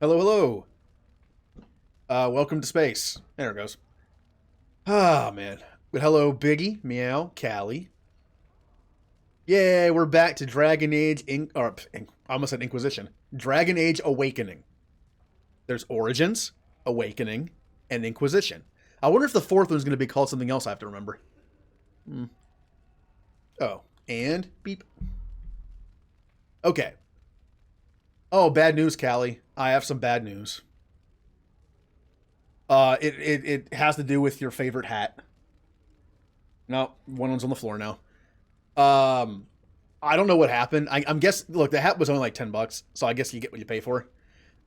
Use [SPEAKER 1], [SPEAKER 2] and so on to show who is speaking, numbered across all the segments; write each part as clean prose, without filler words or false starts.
[SPEAKER 1] Hello, hello. Welcome to space. There it goes. Ah, man. But hello, Biggie, Meow, Callie. Yay, we're back to Dragon Age, I almost said Inquisition. Dragon Age Awakening. There's Origins, Awakening, and Inquisition. I wonder if the fourth one's going to be called something else I have to remember. Oh, and beep. Okay. Oh, bad news, Callie. I have some bad news. It has to do with your favorite hat. No, one one's on the floor now. Um, I don't know what happened. I'm guess. Look, the hat was only like $10, so I guess you get what you pay for.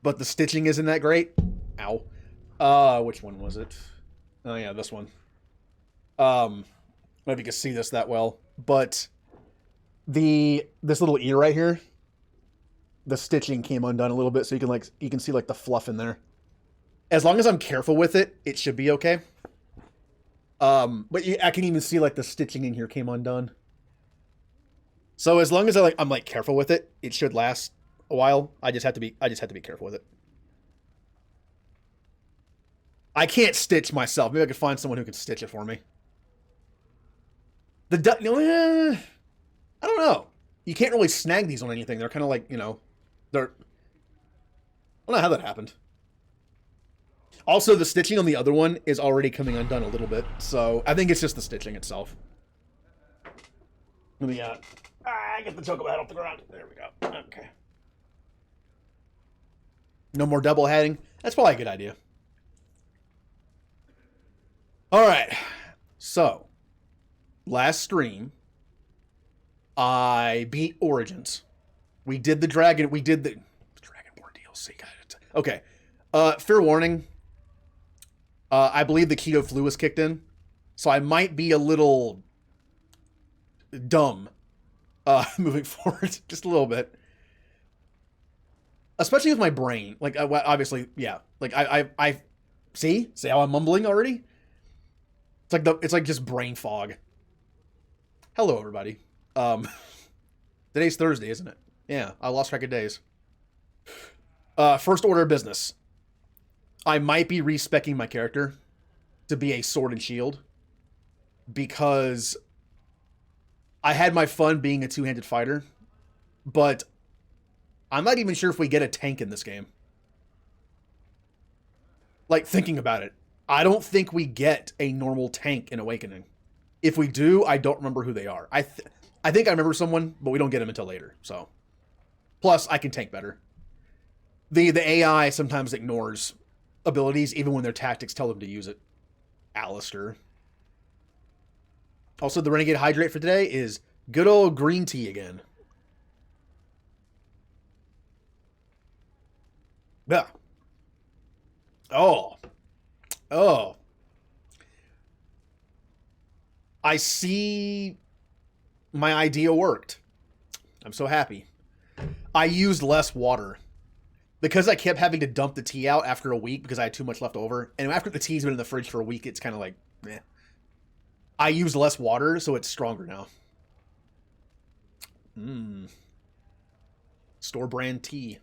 [SPEAKER 1] But the stitching isn't that great. Ow. Which one was it? Oh yeah, this one. I don't know if you can see this that well, but this little ear right here, the stitching came undone a little bit, so you can see like the fluff in there. As long as I'm careful with it, it should be okay. But I can even see like the stitching in here came undone. So as long as I'm like careful with it, it should last a while. I just have to be careful with it. I can't stitch myself. Maybe I could find someone who can stitch it for me. I don't know. You can't really snag these on anything. They're kind of like, they're. I don't know how that happened. Also, the stitching on the other one is already coming undone a little bit, so I think it's just the stitching itself. Let me get the chocolate hat off the ground. There we go. Okay. No more double heading. That's probably a good idea. All right. So, last stream, I beat Origins. We did the Dragonborn DLC. Okay. Fair warning. I believe the keto flu was kicked in, so I might be a little dumb moving forward, just a little bit. Especially with my brain. Like, obviously, yeah. Like, I see how I'm mumbling already. It's like just brain fog. Hello, everybody. Today's Thursday, isn't it? Yeah, I lost track of days. First order of business. I might be respecking my character to be a sword and shield because I had my fun being a two-handed fighter, but I'm not even sure if we get a tank in this game. Like, thinking about it, I don't think we get a normal tank in Awakening. If we do, I don't remember who they are. I think I remember someone, but we don't get them until later. So, plus I can tank better. The AI sometimes ignores abilities even when their tactics tell them to use it. Alistair. Also, the Renegade Hydrate for today is good old green tea again. Yeah. Oh. Oh. I see my idea worked. I'm so happy. I used less water. Because I kept having to dump the tea out after a week because I had too much left over. And after the tea's been in the fridge for a week, it's kind of like, meh. I used less water, so it's stronger now. Store brand tea.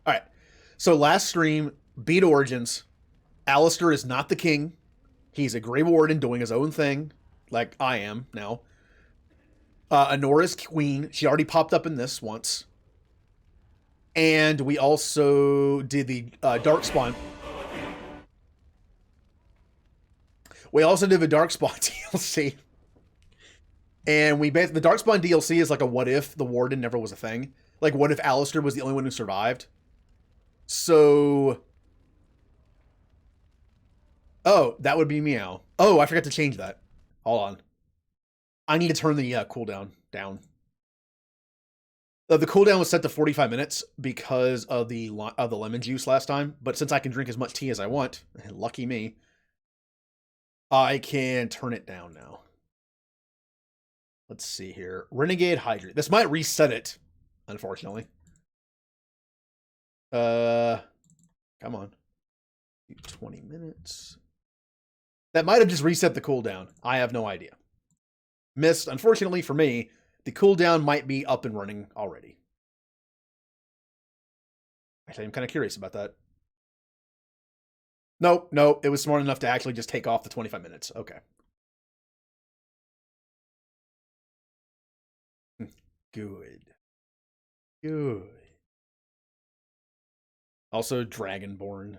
[SPEAKER 1] All right. So last stream, beat Origins. Alistair is not the king. He's a Grey Warden doing his own thing, like I am now. Honora's queen. She already popped up in this once. And we also did the Darkspawn. We also did the Darkspawn DLC. And the Darkspawn DLC is like a what if the Warden never was a thing. Like, what if Alistair was the only one who survived? So... Oh, that would be Meow. Oh, I forgot to change that. Hold on. I need to turn the cooldown down. The cooldown was set to 45 minutes because of the lemon juice last time. But since I can drink as much tea as I want, lucky me, I can turn it down now. Let's see here. Renegade Hydrate. This might reset it, unfortunately. Come on. 20 minutes. That might have just reset the cooldown. I have no idea. Missed. Unfortunately for me, the cooldown might be up and running already. Actually, I'm kind of curious about that. Nope, nope. It was smart enough to actually just take off the 25 minutes. Okay. Good. Good. Also, Dragonborn.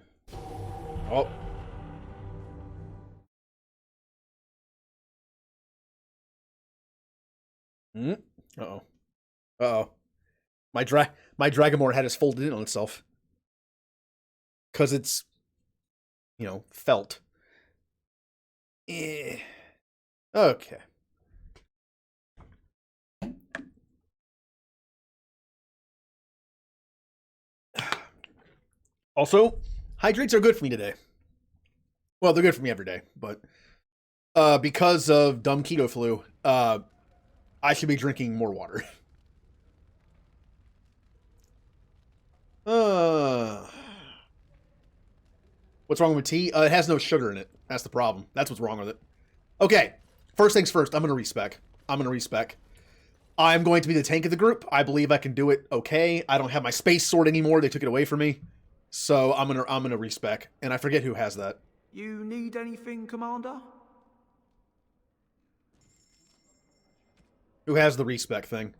[SPEAKER 1] Oh. Uh-oh. Uh-oh. My Dragonborn head is folded in on itself. Because it's, you know, felt. Eh. Okay. Also, hydrates are good for me today. Well, they're good for me every day, but because of dumb keto flu, I should be drinking more water. What's wrong with tea? It has no sugar in it. That's the problem. That's what's wrong with it. Okay, first things first. I'm gonna respec. I'm going to be the tank of the group. I believe I can do it okay. I don't have my space sword anymore. They took it away from me. So I'm gonna respec. And I forget who has that.
[SPEAKER 2] You need anything, Commander?
[SPEAKER 1] Who has the respec thing?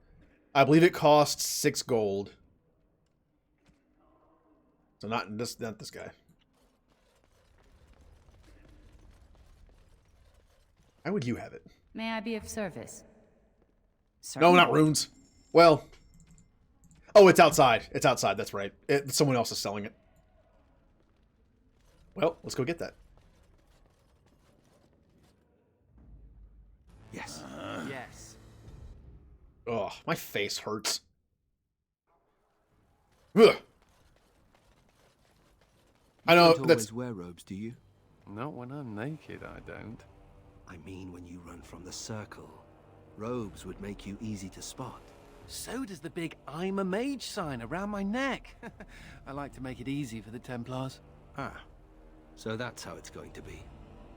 [SPEAKER 1] I believe it costs 6 gold. So not this guy. Why would you have it?
[SPEAKER 3] May I be of service?
[SPEAKER 1] No, not runes. Well. Oh, it's outside. It's outside, that's right. Someone else is selling it. Well, let's go get that.
[SPEAKER 2] Yes. Yes.
[SPEAKER 1] Ugh, my face hurts. Ugh. I know
[SPEAKER 2] You don't
[SPEAKER 1] that's.
[SPEAKER 2] always wear robes, do you?
[SPEAKER 4] Not when I'm naked, I don't.
[SPEAKER 2] I mean, when you run from the circle, robes would make you easy to spot.
[SPEAKER 4] So does the big I'm a mage sign around my neck. I like to make it easy for the Templars.
[SPEAKER 2] Ah, so that's how it's going to be.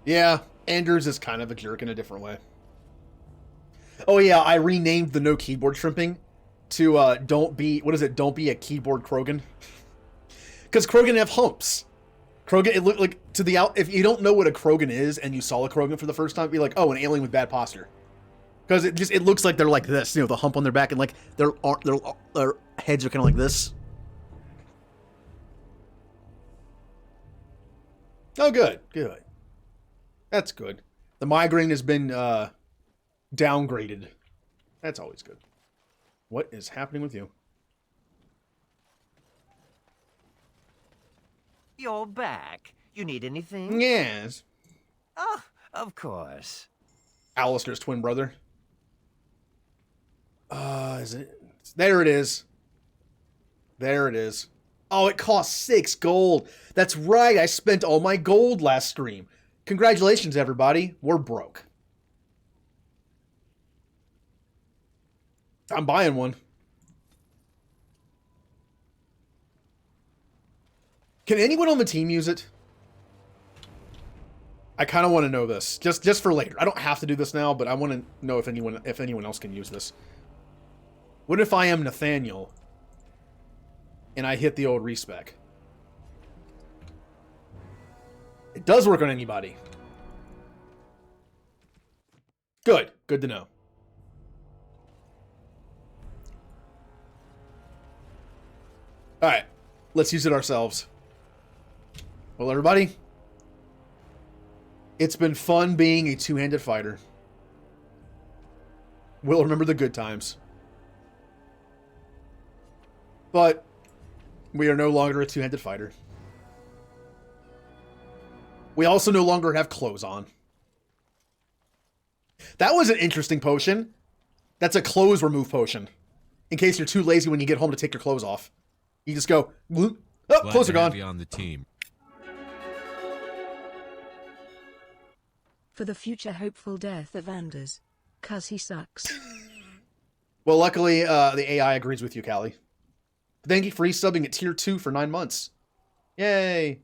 [SPEAKER 1] Yeah, Anders is kind of a jerk in a different way. Oh yeah, I renamed the no keyboard shrimping to don't be a keyboard Krogan. Because Krogan have humps. Krogan, it looked like if you don't know what a Krogan is and you saw a Krogan for the first time, it'd be like, oh, an alien with bad posture. Because it looks like they're like this, you know, the hump on their back and like their heads are kind of like this. Oh, good, good. That's good. The migraine has been downgraded. That's always good. What is happening with you?
[SPEAKER 5] You're back. You need anything?
[SPEAKER 1] Yes.
[SPEAKER 5] Oh, of course.
[SPEAKER 1] Alistair's twin brother. Is it? There it is. There it is. Oh, it costs 6 gold. That's right. I spent all my gold last stream. Congratulations, everybody. We're broke. I'm buying one. Can anyone on the team use it? I kind of want to know this, just for later. I don't have to do this now, but I want to know if anyone else can use this. What if I am Nathaniel and I hit the old respec? It does work on anybody. Good. Good to know. Alright. Let's use it ourselves. Well, everybody, it's been fun being a two-handed fighter. We'll remember the good times. But we are no longer a two-handed fighter. We also no longer have clothes on. That was an interesting potion. That's a clothes remove potion. In case you're too lazy when you get home to take your clothes off. You just go, oh,
[SPEAKER 3] Glad
[SPEAKER 1] clothes are
[SPEAKER 3] to have
[SPEAKER 1] gone.
[SPEAKER 3] you on the team.
[SPEAKER 6] For the future hopeful death of Anders. 'Cause he sucks.
[SPEAKER 1] Well, luckily, the AI agrees with you, Callie. Thank you for resubbing at tier 2 for 9 months. Yay!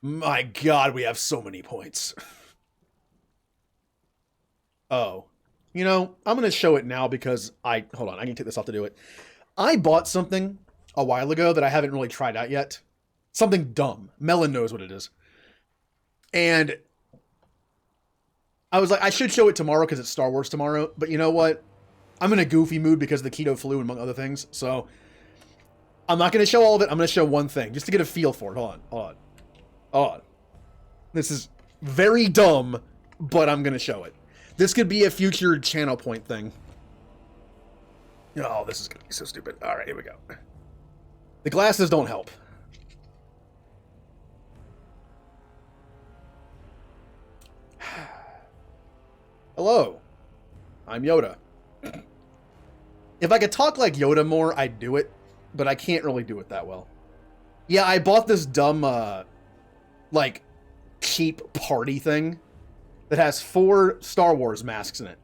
[SPEAKER 1] My god, we have so many points. Oh. You know, I'm going to show it now because hold on, I can take this off to do it. I bought something a while ago that I haven't really tried out yet. Something dumb. Melon knows what it is. And I was like, I should show it tomorrow because it's Star Wars tomorrow. But you know what? I'm in a goofy mood because of the keto flu, among other things. So I'm not going to show all of it. I'm going to show one thing just to get a feel for it. Hold on. This is very dumb, but I'm going to show it. This could be a future channel point thing. Oh, this is going to be so stupid. All right, here we go. The glasses don't help. Hello, I'm Yoda. If I could talk like Yoda more, I'd do it, but I can't really do it that well. Yeah, I bought this dumb, like, cheap party thing that has 4 Star Wars masks in it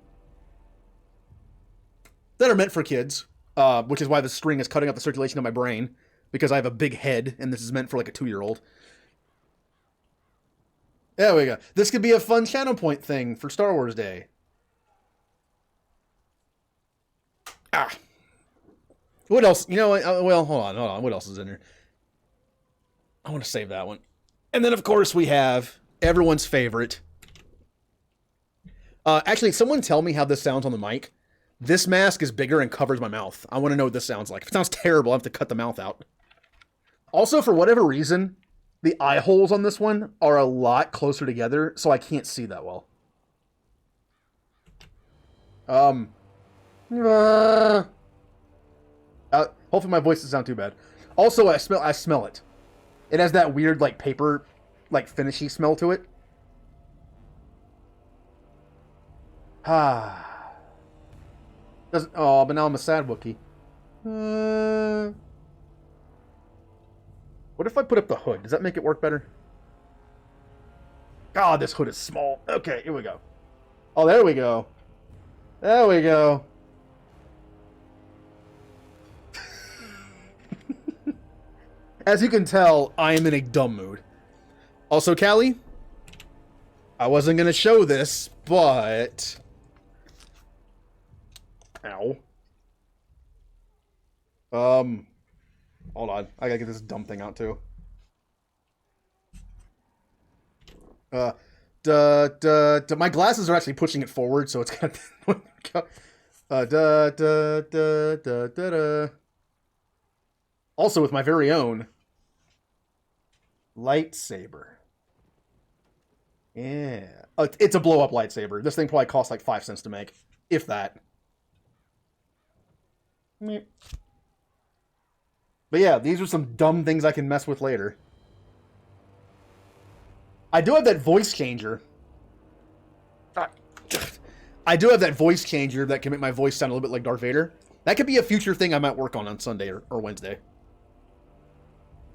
[SPEAKER 1] that are meant for kids, which is why the string is cutting up the circulation of my brain, because I have a big head, and this is meant for, like, a 2-year-old. There we go. This could be a fun channel point thing for Star Wars Day. Ah. What else? You know what? Well, hold on. What else is in here? I want to save that one. And then, of course, we have everyone's favorite. Actually, someone tell me how this sounds on the mic. This mask is bigger and covers my mouth. I want to know what this sounds like. If it sounds terrible, I have to cut the mouth out. Also, for whatever reason, the eye holes on this one are a lot closer together, so I can't see that well. Hopefully my voice doesn't sound too bad. Also, I smell it. It has that weird, like, paper, like, finishy smell to it. Oh, but now I'm a sad Wookiee. What if I put up the hood? Does that make it work better? God, this hood is small. Okay, here we go. Oh, there we go. There we go. As you can tell, I am in a dumb mood. Also, Callie, I wasn't going to show this, but... Ow. Hold on. I gotta get this dumb thing out, too. My glasses are actually pushing it forward, so it's kind of... Also, with my very own lightsaber. Yeah. It's a blow-up lightsaber. This thing probably costs like 5 cents to make. If that. But yeah, these are some dumb things I can mess with later. I do have that voice changer. I do have that voice changer that can make my voice sound a little bit like Darth Vader. That could be a future thing I might work on Sunday or Wednesday.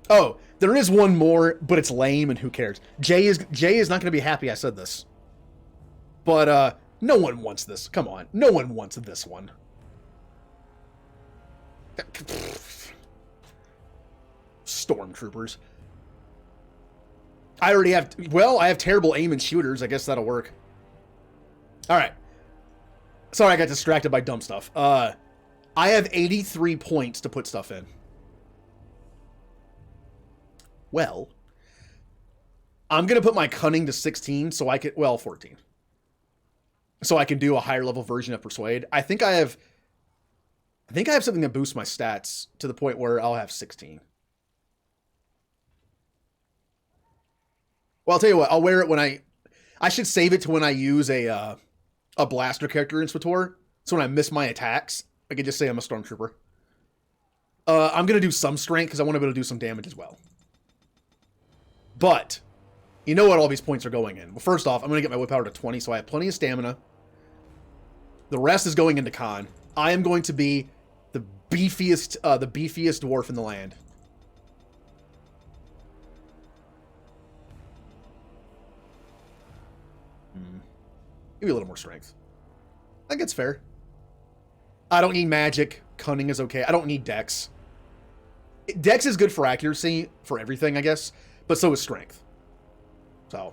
[SPEAKER 1] Oh, there is one more, but it's lame and who cares? Jay is not going to be happy I said this. But no one wants this. Come on. No one wants this one. Stormtroopers. I already have... Well, I have terrible aim and shooters. I guess that'll work. Alright. Sorry, I got distracted by dumb stuff. I have 83 points to put stuff in. Well, I'm going to put my cunning to 16 so I can, well, 14. So I can do a higher level version of Persuade. I think I have something that boosts my stats to the point where I'll have 16. Well, I'll tell you what, I'll wear it when I should save it to when I use a blaster character in SWTOR. So when I miss my attacks, I can just say I'm a Stormtrooper. I'm going to do some strength because I want to be able to do some damage as well. But, you know what all these points are going in. Well, first off, I'm going to get my willpower to 20, so I have plenty of stamina. The rest is going into con. I am going to be the beefiest dwarf in the land. Give me a little more strength. I think it's fair. I don't need magic. Cunning is okay. I don't need dex. Dex is good for accuracy, for everything, I guess. But so is strength. So,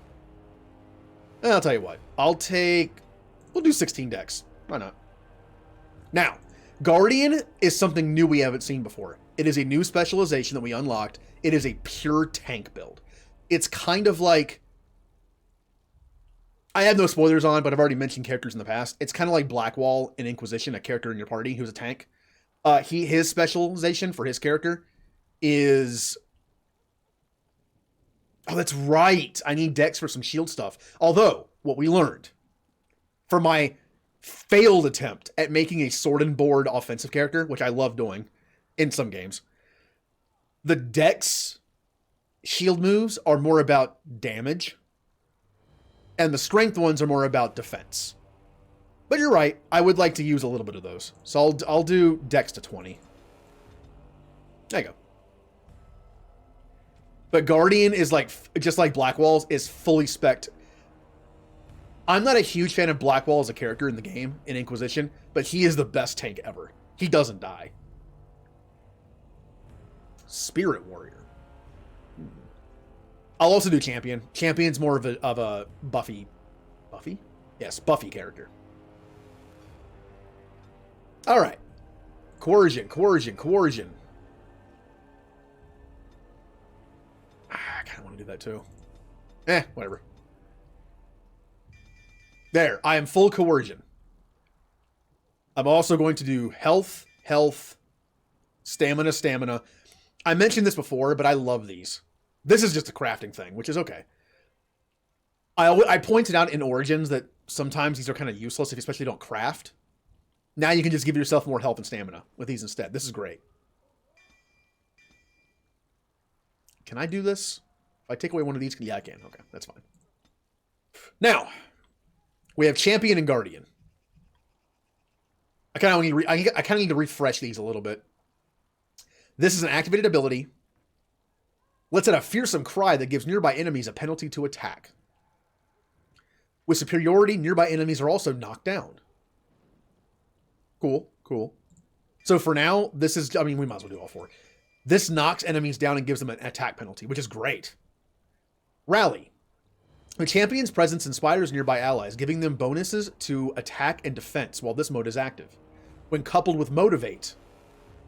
[SPEAKER 1] I'll tell you what. We'll do 16 dex. Why not? Now, Guardian is something new we haven't seen before. It is a new specialization that we unlocked. It is a pure tank build. It's kind of like, I have no spoilers on, but I've already mentioned characters in the past. It's kind of like Blackwall in Inquisition, a character in your party who's a tank. His specialization for his character is... Oh, that's right. I need dex for some shield stuff. Although, what we learned for my failed attempt at making a sword and board offensive character, which I love doing in some games, the dex shield moves are more about damage, and the strength ones are more about defense. But you're right. I would like to use a little bit of those. So I'll do dex to 20. There you go. But Guardian is like, just like Blackwall's, is fully spec'd. I'm not a huge fan of Blackwall as a character in the game, in Inquisition, but he is the best tank ever. He doesn't die. Spirit Warrior. I'll also do Champion. Champion's more of a Buffy. Buffy? Yes, Buffy character. Alright. Coercion. I kind of want to do that too. Whatever. There, I am full coercion. I'm also going to do health, stamina. I mentioned this before, but I love these. This is just a crafting thing, which is okay. I pointed out in Origins that sometimes these are kind of useless if you especially don't craft. Now you can just give yourself more health and stamina with these instead. This is great. Can I do this? If I take away one of these, yeah, I can. Okay, that's fine. Now, we have Champion and Guardian. I kind of need to refresh these a little bit. This is an activated ability. Lets out a fearsome cry that gives nearby enemies a penalty to attack. With superiority, nearby enemies are also knocked down. Cool. So for now, this is, I mean, we might as well do all four. This knocks enemies down and gives them an attack penalty, which is great. Rally. The champion's presence inspires nearby allies, giving them bonuses to attack and defense while this mode is active. When coupled with Motivate,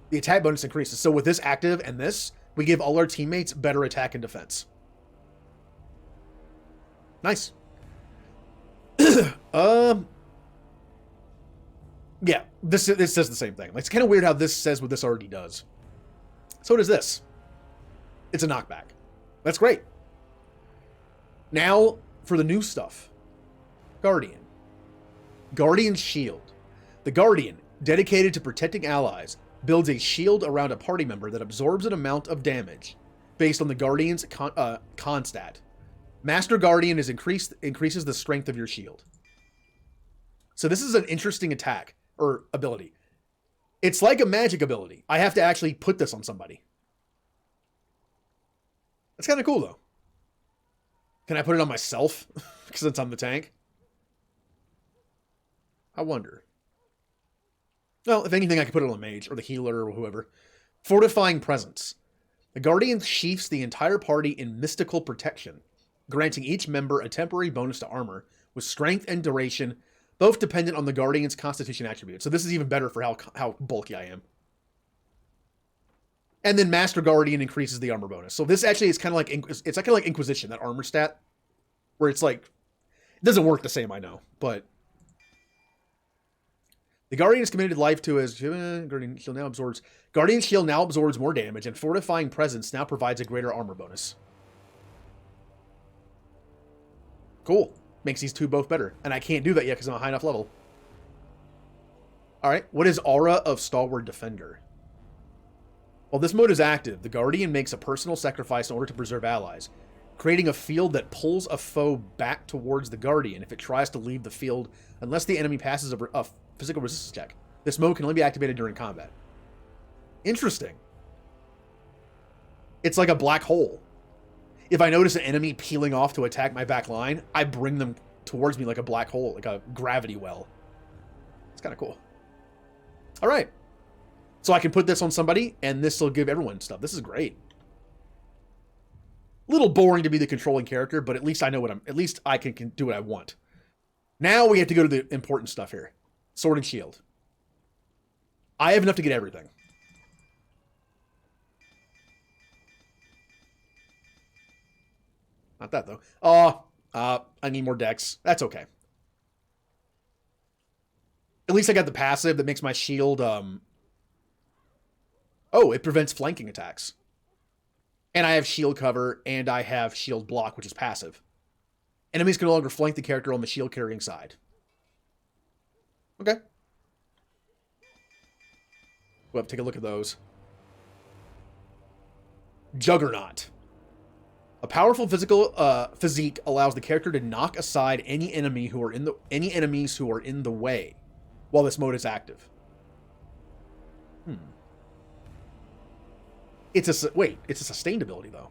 [SPEAKER 1] the attack bonus increases. So with this active and this, we give all our teammates better attack and defense. Nice. Yeah, this says the same thing. Like, it's kind of weird how this says what this already does. So does this. It's a knockback. That's great. Now, for the new stuff. Guardian. Guardian's Shield. The Guardian, dedicated to protecting allies, builds a shield around a party member that absorbs an amount of damage based on the Guardian's con stat. Master Guardian increases the strength of your shield. So this is an interesting attack, or ability. It's like a magic ability. I have to actually put this on somebody. That's kind of cool, though. Can I put it on myself? Since I'm the tank? I wonder. Well, if anything, I could put it on a mage, or the healer, or whoever. Fortifying Presence. The Guardian sheaths the entire party in mystical protection, granting each member a temporary bonus to armor, with strength and duration, both dependent on the Guardian's constitution attribute. So this is even better for how bulky I am. And then Master Guardian increases the armor bonus. So this actually is kind of like, it's kind of like Inquisition, that armor stat, where it's like, it doesn't work the same, I know, but the Guardian is committed life to his Guardian Shield now absorbs. Guardian Shield now absorbs more damage, and Fortifying Presence now provides a greater armor bonus. Cool. Makes these two both better. And I can't do that yet because I'm a high enough level. Alright, what is Aura of Stalwart Defender? While this mode is active, the Guardian makes a personal sacrifice in order to preserve allies, creating a field that pulls a foe back towards the Guardian if it tries to leave the field unless the enemy passes a physical resistance check. This mode can only be activated during combat. Interesting. It's like a black hole. If I notice an enemy peeling off to attack my back line, I bring them towards me like a black hole, like a gravity well. It's kind of cool. All right. So I can put this on somebody, and this will give everyone stuff. This is great. A little boring to be the controlling character, but at least I know what at least I can do what I want. Now we have to go to the important stuff here. Sword and Shield. I have enough to get everything. Not that, though. I need more dex. That's okay. At least I got the passive that makes my shield, Oh, it prevents flanking attacks. And I have shield cover, and I have shield block, which is passive. Enemies can no longer flank the character on the shield carrying side. Okay. We'll have to take a look at those. Juggernaut. A powerful physical physique allows the character to knock aside any enemies who are in the way while this mode is active. It's a sustained ability though.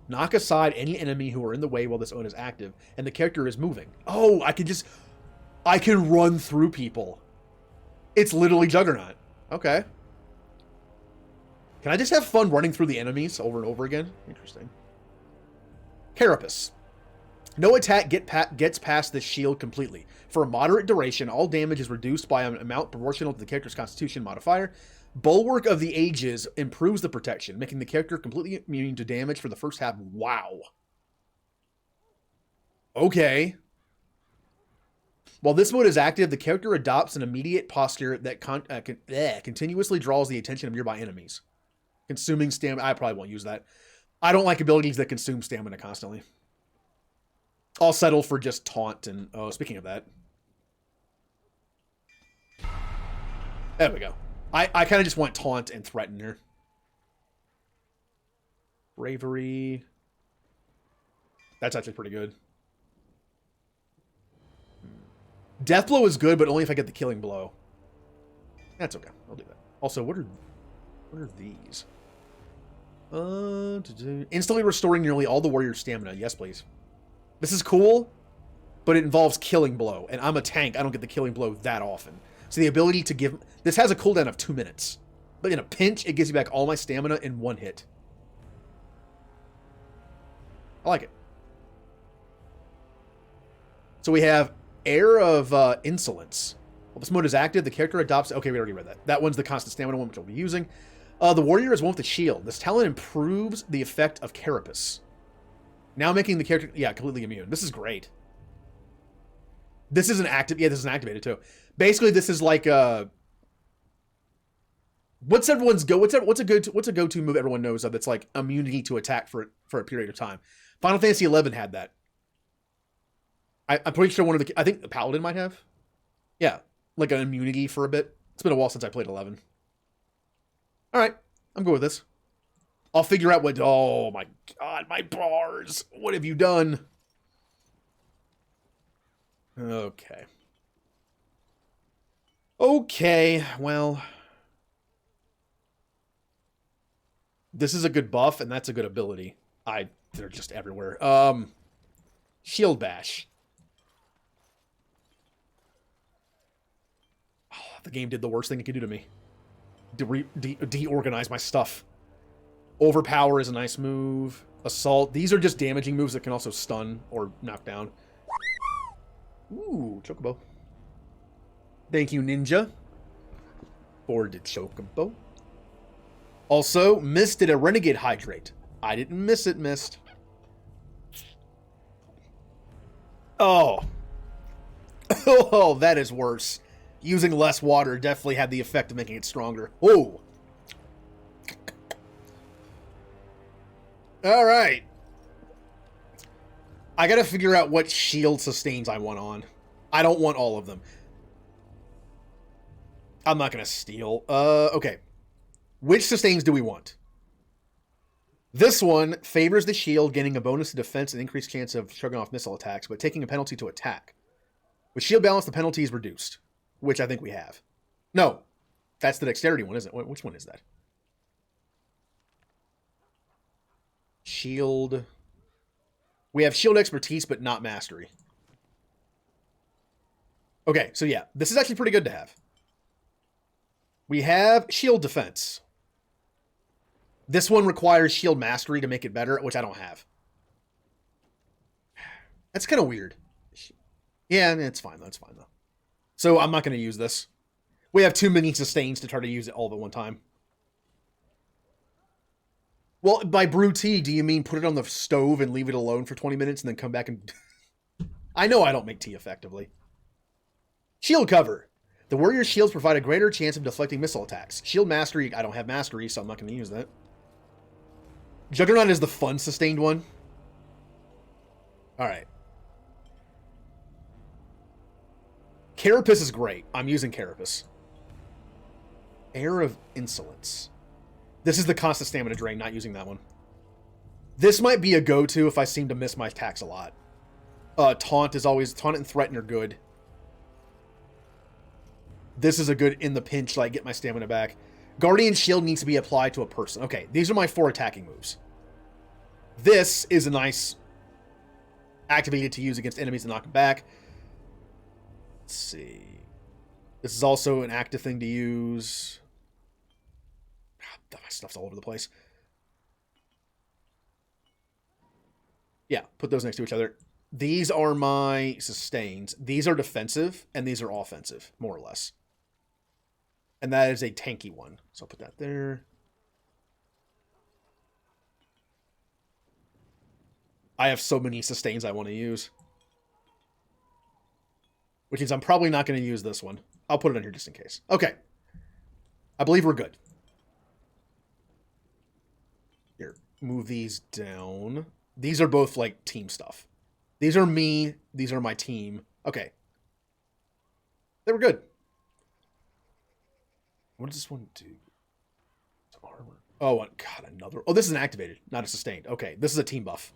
[SPEAKER 1] Knock aside any enemy who are in the way while this mode is active, and the character is moving. Oh, I can run through people. It's literally Juggernaut. Okay. Can I just have fun running through the enemies over and over again? Interesting. Carapace. No attack gets past this shield completely. For a moderate duration, all damage is reduced by an amount proportional to the character's constitution modifier. Bulwark of the Ages improves the protection, making the character completely immune to damage for the first half. Wow. Okay. While this mode is active, the character adopts an immediate posture that continuously draws the attention of nearby enemies. Consuming stamina. I probably won't use that. I don't like abilities that consume stamina constantly. I'll settle for just taunt and... Oh, speaking of that. There we go. I kind of just want taunt and threaten here. Bravery. That's actually pretty good. Deathblow is good, but only if I get the killing blow. That's okay. I'll do that. Also, what are these? Instantly restoring nearly all the warrior's stamina. Yes, please. This is cool, but it involves killing blow, and I'm a tank. I don't get the killing blow that often. So the ability to give... This has a cooldown of 2 minutes. But in a pinch, it gives you back all my stamina in one hit. I like it. So we have Air of Insolence. While this mode is active, the character adopts... Okay, we already read that. That one's the constant stamina one, which I'll be using. The warrior is one with the shield. This talent improves the effect of Carapace. Now making the character... Yeah, completely immune. This is great. This is an active... Yeah, this is an activated too. Basically, this is like what's a go-to move everyone knows of that's like immunity to attack for a period of time. Final Fantasy XI had that. I'm pretty sure I think the Paladin might have. Yeah, like an immunity for a bit. It's been a while since I played 11. All right, I'm good with this. I'll figure out what... Oh my god, my bars. What have you done? Okay. Okay, well, this is a good buff, and that's a good ability. They're just everywhere. Shield Bash. Oh, the game did the worst thing it could do to me. De-organize my stuff. Overpower is a nice move. Assault. These are just damaging moves that can also stun or knock down. Ooh, Chocobo. Thank you, Ninja, for the Chocobo. Also, Mist did a Renegade Hydrate. I didn't miss it, Mist. Oh. Oh, that is worse. Using less water definitely had the effect of making it stronger. Oh. Alright. I gotta figure out what shield sustains I want on. I don't want all of them. I'm not gonna steal. Okay. Which sustains do we want? This one favors the shield, gaining a bonus to defense and increased chance of shrugging off missile attacks, but taking a penalty to attack. With shield balance, the penalty is reduced, which I think we have. No, that's the dexterity one, isn't it? Which one is that? Shield. We have shield expertise, but not mastery. Okay, so yeah, this is actually pretty good to have. We have shield defense. This one requires shield mastery to make it better, which I don't have. That's kind of weird. Yeah, it's fine though. It's fine though. So I'm not going to use this. We have too many sustains to try to use it all at one time. Well, by brew tea, do you mean put it on the stove and leave it alone for 20 minutes and then come back and... I know I don't make tea effectively. Shield cover. The warrior's shields provide a greater chance of deflecting missile attacks. Shield mastery, I don't have mastery, so I'm not going to use that. Juggernaut is the fun sustained one. Alright. Carapace is great. I'm using Carapace. Air of Insolence. This is the constant stamina drain, not using that one. This might be a go-to if I seem to miss my attacks a lot. Taunt is always... Taunt and Threaten are good. This is a good in the pinch, so I get my stamina back. Guardian Shield needs to be applied to a person. Okay, these are my 4 attacking moves. This is a nice activated to use against enemies to knock them back. Let's see. This is also an active thing to use. God, my stuff's all over the place. Yeah, put those next to each other. These are my sustains. These are defensive, and these are offensive, more or less. And that is a tanky one. So I'll put that there. I have so many sustains I want to use. Which means I'm probably not going to use this one. I'll put it in here just in case. Okay. I believe we're good. Here, move these down. These are both, like, team stuff. These are me. These are my team. Okay. They were good. What does this one do? It's armor. Oh, God, another. Oh, this is an activated, not a sustained. Okay, this is a team buff.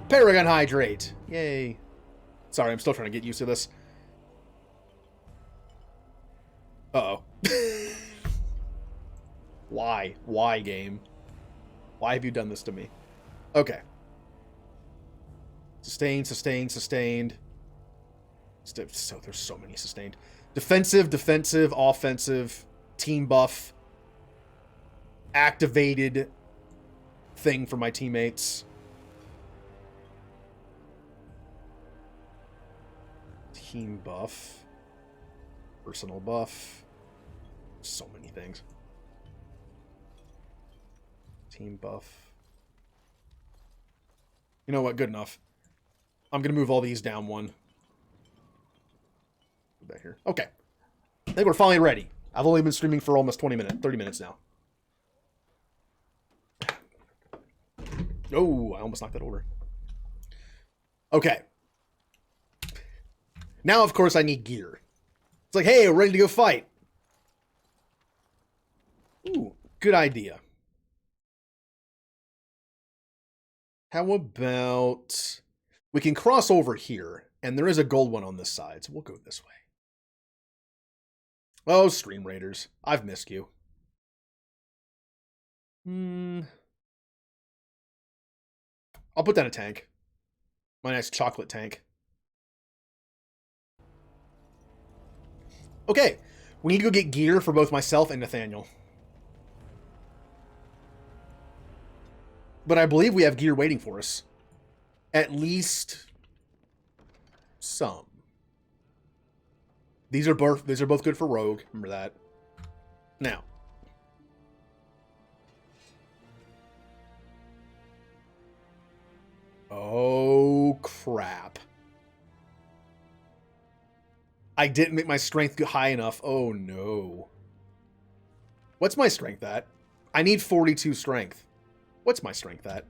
[SPEAKER 1] Paragon Hydrate. Yay. Sorry, I'm still trying to get used to this. Uh-oh. Why? Why, game? Why have you done this to me? Okay. Sustained, sustained, sustained. So there's so many sustained. Defensive, defensive, offensive, team buff, activated thing for my teammates. Team buff. Personal buff. So many things. Team buff. You know what? Good enough. I'm going to move all these down one. Put that here. Okay. I think we're finally ready. I've only been streaming for almost 30 minutes now. Oh, I almost knocked that over. Okay. Now, of course, I need gear. It's like, hey, we're ready to go fight. Ooh, good idea. How about... We can cross over here, and there is a gold one on this side, so we'll go this way. Oh, Stream Raiders. I've missed you. I'll put that in a tank. My nice chocolate tank. Okay, we need to go get gear for both myself and Nathaniel. But I believe we have gear waiting for us. At least some. These are both good for rogue. Remember that. Now. Oh, crap. I didn't make my strength high enough. Oh, no. What's my strength at? I need 42 strength. What's my strength at?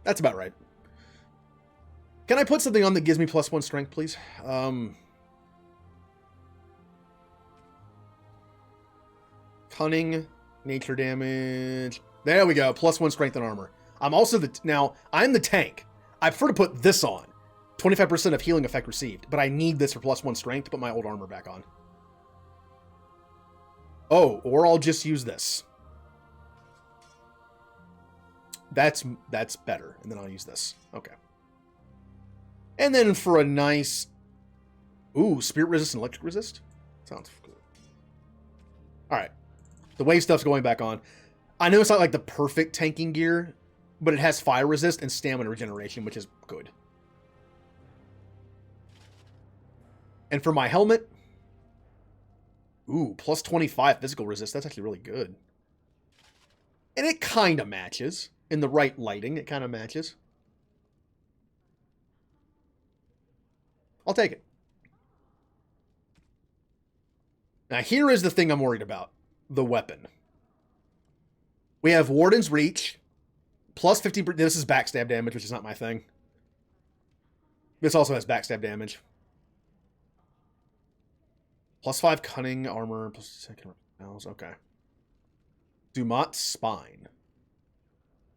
[SPEAKER 1] That's about right. Can I put something on that gives me +1 strength, please? Cunning, nature damage. There we go. +1 strength and armor. I'm also now I'm the tank. I prefer to put this on. 25% of healing effect received, but I need this for +1 strength to put my old armor back on. Oh, or I'll just use this. That's better, and then I'll use this. Okay. And then for a nice... Ooh, spirit resist and electric resist? Sounds cool. Alright. The wave stuff's going back on. I know it's not like the perfect tanking gear, but it has fire resist and stamina regeneration, which is good. And for my helmet... Ooh, +25 physical resist. That's actually really good. And it kind of matches. In the right lighting, it kind of matches. I'll take it. Now, here is the thing I'm worried about. The weapon. We have Warden's Reach. +50... This is backstab damage, which is not my thing. This also has backstab damage. +5 cunning armor. +2 spells. Okay. Dumat's Spine.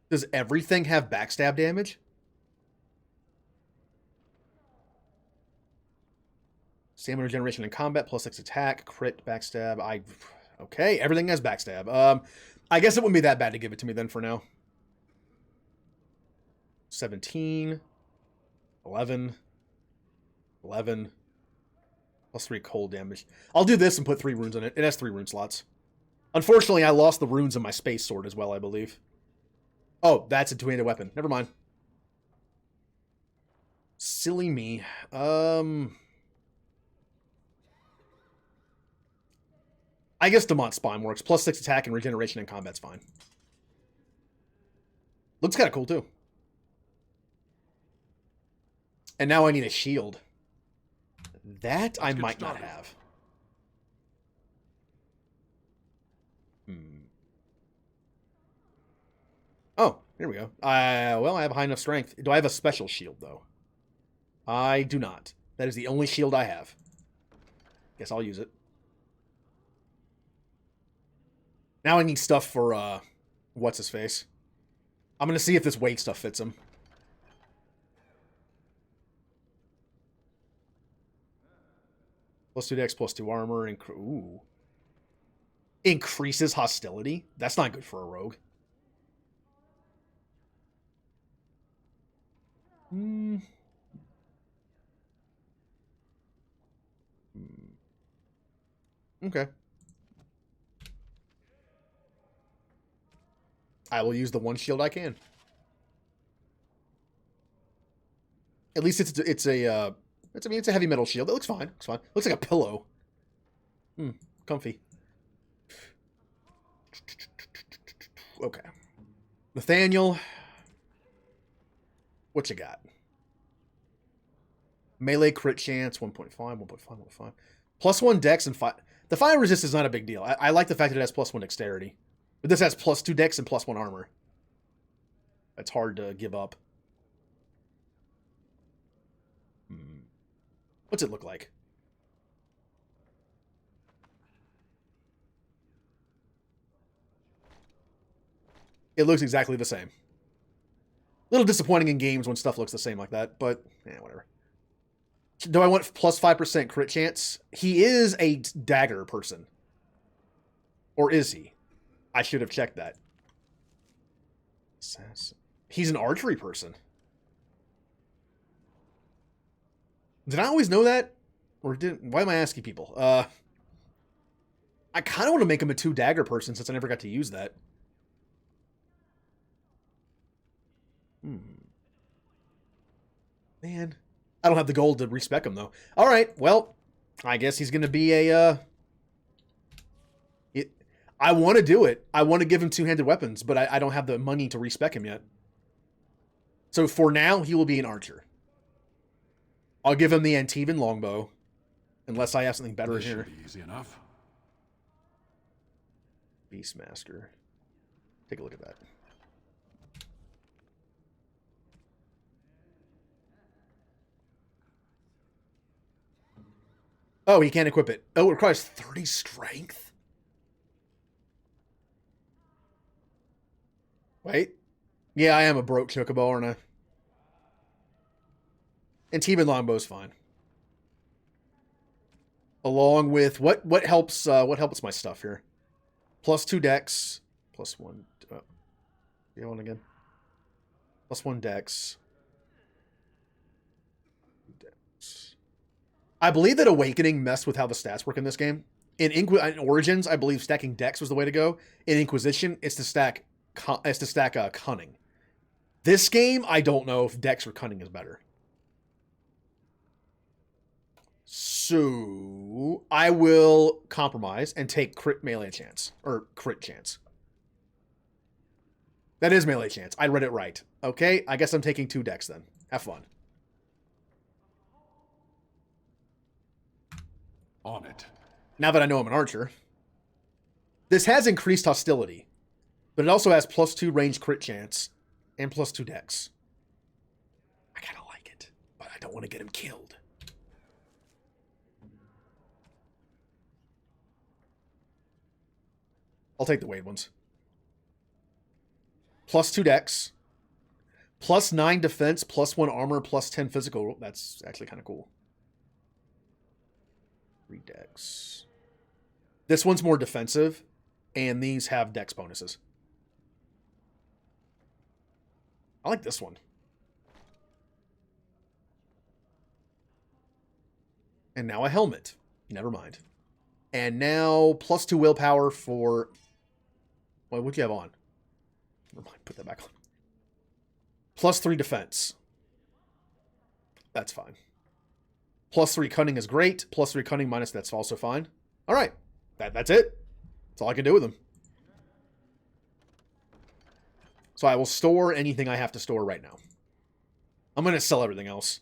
[SPEAKER 1] Does everything have backstab damage? Stamina regeneration in combat, +6 attack, crit, backstab. Okay, everything has backstab. I guess it wouldn't be that bad to give it to me then for now. 17. 11. 11. +3 cold damage. I'll do this and put 3 runes on it. It has 3 rune slots. Unfortunately, I lost the runes in my space sword as well, I believe. Oh, that's a two-handed weapon. Never mind. Silly me. I guess Dumat's Spine works. +6 attack and regeneration in combat's fine. Looks kind of cool, too. And now I need a shield. That I might not have. Oh, here we go. Well, I have high enough strength. Do I have a special shield, though? I do not. That is the only shield I have. Guess I'll use it. Now I need stuff for, what's-his-face. I'm going to see if this wake stuff fits him. +2 dex, +2 armor, and... Ooh. Increases hostility? That's not good for a rogue. Okay. I will use the one shield I can. At least it's a heavy metal shield. That looks fine. Looks fine. Looks like a pillow. Comfy. Okay. Nathaniel. What you got? Melee crit chance, 1.5, 1.5, 1.5. +1 dex and 5. The fire resist is not a big deal. I like the fact that it has +1 dexterity. But this has +2 dex and +1 armor. That's hard to give up. What's it look like? It looks exactly the same. A little disappointing in games when stuff looks the same like that, but whatever. Do I want +5% crit chance? He is a dagger person. Or is he? I should have checked that. He's an archery person. Did I always know that? Or why am I asking people? I kind of want to make him a 2-dagger person since I never got to use that. Man, I don't have the gold to respec him, though. All right, well, I guess he's going to be a... I want to do it. I want to give him two-handed weapons, but I don't have the money to respec him yet. So for now, he will be an archer. I'll give him the Antivan longbow, unless I have something better
[SPEAKER 3] This
[SPEAKER 1] here.
[SPEAKER 3] should be easy enough.
[SPEAKER 1] Beastmaster. Take a look at that. Oh, he can't equip it. Oh, it requires 30 strength? Wait. Yeah, I am a broke chocobo, aren't I? And Teeman Longbow's fine. Along with what helps my stuff here? +2 dex, +1. The other one again. +1 dex. I believe that Awakening messed with how the stats work in this game. In Origins, I believe stacking dex was the way to go. In Inquisition, it's to stack cunning. This game, I don't know if dex or cunning is better. So I will compromise and take crit melee chance or crit chance. That is melee chance. I read it right. Okay, I guess I'm taking 2 dex then. Have fun.
[SPEAKER 3] On it.
[SPEAKER 1] Now that I know I'm an archer. This has increased hostility, but it also has +2 range crit chance and +2 dex. I kind of like it, but I don't want to get him killed. I'll take the Wade ones. +2 dex, +9 defense, +1 armor, +10 physical. That's actually kind of cool. 3 dex. This one's more defensive, and these have dex bonuses. I like this one. And now a helmet. Never mind. And now +2 willpower for... Well, what do you have on? Never mind, put that back on. +3 defense. That's fine. +3 cunning is great. +3 cunning minus that's also fine. All right. That's it. That's all I can do with them. So I will store anything I have to store right now. I'm going to sell everything else.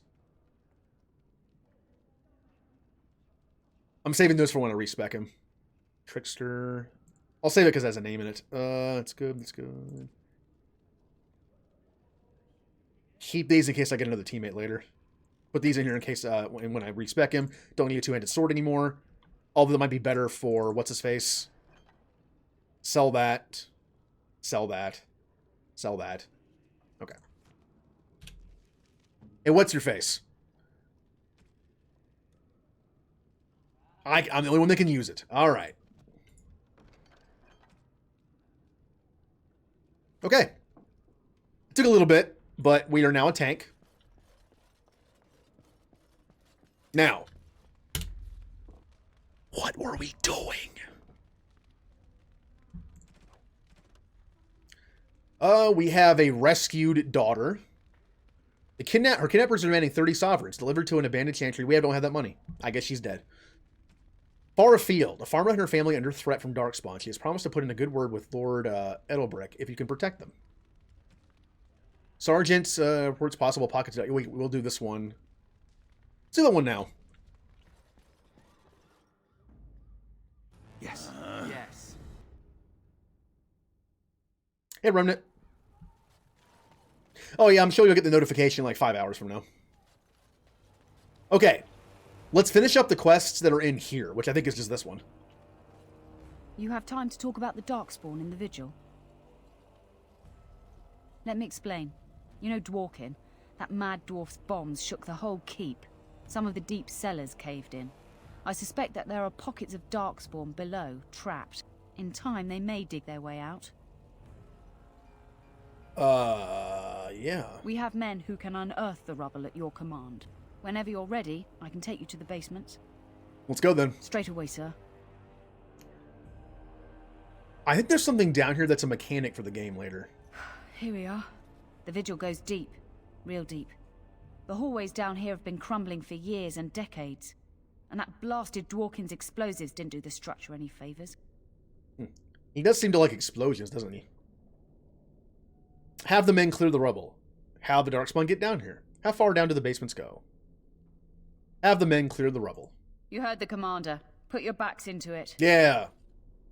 [SPEAKER 1] I'm saving those for when I respec him. Trickster. I'll save it because it has a name in it. It's good. It's good. Keep these in case I get another teammate later. Put these in here in case when I respec him. Don't need a two-handed sword anymore. Although that might be better for what's-his-face. Sell that. Sell that. Sell that. Okay. Hey, what's your face? I'm the only one that can use it. All right. Okay. It took a little bit, but we are now a tank. Now, what were we doing? We have a rescued daughter. Her kidnappers are demanding 30 sovereigns delivered to an abandoned chantry. We don't have that money. I guess she's dead. Far afield, a farmer and her family under threat from Darkspawn. She has promised to put in a good word with Lord Edelbrick if you can protect them. Sergeant reports possible pockets. We'll do this one. Let's do that one now.
[SPEAKER 2] Yes.
[SPEAKER 4] Yes.
[SPEAKER 1] Hey, Remnant. Oh, yeah, I'm sure you'll get the notification like 5 hours from now. Okay. Let's finish up the quests that are in here, which I think is just this one.
[SPEAKER 7] You have time to talk about the Darkspawn in the Vigil? Let me explain. You know Dwarkin? That mad dwarf's bombs shook the whole keep. Some of the deep cellars caved in. I suspect that there are pockets of Darkspawn below, trapped. In time, they may dig their way out.
[SPEAKER 1] Yeah.
[SPEAKER 7] We have men who can unearth the rubble at your command. Whenever you're ready, I can take you to the basements.
[SPEAKER 1] Let's go then.
[SPEAKER 7] Straight away, sir.
[SPEAKER 1] I think there's something down here that's a mechanic for the game later.
[SPEAKER 7] Here we are. The Vigil goes deep. Real deep. The hallways down here have been crumbling for years and decades. And that blasted Dworkin's explosives didn't do the structure any favors.
[SPEAKER 1] He does seem to like explosions, doesn't he? Have the men clear the rubble. Have the Darkspawn get down here. How far down do the basements go? Have the men clear the rubble.
[SPEAKER 7] You heard the commander. Put your backs into it.
[SPEAKER 1] Yeah.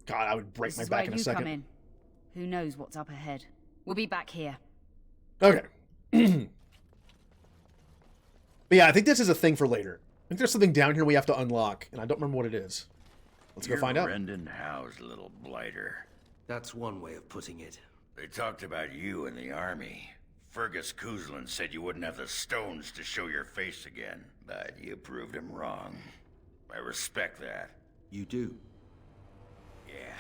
[SPEAKER 1] God, I would break
[SPEAKER 7] This
[SPEAKER 1] my
[SPEAKER 7] is
[SPEAKER 1] back
[SPEAKER 7] where
[SPEAKER 1] in a
[SPEAKER 7] you
[SPEAKER 1] second.
[SPEAKER 7] come in. Who knows what's up ahead? We'll be back here.
[SPEAKER 1] Okay. But yeah, I think this is a thing for later. I think there's something down here we have to unlock, and I don't remember what it is. Let's go find out.
[SPEAKER 3] Brendan Howe's little blighter.
[SPEAKER 2] That's one way of putting it.
[SPEAKER 3] They talked about you in the army. Fergus Kuzlin said you wouldn't have the stones to show your face again, but you proved him wrong. I respect that.
[SPEAKER 2] You do.
[SPEAKER 3] Yeah,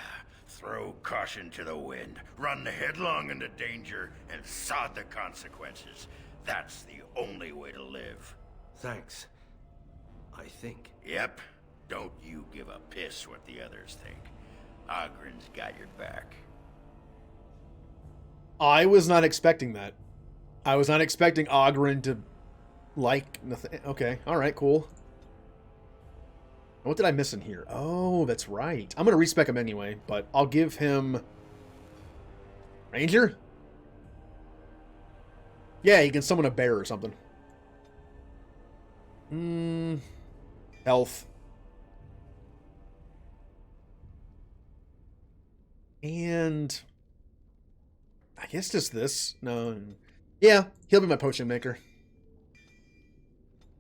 [SPEAKER 3] throw caution to the wind, run headlong into danger, and sod the consequences. That's the only way to live.
[SPEAKER 2] Thanks. I think.
[SPEAKER 3] Yep. Don't you give a piss what the others think. Ogren's got your back.
[SPEAKER 1] I was not expecting that. I was not expecting Ogren to like nothing. Okay, alright, cool. What did I miss in here? Oh, that's right. I'm going to respec him anyway, but I'll give him... Ranger? Yeah, he can summon a bear or something. Health. And... I guess just this. No. Yeah, he'll be my potion maker.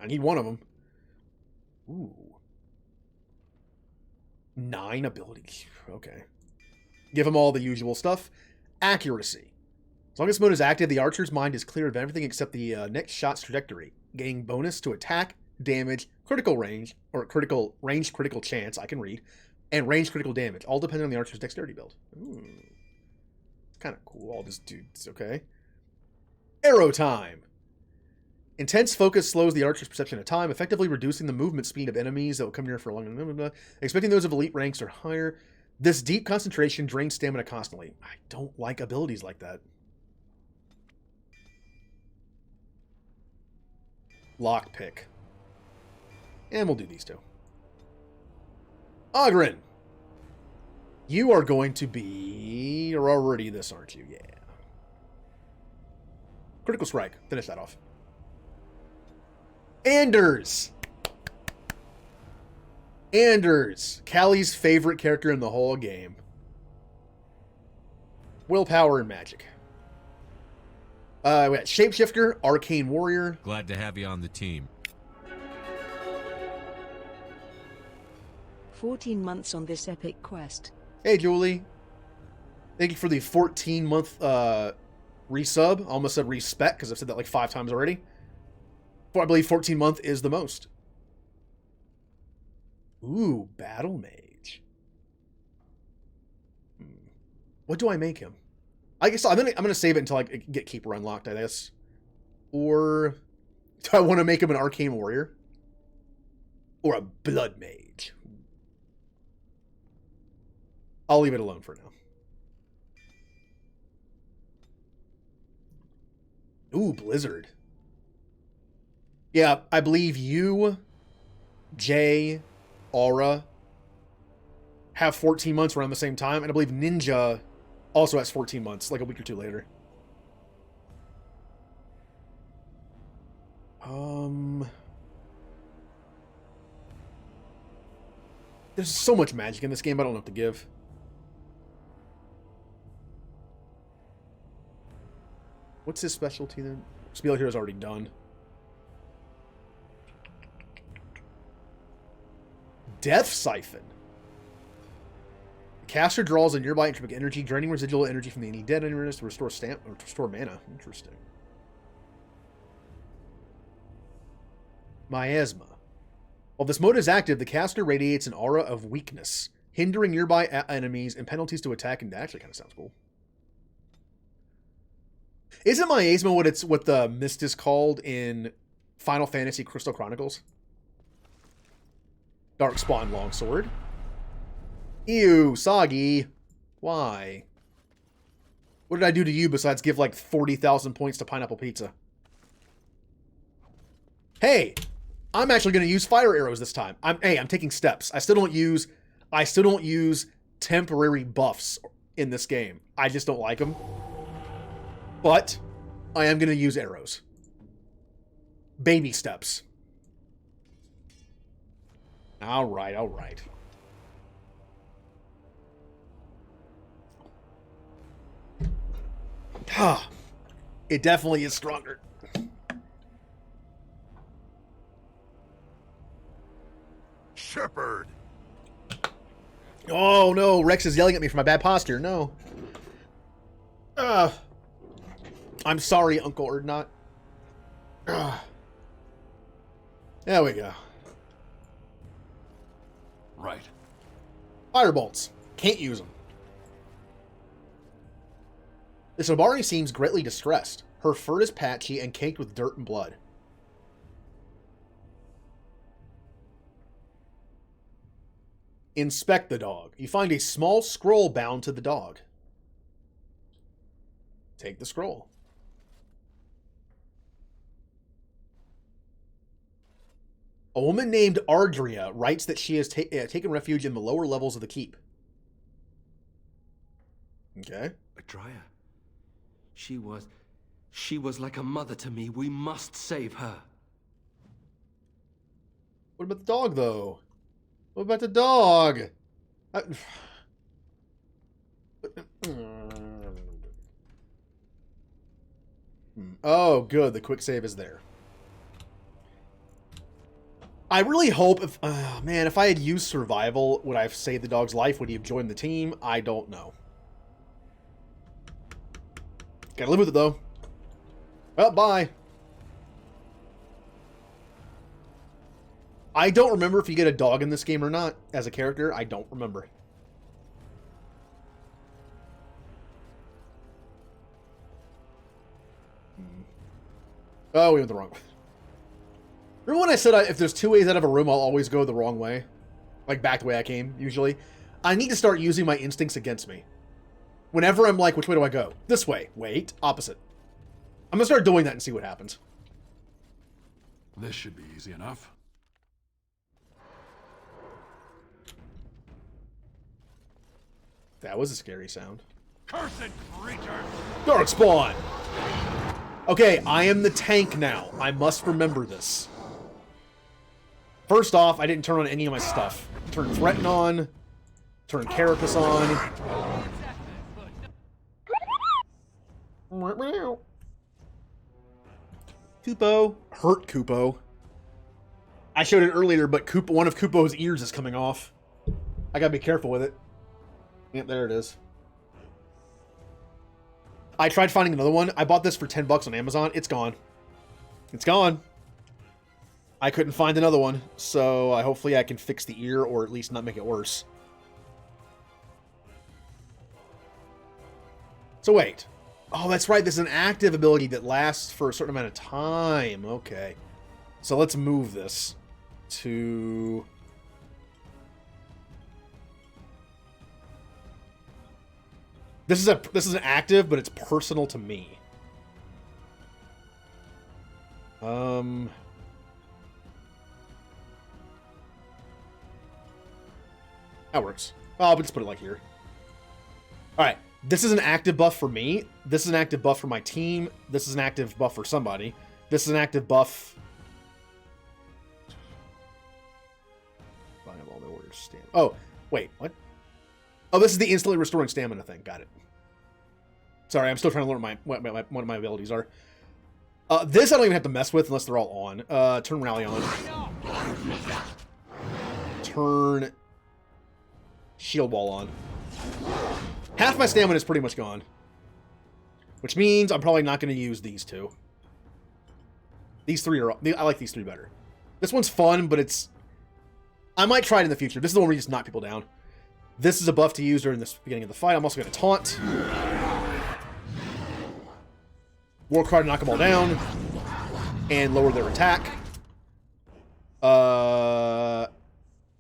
[SPEAKER 1] I need one of them. Ooh. 9 abilities. Okay. Give him all the usual stuff. Accuracy. As long as this mode is active, the archer's mind is clear of everything except the next shot's trajectory. Gaining bonus to attack, damage, critical range, or critical range critical chance, I can read, and range critical damage, all depending on the archer's dexterity build. Ooh. Kind of cool. All this dudes. Okay. Arrow time. Intense focus slows the archer's perception of time, effectively reducing the movement speed of enemies that will come near for a long time. Expecting those of elite ranks or higher. This deep concentration drains stamina constantly. I don't like abilities like that. Lockpick. And we'll do these two. Ogren! You are going to be... You're already this, aren't you? Yeah. Critical strike. Finish that off. Anders! Anders! Callie's favorite character in the whole game. Willpower and magic. We got Shapeshifter, Arcane Warrior.
[SPEAKER 8] Glad to have you on the team.
[SPEAKER 6] 14 months on this epic quest.
[SPEAKER 1] Hey, Julie. Thank you for the 14-month resub. I almost said respec because I've said that like 5 times already. But I believe 14-month is the most. Ooh, Battle Mage. What do I make him? I guess I'm gonna save it until I get Keeper unlocked, I guess. Or do I want to make him an Arcane Warrior? Or a Blood Mage? I'll leave it alone for now. Ooh, Blizzard. Yeah, I believe you, Jay, Aura have 14 months around the same time, and I believe Ninja also has 14 months, like a week or two later. There's so much magic in this game, I don't know what to give. What's his specialty then? Spiel here is already done. Death Siphon. The caster draws a nearby entropic energy, draining residual energy from any dead enemies to restore stamp or to restore mana. Interesting. Miasma. While this mode is active, the caster radiates an aura of weakness, hindering nearby enemies and penalties to attack, and that actually kind of sounds cool. Isn't Miasma what the mist is called in Final Fantasy Crystal Chronicles? Darkspawn Longsword. Ew, soggy. Why? What did I do to you besides give like 40,000 points to Pineapple Pizza? Hey, I'm actually going to use fire arrows this time. I'm taking steps. I still don't use temporary buffs in this game. I just don't like them. But I am going to use arrows. Baby steps. All right, all right. It definitely is stronger.
[SPEAKER 3] Shepherd!
[SPEAKER 1] Oh no, Rex is yelling at me for my bad posture. No. I'm sorry, Uncle Erdnot. There we go.
[SPEAKER 8] Right.
[SPEAKER 1] Firebolts. Can't use them. The Sobari seems greatly distressed. Her fur is patchy and caked with dirt and blood. Inspect the dog. You find a small scroll bound to the dog. Take the scroll. A woman named Ardria writes that she has taken refuge in the lower levels of the keep. Okay.
[SPEAKER 2] Adria. She was like a mother to me. We must save her.
[SPEAKER 1] What about the dog, though? What about the dog? Oh, good. The quick save is there. I really hope if... man, if I had used survival, would I have saved the dog's life? Would he have joined the team? I don't know. Gotta live with it, though. Well, bye. I don't remember if you get a dog in this game or not. As a character, I don't remember. Oh, we went the wrong way. Remember when I said if there's two ways out of a room, I'll always go the wrong way? Like, back the way I came, usually. I need to start using my instincts against me. Whenever I'm like, which way do I go? This way. Wait. Opposite. I'm gonna start doing that and see what happens.
[SPEAKER 8] This should be easy enough.
[SPEAKER 1] That was a scary sound.
[SPEAKER 3] Cursed creature!
[SPEAKER 1] Darkspawn! Okay, I am the tank now. I must remember this. First off, I didn't turn on any of my stuff. Turn Threaten on. Turn Carapace on. Kupo. Hurt Kupo. I showed it earlier, but one of Kupo's ears is coming off. I gotta be careful with it. Yep, there it is. I tried finding another one. I bought this for 10 bucks on Amazon. It's gone. It's gone. I couldn't find another one, so hopefully I can fix the ear or at least not make it worse. So wait. Oh, that's right. This is an active ability that lasts for a certain amount of time. Okay. So let's move this to... This is an active, but it's personal to me. That works. I'll just put it like here. Alright. This is an active buff for me. This is an active buff for my team. This is an active buff for somebody. This is an active buff. All the orders. Oh, wait, what? Oh, this is the instantly restoring stamina thing. Got it. Sorry, I'm still trying to learn what my abilities are. This I don't even have to mess with unless they're all on. Turn Rally on. Turn Shield Wall on. Half my stamina is pretty much gone. Which means I'm probably not going to use these two. These three are... I like these three better. This one's fun, but it's... I might try it in the future. This is the one where you just knock people down. This is a buff to use during the beginning of the fight. I'm also going to taunt. War card to knock them all down. And lower their attack. Let's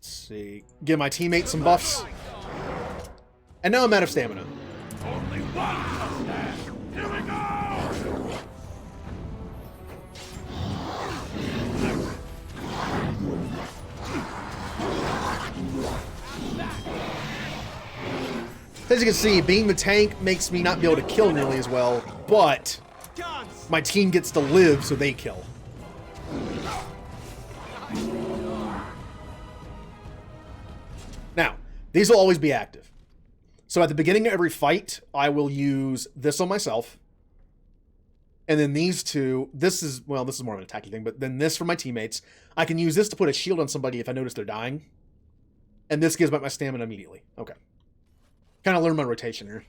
[SPEAKER 1] see. Give my teammates some buffs. And now I'm out of stamina.
[SPEAKER 3] Only one mustache! Here we go!
[SPEAKER 1] As you can see, being the tank makes me not be able to kill nearly as well, but my team gets to live, so they kill. Now, these will always be active. So at the beginning of every fight, I will use this on myself. And then these two, this is more of an attacking thing, but then this for my teammates. I can use this to put a shield on somebody if I notice they're dying. And this gives back my stamina immediately. Okay. Kind of learn my rotation here.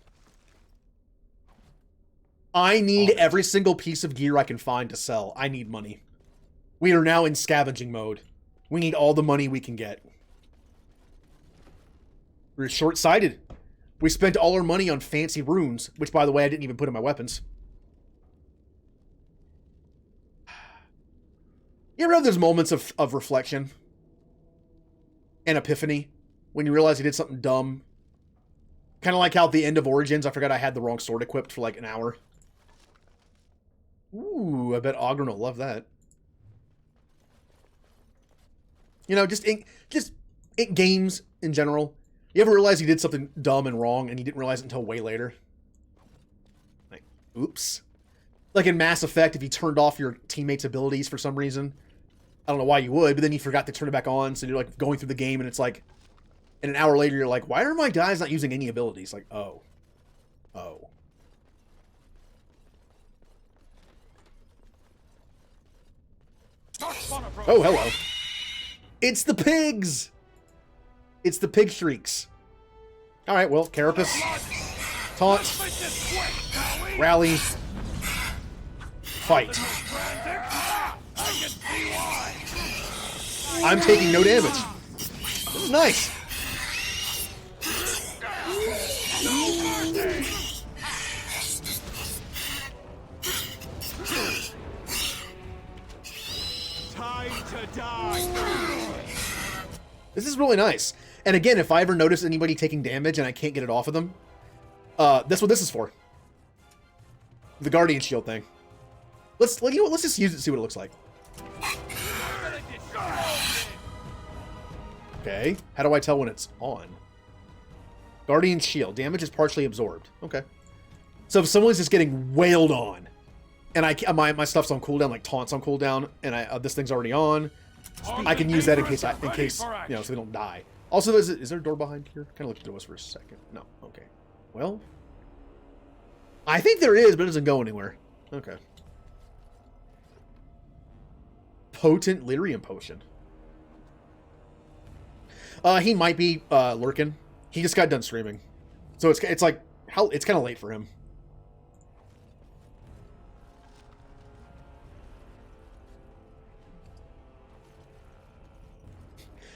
[SPEAKER 1] I need every single piece of gear I can find to sell. I need money. We are now in scavenging mode. We need all the money we can get. We're short-sighted. We spent all our money on fancy runes, which, by the way, I didn't even put in my weapons. You ever have those moments of reflection and epiphany when you realize you did something dumb? Kind of like how at the end of Origins, I forgot I had the wrong sword equipped for like an hour. Ooh, I bet Ogren will love that. You know, just in games in general. You ever realize you did something dumb and wrong and you didn't realize it until way later? Like, oops. Like in Mass Effect, if you turned off your teammates' abilities for some reason. I don't know why you would, but then you forgot to turn it back on, so you're like going through the game and it's like, and an hour later you're like, why are my guys not using any abilities? Like, oh. Oh. Oh, hello. It's the pigs! It's the pig shrieks. Alright, well, Carapace. Taunt. Rally. Fight. I'm taking no damage. This is nice.
[SPEAKER 9] Time to die.
[SPEAKER 1] This is really nice. And again, if I ever notice anybody taking damage and I can't get it off of them, that's what this is for. The Guardian Shield thing. Let's just use it and see what it looks like. Okay. How do I tell when it's on? Guardian Shield. Damage is partially absorbed. Okay. So if someone's just getting wailed on, and my stuff's on cooldown, like taunts on cooldown, and this thing's already on, I can use that in case you know, so they don't die. Also, is there a door behind here? Kind of looked at it was for a second. No. Okay. Well, I think there is, but it doesn't go anywhere. Okay. Potent lyrium potion. He might be lurking. He just got done streaming, so it's like it's kind of late for him.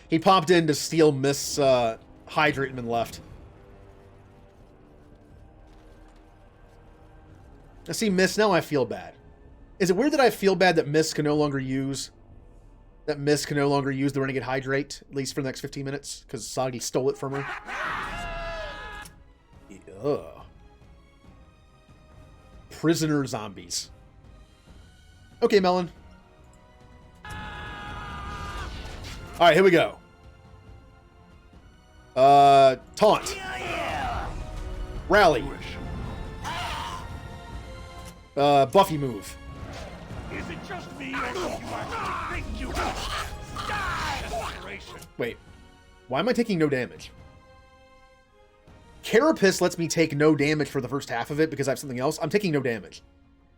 [SPEAKER 1] He popped in to steal Miss Hydrate and then left. I see Miss, now I feel bad. Is it weird that I feel bad that Miss can no longer use the Renegade Hydrate, at least for the next 15 minutes, because Sagi stole it from her? Ugh. Prisoner zombies. Okay, Melon. Alright, here we go. Taunt. Rally. Buffy move.
[SPEAKER 9] Is it just me, or do you actually think you die?
[SPEAKER 1] Wait. Why am I taking no damage? Carapace lets me take no damage for the first half of it because I have something else. I'm taking no damage.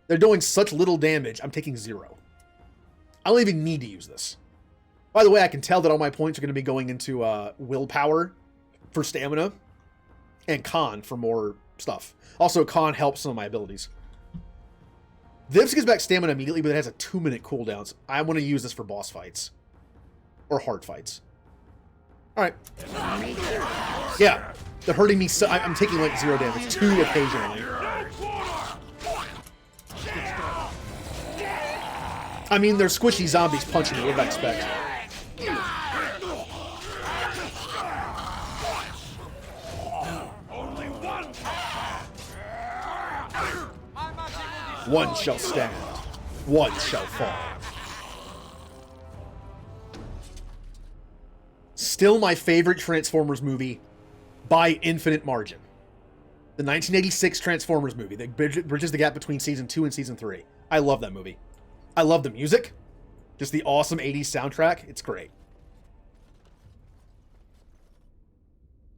[SPEAKER 1] They're doing such little damage, I'm taking 0. I don't even need to use this. By the way, I can tell that all my points are going to be going into willpower for stamina and con for more stuff. Also, con helps some of my abilities. This gives back stamina immediately, but it has a 2-minute cooldown. So I want to use this for boss fights. Or hard fights. Alright. Yeah. They're hurting me so... I'm taking like 0 damage. 2 occasionally. I mean, they're squishy zombies punching me. What did I expect? One shall stand, one shall fall. Still my favorite Transformers movie by infinite margin. The 1986 Transformers movie that bridges the gap between season 2 and season 3. I love that movie. I love the music. Just the awesome 80s soundtrack. It's great.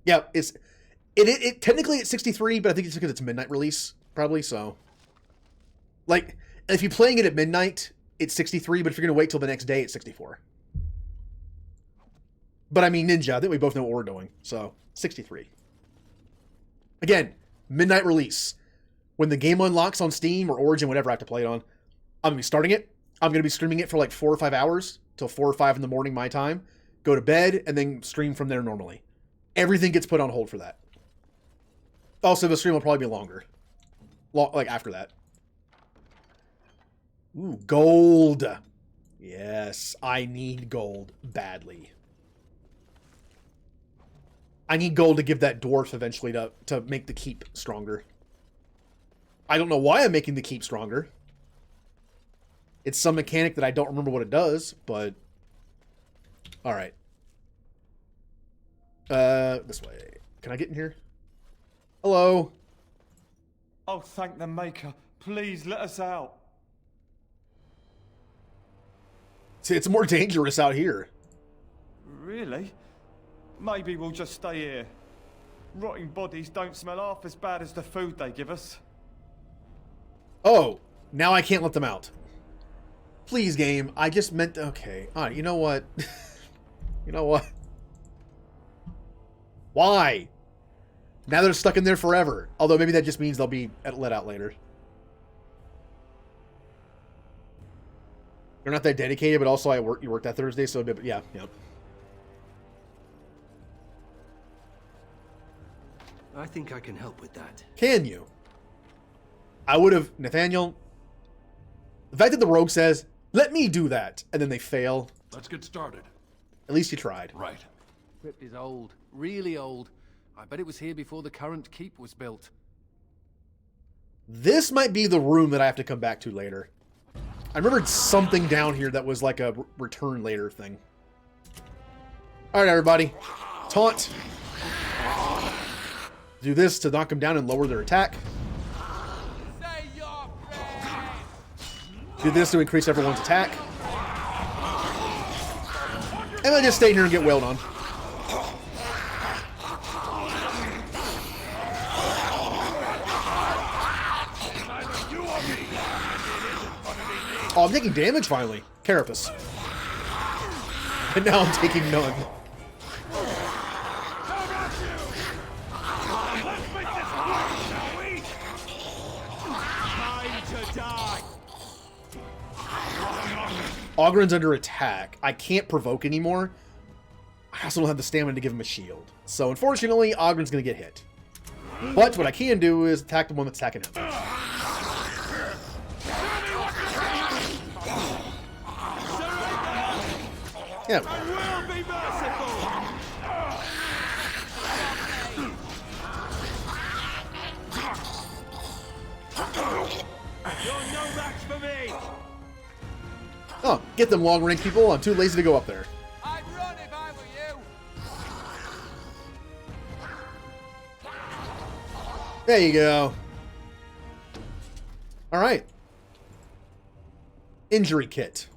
[SPEAKER 1] Yeah, it technically it's 63, but I think it's because it's a midnight release, probably, so. Like, if you're playing it at midnight, it's 63, but if you're going to wait till the next day, it's 64. But I mean, Ninja, I think we both know what we're doing, so 63. Again, midnight release. When the game unlocks on Steam or Origin, whatever I have to play it on, I'm going to be starting it. I'm going to be streaming it for like 4 or 5 hours, till 4 or 5 in the morning my time. Go to bed, and then stream from there normally. Everything gets put on hold for that. Also, the stream will probably be longer. Like, after that. Ooh, gold. Yes, I need gold badly. I need gold to give that dwarf eventually to make the keep stronger. I don't know why I'm making the keep stronger. It's some mechanic that I don't remember what it does, but... Alright. This way. Can I get in here? Hello?
[SPEAKER 9] Oh, thank the Maker. Please let us out.
[SPEAKER 1] See, it's more dangerous out here.
[SPEAKER 9] Really? Maybe we'll just stay here. Rotting bodies don't smell half as bad as the food they give us.
[SPEAKER 1] Oh, now I can't let them out. Please, game. I just meant... Okay. Alright, you know what? You know what? Why? Now they're stuck in there forever. Although maybe that just means they'll be let out later. They're not that dedicated, but also you worked that Thursday, so a bit, yeah.
[SPEAKER 2] I think I can help with that.
[SPEAKER 1] Can you? I would have... Nathaniel, the fact that the rogue says, let me do that, and then they fail.
[SPEAKER 8] Let's get started.
[SPEAKER 1] At least you tried.
[SPEAKER 8] Right.
[SPEAKER 4] Crypt is old. Really old. I bet it was here before the current keep was built.
[SPEAKER 1] This might be the room that I have to come back to later. I remembered something down here that was like a return later thing. Alright, everybody. Taunt. Do this to knock them down and lower their attack. Do this to increase everyone's attack. And then just stay here and get wailed on. Oh, I'm taking damage finally. Carapace. And now I'm taking none. Ogren's under attack. I can't provoke anymore. I also don't have the stamina to give him a shield. So unfortunately, Ogren's going to get hit. But what I can do is attack the one that's attacking him. Yeah. Oh, get them long-range people. I'm too lazy to go up there.
[SPEAKER 4] I'd run if I were you.
[SPEAKER 1] There you go. All right. Injury kit.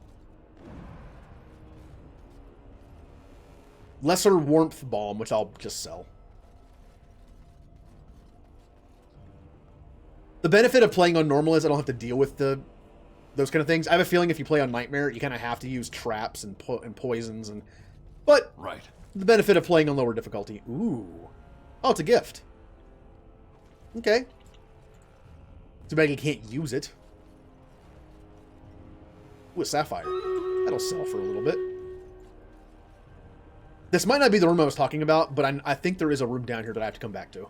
[SPEAKER 1] Lesser warmth balm, which I'll just sell. The benefit of playing on normal is I don't have to deal with those kind of things. I have a feeling if you play on Nightmare, you kind of have to use traps and poisons but
[SPEAKER 8] right.
[SPEAKER 1] The benefit of playing on lower difficulty. Ooh. Oh, it's a gift. Okay. Too bad you can't use it. Ooh, a sapphire. That'll sell for a little bit. This might not be the room I was talking about, but I think there is a room down here that I have to come back to.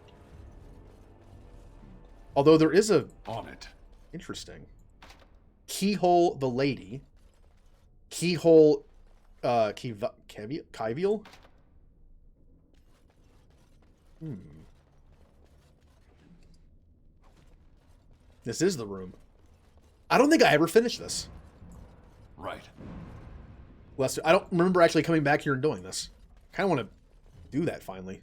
[SPEAKER 1] Although there is a...
[SPEAKER 8] On it.
[SPEAKER 1] Interesting. Keyhole the Lady. Keyhole... Kiviel? This is the room. I don't think I ever finished this.
[SPEAKER 8] Right.
[SPEAKER 1] Lester, I don't remember actually coming back here and doing this. Kind of want to do that finally.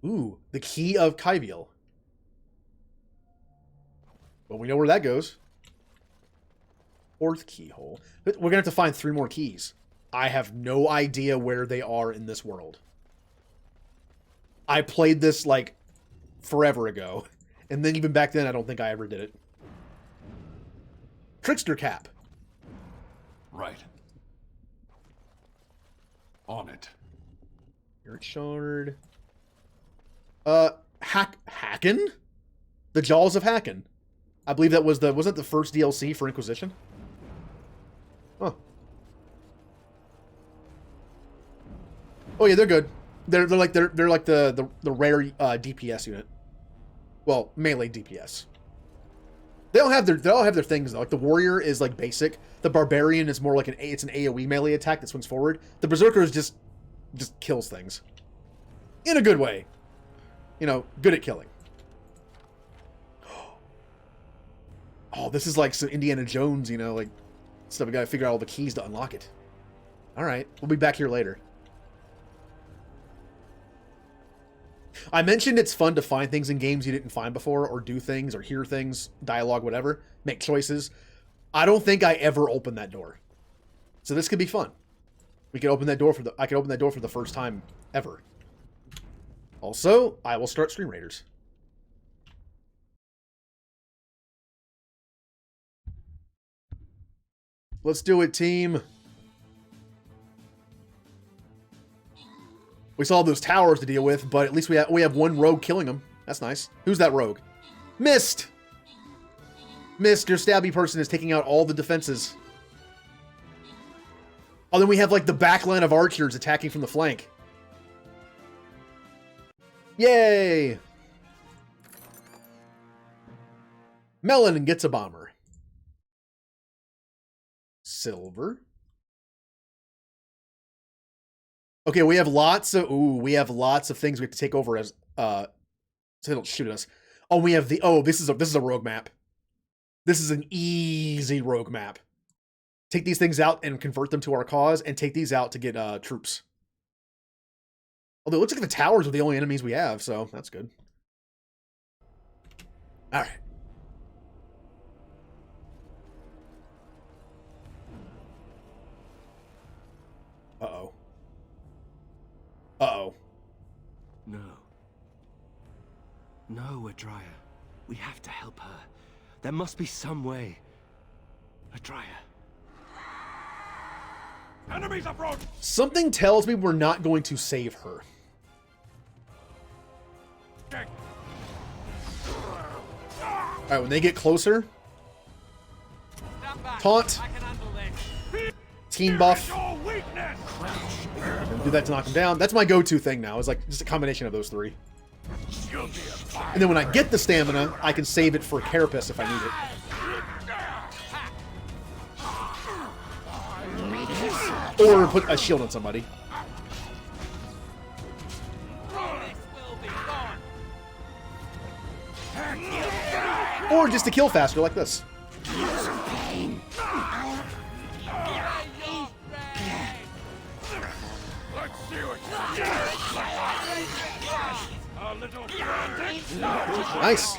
[SPEAKER 1] Ooh, the key of Kyviel. Well, we know where that goes. 4th keyhole. But we're going to have to find 3 more keys. I have no idea where they are in this world. I played this, like, forever ago. And then even back then, I don't think I ever did it. Trickster cap.
[SPEAKER 8] Right. On it.
[SPEAKER 1] Spirit shard. Hacken? The Jaws of Hacken. I believe that was wasn't the first DLC for Inquisition? Huh. Oh yeah, they're good. They're like the rare DPS unit. Well, melee DPS. They all have their things though. Like the warrior is like basic. The barbarian is more like it's an AoE melee attack that swings forward. The berserker is just kills things. In a good way. You know, good at killing. Oh, this is like some Indiana Jones, you know, like stuff. We gotta figure out all the keys to unlock it. Alright, we'll be back here later. I mentioned it's fun to find things in games you didn't find before, or do things, or hear things, dialogue, whatever, make choices. I don't think I ever opened that door. So this could be fun. I could open that door for the first time ever. Also, I will start Stream Raiders. Let's do it, team. We still have those towers to deal with, but at least we have one rogue killing them. That's nice. Who's that rogue? Mist! Mist, your stabby person is taking out all the defenses. Oh, then we have like the back line of archers attacking from the flank. Yay! Melon gets a bomber. Silver. Okay, we have lots of things we have to take over as so they don't shoot us. Oh, we have this is a rogue map. This is an easy rogue map. Take these things out and convert them to our cause, and take these out to get troops. Although it looks like the towers are the only enemies we have, so that's good. All right. Uh-oh. Uh-oh.
[SPEAKER 2] No. No, Adria. We have to help her. There must be some way. Adria.
[SPEAKER 8] Enemies approach!
[SPEAKER 1] Something tells me we're not going to save her. Alright, when they get closer... Taunt. Team buff. Do that to knock him down. That's my go-to thing now. It's like just a combination of those three. And then when I get the stamina, I can save it for Carapace if I need it. Or put a shield on somebody. Or just to kill faster like this. Nice.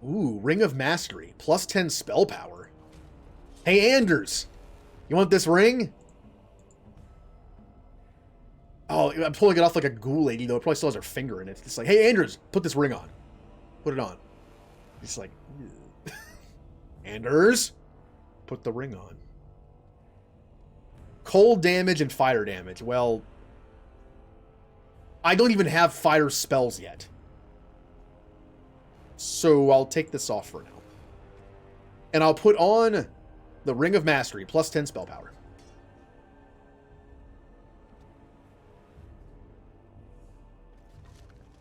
[SPEAKER 1] Ooh, Ring of Mastery. Plus 10 spell power. Hey, Anders. You want this ring? Oh, I'm pulling it off like a ghoul lady, though. It probably still has her finger in it. It's like, hey, Anders, put this ring on. Put it on. It's like, Anders, put the ring on. Cold damage and fire damage. Well, I don't even have fire spells yet. So I'll take this off for now. And I'll put on the Ring of Mastery, plus 10 spell power.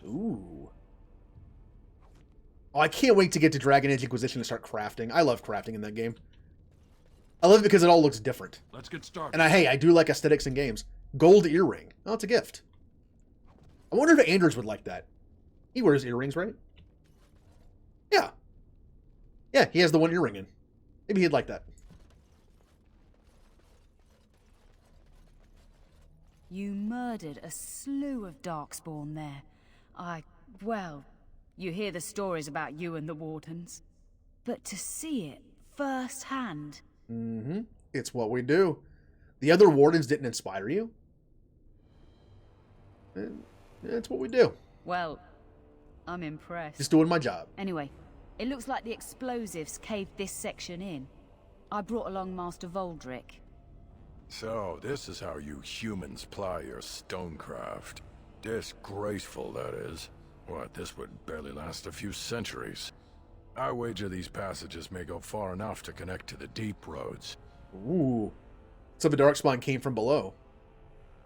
[SPEAKER 1] Ooh. Oh, I can't wait to get to Dragon Age Inquisition and start crafting. I love crafting in that game. I love it because it all looks different.
[SPEAKER 8] Let's get started.
[SPEAKER 1] And I do like aesthetics in games. Gold earring. Oh, it's a gift. I wonder if Anders would like that. He wears earrings, right? Yeah. Yeah, he has the one earring in. Maybe he'd like that.
[SPEAKER 7] You murdered a slew of Darkspawn there. Well, you hear the stories about you and the Wardens. But to see it firsthand...
[SPEAKER 1] Mm-hmm. It's what we do. The other Wardens didn't inspire you? It's what we do.
[SPEAKER 7] Well, I'm impressed.
[SPEAKER 1] Just doing my job.
[SPEAKER 7] Anyway, it looks like the explosives caved this section in. I brought along Master Voldrick.
[SPEAKER 10] So, this is how you humans ply your stonecraft. Disgraceful, that is. What, this would barely last a few centuries. I wager these passages may go far enough to connect to the deep roads.
[SPEAKER 1] Ooh. So the Darkspawn came from below.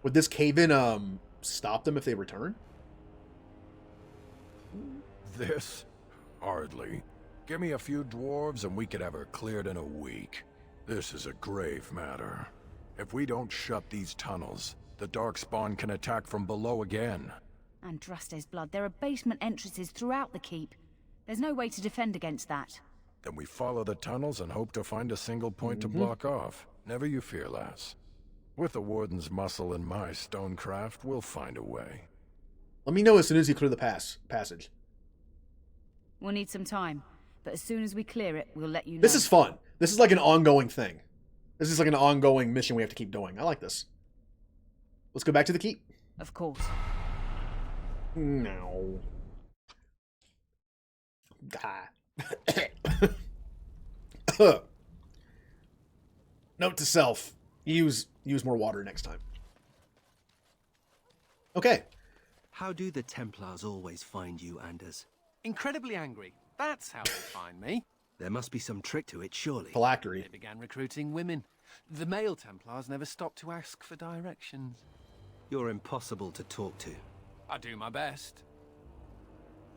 [SPEAKER 1] Would this cave-in, stop them if they return?
[SPEAKER 10] This? Hardly. Give me a few dwarves and we could have her cleared in a week. This is a grave matter. If we don't shut these tunnels, the Darkspawn can attack from below again.
[SPEAKER 7] Andraste's blood, there are basement entrances throughout the keep. There's no way to defend against that.
[SPEAKER 10] Then we follow the tunnels and hope to find a single point to block off. Never you fear, lass. With the Warden's muscle and my stonecraft, we'll find a way.
[SPEAKER 1] Let me know as soon as you clear the passage.
[SPEAKER 7] We'll need some time, but as soon as we clear it, we'll let you know.
[SPEAKER 1] This is fun. This is like an ongoing thing. This is like an ongoing mission we have to keep doing. I like this. Let's go back to the keep.
[SPEAKER 7] Of course.
[SPEAKER 1] No. Note to self. Use more water next time. Okay.
[SPEAKER 2] How do the Templars always find you, Anders?
[SPEAKER 4] Incredibly angry. That's how they find me.
[SPEAKER 2] There must be some trick to it, surely.
[SPEAKER 1] Phylactery.
[SPEAKER 4] They began recruiting women. The male Templars never stopped to ask for directions.
[SPEAKER 2] You're impossible to talk to.
[SPEAKER 4] I do my best.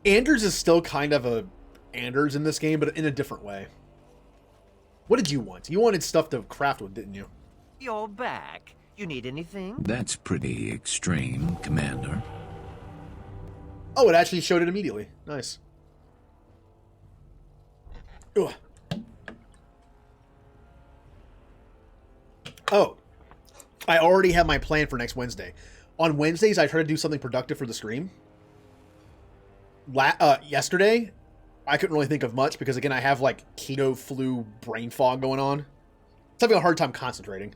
[SPEAKER 1] Anders is still kind of a Anders in this game, but in a different way. What did you want? You wanted stuff to craft with, didn't you?
[SPEAKER 5] You're back. You need anything?
[SPEAKER 11] That's pretty extreme, Commander.
[SPEAKER 1] Oh, it actually showed it immediately. Nice. Ugh. Oh, I already have my plan for next Wednesday. On Wednesdays, I try to do something productive for the stream. Yesterday, I couldn't really think of much because, again, I have, like, keto flu brain fog going on. It's having a hard time concentrating.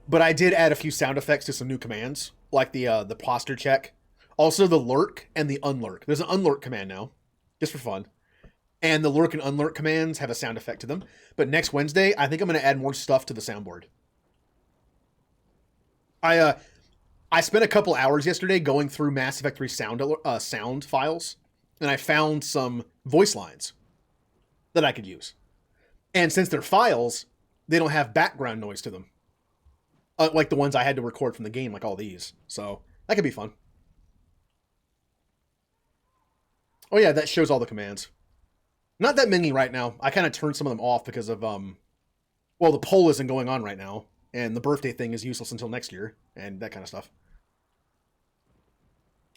[SPEAKER 1] But I did add a few sound effects to some new commands, like the posture check. Also, the lurk and the unlurk. There's an unlurk command now, just for fun. And the lurk and unlurk commands have a sound effect to them. But next Wednesday, I think I'm going to add more stuff to the soundboard. I spent a couple hours yesterday going through Mass Effect 3 sound files, and I found some voice lines that I could use. And since they're files, they don't have background noise to them. Like the ones I had to record from the game, like all these. So, that could be fun. Oh yeah, that shows all the commands. Not that many right now. I kind of turned some of them off because of, well, the poll isn't going on right now. And the birthday thing is useless until next year. And that kind of stuff.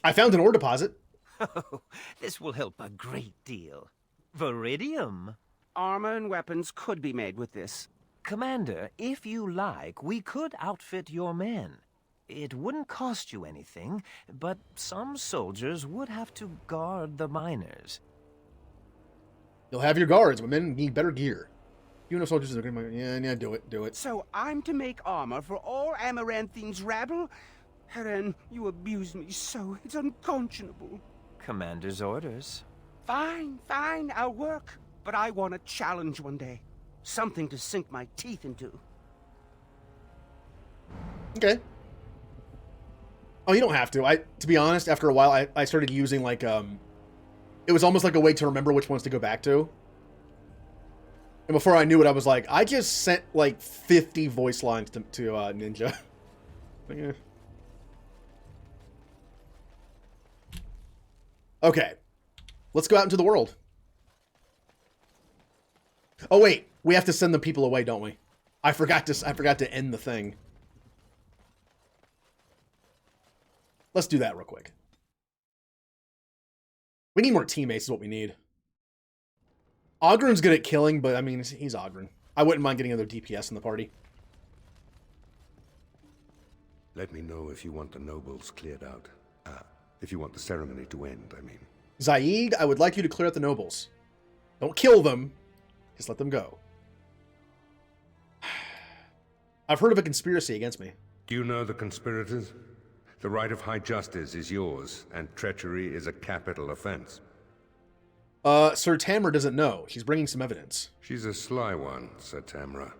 [SPEAKER 1] I found an ore deposit.
[SPEAKER 5] Oh, this will help a great deal. Viridium.
[SPEAKER 12] Armor and weapons could be made with this.
[SPEAKER 5] Commander, if you like, we could outfit your men. It wouldn't cost you anything, but some soldiers would have to guard the miners.
[SPEAKER 1] You'll have your guards, but men need better gear. You know soldiers are going to... Yeah, do it.
[SPEAKER 12] So I'm to make armor for all Amaranthine's rabble? Heren, you abuse me so. It's unconscionable.
[SPEAKER 5] Commander's orders.
[SPEAKER 12] Fine, I'll work. But I want a challenge one day. Something to sink my teeth into.
[SPEAKER 1] Okay. Oh, you don't have to. To be honest, after a while, I started using, like, it was almost like a way to remember which ones to go back to. And before I knew it, I was like, I just sent, like, 50 voice lines to Ninja. Yeah. Okay. Let's go out into the world. Oh, wait. We have to send the people away, don't we? I forgot to end the thing. Let's do that real quick. We need more teammates is what we need. Ogrun's good at killing, but I mean, he's Ogrun. I wouldn't mind getting another DPS in the party.
[SPEAKER 13] Let me know if you want the nobles cleared out. If you want the ceremony to end, I mean.
[SPEAKER 1] Zaid, I would like you to clear out the nobles. Don't kill them. Just let them go. I've heard of a conspiracy against me.
[SPEAKER 13] Do you know the conspirators? The right of high justice is yours, and treachery is a capital offense.
[SPEAKER 1] Sir Tamra doesn't know. She's bringing some evidence.
[SPEAKER 13] She's a sly one, Sir Tamra,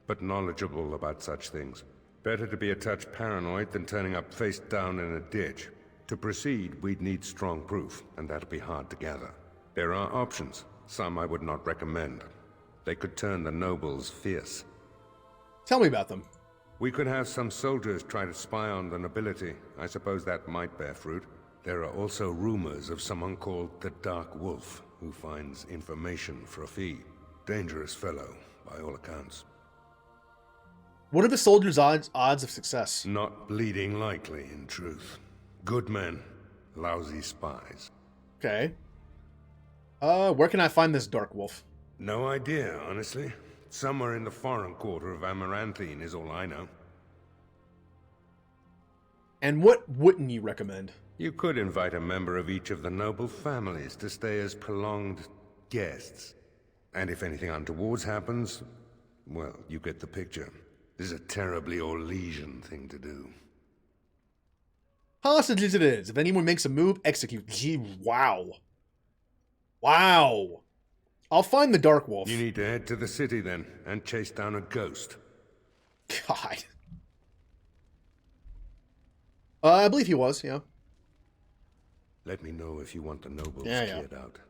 [SPEAKER 13] but knowledgeable about such things. Better to be a touch paranoid than turning up face down in a ditch. To proceed, we'd need strong proof, and that'll be hard to gather. There are options, some I would not recommend. They could turn the nobles fierce.
[SPEAKER 1] Tell me about them.
[SPEAKER 13] We could have some soldiers try to spy on the nobility. I suppose that might bear fruit. There are also rumors of someone called the Dark Wolf, who finds information for a fee. Dangerous fellow, by all accounts.
[SPEAKER 1] What are the soldiers' odds of success?
[SPEAKER 13] Not bleeding likely, in truth. Good men, lousy spies.
[SPEAKER 1] Okay. Where can I find this Dark Wolf?
[SPEAKER 13] No idea, honestly. Somewhere in the foreign quarter of Amaranthine is all I know.
[SPEAKER 1] And what wouldn't you recommend?
[SPEAKER 13] You could invite a member of each of the noble families to stay as prolonged guests. And if anything untoward happens, well, you get the picture. This is a terribly Orlesian thing to do.
[SPEAKER 1] Hostages it is. If anyone makes a move, execute. Gee, wow. Wow. I'll find the Dark Wolf.
[SPEAKER 13] You need to head to the city then, and chase down a ghost.
[SPEAKER 1] God. I believe he was, yeah.
[SPEAKER 13] Let me know if you want the nobles cleared out.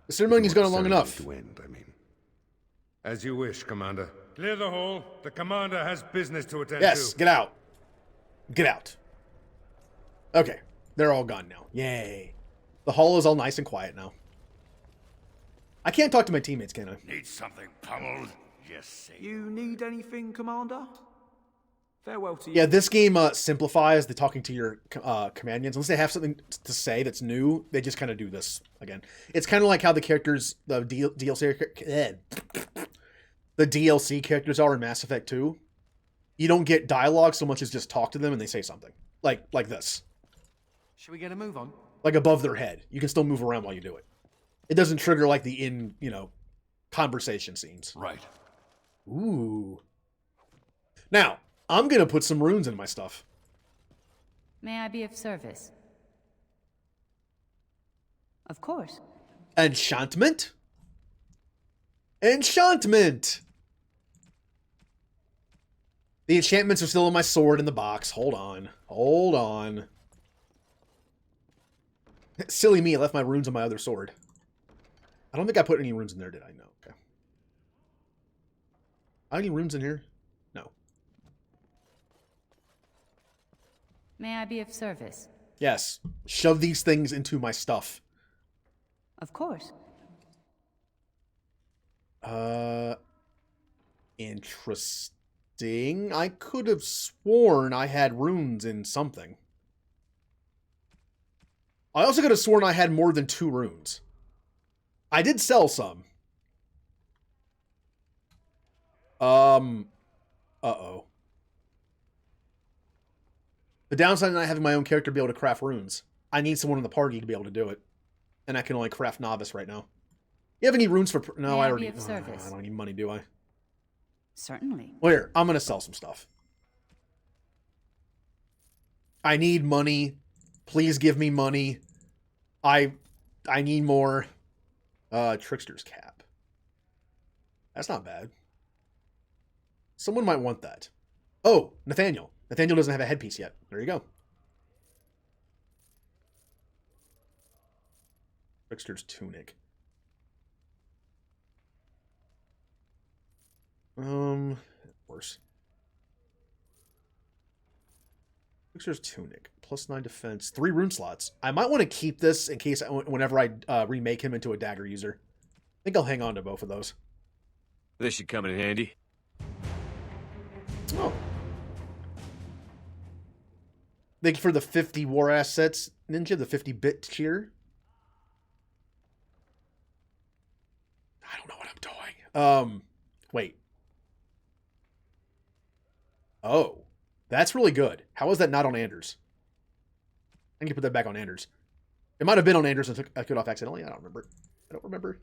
[SPEAKER 1] The ceremony's gone long enough.
[SPEAKER 13] To end, I mean. As you wish, Commander. Clear the hall. The Commander has business to attend to.
[SPEAKER 1] Yes, get out. Get out. Okay, they're all gone now. Yay. The hall is all nice and quiet now. I can't talk to my teammates, can I?
[SPEAKER 3] Need something pummeled? Just say.
[SPEAKER 14] You need anything, Commander? Farewell to you.
[SPEAKER 1] Yeah, this game simplifies the talking to your companions. Unless they have something to say that's new, they just kind of do this again. It's kind of like how the characters, the DLC characters are in Mass Effect 2. You don't get dialogue so much as just talk to them and they say something. Like this.
[SPEAKER 4] Should we get a move on?
[SPEAKER 1] Like above their head. You can still move around while you do it. It doesn't trigger like the conversation scenes.
[SPEAKER 8] Right.
[SPEAKER 1] Ooh. Now, I'm going to put some runes in my stuff.
[SPEAKER 7] May I be of service? Of course.
[SPEAKER 1] Enchantment? Enchantment! The enchantments are still in my sword in the box. Hold on. Hold on. Silly me, I left my runes on my other sword. I don't think I put any runes in there, did I? No. Okay. Are any runes in here? No.
[SPEAKER 7] May I be of service?
[SPEAKER 1] Yes. Shove these things into my stuff.
[SPEAKER 7] Of course.
[SPEAKER 1] Interesting. I could have sworn I had runes in something. I also could have sworn I had more than 2 runes. I did sell some. Uh-oh. The downside of not having my own character be able to craft runes. I need someone in the party to be able to do it. And I can only craft novice right now. You have any runes for... No, I already... I don't need money, do I?
[SPEAKER 7] Certainly.
[SPEAKER 1] Well, here. I'm going to sell some stuff. I need money. Please give me money. I need more. Trickster's cap. That's not bad. Someone might want that. Oh, Nathaniel. Nathaniel doesn't have a headpiece yet. There you go. Trickster's tunic. Worse. Trickster's tunic. +9 defense. 3 rune slots. I might want to keep this in case whenever I remake him into a dagger user. I think I'll hang on to both of those.
[SPEAKER 15] This should come in handy.
[SPEAKER 1] Oh. Thank you for the 50 war assets, Ninja, the 50-bit tier. I don't know what I'm doing. Wait. Oh. That's really good. How is that not on Anders? I need to put that back on Anders. It might have been on Anders and I took it off accidentally. I don't remember. I don't remember.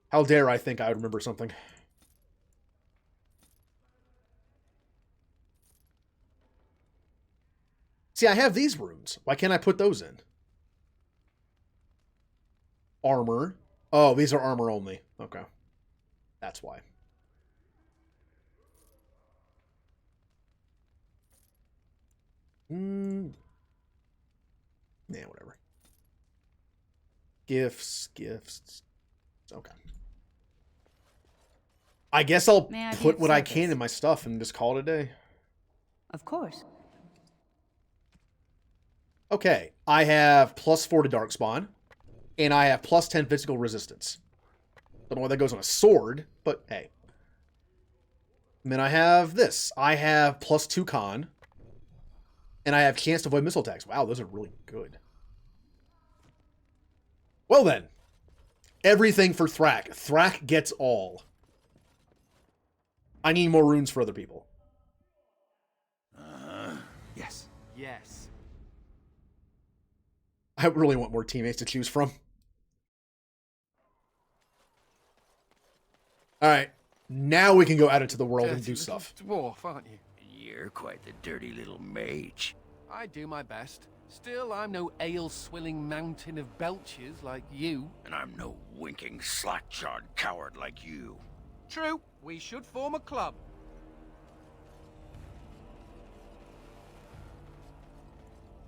[SPEAKER 1] How dare I think I would remember something. See, I have these runes. Why can't I put those in? Armor. Oh, these are armor only. Okay. That's why. Yeah, whatever. Gifts. Okay. I guess I'll put what I can in my stuff and just call it a day.
[SPEAKER 7] Of course.
[SPEAKER 1] Okay, I have +4 to Darkspawn, and I have +10 physical resistance. Don't know why that goes on a sword, but hey. And then I have this. I have +2 con, and I have chance to avoid missile attacks. Wow, those are really good. Well then, everything for Thrak. Thrak gets all. I need more runes for other people.
[SPEAKER 2] Yes.
[SPEAKER 4] Yes.
[SPEAKER 1] I really want more teammates to choose from. Alright, now we can go out into the world and do stuff.
[SPEAKER 4] Dwarf, aren't you?
[SPEAKER 3] You're quite the dirty little mage.
[SPEAKER 4] I do my best. Still, I'm no ale-swilling mountain of belches like you.
[SPEAKER 3] And I'm no winking, slack-jawed coward like you.
[SPEAKER 4] True. We should form a club.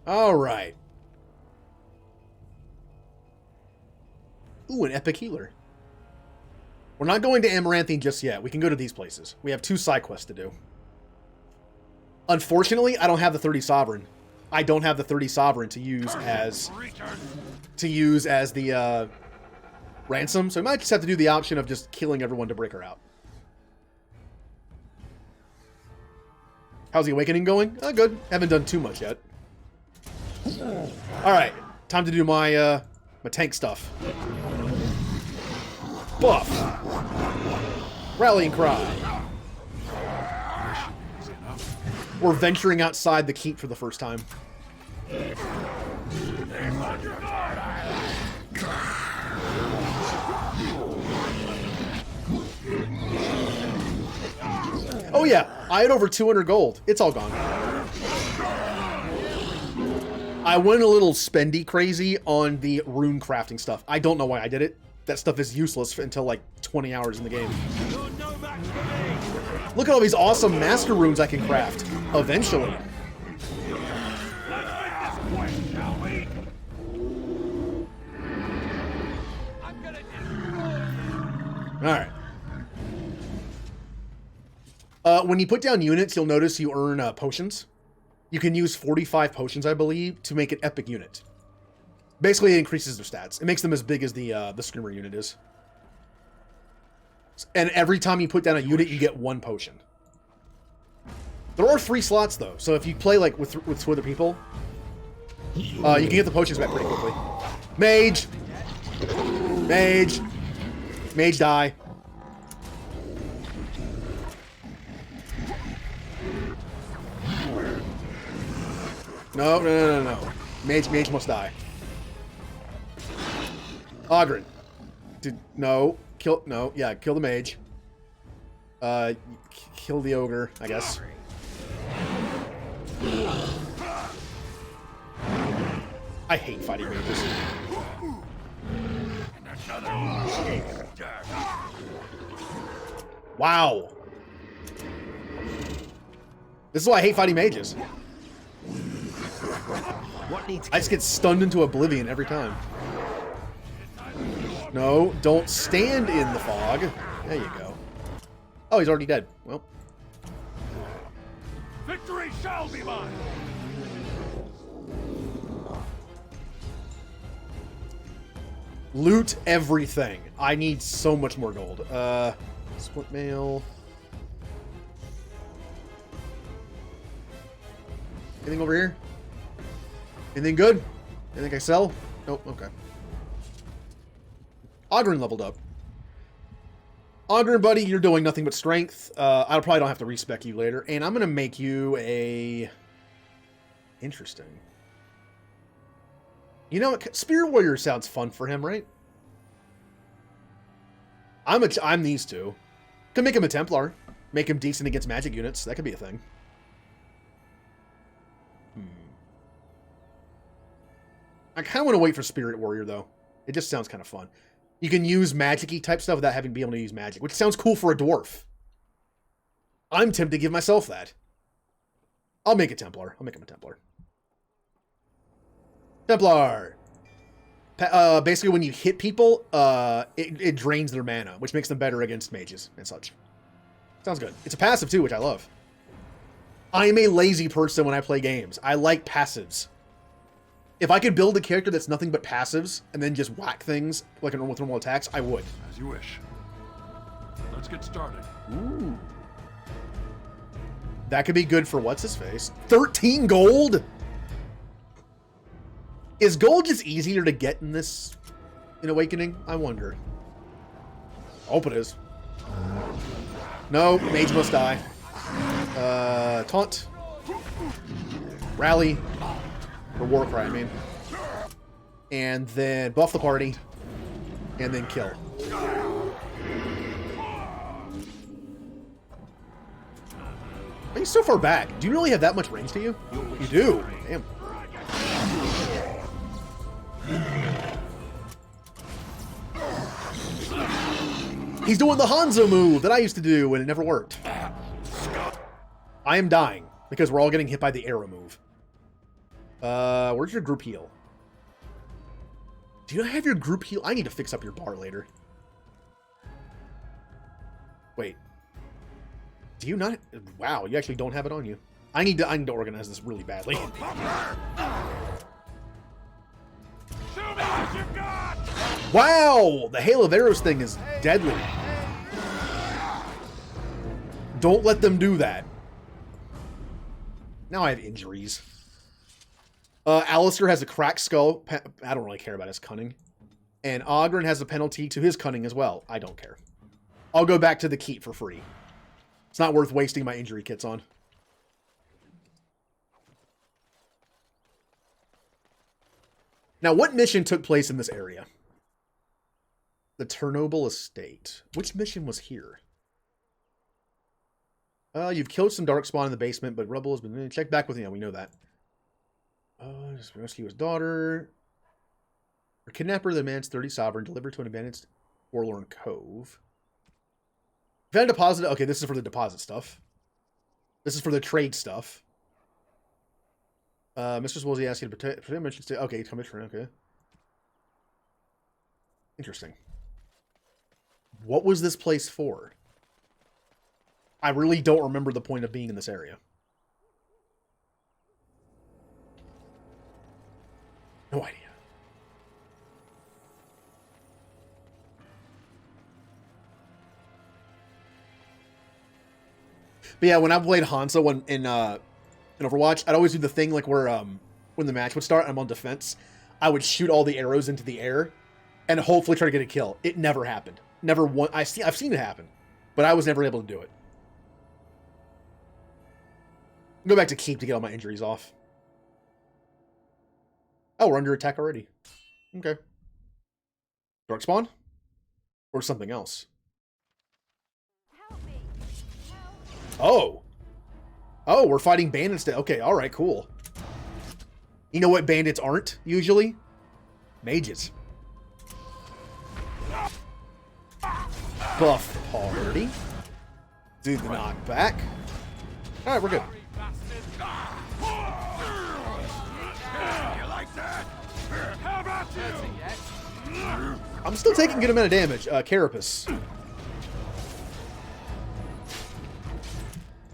[SPEAKER 1] Alright. Ooh, an epic healer. We're not going to Amaranthine just yet. We can go to these places. We have 2 side quests to do. Unfortunately, I don't have the 30 Sovereign. I don't have the 30 Sovereign to use as the ransom, so I might just have to do the option of just killing everyone to break her out. How's the Awakening going? Good. Haven't done too much yet. Alright, time to do my my tank stuff. Buff. Rallying cry. We're venturing outside the keep for the first time. Oh yeah, I had over 200 gold. It's all gone. I went a little spendy crazy on the rune crafting stuff. I don't know why I did it. That stuff is useless until like 20 hours in the game. Look at all these awesome master runes I can craft. Eventually. Alright. When you put down units, you'll notice you earn potions. You can use 45 potions, I believe, to make an epic unit. Basically, it increases their stats. It makes them as big as the Screamer unit is. And every time you put down a unit, you get 1 potion. There are 3 slots, though. So if you play like with 2 other people, you can get the potions back pretty quickly. Mage! Mage! Mage die. No. Mage must die. Ogren. No. Kill the mage. Kill the ogre, I guess. I hate fighting mages. Wow. This is why I hate fighting mages. I just get stunned into oblivion every time. No, don't stand in the fog. There you go. Oh, he's already dead. Well.
[SPEAKER 8] Victory shall be mine.
[SPEAKER 1] Loot everything. I need so much more gold. Split mail. Anything over here? Anything good? Anything I sell? Nope, okay. Ogren leveled up. Ogren, buddy, you're doing nothing but strength. I probably don't have to respec you later. And I'm going to make you a... Interesting. You know, Spirit Warrior sounds fun for him, right? I'm these two. Could make him a Templar. Make him decent against magic units. That could be a thing. I kind of want to wait for Spirit Warrior, though. It just sounds kind of fun. You can use magic-y type stuff without having to be able to use magic, which sounds cool for a dwarf. I'm tempted to give myself that. I'll make a Templar. I'll make him a Templar. Templar! Basically, when you hit people, it drains their mana, which makes them better against mages and such. Sounds good. It's a passive, too, which I love. I am a lazy person when I play games. I like passives. If I could build a character that's nothing but passives and then just whack things like with normal attacks, I would.
[SPEAKER 8] As you wish. Let's get started.
[SPEAKER 1] Ooh. That could be good for what's-his-face. 13 gold? Is gold just easier to get in this in Awakening? I wonder. I hope it is. No, mage must die. Taunt. Rally. Or Warcry, I mean. And then buff the party. And then kill. He's so far back. Do you really have that much range to you? You do. Damn. He's doing the Hanzo move that I used to do and it never worked. I am dying because we're all getting hit by the arrow move. Where's your group heal? Do you have your group heal? I need to fix up your bar later. Wait. Do you not? Wow, you actually don't have it on you. I need to organize this really badly. Wow! The Hail of Arrows thing is deadly. Don't let them do that. Now I have injuries. Alistair has a cracked skull. I don't really care about his cunning. And Ogren has a penalty to his cunning as well. I don't care. I'll go back to the keep for free. It's not worth wasting my injury kits on. Now, what mission took place in this area? The Chernobyl Estate. Which mission was here? You've killed some Darkspawn in the basement, but Rebel has been... Check back with him. We know that. Just rescue his daughter. Or kidnapper, the man's 30 sovereign, delivered to an abandoned forlorn cove. Found a deposit. Okay, this is for the deposit stuff. This is for the trade stuff. Mistress Woolsey asked you to protect mentions to. Okay, come in. Okay. Interesting. What was this place for? I really don't remember the point of being in this area. No idea. But yeah, when I played Hanzo in Overwatch, I'd always do the thing like where when the match would start, I'm on defense, I would shoot all the arrows into the air and hopefully try to get a kill. It never happened. Never one. I've seen it happen, but I was never able to do it. Go back to keep to get all my injuries off. Oh, we're under attack already. Okay. Darkspawn? Or something else? Oh. Oh, we're fighting bandits. Okay, alright, cool. You know what bandits aren't, usually? Mages. Buff the party. Do the knockback. Alright, we're good. I'm still taking a good amount of damage. Carapace.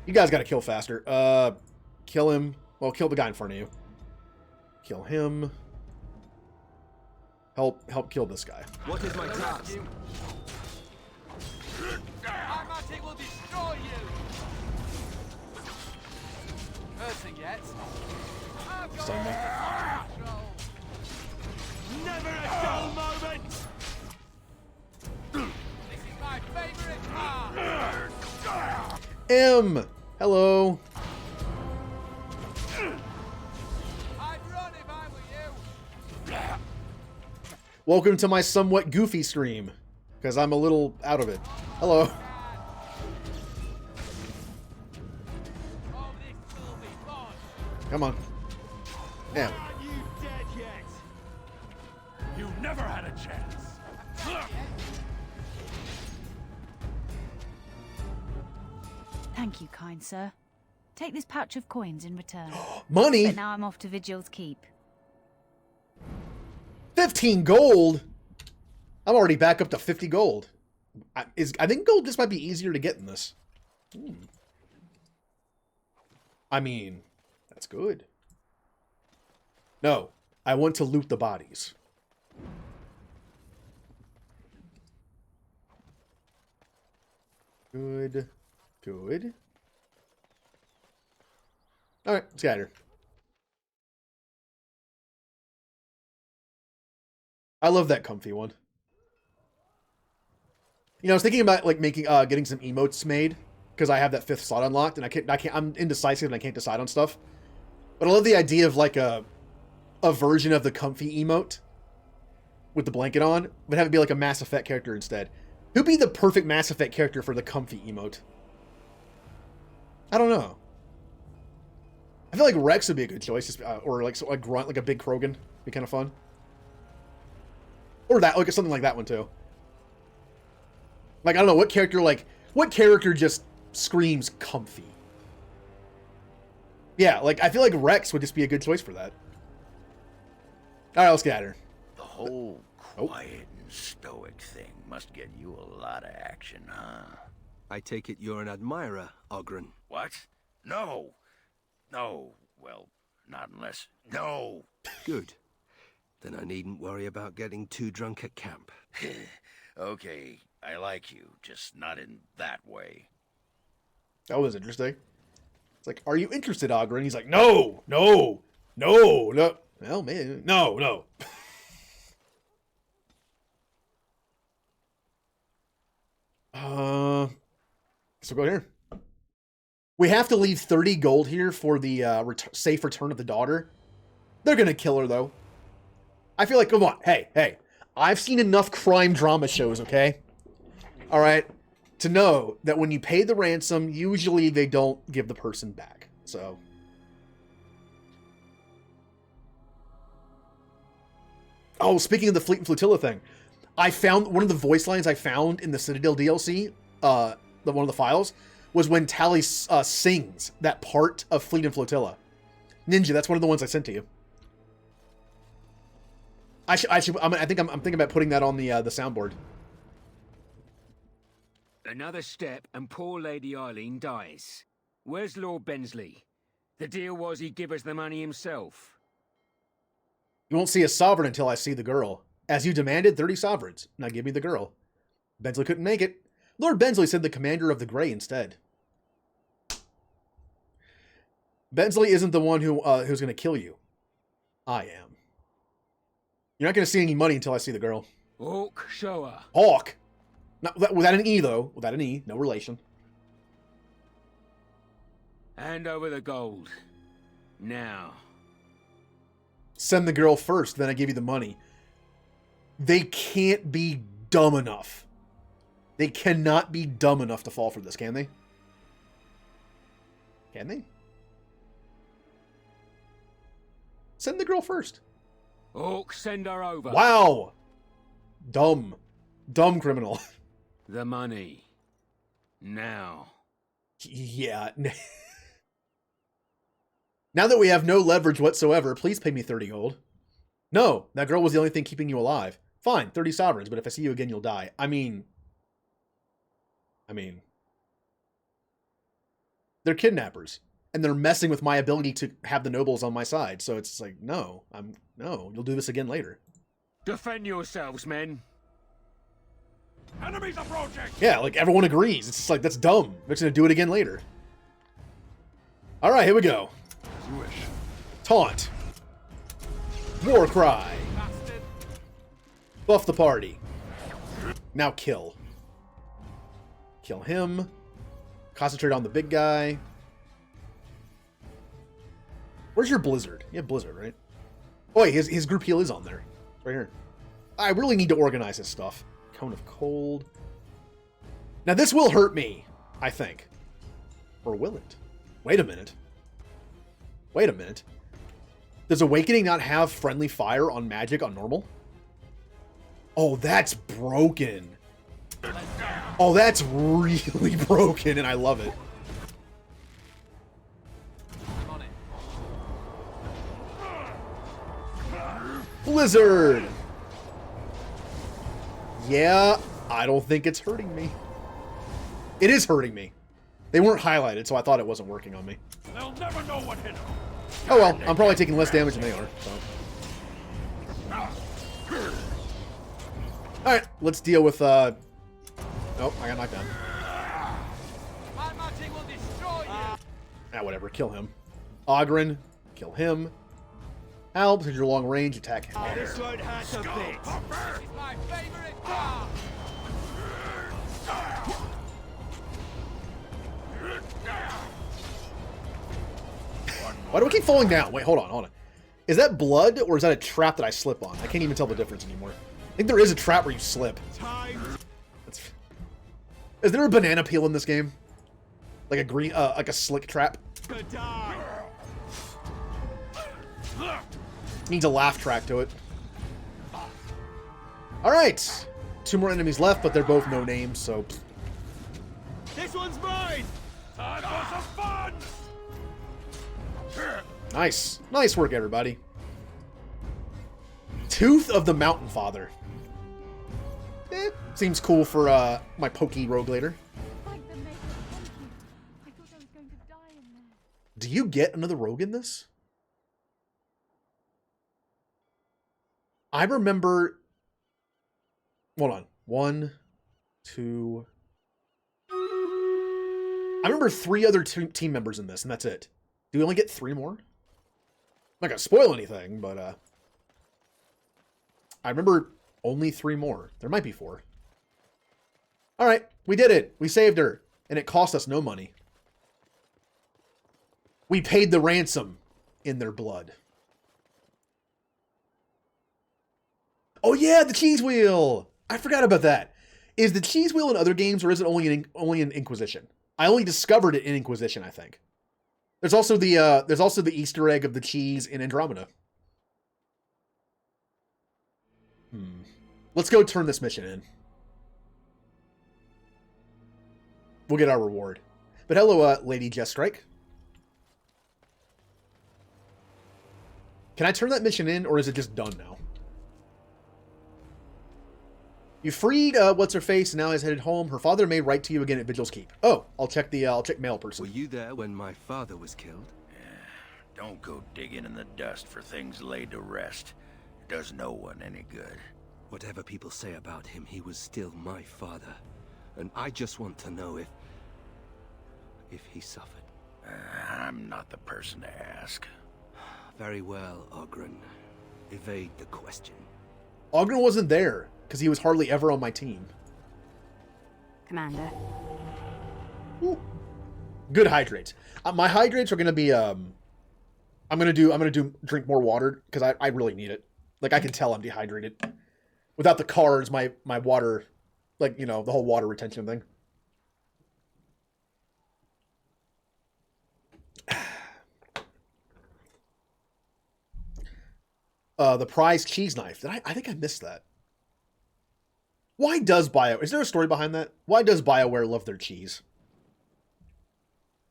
[SPEAKER 1] You guys gotta kill faster. Kill him. Well, kill the guy in front of you. Kill him. Help kill this guy.
[SPEAKER 2] What is my task?
[SPEAKER 4] Our magic will destroy you. Hurting yet?
[SPEAKER 1] Stun me.
[SPEAKER 8] Never a dull moment!
[SPEAKER 4] This is my
[SPEAKER 1] M. Hello. Welcome to my somewhat goofy stream, because I'm a little out of it. Hello. Come on. Yeah.
[SPEAKER 8] You dead yet? You never had a chance.
[SPEAKER 7] Thank you, kind sir. Take this pouch of coins in return.
[SPEAKER 1] Money?
[SPEAKER 7] But now I'm off to Vigil's Keep.
[SPEAKER 1] 15 gold? I'm already back up to 50 gold. I think gold just might be easier to get in this. I mean, that's good. No, I want to loot the bodies. Good. Good. Alright, scatter. I love that comfy one. You know, I was thinking about like making getting some emotes made because I have that 5th slot unlocked and I'm indecisive and I can't decide on stuff. But I love the idea of like a version of the comfy emote with the blanket on, but have it be like a Mass Effect character instead. Who'd be the perfect Mass Effect character for the comfy emote? I don't know. I feel like Rex would be a good choice, just, or like a grunt, like a big Krogan, be kind of fun. Or that, like something like that one too. Like I don't know what character just screams comfy. Yeah, like I feel like Rex would just be a good choice for that. All right, let's get at her.
[SPEAKER 3] The whole quiet and stoic thing must get you a lot of action, huh?
[SPEAKER 2] I take it you're an admirer, Ogren.
[SPEAKER 3] What? No. No. Well, not unless... No!
[SPEAKER 2] Good. Then I needn't worry about getting too drunk at camp.
[SPEAKER 3] Okay, I like you, just not in that way.
[SPEAKER 1] That was interesting. It's like, are you interested, Ogren? He's like, no, no, no, no. Well, man, no, no. So go here. We have to leave 30 gold here for the safe return of the daughter. They're gonna kill her, though. I feel like, come on, hey. I've seen enough crime drama shows, okay? All right, to know that when you pay the ransom, usually they don't give the person back. So. Oh, speaking of the Fleet and Flotilla thing, I found one of the voice lines I found in the Citadel DLC, one of the files, was when Tally sings that part of Fleet and Flotilla. Ninja, that's one of the ones I sent to you. I think I'm thinking about putting that on the soundboard.
[SPEAKER 16] Another step and poor Lady Eileen dies. Where's Lord Bensley? The deal was he'd give us the money himself.
[SPEAKER 1] You won't see a sovereign until I see the girl. As you demanded, 30 sovereigns. Now give me the girl. Bensley couldn't make it. Lord Bensley said the commander of the Grey instead. Bensley isn't the one who's going to kill you. I am. You're not going to see any money until I see the girl.
[SPEAKER 16] Hawk, show her.
[SPEAKER 1] Hawk? Not, without an E, though. Without an E. No relation.
[SPEAKER 16] Hand over the gold. Now.
[SPEAKER 1] Send the girl first, then I give you the money. They can't be dumb enough. They cannot be dumb enough to fall for this, can they? Can they? Send the girl first.
[SPEAKER 16] Hawk, send her over.
[SPEAKER 1] Wow! Dumb. Dumb criminal.
[SPEAKER 16] The money. Now.
[SPEAKER 1] Yeah. Now that we have no leverage whatsoever, please pay me 30 gold. No, that girl was the only thing keeping you alive. Fine, 30 sovereigns, but if I see you again, you'll die. I mean... They're kidnappers. And they're messing with my ability to have the nobles on my side. So it's like, no, you'll do this again later.
[SPEAKER 16] Defend yourselves, men.
[SPEAKER 8] Enemies approaching!
[SPEAKER 1] Yeah, like everyone agrees. It's just like, that's dumb. They're just gonna do it again later. Alright, here we go.
[SPEAKER 8] As you wish.
[SPEAKER 1] Taunt. War cry. Buff the party. Now kill. Kill him. Concentrate on the big guy. Where's your Blizzard? You have Blizzard, right? Oh, wait, his group heal is on there. It's right here. I really need to organize his stuff. Cone of Cold. Now, this will hurt me, I think. Or will it? Wait a minute. Wait a minute. Does Awakening not have friendly fire on magic on normal? Oh, that's broken. Oh, that's really broken, and I love it. Blizzard! Yeah, I don't think it's hurting me. It is hurting me. They weren't highlighted, so I thought it wasn't working on me.
[SPEAKER 8] They'll never know what hit them.
[SPEAKER 1] Oh well, I'm probably taking less damage than they are, so. Alright, let's deal with, Oh, I got knocked down. Ah, whatever, kill him. Ogren, kill him. Al, because your long range, attack him.
[SPEAKER 8] This won't hurt a bit. This is my favorite car.
[SPEAKER 1] Why do I keep falling down? Wait, hold on. Is that blood, or is that a trap that I slip on? I can't even tell the difference anymore. I think there is a trap where you slip. Is there a banana peel in this game? Like a green, like a slick trap? Needs a laugh track to it. Alright. 2 more enemies left, but they're both no names, so...
[SPEAKER 8] This one's mine! Time for some fun!
[SPEAKER 1] Nice. Nice work, everybody. Tooth of the Mountain Father. Seems cool for my pokey rogue later. Do you get another rogue in this? I remember... Hold on. 1, 2... I remember 3 other team members in this, and that's it. Do we only get 3 more? I'm not gonna spoil anything, but I remember only 3 more. There might be 4. Alright, we did it. We saved her. And it cost us no money. We paid the ransom in their blood. Oh yeah, the cheese wheel! I forgot about that. Is the cheese wheel in other games, or is it only in Inquisition? I only discovered it in Inquisition, I think. There's also the Easter egg of the cheese in Andromeda. Let's go turn this mission in. We'll get our reward. But hello, Lady Jestrike. Can I turn that mission in, or is it just done now? You freed what's-her-face and now is headed home. Her father may write to you again at Vigil's Keep. Oh, I'll check mail person.
[SPEAKER 2] Were you there when my father was killed?
[SPEAKER 3] Don't go digging in the dust for things laid to rest. It does no one any good.
[SPEAKER 2] Whatever people say about him, he was still my father. And I just want to know if he suffered.
[SPEAKER 3] I'm not the person to ask.
[SPEAKER 2] Very well, Ogren. Evade the question.
[SPEAKER 1] Ogren wasn't there, because he was hardly ever on my team.
[SPEAKER 17] Commander.
[SPEAKER 1] Ooh. Good hydrates. My hydrates are gonna be I'm gonna drink more water because I really need it. Like, I can tell I'm dehydrated. Without the cards, my water, like, you know, the whole water retention thing. The prize cheese knife. I think I missed that. Why does is there a story behind that? Why does BioWare love their cheese?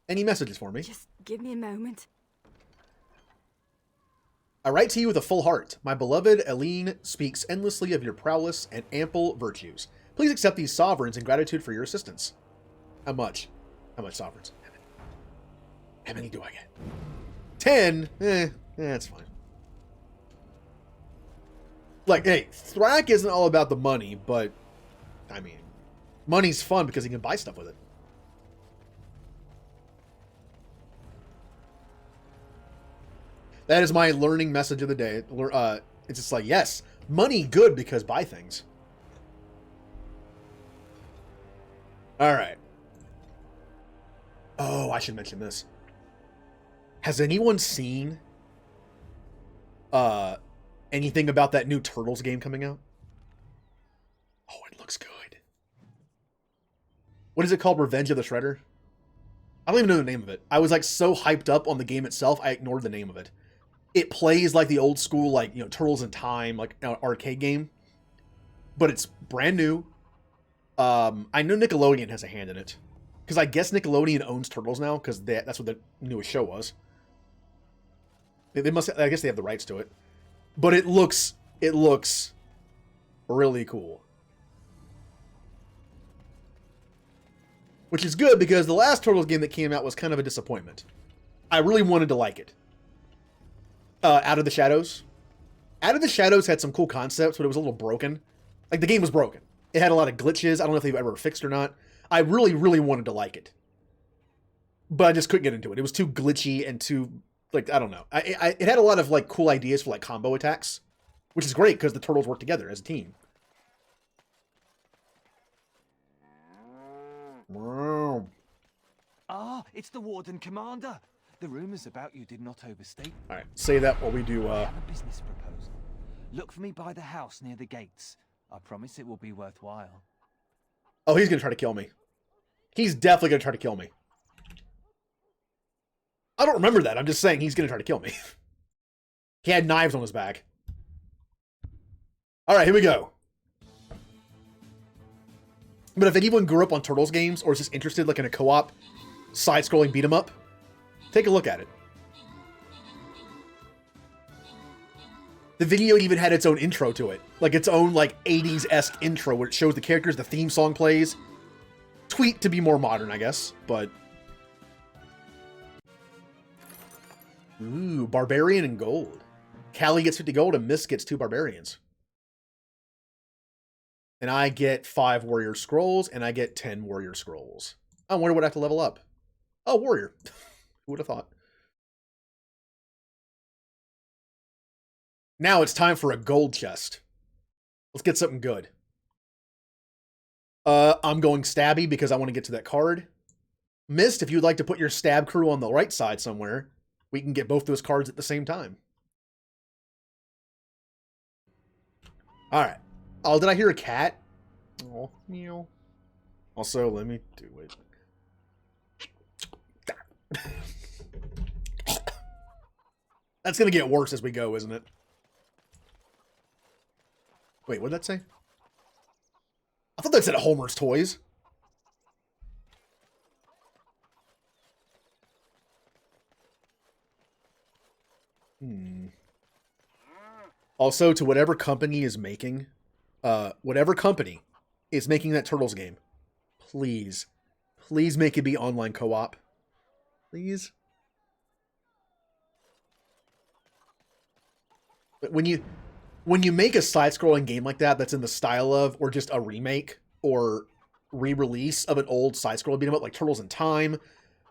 [SPEAKER 1] Any messages for me?
[SPEAKER 17] Just give me a moment.
[SPEAKER 1] I write to you with a full heart. My beloved Eileen speaks endlessly of your prowess and ample virtues. Please accept these sovereigns in gratitude for your assistance. How much? How much sovereigns? How many do I get? 10? That's fine. Like, hey, Thrak isn't all about the money, but, I mean, money's fun because you can buy stuff with it. That is my learning message of the day. It's just like, yes, money good because buy things. All right. Oh, I should mention this. Has anyone seen anything about that new Turtles game coming out? Oh, it looks good. What is it called? Revenge of the Shredder? I don't even know the name of it. I was like so hyped up on the game itself, I ignored the name of it. It plays like the old school, like, you know, Turtles in Time, like arcade game, but it's brand new. I know Nickelodeon has a hand in it because I guess Nickelodeon owns Turtles now because that's what the newest show was. They must. I guess they have the rights to it, but it looks really cool. Which is good because the last Turtles game that came out was kind of a disappointment. I really wanted to like it. Out of the Shadows. Out of the Shadows had some cool concepts, but it was a little broken. Like, the game was broken. It had a lot of glitches. I don't know if they've ever fixed or not. I really, really wanted to like it. But I just couldn't get into it. It was too glitchy and too, like, I don't know. It had a lot of, like, cool ideas for, like, combo attacks. Which is great, because the Turtles work together as a team. Wow.
[SPEAKER 9] Ah, it's the Warden Commander. The rumors about you did not overstate.
[SPEAKER 1] All right, say that while we do.
[SPEAKER 9] I have a business proposal. Look for me by the house near the gates. I promise it will be worthwhile.
[SPEAKER 1] Oh, he's gonna try to kill me. He's definitely gonna try to kill me. I don't remember that. I'm just saying he's gonna try to kill me. He had knives on his back. All right, here we go. But if anyone grew up on Turtles games or is just interested, like in a co-op side-scrolling beat 'em up, take a look at it. The video even had its own intro to it. Like its own like 80s-esque intro where it shows the characters, the theme song plays. Tweaked to be more modern, I guess, but... Ooh, Barbarian and Gold. Callie gets 50 gold and Miss gets 2 Barbarians. And I get 5 Warrior Scrolls and I get 10 Warrior Scrolls. I wonder what I have to level up. Oh, Warrior. Who would have thought? Now it's time for a gold chest. Let's get something good. I'm going stabby because I want to get to that card. Mist, if you'd like to put your stab crew on the right side somewhere, we can get both those cards at the same time. All right. Oh, did I hear a cat? Oh, meow. Also, let me do it. That's going to get worse as we go, isn't it? Wait, what did that say? I thought that said Homer's Toys. Also, to whatever company is making, whatever company is making that Turtles game, please make it be online co-op. Please. But when you make a side-scrolling game like that that's in the style of, or just a remake or re-release of an old side-scrolling beat 'em up like Turtles in Time,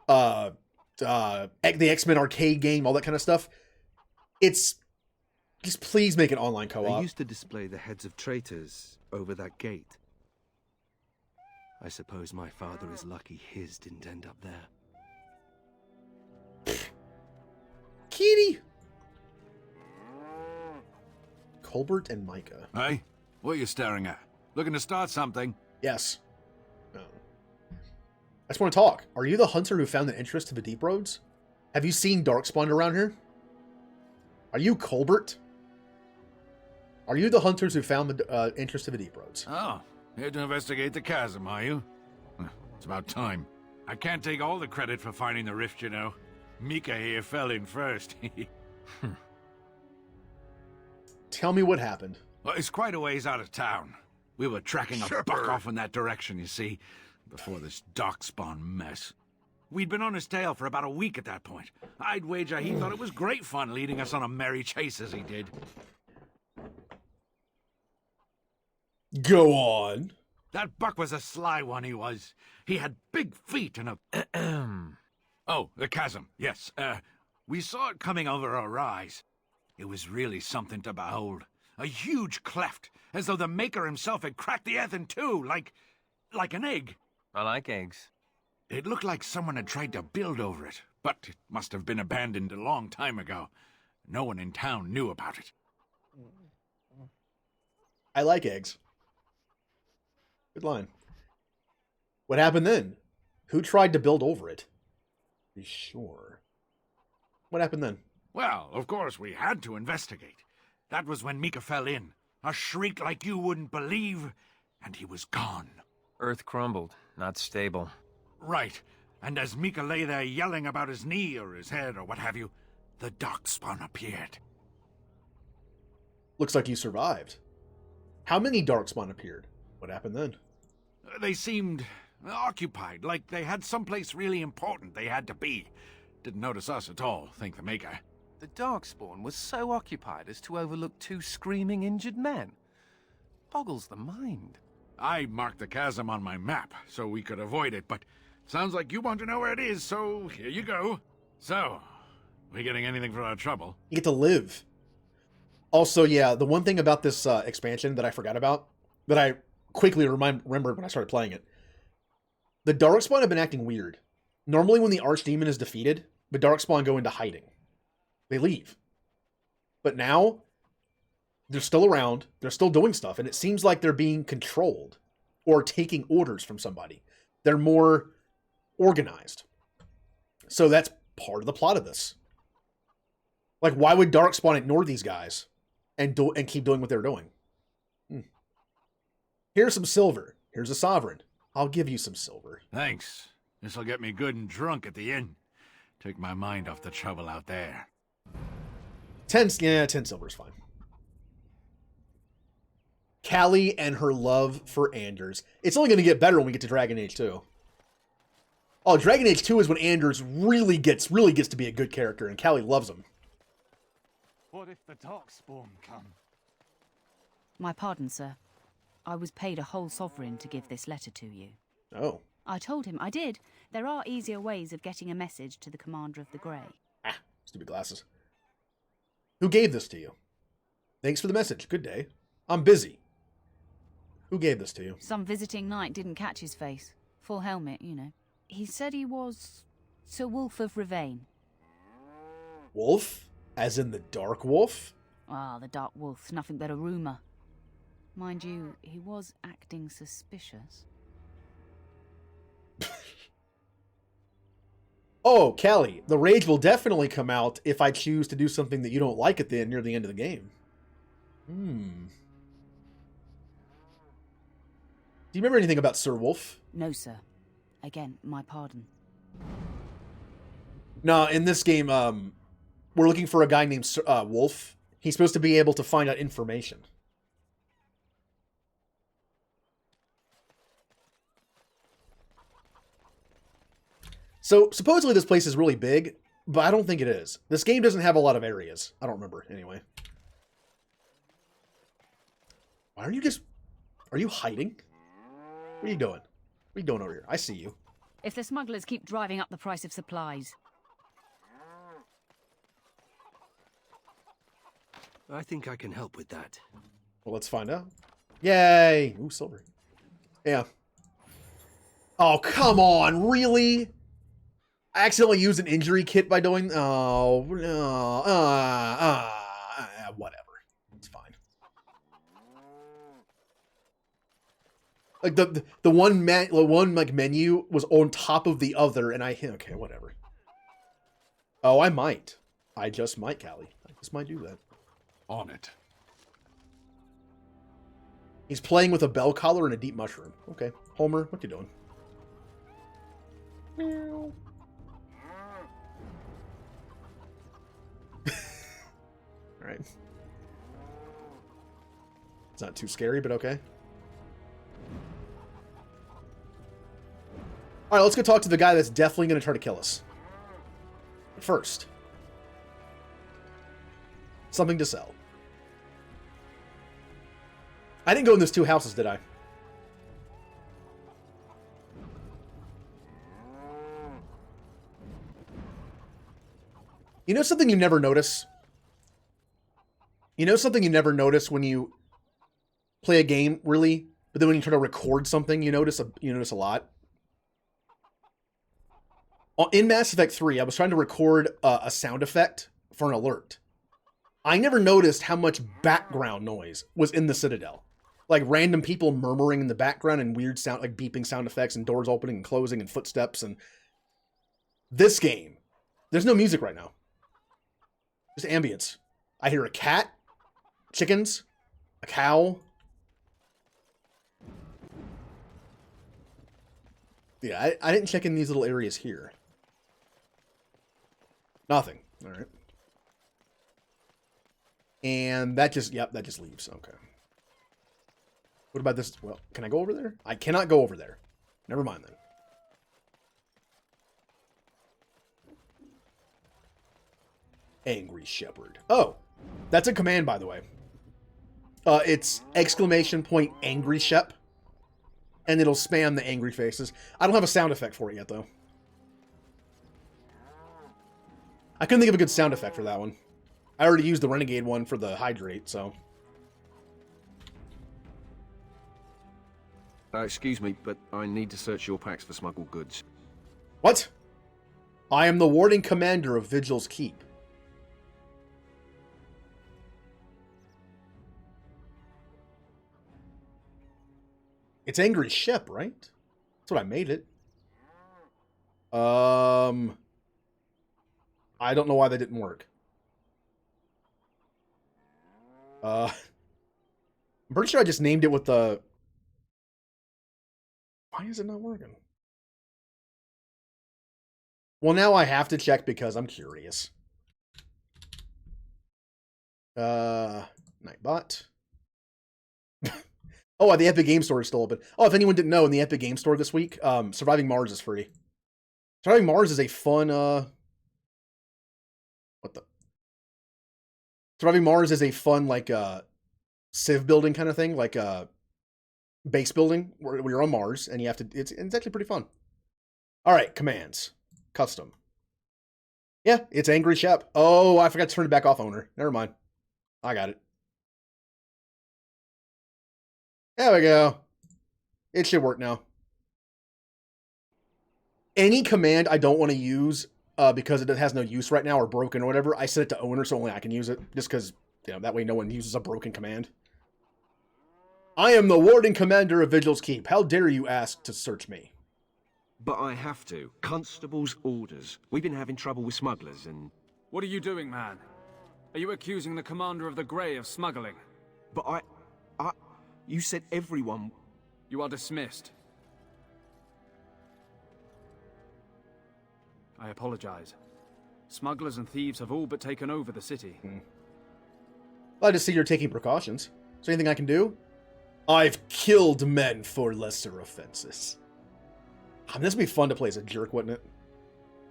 [SPEAKER 1] the X-Men arcade game, all that kind of stuff, it's just please make it online co-op.
[SPEAKER 2] They used to display the heads of traitors over that gate. I suppose my father is lucky his didn't end up there.
[SPEAKER 1] Kitty! Colbert and Micah.
[SPEAKER 18] Hey, what are you staring at? Looking to start something?
[SPEAKER 1] Yes. Oh. I just want to talk. Are you the hunter who found an entrance to the Deep Roads? Have you seen Darkspawn around here? Are you Colbert? Are you the hunters who found the entrance to the Deep Roads?
[SPEAKER 18] Oh, here to investigate the chasm, are you? It's about time. I can't take all the credit for finding the rift, you know. Mika here fell in first.
[SPEAKER 1] Tell me what happened.
[SPEAKER 18] Well, it's quite a ways out of town. We were tracking a buck off in that direction, you see, before this Darkspawn mess. We'd been on his tail for about a week at that point. I'd wager he thought it was great fun leading us on a merry chase as he did.
[SPEAKER 1] Go on.
[SPEAKER 18] That buck was a sly one, he was. He had big feet and a... Oh, the chasm, yes. We saw it coming over a rise. It was really something to behold. A huge cleft, as though the Maker himself had cracked the earth in two, like an egg.
[SPEAKER 5] I like eggs.
[SPEAKER 18] It looked like someone had tried to build over it, but it must have been abandoned a long time ago. No one in town knew about it.
[SPEAKER 1] I like eggs. Good line. What happened then? Who tried to build over it? Be sure. What happened then?
[SPEAKER 18] Well, of course, we had to investigate. That was when Mika fell in. A shriek like you wouldn't believe, and he was gone.
[SPEAKER 5] Earth crumbled, not stable.
[SPEAKER 18] Right. And as Mika lay there yelling about his knee or his head or what have you, the darkspawn appeared.
[SPEAKER 1] Looks like you survived. How many darkspawn appeared? What happened then?
[SPEAKER 18] They seemed occupied, like they had someplace really important they had to be. Didn't notice us at all, thank the Maker.
[SPEAKER 4] The Darkspawn was so occupied as to overlook 2 screaming injured men. Boggles the mind.
[SPEAKER 18] I marked the chasm on my map so we could avoid it, but sounds like you want to know where it is, so here you go. So, we getting anything for our trouble?
[SPEAKER 1] You get to live. Also, yeah, the one thing about this expansion that I forgot about, that I quickly remembered when I started playing it, the Darkspawn have been acting weird. Normally when the Archdemon is defeated, the Darkspawn go into hiding. They leave. But now, they're still around, they're still doing stuff, and it seems like they're being controlled or taking orders from somebody. They're more organized. So that's part of the plot of this. Like, why would Darkspawn ignore these guys and keep doing what they're doing? Here's some silver. Here's a sovereign. I'll give you some silver.
[SPEAKER 18] Thanks. This'll get me good and drunk at the inn. Take my mind off the trouble out there.
[SPEAKER 1] 10 silver's fine. Callie and her love for Anders. It's only going to get better when we get to Dragon Age 2. Oh, Dragon Age 2 is when Anders really gets to be a good character, and Callie loves him.
[SPEAKER 9] What if the Darkspawn come?
[SPEAKER 7] My pardon, sir. I was paid a whole sovereign to give this letter to you.
[SPEAKER 1] Oh.
[SPEAKER 7] I told him I did. There are easier ways of getting a message to the Commander of the Grey.
[SPEAKER 1] Ah, stupid glasses. Who gave this to you? Thanks for the message. Good day. I'm busy. Who gave this to you?
[SPEAKER 7] Some visiting knight didn't catch his face. Full helmet, you know. He said he was Sir Wolf of Ravain.
[SPEAKER 1] Wolf? As in the Dark Wolf?
[SPEAKER 7] Ah, the Dark Wolf's nothing but a rumour. Mind you, he was acting suspicious.
[SPEAKER 1] Oh, Callie, the rage will definitely come out if I choose to do something that you don't like at near the end of the game. Do you remember anything about Sir Wolf?
[SPEAKER 7] No, sir. Again, my pardon.
[SPEAKER 1] No, in this game, we're looking for a guy named Wolf. He's supposed to be able to find out information. So, supposedly this place is really big, but I don't think it is. This game doesn't have a lot of areas. I don't remember, anyway. Why are you just... Are you hiding? What are you doing? What are you doing over here? I see you.
[SPEAKER 7] If the smugglers keep driving up the price of supplies.
[SPEAKER 2] I think I can help with that.
[SPEAKER 1] Well, let's find out. Yay! Ooh, silver. Yeah. Oh, come on, really? I accidentally used an injury kit by doing... Oh, no. Whatever. It's fine. Like, the one menu was on top of the other, and I hit... Okay, whatever. Oh, I might. I just might, Callie. I just might do that.
[SPEAKER 18] On it.
[SPEAKER 1] He's playing with a bell collar and a deep mushroom. Okay. Homer, what you doing? Meow. Alright. It's not too scary, but okay. Alright, let's go talk to the guy that's definitely going to try to kill us. But first, something to sell. I didn't go in those 2 houses, did I? You know something you never notice? You know something you never notice when you play a game, really? But then when you try to record something, you notice a lot? In Mass Effect 3, I was trying to record a sound effect for an alert. I never noticed how much background noise was in the Citadel. Like random people murmuring in the background and weird sound, like beeping sound effects and doors opening and closing and footsteps. And this game, there's no music right now. Just ambience. I hear a cat, chickens, a cow. Yeah, I didn't check in these little areas here. Nothing. All right. And that just, yep, that just leaves. Okay. What about this? Well, can I go over there? I cannot go over there. Never mind then. Angry Shepherd. Oh, that's a command, by the way. It's ! Angry Shep. And it'll spam the angry faces. I don't have a sound effect for it yet, though. I couldn't think of a good sound effect for that one. I already used the Renegade one for the Hydrate, so...
[SPEAKER 19] Excuse me, but I need to search your packs for smuggled goods.
[SPEAKER 1] What? I am the Warden Commander of Vigil's Keep. It's Angry Shep, right? That's what I made it. I don't know why that didn't work. I'm pretty sure I just named it with the... Why is it not working? Well, now I have to check because I'm curious. Nightbot. Oh, the Epic Game Store is still open. Oh, if anyone didn't know, in the Epic Game Store this week, Surviving Mars is free. Surviving Mars is a fun, what the? Surviving Mars is a fun, like, civ building kind of thing, like, base building, where you're on Mars, and you have to, it's actually pretty fun. Alright, commands. Custom. Yeah, it's Angry Shep. Oh, I forgot to turn it back off, owner. Never mind. I got it. There we go. It should work now. Any command I don't want to use because it has no use right now or broken or whatever, I set it to owner so only I can use it. Just because, you know, that way no one uses a broken command. I am the Warden Commander of Vigil's Keep. How dare you ask to search me?
[SPEAKER 19] But I have to. Constable's orders. We've been having trouble with smugglers and...
[SPEAKER 8] What are you doing, man? Are you accusing the commander of the Grey of smuggling?
[SPEAKER 19] But I... You said everyone...
[SPEAKER 8] You are dismissed. I apologize. Smugglers and thieves have all but taken over the city.
[SPEAKER 1] Glad to see you're taking precautions. Is there anything I can do? I've killed men for lesser offenses. This would be fun to play as a jerk, wouldn't it?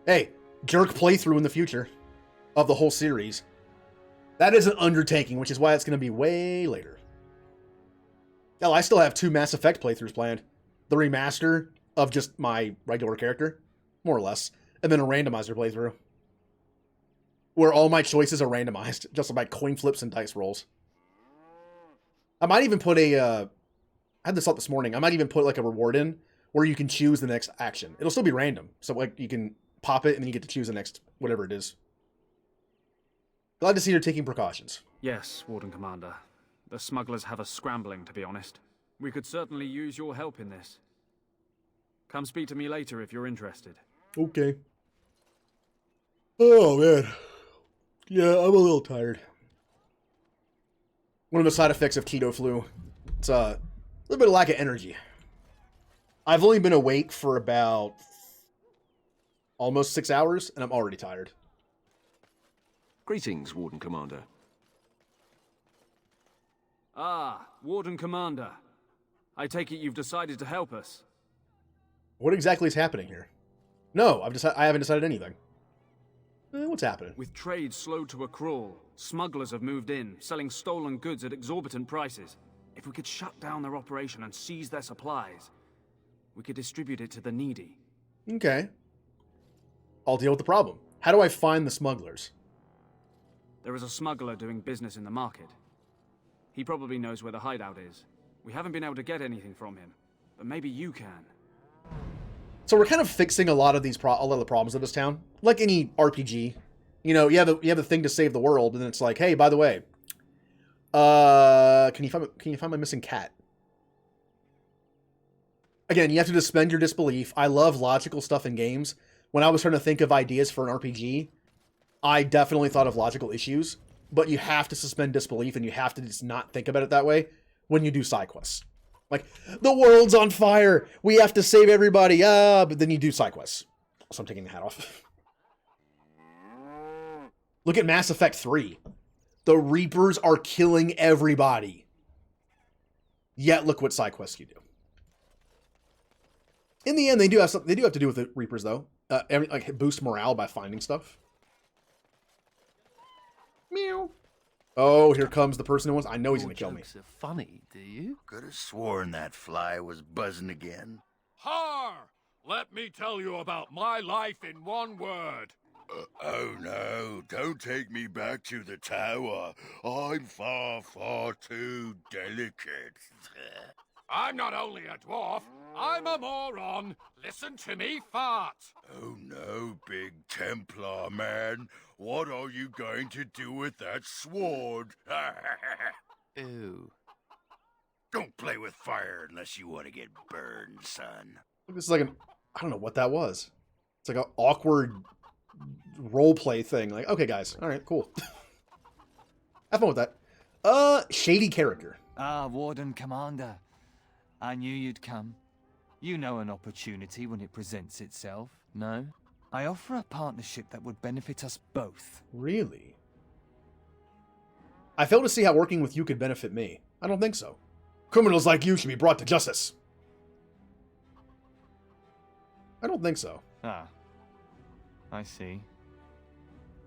[SPEAKER 1] Hey, jerk playthrough in the future of the whole series. That is an undertaking, which is why it's going to be way later. Hell, I still have 2 Mass Effect playthroughs planned. The remaster of just my regular character, more or less, and then a randomizer playthrough. Where all my choices are randomized, just like coin flips and dice rolls. I might even put a... I had this thought this morning. I might even put like a reward in where you can choose the next action. It'll still be random. So like you can pop it and then you get to choose the next whatever it is. Glad to see you're taking precautions.
[SPEAKER 8] Yes, Warden Commander. The smugglers have us scrambling, to be honest. We could certainly use your help in this. Come speak to me later if you're interested.
[SPEAKER 1] Okay. Oh, man. Yeah, I'm a little tired. One of the side effects of keto flu. It's a little bit of lack of energy. I've only been awake for about almost 6 hours, and I'm already tired.
[SPEAKER 19] Greetings, Warden Commander.
[SPEAKER 8] Ah, Warden Commander. I take it you've decided to help us.
[SPEAKER 1] What exactly is happening here? No, I haven't decided anything. What's happening?
[SPEAKER 8] With trade slowed to a crawl, smugglers have moved in, selling stolen goods at exorbitant prices. If we could shut down their operation and seize their supplies, we could distribute it to the needy.
[SPEAKER 1] Okay. I'll deal with the problem. How do I find the smugglers?
[SPEAKER 8] There is a smuggler doing business in the market. He probably knows where the hideout is. We haven't been able to get anything from him, but maybe you can.
[SPEAKER 1] So we're kind of fixing a lot of these a lot of the problems of this town, like any RPG. You know, you have a thing to save the world, and then it's like, hey, by the way, can you find my missing cat? Again, you have to suspend your disbelief. I love logical stuff in games. When I was trying to think of ideas for an RPG, I definitely thought of logical issues, but you have to suspend disbelief, and you have to just not think about it that way when you do side quests. Like, the world's on fire! We have to save everybody! But then you do side quests. So I'm taking the hat off. Look at Mass Effect 3. The Reapers are killing everybody. Yet look what side quests you do. In the end, they do have to do with the Reapers, though. Like, boost morale by finding stuff. Meow. Oh, here comes the person who wants... I know he's going to kill me.
[SPEAKER 4] Jokes are funny, do you?
[SPEAKER 3] Could have sworn that fly was buzzing again.
[SPEAKER 20] Har! Let me tell you about my life in one word.
[SPEAKER 3] Oh no, don't take me back to the tower. I'm far, far too delicate.
[SPEAKER 20] I'm not only a dwarf, I'm a moron. Listen to me fart.
[SPEAKER 3] Oh no, big Templar man. What are you going to do with that sword?
[SPEAKER 4] Ew.
[SPEAKER 3] Don't play with fire unless you want to get burned, son.
[SPEAKER 1] This is like an... I don't know what that was. It's like an awkward roleplay thing. Like, okay, guys. All right, cool. Have fun with that. Shady character.
[SPEAKER 21] Ah, Warden Commander. I knew you'd come. You know an opportunity when it presents itself, no? I offer a partnership that would benefit us both.
[SPEAKER 1] Really? I fail to see how working with you could benefit me. I don't think so. Criminals like you should be brought to justice. I don't think so.
[SPEAKER 21] Ah. I see.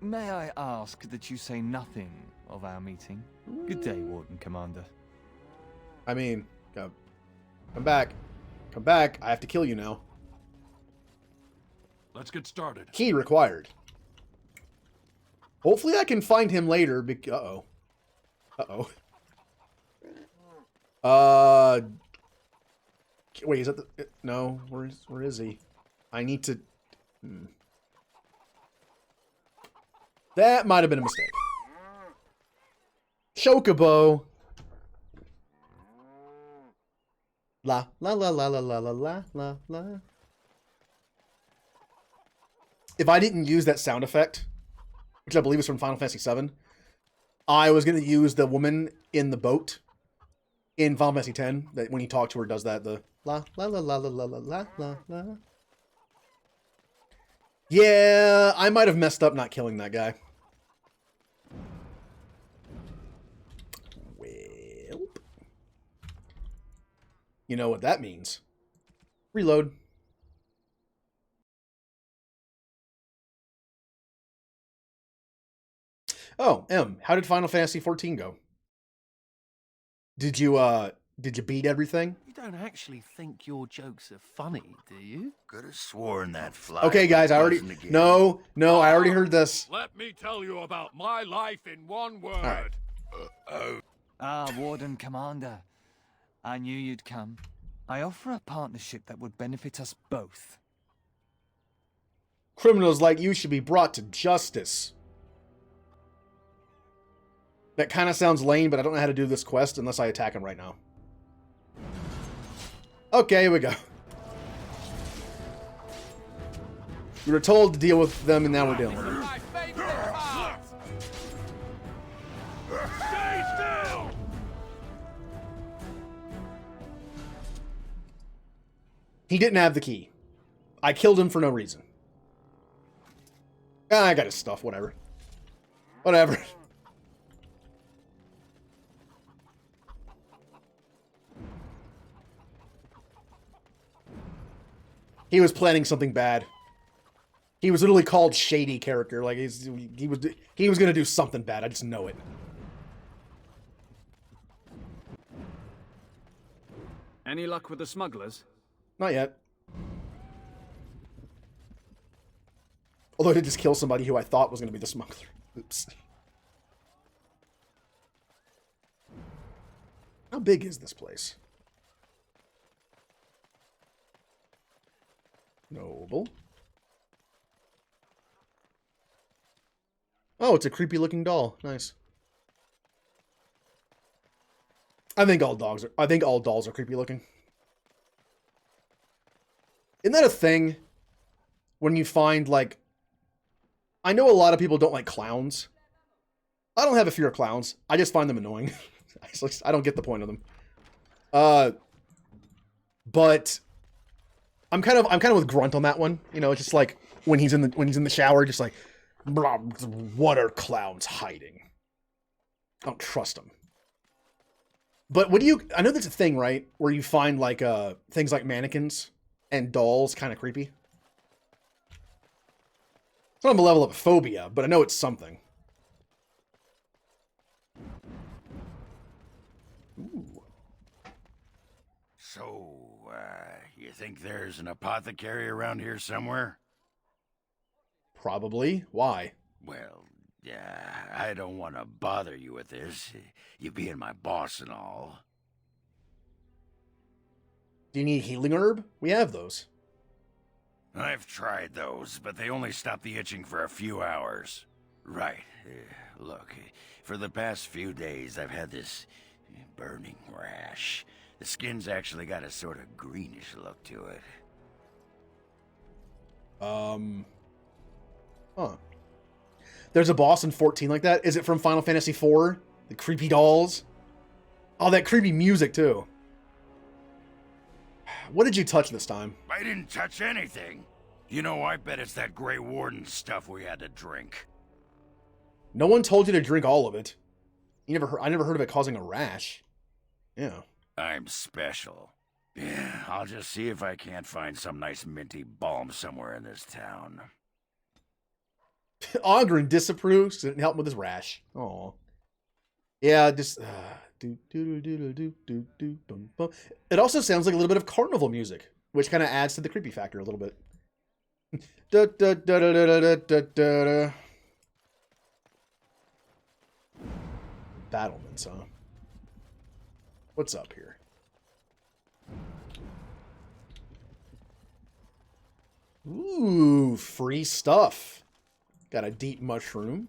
[SPEAKER 21] May I ask that you say nothing of our meeting? Good day, Warden Commander.
[SPEAKER 1] I mean, come back. Come back. I have to kill you now.
[SPEAKER 20] Let's get started.
[SPEAKER 1] Key required. Hopefully I can find him later. Uh-oh. Uh-oh. Wait, is that the... No, where is he? I need to... That might have been a mistake. Chocobo. La la la la la la la la la la. If I didn't use that sound effect, which I believe is from Final Fantasy VII, I was going to use the woman in the boat in Final Fantasy X, that when you talk to her does that, the la la la la la la la la la la. Yeah, I might have messed up not killing that guy. Well, you know what that means. Reload. Oh, M, how did Final Fantasy XIV go? Did you beat everything?
[SPEAKER 4] You don't actually think your jokes are funny, do you?
[SPEAKER 3] Could have sworn that fly.
[SPEAKER 1] Okay, guys, I already... No, I already heard this.
[SPEAKER 20] Let me tell you about my life in one word.
[SPEAKER 1] All right.
[SPEAKER 21] Ah, Warden Commander. I knew you'd come. I offer a partnership that would benefit us both.
[SPEAKER 1] Criminals like you should be brought to justice. That kind of sounds lame, but I don't know how to do this quest unless I attack him right now. Okay, here we go. We were told to deal with them, and now we're dealing with them.
[SPEAKER 20] Stay still!
[SPEAKER 1] He didn't have the key. I killed him for no reason. I got his stuff, whatever. Whatever. He was planning something bad. He was literally called Shady Character. Like he was gonna do something bad. I just know it.
[SPEAKER 8] Any luck with the smugglers?
[SPEAKER 1] Not yet. Although I did just kill somebody who I thought was gonna be the smuggler. Oops. How big is this place? Noble. Oh, it's a creepy looking doll. Nice. I think all dolls are creepy looking. Isn't that a thing? When you find, like... I know a lot of people don't like clowns. I don't have a fear of clowns. I just find them annoying. I don't get the point of them. But I'm kind of with Grunt on that one. You know, it's just like when he's in the shower, just like, blah, what are clowns hiding? I don't trust them. But what do you... I know that's a thing, right? Where you find, like, things like mannequins and dolls kind of creepy. It's not on the level of a phobia, but I know it's something. Ooh.
[SPEAKER 3] So, you think there's an apothecary around here somewhere?
[SPEAKER 1] Probably. Why?
[SPEAKER 3] Well, yeah, I don't want to bother you with this, you being my boss and all.
[SPEAKER 1] Do you need healing herb? We have those.
[SPEAKER 3] I've tried those, but they only stop the itching for a few hours. Right. Look, for the past few days, I've had this burning rash. The skin's actually got a sort of greenish look to it.
[SPEAKER 1] Huh. There's a boss in 14 like that. Is it from Final Fantasy IV? The creepy dolls? Oh, that creepy music, too. What did you touch this time?
[SPEAKER 3] I didn't touch anything. You know, I bet it's that Grey Warden stuff we had to drink.
[SPEAKER 1] No one told you to drink all of it. I never heard of it causing a rash. Yeah.
[SPEAKER 3] I'm special. Yeah, I'll just see if I can't find some nice minty balm somewhere in this town.
[SPEAKER 1] Ogren disapproves. Didn't help him with his rash. Aw. Yeah, just... It also sounds like a little bit of carnival music, which kind of adds to the creepy factor a little bit. Battlements, huh? What's up here? Ooh, free stuff. Got a deep mushroom.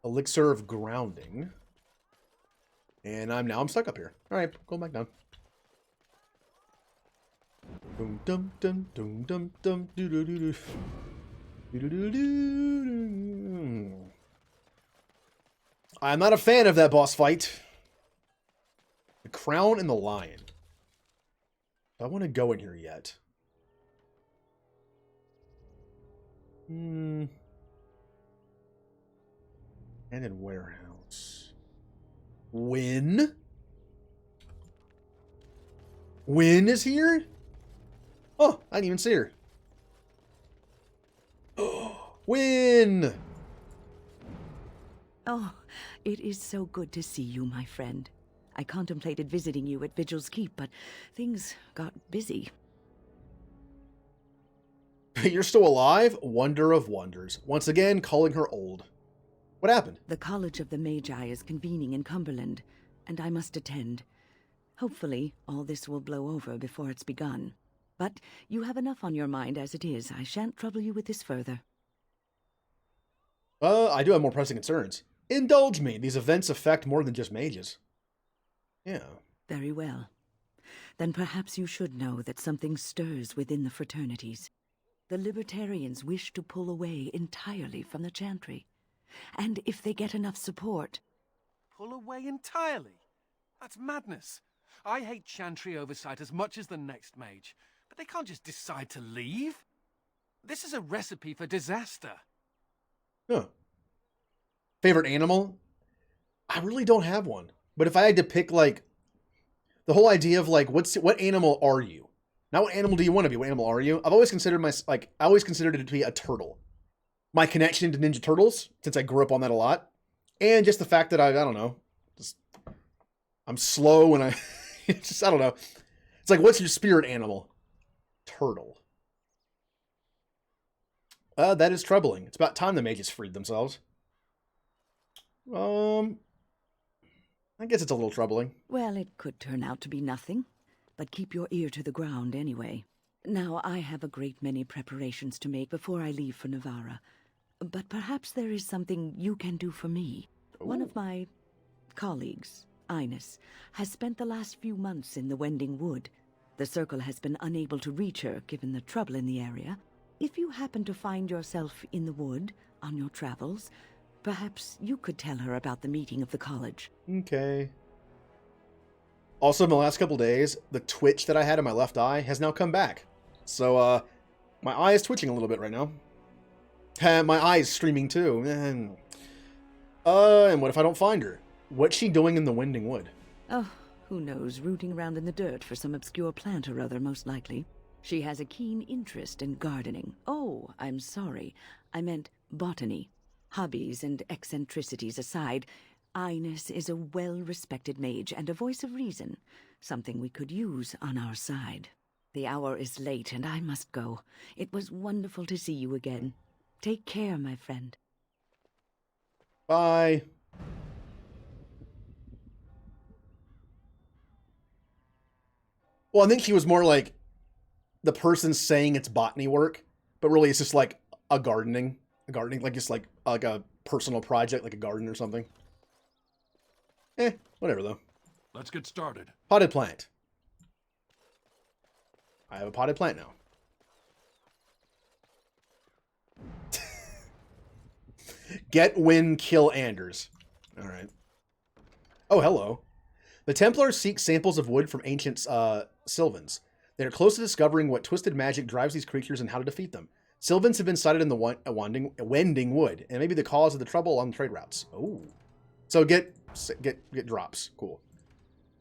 [SPEAKER 1] Elixir of grounding. And I'm stuck up here. All right, go back down. Dum dum dum dum dum dum doo doo doo doo. Doo doo doo doo. I'm not a fan of that boss fight. The Crown and the Lion. Do I want to go in here yet? And in warehouse. Win? Win is here? Oh, I didn't even see her. Win!
[SPEAKER 6] Oh, it is so good to see you, my friend. I contemplated visiting you at Vigil's Keep, but things got busy.
[SPEAKER 1] You're still alive? Wonder of wonders. Once again, calling her old. What happened?
[SPEAKER 6] The College of the Magi is convening in Cumberland, and I must attend. Hopefully, all this will blow over before it's begun. But you have enough on your mind as it is. I shan't trouble you with this further.
[SPEAKER 1] I do have more pressing concerns. Indulge me. These events affect more than just mages. Yeah.
[SPEAKER 6] Very well. Then perhaps you should know that something stirs within the fraternities. The Libertarians wish to pull away entirely from the Chantry. And if they get enough support...
[SPEAKER 4] Pull away entirely? That's madness. I hate Chantry oversight as much as the next mage, but they can't just decide to leave. This is a recipe for disaster.
[SPEAKER 1] Huh. Favorite animal? I really don't have one. But if I had to pick, like, the whole idea of, like, what animal are you? Not what animal do you want to be, what animal are you? I've always considered I always considered it to be a turtle. My connection to Ninja Turtles, since I grew up on that a lot. And just the fact that I don't know, I'm slow and I don't know. It's like, what's your spirit animal? Turtle. That is troubling. It's about time the mages freed themselves. I guess it's a little troubling.
[SPEAKER 6] Well, it could turn out to be nothing. But keep your ear to the ground anyway. Now, I have a great many preparations to make before I leave for Navarra. But perhaps there is something you can do for me. One of my colleagues, Ines, has spent the last few months in the Wending Wood. The Circle has been unable to reach her, given the trouble in the area. If you happen to find yourself in the wood on your travels, perhaps you could tell her about the meeting of the college.
[SPEAKER 1] Okay. Also, in the last couple days, the twitch that I had in my left eye has now come back. So, my eye is twitching a little bit right now. My eye is streaming too. And what if I don't find her? What's she doing in the Wending Wood?
[SPEAKER 6] Oh, who knows, rooting around in the dirt for some obscure plant or other, most likely. She has a keen interest in gardening. Oh, I'm sorry. I meant botany. Hobbies and eccentricities aside, Ines is a well-respected mage and a voice of reason, something we could use on our side. The hour is late and I must go. It was wonderful to see you again. Take care, my friend.
[SPEAKER 1] Bye. Well, I think she was more like the person saying it's botany work, but really it's just like a gardening, like just like a personal project, like a garden or something. Whatever though.
[SPEAKER 20] Let's get started.
[SPEAKER 1] Potted plant. I have a potted plant now. Get, win, kill Anders. All right. Oh, hello. The Templars seek samples of wood from ancient Sylvans. They are close to discovering what twisted magic drives these creatures and how to defeat them. Sylvans have been sighted in the Wending Wood, and may be the cause of the trouble on the trade routes. Oh. So get drops. Cool.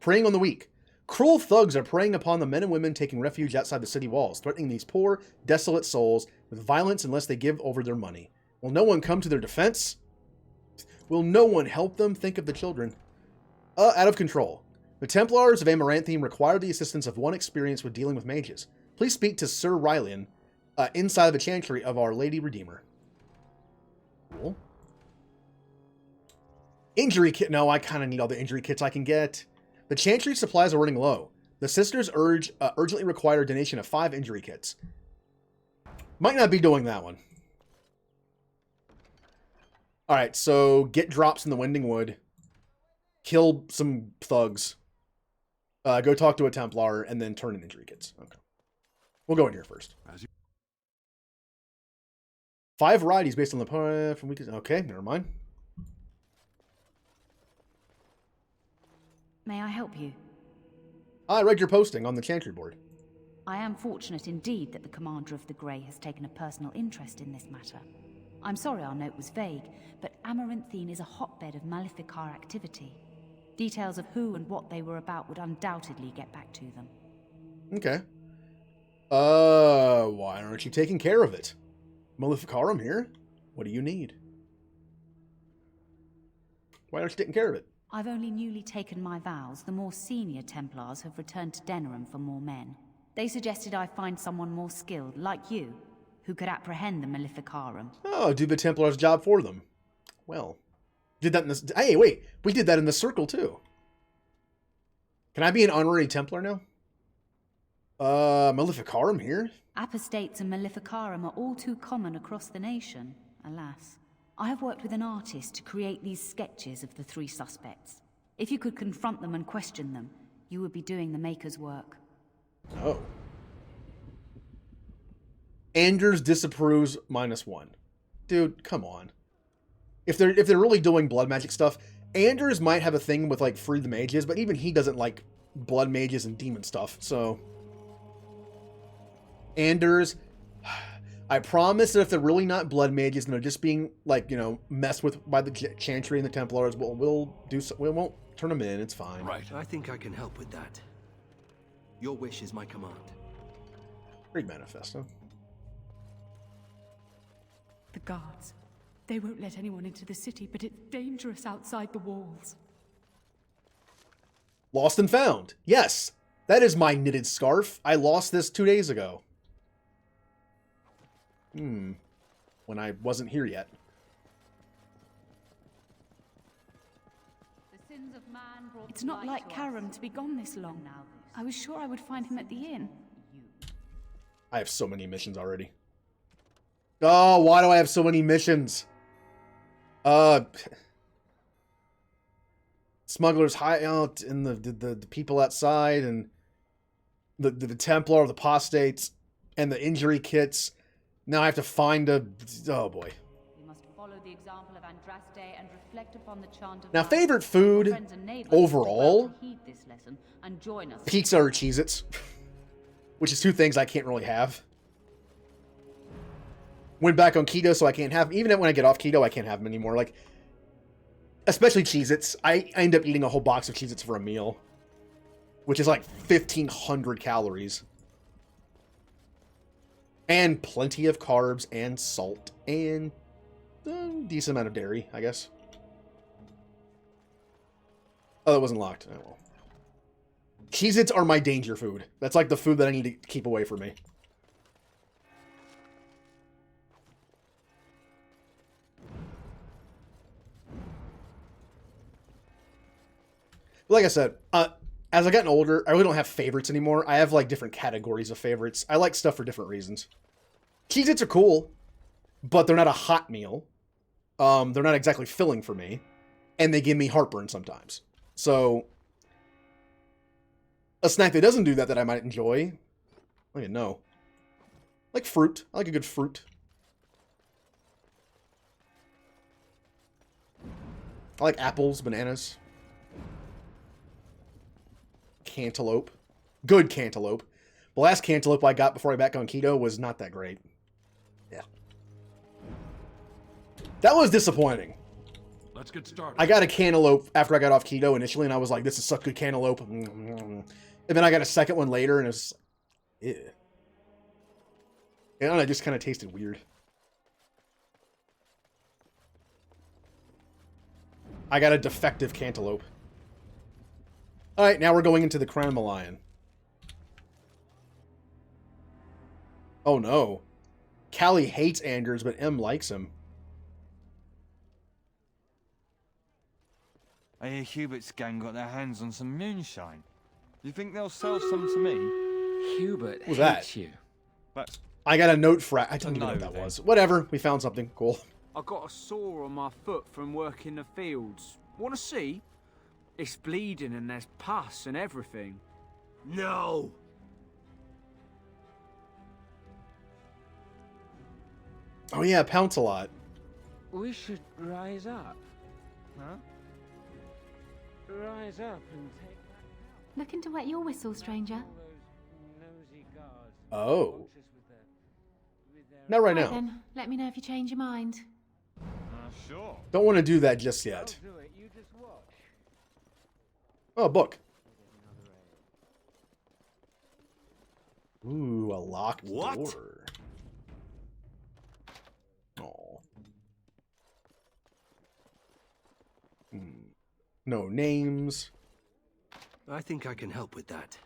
[SPEAKER 1] Preying on the weak. Cruel thugs are preying upon the men and women taking refuge outside the city walls, threatening these poor, desolate souls with violence unless they give over their money. Will no one come to their defense? Will no one help them? Think of the children. Out of control. The Templars of Amaranthine require the assistance of one experienced with dealing with mages. Please speak to Sir Rylian inside of the Chantry of Our Lady Redeemer. Cool. Injury kit. No, I kind of need all the injury kits I can get. The Chantry supplies are running low. The sisters urgently require a donation of 5 injury kits. Might not be doing that one. Alright, so get drops in the Wending Wood. Kill some thugs. Go talk to a Templar, and then turn in injury kits. Okay. We'll go in here first. 5 varieties based on the from weakest. Okay, never mind.
[SPEAKER 7] May I help you?
[SPEAKER 1] I read your posting on the Chantry board.
[SPEAKER 7] I am fortunate indeed that the Commander of the Grey has taken a personal interest in this matter. I'm sorry our note was vague, but Amaranthine is a hotbed of Maleficar activity. Details of who and what they were about would undoubtedly get back to them.
[SPEAKER 1] Okay. Why aren't you taking care of it? Maleficarum here? What do you need? Why aren't you taking care of it?
[SPEAKER 7] I've only newly taken my vows. The more senior Templars have returned to Denerim for more men. They suggested I find someone more skilled, like you, who could apprehend the Maleficarum.
[SPEAKER 1] Oh, do the Templar's job for them. Well, did that in this... Hey, wait! We did that in the Circle, too. Can I be an honorary Templar now? Maleficarum here?
[SPEAKER 7] Apostates and Maleficarum are all too common across the nation, alas. I have worked with an artist to create these sketches of the 3 suspects. If you could confront them and question them, you would be doing the Maker's work.
[SPEAKER 1] Oh. Anders disapproves -1. Dude, come on. If they're really doing blood magic stuff, Anders might have a thing with like free the mages, but even he doesn't like blood mages and demon stuff. So Anders, I promise that if they're really not blood mages and they're just being like, you know, messed with by the Chantry and the Templars, we'll do so. We won't turn them in. It's fine.
[SPEAKER 2] Right. I think I can help with that. Your wish is my command.
[SPEAKER 1] Read manifesto.
[SPEAKER 17] The guards. They won't let anyone into the city, but it's dangerous outside the walls.
[SPEAKER 1] Lost and found. Yes, that is my knitted scarf. I lost this 2 days ago. When I wasn't here yet.
[SPEAKER 17] It's not like Karam to be gone this long now. I was sure I would find him at the inn.
[SPEAKER 1] I have so many missions already. Oh, why do I have so many missions? Smugglers hideout and the people outside and the Templar, the apostates, and the injury kits. Now I have to find a... Oh, boy.
[SPEAKER 7] We must follow the example of Andraste and reflect upon the chant of
[SPEAKER 1] Now,
[SPEAKER 7] life.
[SPEAKER 1] favorite food,
[SPEAKER 7] Friends and neighbors
[SPEAKER 1] overall,
[SPEAKER 7] will heed this lesson and join us.
[SPEAKER 1] pizza or Cheez-Its. Which is two things I can't really have. Went back on keto, so I can't have... Even when I get off keto, I can't have them anymore. Like, especially Cheez-Its. I end up eating a whole box of Cheez-Its for a meal. Which is like 1,500 calories. And plenty of carbs and salt. And a decent amount of dairy, I guess. Oh, that wasn't locked. Oh, well. Cheez-Its are my danger food. That's like the food that I need to keep away from me. Like I said, as I've gotten older, I really don't have favorites anymore. I have, like, different categories of favorites. I like stuff for different reasons. Cheez-Its are cool, but they're not a hot meal. They're not exactly filling for me. And they give me heartburn sometimes. So, a snack that doesn't do that that I might enjoy, I don't know. Like fruit. I like a good fruit. I like apples, bananas. Cantaloupe. Good cantaloupe. The last cantaloupe I got before I back on keto was not that great. Yeah. That was disappointing.
[SPEAKER 20] Let's get started.
[SPEAKER 1] I got a cantaloupe after I got off keto initially, and I was like, this is such good cantaloupe. And then I got a second one later, and it was... Ew. And it just kind of tasted weird. I got a defective cantaloupe. Alright, now we're going into the Crown of the Lion. Oh no. Callie hates Anders, but M likes him.
[SPEAKER 21] I hear Hubert's gang got their hands on some moonshine. You think they'll sell some to me?
[SPEAKER 16] Hubert
[SPEAKER 1] Who's that?
[SPEAKER 16] hates you.
[SPEAKER 21] That's...
[SPEAKER 1] I got a note for... I don't even know what that was. Whatever, we found something. Cool.
[SPEAKER 8] I got a sore on my foot from working the fields. Want to see? It's bleeding and there's pus and everything.
[SPEAKER 2] No!
[SPEAKER 1] Oh yeah, pounce a lot.
[SPEAKER 16] We should rise up.
[SPEAKER 21] Huh?
[SPEAKER 16] Rise up and take
[SPEAKER 17] Looking to wet your whistle, stranger.
[SPEAKER 16] nosy guards.
[SPEAKER 1] Oh. Not right now.
[SPEAKER 17] Then, let me know if you change your mind.
[SPEAKER 9] Sure.
[SPEAKER 1] Don't want to do that just yet.
[SPEAKER 16] Do it, you just watch.
[SPEAKER 1] Oh, a book. Ooh, a locked door. Oh. No names.
[SPEAKER 2] I think I can help with that.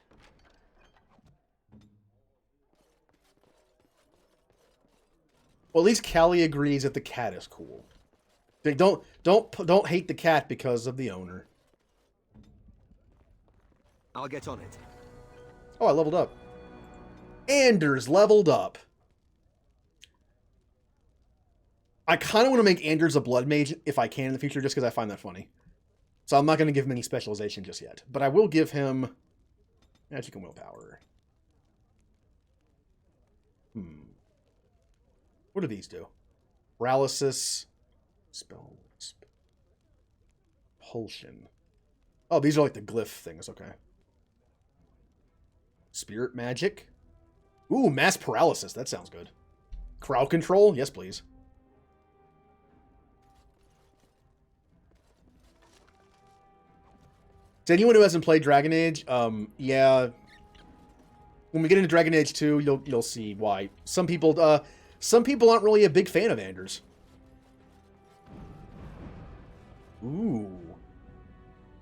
[SPEAKER 1] Well, at least Callie agrees that the cat is cool. They don't hate the cat because of the owner.
[SPEAKER 2] I'll get on it.
[SPEAKER 1] Oh, I leveled up. Anders leveled up. I kind of want to make Anders a blood mage if I can in the future, just because I find that funny. So I'm not going to give him any specialization just yet. But I will give him magic and willpower. What do these do? Paralysis. Spell. Propulsion. Oh, these are like the glyph things. Okay. Spirit magic. Ooh, mass paralysis. That sounds good. Crowd control? Yes, please. To anyone who hasn't played Dragon Age, yeah. When we get into Dragon Age 2, you'll see why. Some people aren't really a big fan of Anders. Ooh.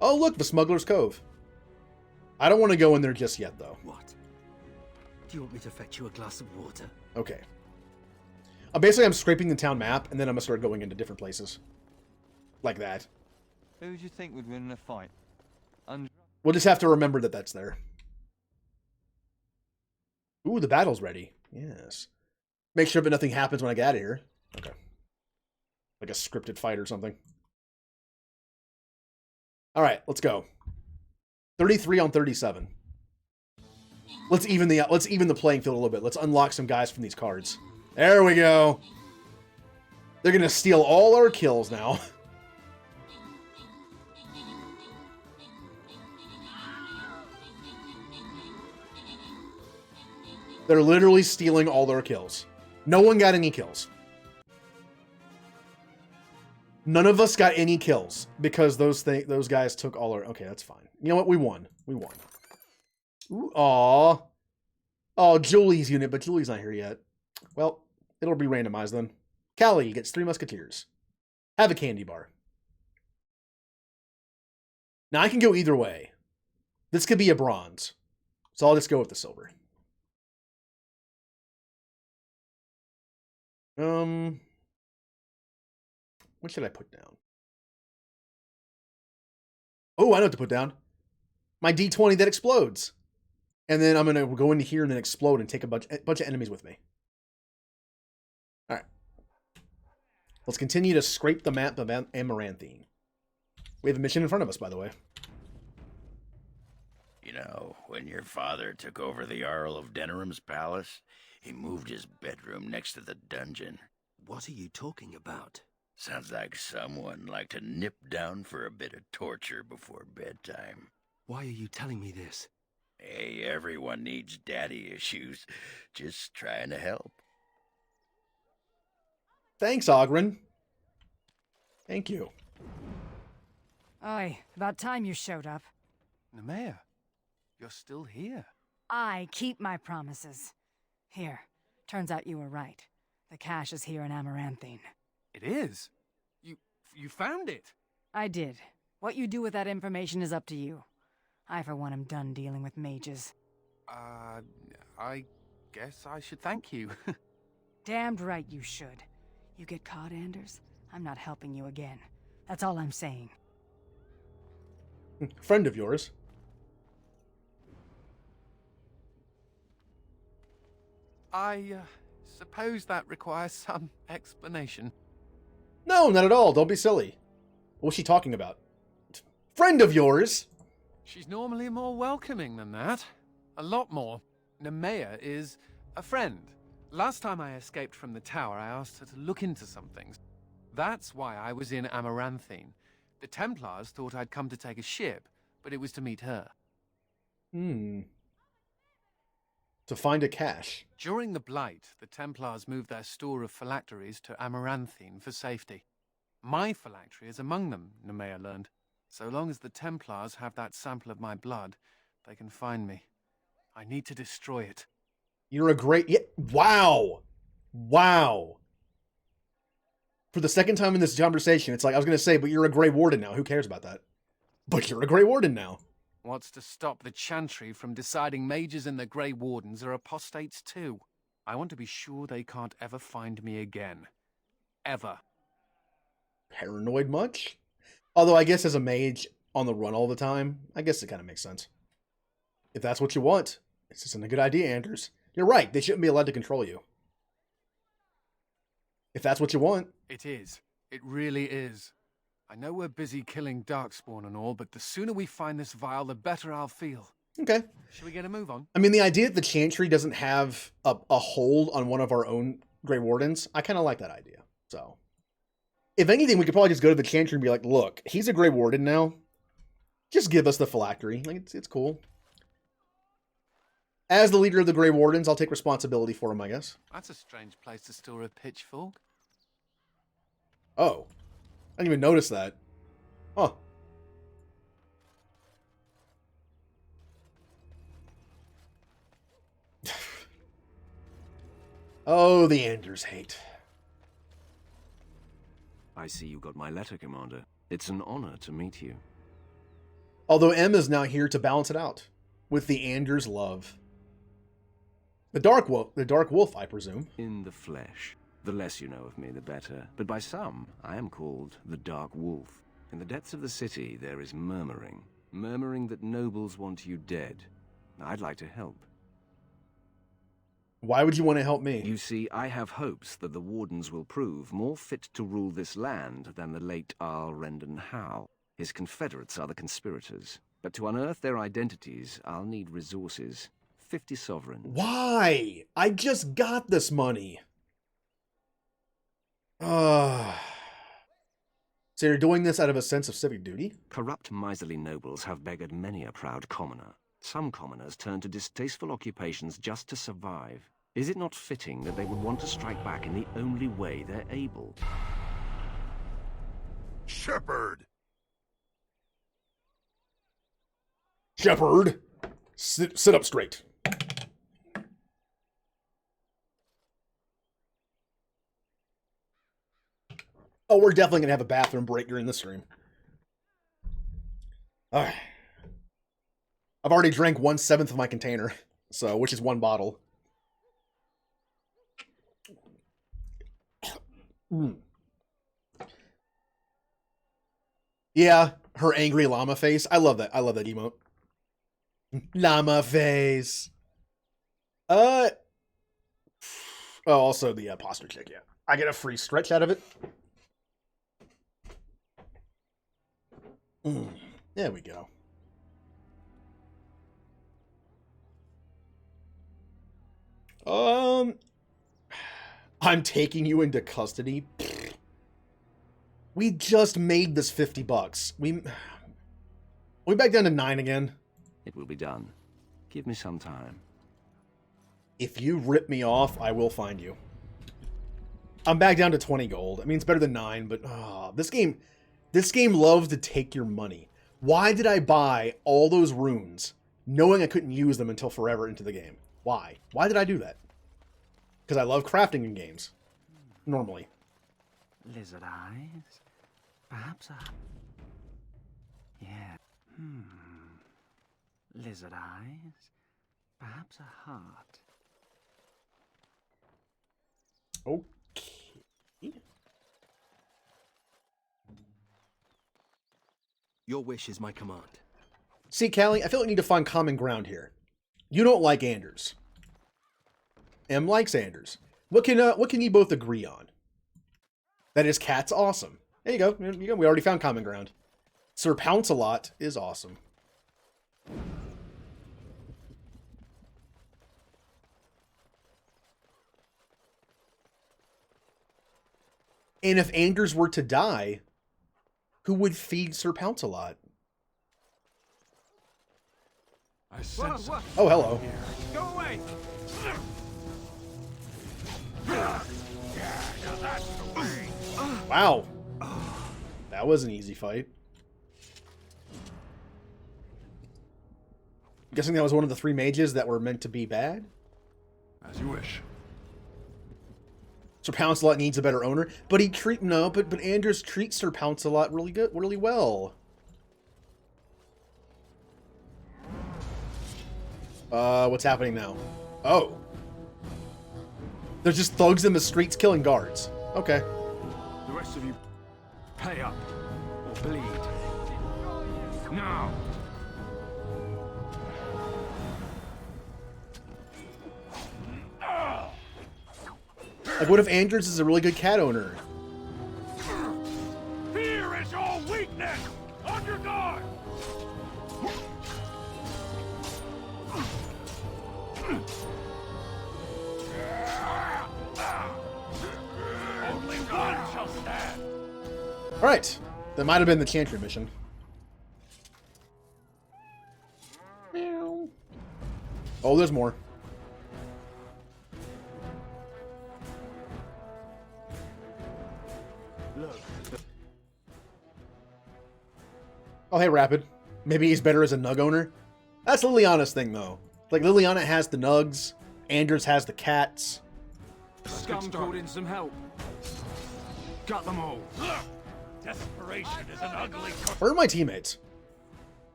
[SPEAKER 1] Oh, look, the Smuggler's Cove. I don't want to go in there just yet, though.
[SPEAKER 2] What? Do you want me to fetch you a glass of water?
[SPEAKER 1] Okay. Basically, I'm scraping the town map, and then I'm going to start going into different places. Like that.
[SPEAKER 21] Who would you think would win in a fight?
[SPEAKER 1] We'll just have to remember that that's there. Ooh, the battle's ready. Yes. Make sure that nothing happens when I get out of here. Okay. Like a scripted fight or something. All right, let's go. 33 on 37. Let's even the playing field a little bit. Let's unlock some guys from these cards. There we go. They're gonna steal all our kills now. They're literally stealing all their kills. No one got any kills. None of us got any kills because those guys took all our... Okay, that's fine. You know what? We won. We won. Ooh, aw. Oh, Julie's unit, but Julie's not here yet. Well, it'll be randomized then. Callie gets 3 musketeers. Have a candy bar. Now, I can go either way. This could be a bronze. So I'll just go with the silver. What should I put down? Oh, I know what to put down. My D20 that explodes. And then I'm going to go into here and then explode and take a bunch of enemies with me. All right. Let's continue to scrape the map of Amaranthine. We have a mission in front of us, by the way.
[SPEAKER 3] You know, when your father took over the Jarl of Denerim's palace, he moved his bedroom next to the dungeon.
[SPEAKER 2] What are you talking about?
[SPEAKER 3] Sounds like someone liked to nip down for a bit of torture before bedtime.
[SPEAKER 2] Why are you telling me this?
[SPEAKER 3] Hey, everyone needs daddy issues. Just trying to help.
[SPEAKER 1] Thanks, Ogren. Thank you.
[SPEAKER 10] Oi, about time you showed up.
[SPEAKER 4] Nemea, you're still here.
[SPEAKER 10] I keep my promises. Here, turns out you were right. The cache is here in Amaranthine.
[SPEAKER 4] It is? You found it?
[SPEAKER 10] I did. What you do with that information is up to you. I, for one, am done dealing with mages.
[SPEAKER 4] I guess I should thank you.
[SPEAKER 10] Damned right you should. You get caught, Anders, I'm not helping you again. That's all I'm saying.
[SPEAKER 1] Friend of yours.
[SPEAKER 4] I suppose that requires some explanation.
[SPEAKER 1] No, not at all. Don't be silly. What's she talking about? Friend of yours?
[SPEAKER 4] She's normally more welcoming than that. A lot more. Nemea is a friend. Last time I escaped from the tower, I asked her to look into some things. That's why I was in Amaranthine. The Templars thought I'd come to take a ship, but it was to meet her.
[SPEAKER 1] To find a cache.
[SPEAKER 4] During the Blight, the Templars moved their store of phylacteries to Amaranthine for safety. My phylactery is among them, Nemea learned. So long as the Templars have that sample of my blood, they can find me. I need to destroy it.
[SPEAKER 1] You're a great... Yeah, wow! Wow! For the second time in this conversation, it's like, I was going to say, but you're a Grey Warden now. Who cares about that? But you're a Grey Warden now.
[SPEAKER 4] What's to stop the Chantry from deciding mages and the Grey Wardens are apostates too? I want to be sure they can't ever find me again. Ever.
[SPEAKER 1] Paranoid much? Although I guess as a mage on the run all the time, I guess it kind of makes sense. If that's what you want, this isn't a good idea, Anders. You're right, they shouldn't be allowed to control you. If that's what you want.
[SPEAKER 4] It is. It really is. I know we're busy killing Darkspawn and all, but the sooner we find this vial, the better I'll feel.
[SPEAKER 1] Okay.
[SPEAKER 4] Should we get a move on?
[SPEAKER 1] I mean, the idea that the Chantry doesn't have a hold on one of our own Grey Wardens, I kind of like that idea. So, if anything, we could probably just go to the Chantry and be like, look, he's a Grey Warden now. Just give us the phylactery. Like, it's cool. As the leader of the Grey Wardens, I'll take responsibility for him, I guess.
[SPEAKER 4] That's a strange place to store a pitchfork.
[SPEAKER 1] Oh. I didn't even notice that. Huh. Oh, the Anders hate.
[SPEAKER 19] I see you got my letter, Commander. It's an honor to meet you.
[SPEAKER 1] Although M is now here to balance it out with the Anders love. The Dark Wolf, I presume.
[SPEAKER 19] In the flesh. The less you know of me, the better. But by some, I am called the Dark Wolf. In the depths of the city, there is murmuring. Murmuring that nobles want you dead. I'd like to help.
[SPEAKER 1] Why would you want to help me?
[SPEAKER 19] You see, I have hopes that the Wardens will prove more fit to rule this land than the late Arl Rendon Howe. His confederates are the conspirators. But to unearth their identities, I'll need resources. 50 sovereigns.
[SPEAKER 1] Why? I just got this money. So you're doing this out of a sense of civic duty?
[SPEAKER 19] Corrupt, miserly nobles have beggared many a proud commoner. Some commoners turn to distasteful occupations just to survive. Is it not fitting that they would want to strike back in the only way they're able?
[SPEAKER 20] Shepherd!
[SPEAKER 1] Shepherd! Sit up straight. Oh, we're definitely going to have a bathroom break during this stream. Alright. I've already drank 1/7 of my container, so which is 1 bottle. Yeah, her angry llama face. I love that. I love that emote. Llama face. Oh, also the posture check, yeah. I get a free stretch out of it. There we go. I'm taking you into custody. We just made this $50. We back down to 9 again.
[SPEAKER 19] It will be done. Give me some time.
[SPEAKER 1] If you rip me off, I will find you. I'm back down to 20 gold. I mean, it's better than 9, but this game loves to take your money. Why did I buy all those runes knowing I couldn't use them until forever into the game? Why? Why did I do that? Because I love crafting in games. Normally.
[SPEAKER 21] Lizard eyes? Perhaps a... Yeah. Lizard eyes? Perhaps a heart.
[SPEAKER 1] Okay.
[SPEAKER 2] Your wish is my command.
[SPEAKER 1] See, Callie, I feel like we need to find common ground here. You don't like Anders. M likes Anders. What can you both agree on? That his cat's awesome. There you go. We already found common ground. Sir Pounce-a-Lot is awesome. And if Anders were to die, who would feed Sir Pounce-a-Lot?
[SPEAKER 20] I sense
[SPEAKER 1] Oh, hello.
[SPEAKER 20] Go away!
[SPEAKER 1] Wow. That was an easy fight. I'm guessing that was one of the 3 mages that were meant to be bad?
[SPEAKER 20] As you wish.
[SPEAKER 1] Sir Pounce-a-Lot needs a better owner, but but Anders treats Sir Pounce-a-Lot really well. What's happening now? Oh. There's just thugs in the streets killing guards. Okay.
[SPEAKER 8] The rest of you, pay up or bleed. Now!
[SPEAKER 1] Like, what if Anders is a really good cat owner?
[SPEAKER 20] Here is your weakness! On your guard! Only one shall stand!
[SPEAKER 1] Alright. That might have been the Chantry mission. Oh, there's more.
[SPEAKER 20] Look.
[SPEAKER 1] Oh, hey, Rapid. Maybe he's better as a nug owner? That's Liliana's thing, though. Like, Liliana has the nugs, Anders has the cats.
[SPEAKER 8] Scum called in some help. Got them all.
[SPEAKER 20] Desperation is an ugly...
[SPEAKER 1] Where are my teammates?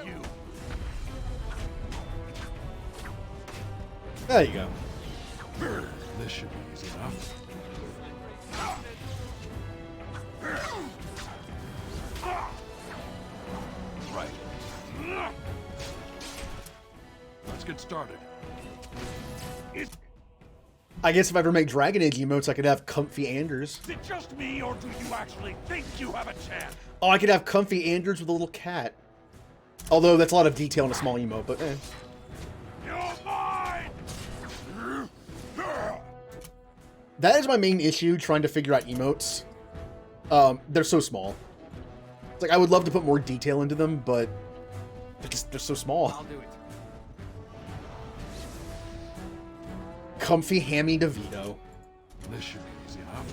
[SPEAKER 20] You.
[SPEAKER 1] There you go.
[SPEAKER 20] This should be easy enough. Right. Let's get started.
[SPEAKER 1] I guess if I ever make Dragon Age emotes, I could have Comfy Anders.
[SPEAKER 20] Is it just me, or do you actually think you have a chance?
[SPEAKER 1] Oh, I could have Comfy Anders with a little cat. Although that's a lot of detail in a small emote, but eh.
[SPEAKER 20] You're mine!
[SPEAKER 1] That is my main issue, trying to figure out emotes. They're so small. It's like, I would love to put more detail into them, but they're so small.
[SPEAKER 4] I'll do it.
[SPEAKER 1] Comfy Hammy DeVito.
[SPEAKER 20] This should be easy enough.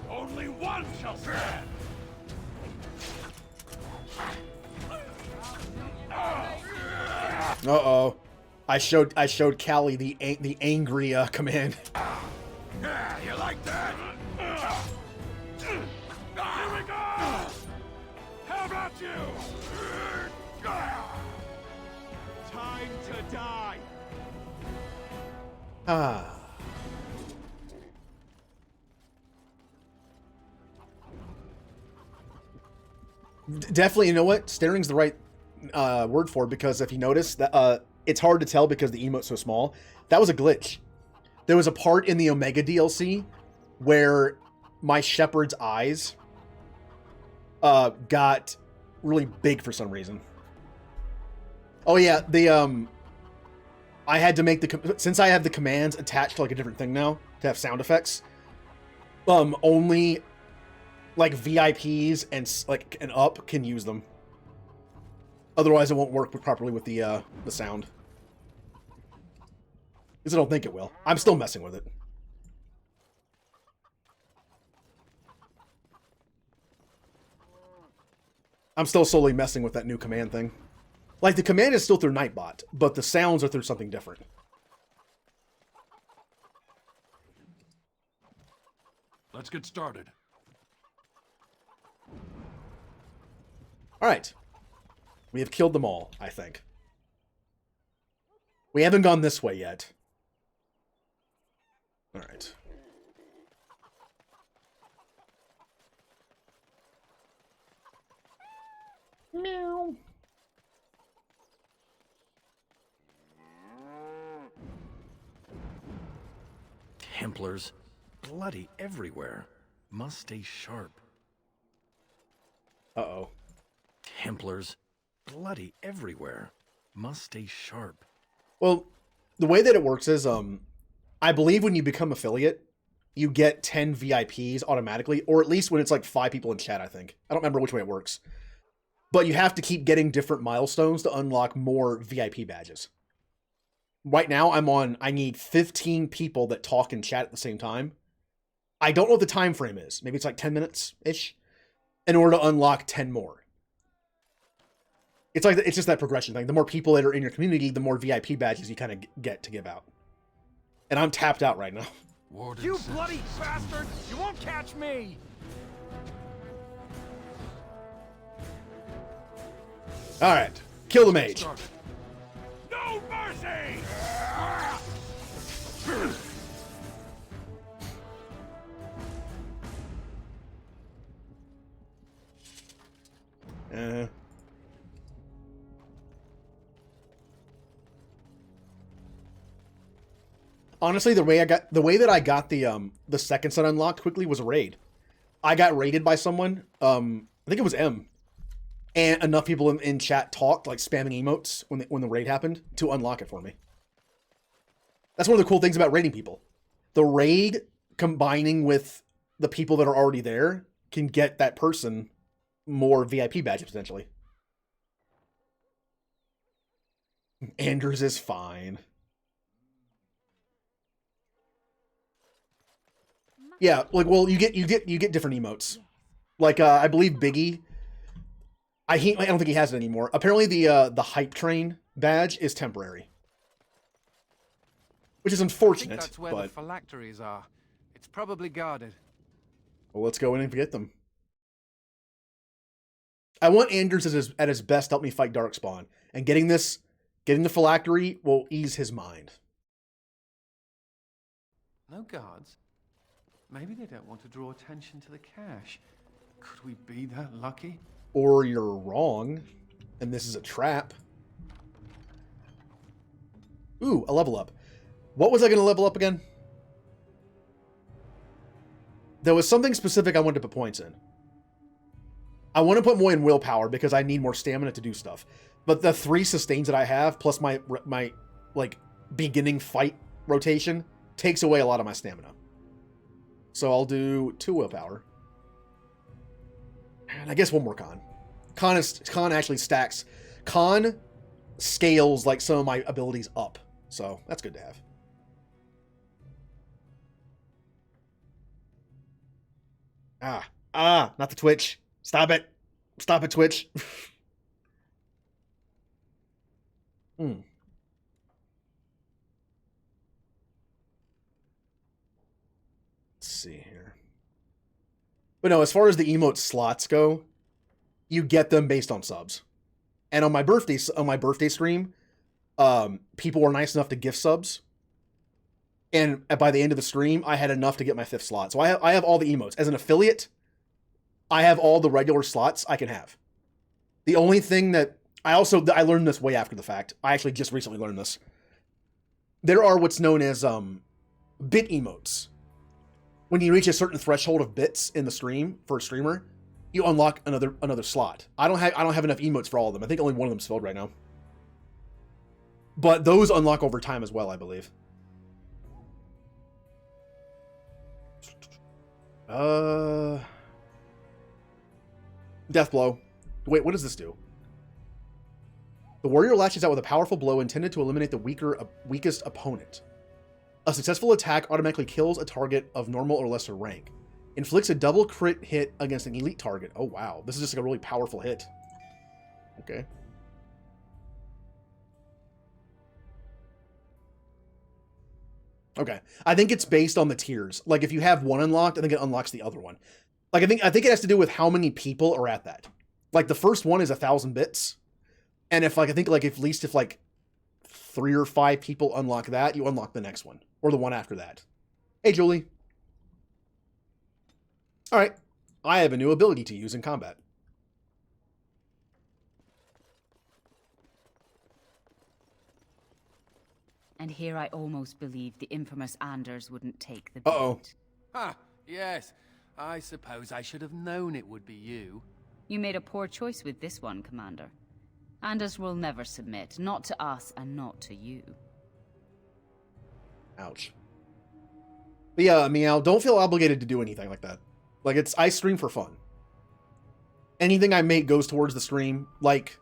[SPEAKER 20] Only one shall stand!
[SPEAKER 1] Uh-oh. I showed Callie the angry command.
[SPEAKER 20] Yeah, you like that? Here we go! How about you?
[SPEAKER 9] Time to die.
[SPEAKER 1] Ah. Definitely, you know what? Staring's the right word for it, because if you notice that it's hard to tell because the emote's so small. That was a glitch. There was a part in the Omega DLC where my shepherd's eyes got really big for some reason. Oh yeah, I had to make since I have the commands attached to like a different thing now to have sound effects. Only like VIPs and up can use them. Otherwise, it won't work properly with the sound. Because I don't think it will. I'm still messing with it. I'm still slowly messing with that new command thing. Like, the command is still through Nightbot, but the sounds are through something different.
[SPEAKER 20] Let's get started.
[SPEAKER 1] Alright. We have killed them all, I think. We haven't gone this way yet. Alright. Meow.
[SPEAKER 11] Templars, bloody everywhere. Must stay sharp.
[SPEAKER 1] Uh-oh.
[SPEAKER 11] Templars, bloody everywhere. Must stay sharp.
[SPEAKER 1] Well, the way that it works is, I believe when you become affiliate, you get 10 VIPs automatically, or at least when it's like 5 people in chat, I think. I don't remember which way it works. But you have to keep getting different milestones to unlock more VIP badges. Right now, I need 15 people that talk and chat at the same time. I don't know what the time frame is. Maybe it's like 10 minutes-ish, in order to unlock 10 more. It's like, it's just that progression thing. The more people that are in your community, the more VIP badges you kind of get to give out. And I'm tapped out right now.
[SPEAKER 20] Warden
[SPEAKER 4] You bloody bastard! You won't catch me!
[SPEAKER 1] Alright. Kill the mage.
[SPEAKER 20] No mercy!
[SPEAKER 1] Honestly, the way that I got the second set unlocked quickly was a raid. I got raided by someone. I think it was M. And enough people in chat talked, like spamming emotes when the raid happened, to unlock it for me. That's one of the cool things about raiding people. The raid combining with the people that are already there can get that person more VIP badges potentially. Anders is fine. Yeah, like, well, you get different emotes. Like, I believe Biggie. I don't think he has it anymore. Apparently, the hype train badge is temporary, which is unfortunate.
[SPEAKER 4] I think that's where
[SPEAKER 1] but
[SPEAKER 4] the phylacteries are. It's probably guarded.
[SPEAKER 1] well, let's go in and get them. I want Anders at his best to help me fight Darkspawn, and getting the phylactery will ease his mind.
[SPEAKER 4] No guards? Maybe they don't want to draw attention to the cache. Could we be that lucky?
[SPEAKER 1] Or you're wrong, and this is a trap. Ooh, a level up. What was I going to level up again? There was something specific I wanted to put points in. I want to put more in willpower because I need more stamina to do stuff. But the 3 sustains that I have, plus my like beginning fight rotation, takes away a lot of my stamina. So I'll do 2 willpower. And I guess 1 more con. Con actually stacks. Con scales like some of my abilities up. So that's good to have. Not the Twitch. Stop it. Stop it, Twitch. Let's see here. But no, as far as the emote slots go, you get them based on subs. And on my birthday stream, people were nice enough to gift subs. And by the end of the stream, I had enough to get my 5th slot. So I have all the emotes. As an affiliate, I have all the regular slots I can have. The only thing that I learned this way after the fact. I actually just recently learned this. There are what's known as bit emotes. When you reach a certain threshold of bits in the stream for a streamer, you unlock another slot. I don't have enough emotes for all of them. I think only one of them's filled right now. But those unlock over time as well, I believe. Death blow. Wait, what does this do? The warrior lashes out with a powerful blow intended to eliminate the weakest opponent. A successful attack automatically kills a target of normal or lesser rank. Inflicts a double crit hit against an elite target. Oh wow, this is just like a really powerful hit. Okay. Okay. I think it's based on the tiers. Like if you have one unlocked, I think it unlocks the other one. Like I think it has to do with how many people are at that. Like the first one is 1,000 bits. And if if 3 or 5 people unlock that, you unlock the next one. Or the one after that. Hey Julie. Alright. I have a new ability to use in combat.
[SPEAKER 7] And here I almost believed the infamous Anders wouldn't take the bait.
[SPEAKER 1] Uh-oh.
[SPEAKER 4] Ah, yes. I suppose I should have known it would be you.
[SPEAKER 7] You made a poor choice with this one, Commander. Anders will never submit, not to us and not to you.
[SPEAKER 1] Ouch. But yeah, Meow, don't feel obligated to do anything like that. Like, I stream for fun. Anything I make goes towards the stream, like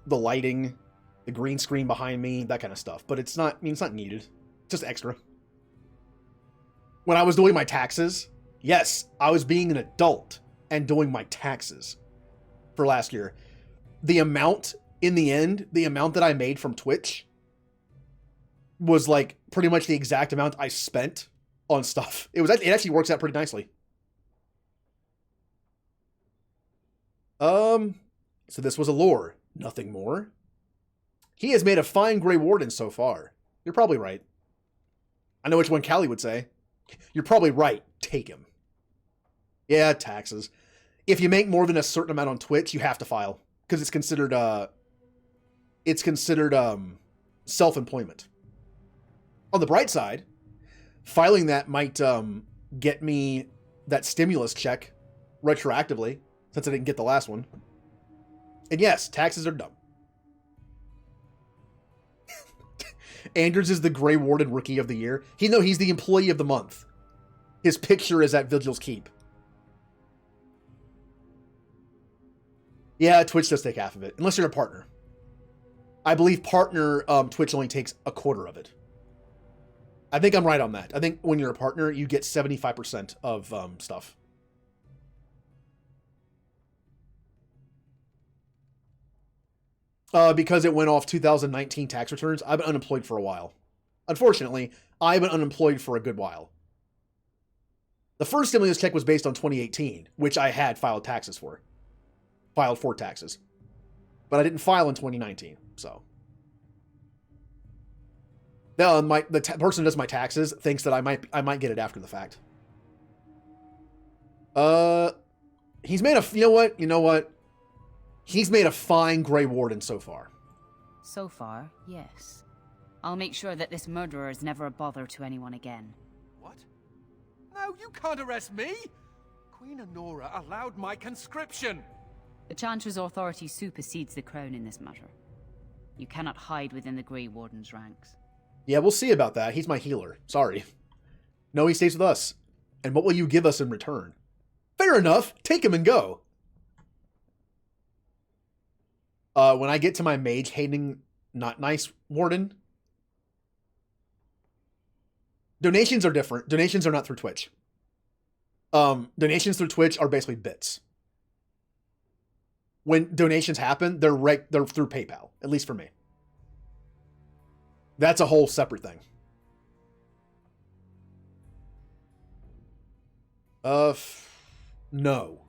[SPEAKER 1] the lighting, the green screen behind me, that kind of stuff. But it's not needed. It's just extra. When I was doing my taxes, yes, I was being an adult and doing my taxes for last year. The amount, in the end, the amount that I made from Twitch was like pretty much the exact amount I spent on stuff. It actually works out pretty nicely. So this was a lore, nothing more. He has made a fine Grey Warden so far. You're probably right. I know which one Callie would say. You're probably right. Take him. Yeah, taxes. If you make more than a certain amount on Twitch, you have to file because it's considered self-employment. On the bright side, filing that might get me that stimulus check retroactively since I didn't get the last one. And yes, taxes are dumb. Anders is the Grey Warden Rookie of the Year. He's the Employee of the Month. His picture is at Vigil's Keep. Yeah, Twitch does take half of it, unless you're a partner. I believe partner Twitch only takes a quarter of it. I think I'm right on that. I think when you're a partner, you get 75% of stuff. Because it went off 2019 tax returns, I've been unemployed for a while. Unfortunately, I've been unemployed for a good while. The first stimulus check was based on 2018, which I had filed for taxes. But I didn't file in 2019, so. Now, the person who does my taxes thinks that I might get it after the fact. He's made you know what? He's made a fine Grey Warden so far.
[SPEAKER 7] So far, yes. I'll make sure that this murderer is never a bother to anyone again.
[SPEAKER 4] What? No, you can't arrest me! Queen Honora allowed my conscription!
[SPEAKER 7] The Chantress authority supersedes the Crown in this matter. You cannot hide within the Grey Warden's ranks.
[SPEAKER 1] Yeah, we'll see about that. He's my healer. Sorry. No, he stays with us. And what will you give us in return? Fair enough. Take him and go. When I get to my mage hating not nice warden, donations are different. Donations are not through Twitch. Donations through Twitch are basically bits. When donations happen, they're through PayPal, at least for me. That's a whole separate thing. No.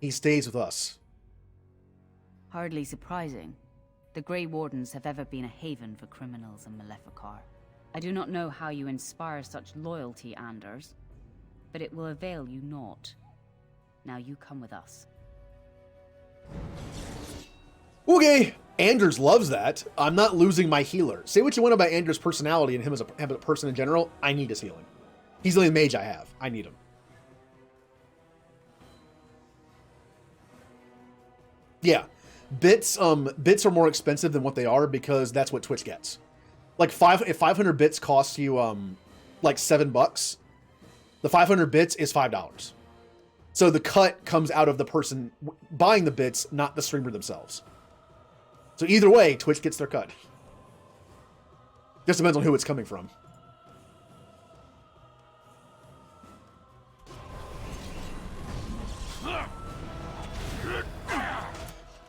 [SPEAKER 1] He stays with us.
[SPEAKER 7] Hardly surprising. The Grey Wardens have ever been a haven for criminals and Maleficar. I do not know how you inspire such loyalty, Anders, but it will avail you naught. Now you come with us.
[SPEAKER 1] Okay, Anders loves that. I'm not losing my healer. Say what you want about Anders' personality and him as a person in general. I need his healing. He's the only mage I have. I need him. Yeah, bits are more expensive than what they are because that's what Twitch gets. Like if 500 bits costs you like $7, the 500 bits is $5. So the cut comes out of the person buying the bits, not the streamer themselves. So either way, Twitch gets their cut. Just depends on who it's coming from.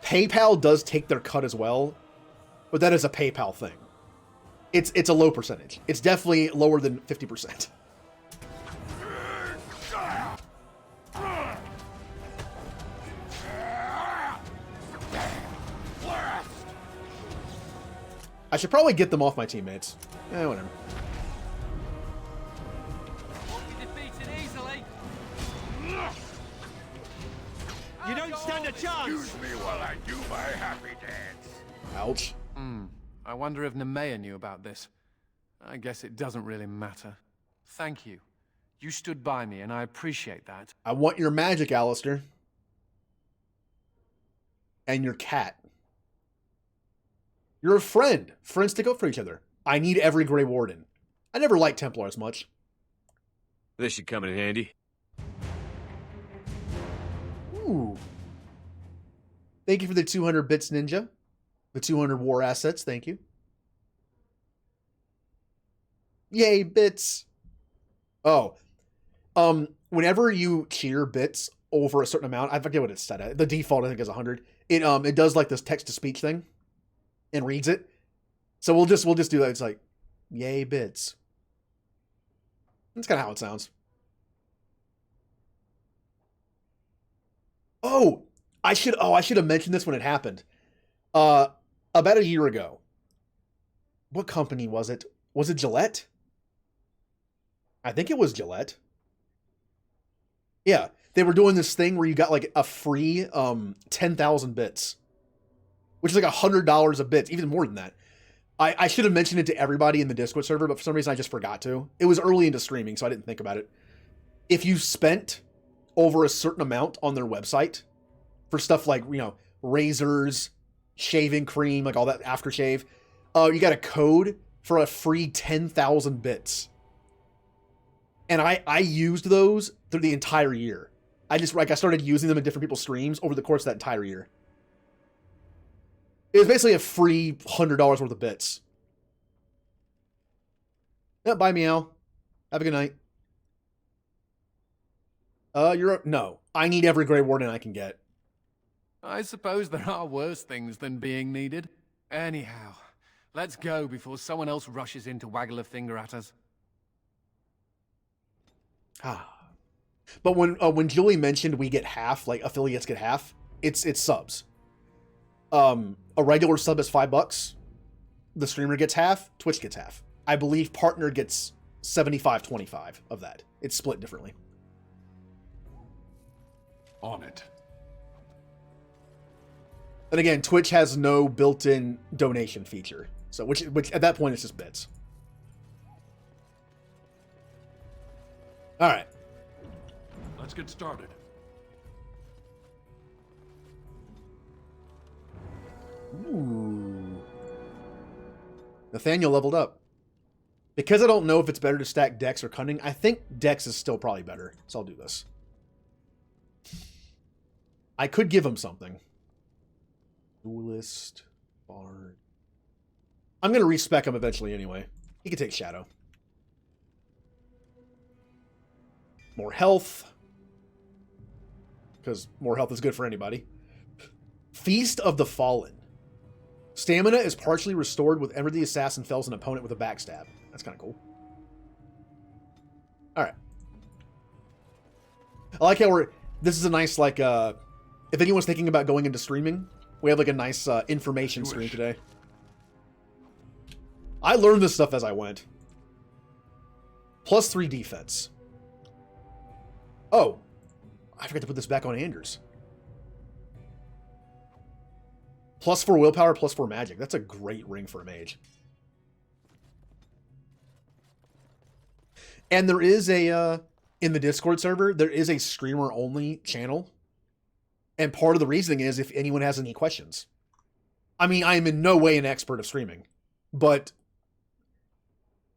[SPEAKER 1] PayPal does take their cut as well, but that is a PayPal thing. It's a low percentage. It's definitely lower than 50%. I should probably get them off my teammates. Whatever.
[SPEAKER 4] You don't stand a chance!
[SPEAKER 3] Excuse me while I do my happy dance.
[SPEAKER 1] Ouch.
[SPEAKER 4] I wonder if Nemea knew about this. I guess it doesn't really matter. Thank you. You stood by me, and I appreciate that.
[SPEAKER 1] I want your magic, Alistair. And your cat. You're a friend. Friends stick up for each other. I need every Grey Warden. I never liked Templar as much.
[SPEAKER 15] This should come in handy.
[SPEAKER 1] Ooh. Thank you for the 200 bits, Ninja. The 200 war assets, thank you. Yay, bits. Oh. Whenever you cheer bits over a certain amount, I forget what it's set at. The default, I think, is 100. It does like this text-to-speech thing and reads it. So we'll just do that. It's like, yay, bits. That's kind of how it sounds. I should have mentioned this when it happened. About a year ago. What company was it? Was it Gillette? I think it was Gillette. Yeah, they were doing this thing where you got like a free 10,000 bits, which is like $100 a bit, even more than that. I should have mentioned it to everybody in the Discord server, but for some reason I just forgot to. It was early into streaming, so I didn't think about it. If you spent over a certain amount on their website for stuff like, razors, shaving cream, like all that aftershave, you got a code for a free 10,000 bits. And I used those through the entire year. I started using them in different people's streams over the course of that entire year. It was basically a free $100 worth of bits. Yeah, bye, meow. Have a good night. No. I need every Grey Warden I can get.
[SPEAKER 4] I suppose there are worse things than being needed. Anyhow, let's go before someone else rushes in to waggle a finger at us.
[SPEAKER 1] But when Julie mentioned we get half, like affiliates get half, it's subs. A regular sub is $5. The streamer gets half. Twitch gets half. I believe partner gets 75-25 of that. It's split differently.
[SPEAKER 18] On it.
[SPEAKER 1] And again, Twitch has no built-in donation feature. So which at that point it's just bits. All right.
[SPEAKER 18] Let's get started.
[SPEAKER 1] Ooh. Nathaniel leveled up. Because I don't know if it's better to stack Dex or Cunning, I think Dex is still probably better. So I'll do this. I could give him something. Duelist. Bard. I'm going to respec him eventually anyway. He can take Shadow. More health. Because more health is good for anybody. Feast of the Fallen. Stamina is partially restored whenever the assassin fells an opponent with a backstab. That's kind of cool. Alright. I like how this is a nice, like, if anyone's thinking about going into streaming, we have, like, a nice information stream today. I learned this stuff as I went. +3 defense. Oh. I forgot to put this back on Anders. +4 willpower, +4 magic. That's a great ring for a mage. And there is a, in the Discord server, there is a streamer-only channel. And part of the reasoning is if anyone has any questions. I mean, I am in no way an expert of streaming. But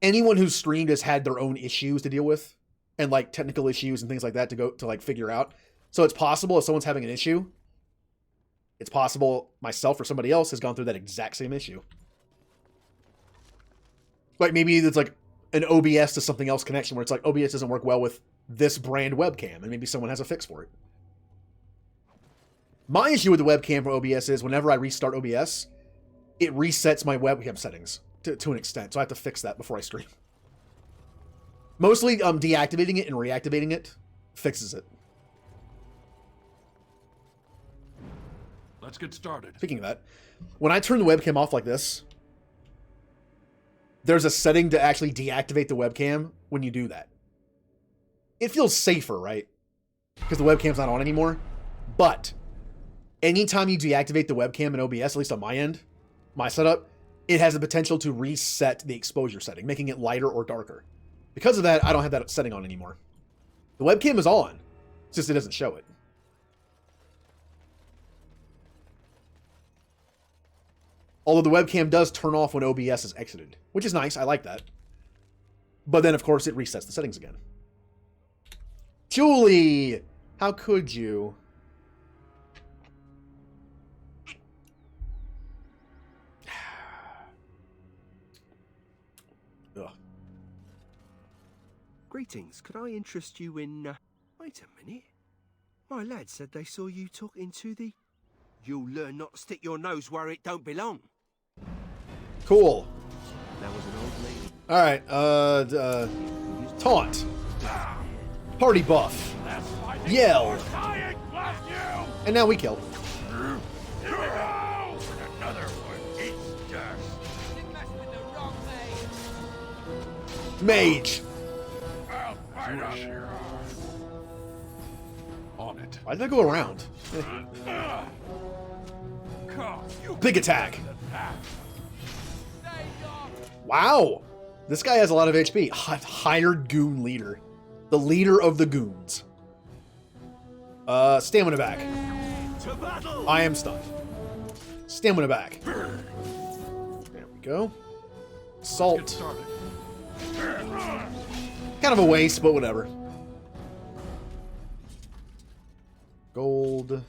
[SPEAKER 1] anyone who's streamed has had their own issues to deal with. And, like, technical issues and things like that to like, figure out. So it's possible if someone's having an issue, it's possible myself or somebody else has gone through that exact same issue. Like, maybe it's like an OBS to something else connection where it's like OBS doesn't work well with this brand webcam, and maybe someone has a fix for it. My issue with the webcam for OBS is whenever I restart OBS, it resets my webcam settings to an extent, so I have to fix that before I stream. Mostly deactivating it and reactivating it fixes it.
[SPEAKER 18] Let's get started.
[SPEAKER 1] Speaking of that, when I turn the webcam off like this, there's a setting to actually deactivate the webcam when you do that. It feels safer, right? Because the webcam's not on anymore. But anytime you deactivate the webcam in OBS, at least on my end, my setup, it has the potential to reset the exposure setting, making it lighter or darker. Because of that, I don't have that setting on anymore. The webcam is on. It's just it doesn't show it. Although the webcam does turn off when OBS is exited, which is nice. I like that. But then, of course, it resets the settings again. Julie! How could you? Ugh.
[SPEAKER 2] Greetings. Could I interest you in... Wait a minute. My lad said they saw you talking to the... You'll learn not to stick your nose where it don't belong.
[SPEAKER 1] Cool.
[SPEAKER 2] That was an old lady.
[SPEAKER 1] Alright, taunt. Party buff. Yell. And now we kill.
[SPEAKER 3] Here we go! Another one eats dust.
[SPEAKER 1] Mage.
[SPEAKER 3] I'll fight us.
[SPEAKER 18] On it.
[SPEAKER 1] Why did I go around? Big attack. Wow. This guy has a lot of HP. Hired goon leader. The leader of the goons. Stamina back. I am stunned. Stamina back. There we go. Salt. Kind of a waste, but whatever. Gold.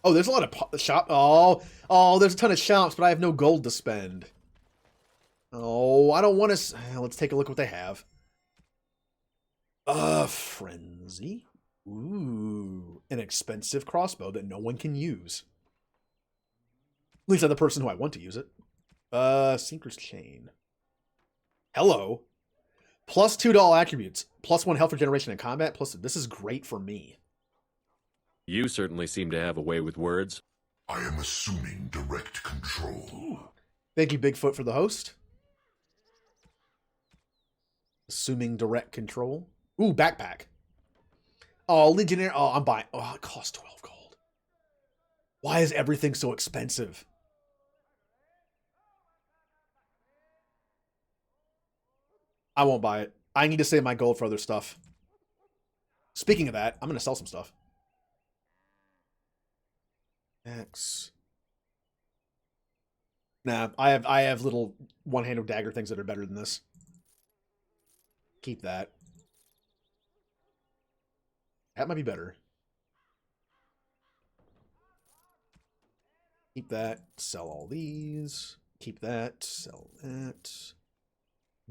[SPEAKER 1] Oh, there's a lot of shop. Oh, there's a ton of shops, but I have no gold to spend. Oh, I don't want to. Let's take a look what they have. Frenzy. Ooh, an expensive crossbow that no one can use. At least I'm the person who I want to use it. Sinker's Chain. Hello. Plus $2 attributes. Plus 1 health regeneration in combat. Plus, this is great for me.
[SPEAKER 15] You certainly seem to have a way with words.
[SPEAKER 12] I am assuming direct control.
[SPEAKER 1] Thank you, Bigfoot, for the host. Assuming direct control. Ooh, backpack. Oh, Legionnaire. Oh, I'm buying. Oh, it costs 12 gold. Why is everything so expensive? I won't buy it. I need to save my gold for other stuff. Speaking of that, I'm going to sell some stuff. X. Nah, I have little one-handed dagger things that are better than this. Keep that. That might be better. Keep that. Sell all these. Keep that. Sell that.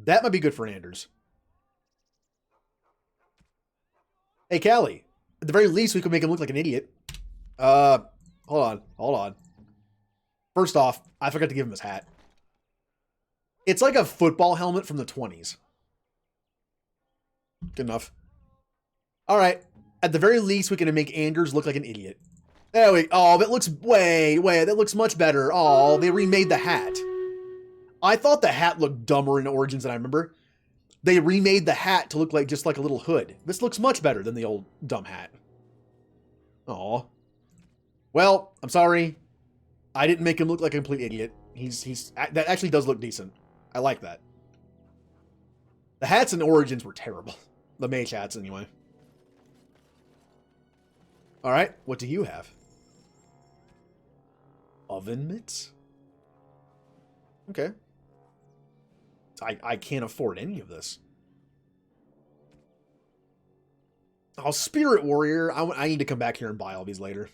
[SPEAKER 1] That might be good for Anders. Hey, Callie. At the very least, we could make him look like an idiot. Hold on. First off, I forgot to give him his hat. It's like a football helmet from the 20s. Good enough. All right. At the very least, we can make Anders look like an idiot. There we. Oh, that looks that looks much better. Oh, they remade the hat. I thought the hat looked dumber in Origins than I remember. They remade the hat to look like just like a little hood. This looks much better than the old dumb hat. Oh. Well, I'm sorry. I didn't make him look like a complete idiot. That actually does look decent. I like that. The hats in Origins were terrible. The mage hats, anyway. Alright, what do you have? Oven mitts? Okay. I can't afford any of this. Oh, Spirit Warrior. I need to come back here and buy all these later.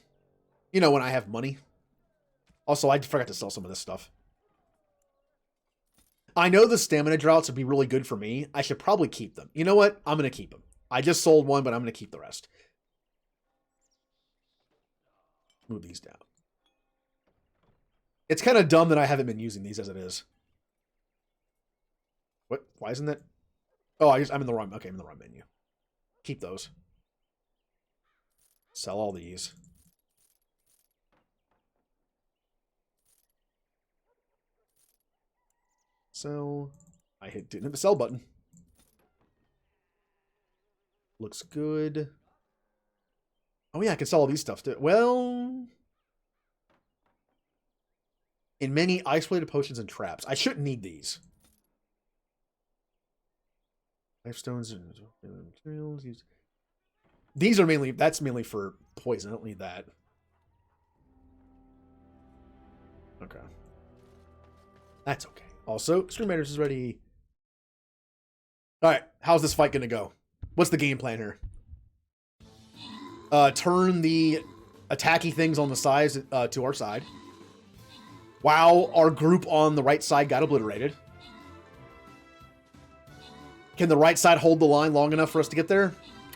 [SPEAKER 1] You know, when I have money. Also, I forgot to sell some of this stuff. I know the stamina droughts would be really good for me. I should probably keep them. You know what? I'm going to keep them. I just sold one, but I'm going to keep the rest. Move these down. It's kind of dumb that I haven't been using these as it is. What? Why isn't that? Oh, I'm in the wrong. Okay, I'm in the wrong menu. Keep those. Sell all these. So I didn't hit the sell button. Looks good. Oh yeah, I can sell all these stuff too. Well, in many isolated potions and traps. I shouldn't need these. Life stones and materials used. These are mainly, that's mainly for poison. I don't need that. Okay. That's okay. Also, Stream Raiders is ready. Alright, how's this fight gonna go? What's the game plan here? Turn the attacky things on the sides to our side. Wow, our group on the right side got obliterated. Can the right side hold the line long enough for us to get there?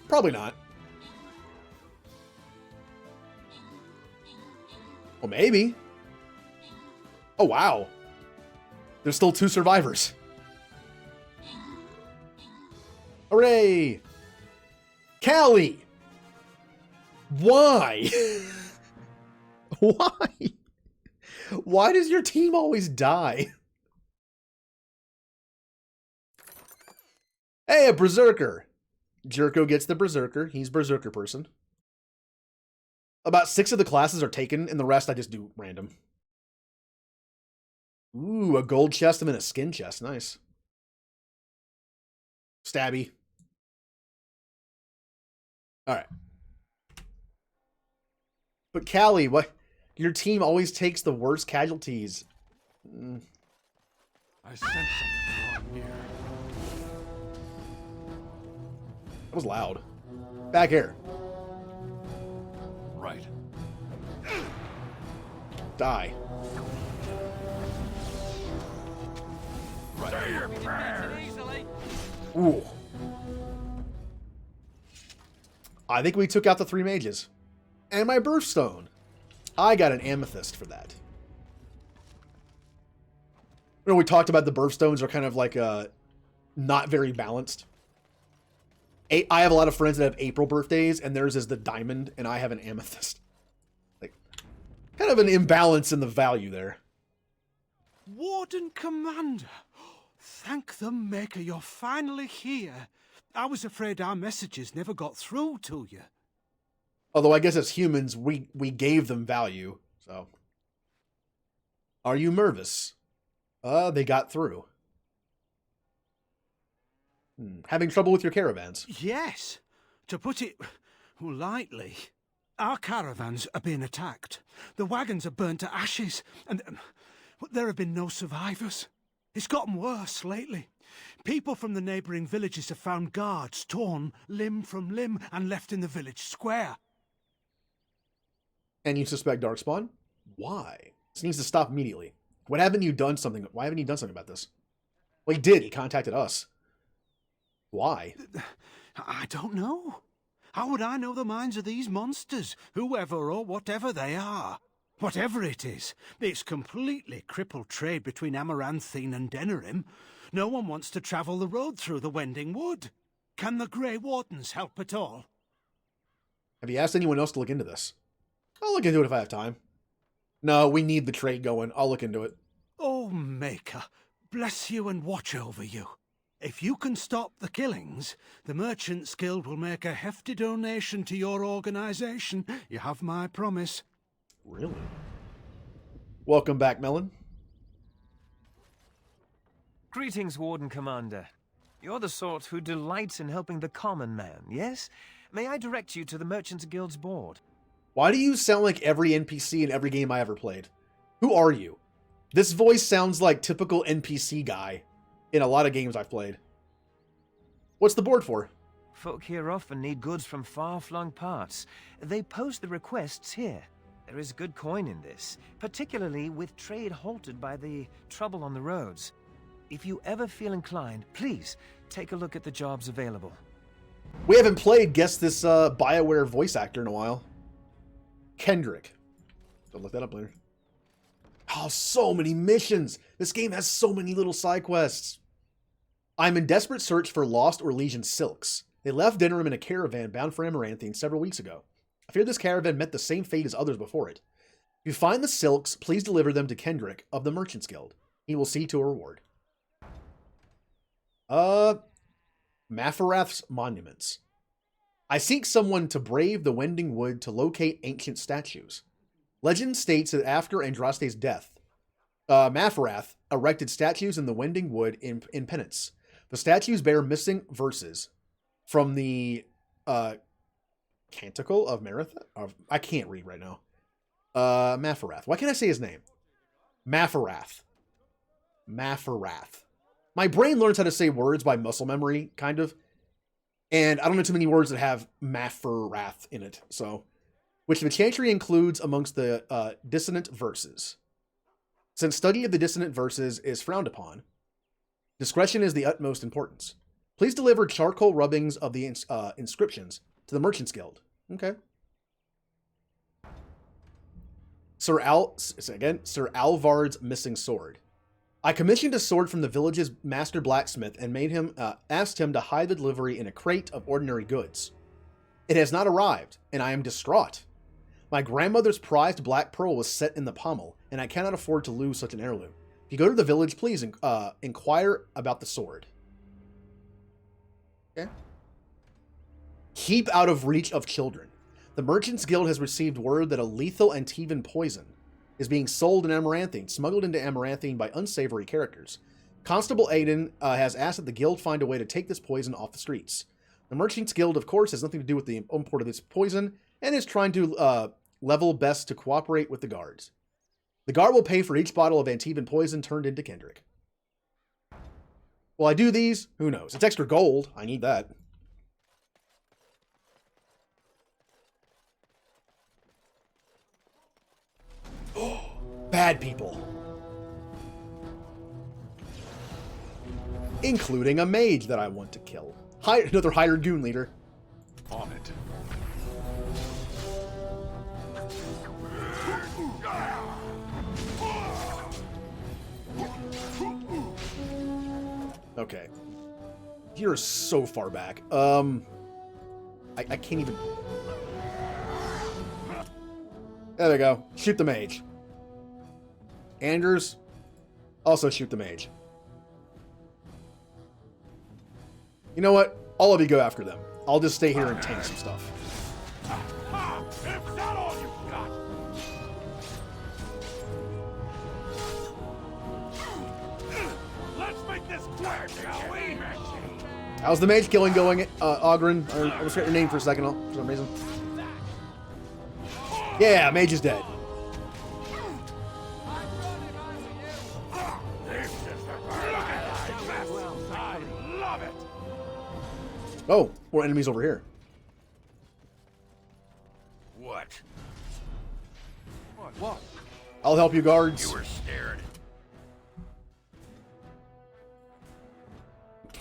[SPEAKER 1] Probably not. Well, maybe. Oh, wow. There's still 2 survivors. Hooray! Callie! Why? Why? Why does your team always die? Hey, a Berserker! Jerko gets the Berserker. He's Berserker person. About 6 of the classes are taken, and the rest I just do random. Ooh, a gold chest and then a skin chest. Nice. Stabby. Alright. But Callie, what? Your team always takes the worst casualties.
[SPEAKER 20] I sense something wrong here.
[SPEAKER 1] That was loud. Back here.
[SPEAKER 20] Right.
[SPEAKER 1] Die.
[SPEAKER 20] Say your prayers.
[SPEAKER 1] Ooh. I think we took out the 3 mages. And my birthstone. I got an amethyst for that. You know, we talked about the birthstones are kind of like not very balanced. I have a lot of friends that have April birthdays, and theirs is the diamond, and I have an amethyst. Like, kind of an imbalance in the value there.
[SPEAKER 2] Warden Commander, thank the Maker you're finally here. I was afraid our messages never got through to you.
[SPEAKER 1] Although I guess as humans, we gave them value, so. Are you nervous? They got through. Having trouble with your caravans?
[SPEAKER 2] Yes. To put it lightly, our caravans are being attacked. The wagons are burnt to ashes, and there have been no survivors. It's gotten worse lately. People from the neighbouring villages have found guards torn limb from limb and left in the village square.
[SPEAKER 1] And you suspect Darkspawn? Why? This needs to stop immediately. Why haven't you done something about this? Well, he did. He contacted us. Why?
[SPEAKER 2] I don't know. How would I know the minds of these monsters, whoever or whatever they are? Whatever it is, it's completely crippled trade between Amaranthine and Denerim. No one wants to travel the road through the Wending Wood. Can the Grey Wardens help at all?
[SPEAKER 1] Have you asked anyone else to look into this? I'll look into it if I have time. No, we need the trade going. I'll look into it.
[SPEAKER 2] Oh, Maker, bless you and watch over you. If you can stop the killings, the Merchants Guild will make a hefty donation to your organization. You have my promise.
[SPEAKER 1] Really? Welcome back, Melon.
[SPEAKER 5] Greetings, Warden Commander. You're the sort who delights in helping the common man, yes? May I direct you to the Merchants Guild's board?
[SPEAKER 1] Why do you sound like every NPC in every game I ever played? Who are you? This voice sounds like typical NPC guy in a lot of games I've played. What's the board for?
[SPEAKER 5] Folk here often need goods from far-flung parts. They post the requests here. There is good coin in this, particularly with trade halted by the trouble on the roads. If you ever feel inclined, please take a look at the jobs available.
[SPEAKER 1] We haven't played Guess This BioWare voice actor in a while. Kendrick. I'll look that up later. Oh, so many missions! This game has so many little side quests. I'm in desperate search for Lost or Legion Silks. They left Denerim in a caravan bound for Amaranthine several weeks ago. I fear this caravan met the same fate as others before it. If you find the Silks, please deliver them to Kendrick of the Merchants Guild. He will see to a reward. Mafarath's Monuments. I seek someone to brave the Wending Wood to locate ancient statues. Legend states that after Andraste's death, Mafarath erected statues in the Wending Wood in penance. The statues bear missing verses from the Canticle of Marathon. I can't read right now. Mafarath. Why can't I say his name? Mafarath. Mafarath. My brain learns how to say words by muscle memory, kind of. And I don't know too many words that have Mafarath in it, so. Which the chantry includes amongst the dissonant verses. Since study of the dissonant verses is frowned upon, discretion is the utmost importance. Please deliver charcoal rubbings of the inscriptions to the Merchants Guild. Okay. Sir Alvard's missing sword. I commissioned a sword from the village's master blacksmith and asked him to hide the delivery in a crate of ordinary goods. It has not arrived, and I am distraught. My grandmother's prized black pearl was set in the pommel, and I cannot afford to lose such an heirloom. If you go to the village, please inquire about the sword. Okay. Keep out of reach of children. The Merchants Guild has received word that a lethal Antivan poison is being sold in Amaranthine, smuggled into Amaranthine by unsavory characters. Constable Aiden has asked that the guild find a way to take this poison off the streets. The Merchants Guild, of course, has nothing to do with the import of this poison, and is trying to level best to cooperate with the guards. The guard will pay for each bottle of Antivan poison turned into Kendrick. Will I do these? Who knows? It's extra gold. I need that. Bad people. Including a mage that I want to kill. Another hired goon leader.
[SPEAKER 18] On it.
[SPEAKER 1] Okay. You're so far back. I can't even... There we go. Shoot the mage. Anders, also shoot the mage. You know what? All of you go after them. I'll just stay here and tank some stuff.
[SPEAKER 20] Is that all you've got? Let's make this quick, shall we?
[SPEAKER 1] How's the mage killing going, Ogren? I almost forgot your name for a second, for some reason. Yeah, mage is dead. Oh, more enemies over here.
[SPEAKER 3] What?
[SPEAKER 4] What?
[SPEAKER 1] I'll help you, guards.
[SPEAKER 3] You were scared.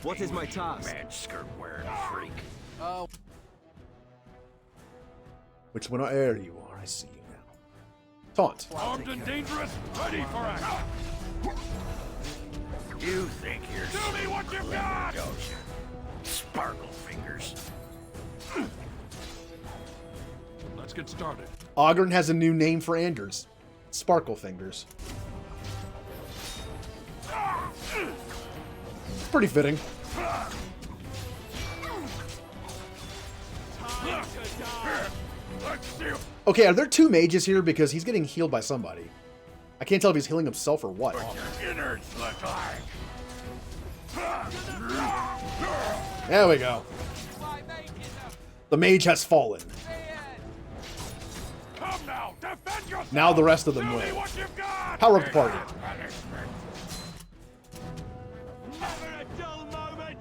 [SPEAKER 13] What is my task?
[SPEAKER 3] Man skirt wearing freak.
[SPEAKER 4] Oh.
[SPEAKER 1] Which one are you? I see you now. Taunt.
[SPEAKER 20] Armed and dangerous, ready for action.
[SPEAKER 3] You think you're
[SPEAKER 20] Show me what you've got!
[SPEAKER 3] don't you? Sparkle fingers.
[SPEAKER 20] Let's get started.
[SPEAKER 1] Ogren has a new name for Anders. Sparkle Fingers. It's pretty fitting. Okay, are there two mages here? Because he's getting healed by somebody. I can't tell if he's healing himself or what.
[SPEAKER 3] Your innards look like.
[SPEAKER 1] There we go. The mage has fallen.
[SPEAKER 20] Come now, defend yourself.
[SPEAKER 1] Now the rest of them
[SPEAKER 20] Show me
[SPEAKER 1] win.
[SPEAKER 20] what you've got.
[SPEAKER 1] Power up the party.
[SPEAKER 20] Never a dull moment.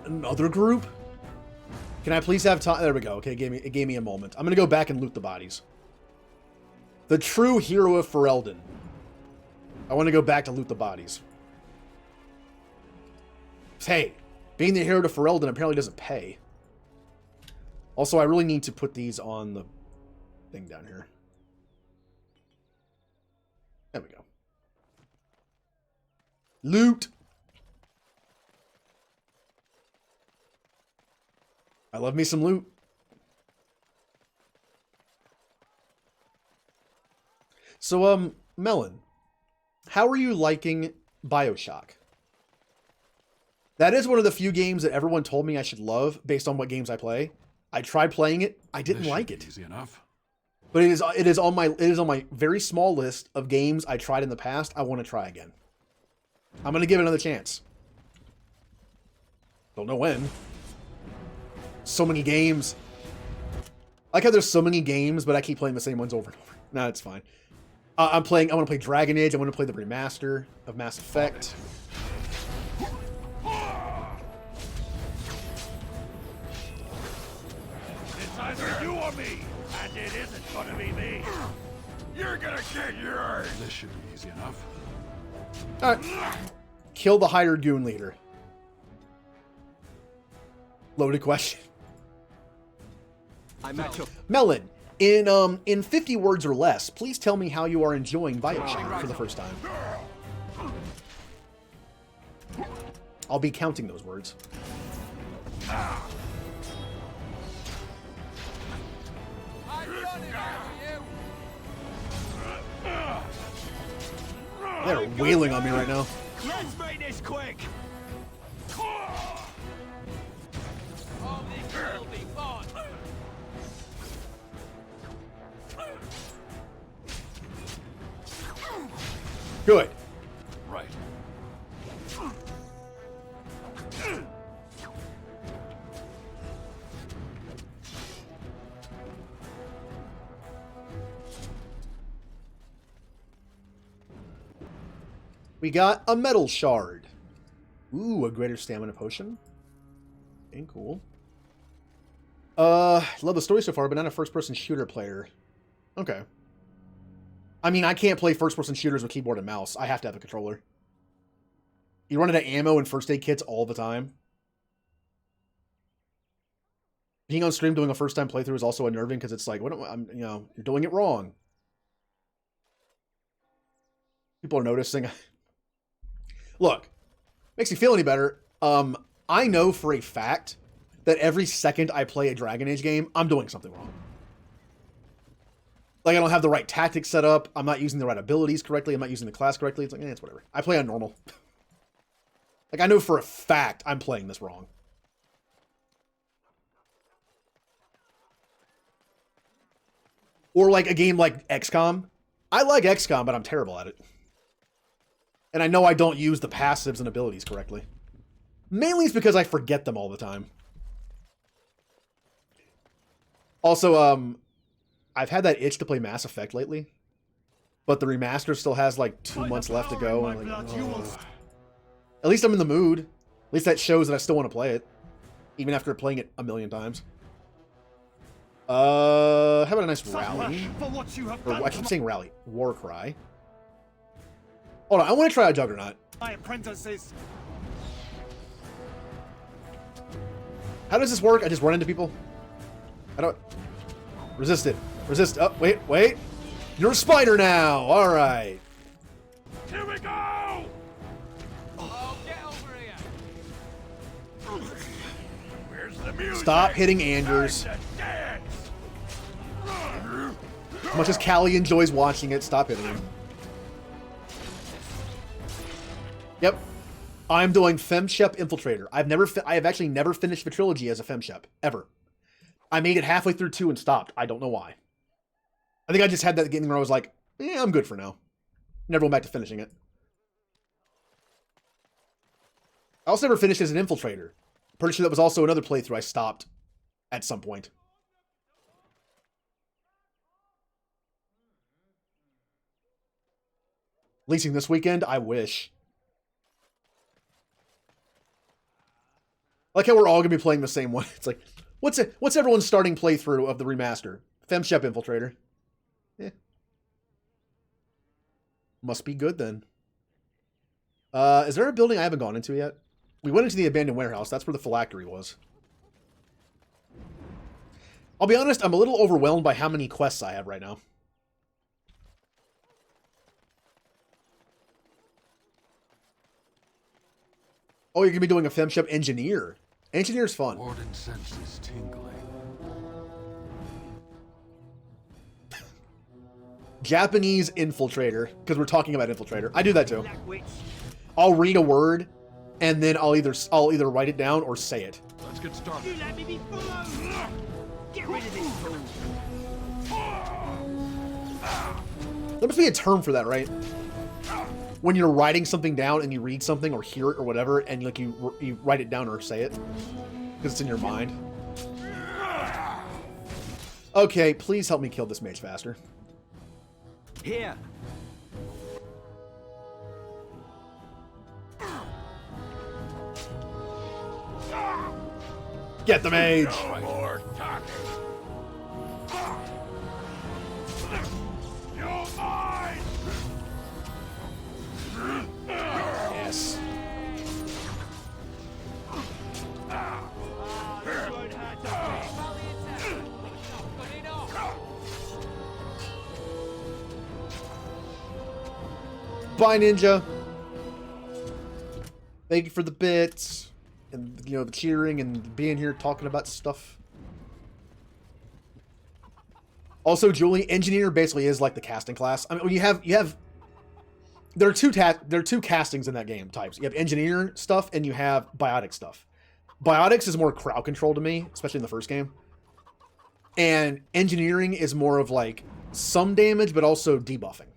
[SPEAKER 1] Another group? Can I please have time? There we go. Okay, it gave me a moment. I'm gonna go back and loot the bodies. The true hero of Ferelden. I want to go back to loot the bodies. Hey, being the hero to Ferelden apparently doesn't pay. Also, I really need to put these on the thing down here. There we go. Loot! I love me some loot. So, Melon, how are you liking BioShock? That is one of the few games that everyone told me I should love based on what games I play. I tried playing it. I didn't like it.
[SPEAKER 20] Easy enough.
[SPEAKER 1] But it is on my very small list of games I tried in the past. I want to try again. I'm going to give it another chance. Don't know when. So many games. I like how there's so many games, but I keep playing the same ones over and over. Nah, it's fine. I want to play Dragon Age. I want to play the remaster of Mass Effect.
[SPEAKER 20] It's either you or me, and it isn't gonna be me.
[SPEAKER 3] You're gonna get yours.
[SPEAKER 20] This should be easy enough.
[SPEAKER 1] Alright. Kill the hired goon leader. Loaded question.
[SPEAKER 13] I met you.
[SPEAKER 1] Melon, in 50 words or less, please tell me how you are enjoying BioShock for the first time. I'll be counting those words. They're wailing on me right now.
[SPEAKER 13] Let's make this quick.
[SPEAKER 1] Good.
[SPEAKER 20] Right.
[SPEAKER 1] We got a metal shard. Ooh, a greater stamina potion. Okay, cool. Love the story so far, but not a first-person shooter player. Okay. I mean, I can't play first-person shooters with keyboard and mouse. I have to have a controller. You run out of ammo and first aid kits all the time. Being on stream doing a first-time playthrough is also unnerving because it's like, what am I, you're doing it wrong. People are noticing. Look, makes you feel any better. I know for a fact that every second I play a Dragon Age game, I'm doing something wrong. Like, I don't have the right tactics set up. I'm not using the right abilities correctly. I'm not using the class correctly. It's like, it's whatever. I play on normal. Like, I know for a fact I'm playing this wrong. Or like a game like XCOM. I like XCOM, but I'm terrible at it. And I know I don't use the passives and abilities correctly. Mainly it's because I forget them all the time. Also, I've had that itch to play Mass Effect lately. But the remaster still has like 2 months left to go. And I'm like, oh. At least I'm in the mood. At least that shows that I still want to play it. Even after playing it a million times. How about a nice rally? Or I keep saying rally. War cry. Hold on, I want to try a Juggernaut.
[SPEAKER 9] My apprentices.
[SPEAKER 1] How does this work? I just run into people? I don't... Resist it. Resist. Oh, wait, wait. You're a spider now. All right.
[SPEAKER 20] Here we go!
[SPEAKER 13] Oh, get over here!
[SPEAKER 20] Where's the music?
[SPEAKER 1] Stop hitting Anders. As much as Callie enjoys watching it, stop hitting him. Yep. I'm doing FemShep Infiltrator. I have actually never finished the trilogy as a FemShep. Ever. I made it halfway through 2 and stopped. I don't know why. I think I just had that game where I was like, yeah, I'm good for now. Never went back to finishing it. I also never finished as an Infiltrator. Pretty sure that was also another playthrough I stopped at some point. Leasing this weekend? I wish. I like how we're all going to be playing the same one. It's like, what's everyone's starting playthrough of the remaster? FemShep Infiltrator. Yeah. Must be good then. Is there a building I haven't gone into yet? We went into the abandoned warehouse. That's where the phylactery was. I'll be honest, I'm a little overwhelmed by how many quests I have right now. Oh, you're going to be doing a FemShep Engineer. Engineer's fun.
[SPEAKER 11] Warden senses tingling.
[SPEAKER 1] Japanese Infiltrator, because we're talking about Infiltrator. I do that too. I'll read a word, and then I'll either write it down or say it.
[SPEAKER 11] Let's get started.
[SPEAKER 13] You let me be followed! Get rid of this fool!
[SPEAKER 1] There must be a term for that, right? When you're writing something down and you read something or hear it or whatever, and like you write it down or say it because it's in your mind. Okay, please help me kill this mage faster.
[SPEAKER 13] Here!
[SPEAKER 1] Get the mage!
[SPEAKER 20] No more talking! You're mine!
[SPEAKER 1] Yes. Bye, Ninja. Thank you for the bits. And, you know, the cheering and being here talking about stuff. Also, Julie, Engineer basically is like the casting class. I mean, you have there are two castings in that game types. You have Engineer stuff and you have Biotic stuff. Biotics is more crowd control to me, especially in the first game. And Engineering is more of like some damage, but also debuffing.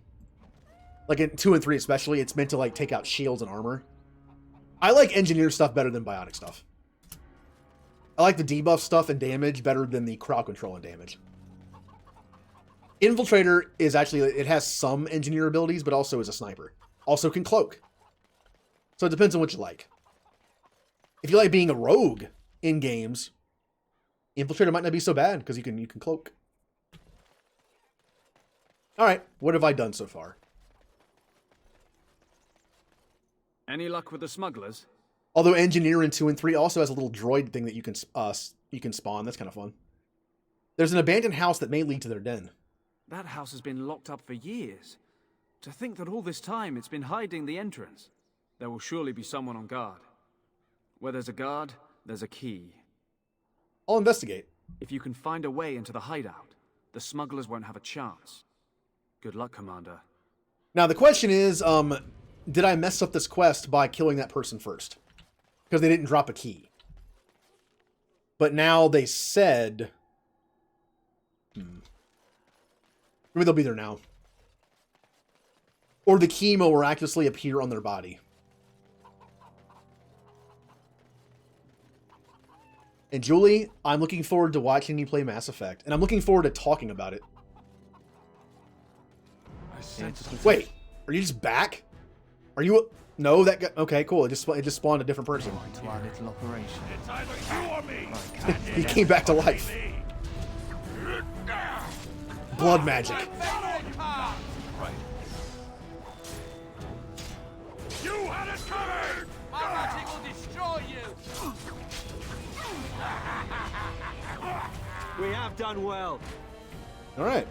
[SPEAKER 1] Like in 2 and 3 especially, it's meant to like take out shields and armor. I like Engineer stuff better than Biotic stuff. I like the debuff stuff and damage better than the crowd control and damage. Infiltrator is actually, it has some Engineer abilities, but also is a sniper. Also can cloak. So it depends on what you like. If you like being a rogue in games, Infiltrator might not be so bad because you can cloak. All right, what have I done so far?
[SPEAKER 8] Any luck with the smugglers?
[SPEAKER 1] Although Engineer in 2 and 3 also has a little droid thing that you can spawn. That's kind of fun. There's an abandoned house that may lead to their den.
[SPEAKER 8] That house has been locked up for years. To think that all this time it's been hiding the entrance. There will surely be someone on guard. Where there's a guard, there's a key.
[SPEAKER 1] I'll investigate.
[SPEAKER 8] If you can find a way into the hideout, the smugglers won't have a chance. Good luck, Commander.
[SPEAKER 1] Now the question is, did I mess up this quest by killing that person first? Because they didn't drop a key. But now they said... Maybe they'll be there now. Or the chemo miraculously appear on their body. And Julie, I'm looking forward to watching you play Mass Effect. And I'm looking forward to talking about it. Wait, are you just back? Are you... No, that guy... Okay, cool. It just spawned a different person.
[SPEAKER 21] To our little operation.
[SPEAKER 20] It's either you or me.
[SPEAKER 1] He came back to life. Blood magic.
[SPEAKER 20] Right. You had it covered!
[SPEAKER 13] My magic will destroy you! We have done well.
[SPEAKER 1] Alright.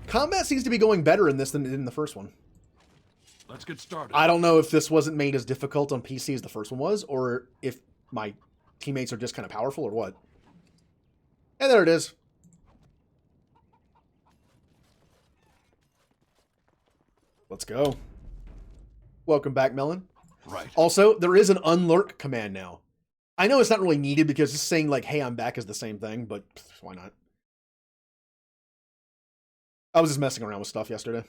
[SPEAKER 1] Combat seems to be going better in this than in the first one.
[SPEAKER 11] Let's get started.
[SPEAKER 1] I don't know if this wasn't made as difficult on PC as the first one was, or if my teammates are just kind of powerful, or what. And there it is. Let's go. Welcome back, Melon.
[SPEAKER 11] Right.
[SPEAKER 1] Also, there is an unlurk command now. I know it's not really needed because just saying like, hey, I'm back is the same thing, but why not? I was just messing around with stuff yesterday.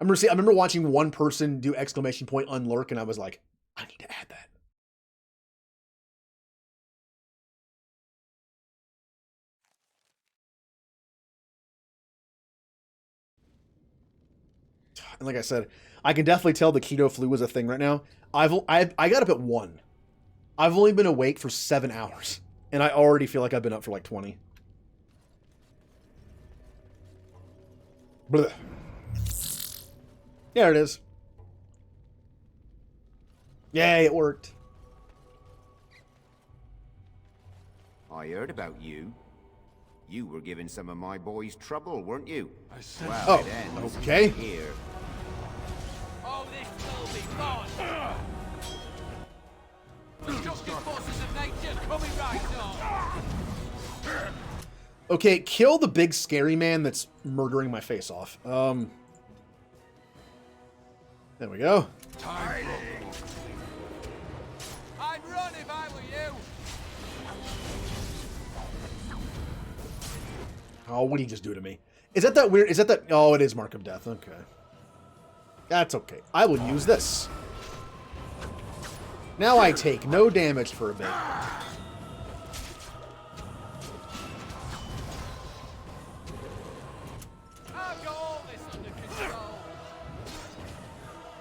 [SPEAKER 1] I remember watching one person do exclamation point unlurk, and I was like, I need to add that. And like I said, I can definitely tell the keto flu is a thing right now. I got up at 1. I've only been awake for 7 hours, and I already feel like I've been up for like 20. Blech. There it is. Yay, it worked.
[SPEAKER 14] I heard about you. You were giving some of my boys trouble, weren't you?
[SPEAKER 11] I said
[SPEAKER 14] well,
[SPEAKER 1] oh,
[SPEAKER 14] it ends
[SPEAKER 1] okay.
[SPEAKER 14] Here.
[SPEAKER 13] Oh, this will be fun! The destructive forces of nature coming right now!
[SPEAKER 1] Okay, kill the big scary man that's murdering my face off. There we go.
[SPEAKER 13] I'd run if I were you!
[SPEAKER 1] Oh, what did he just do to me? Is that weird? Is that... Oh, it is Mark of Death. Okay. That's okay. I will use this. Now I take no damage for a bit.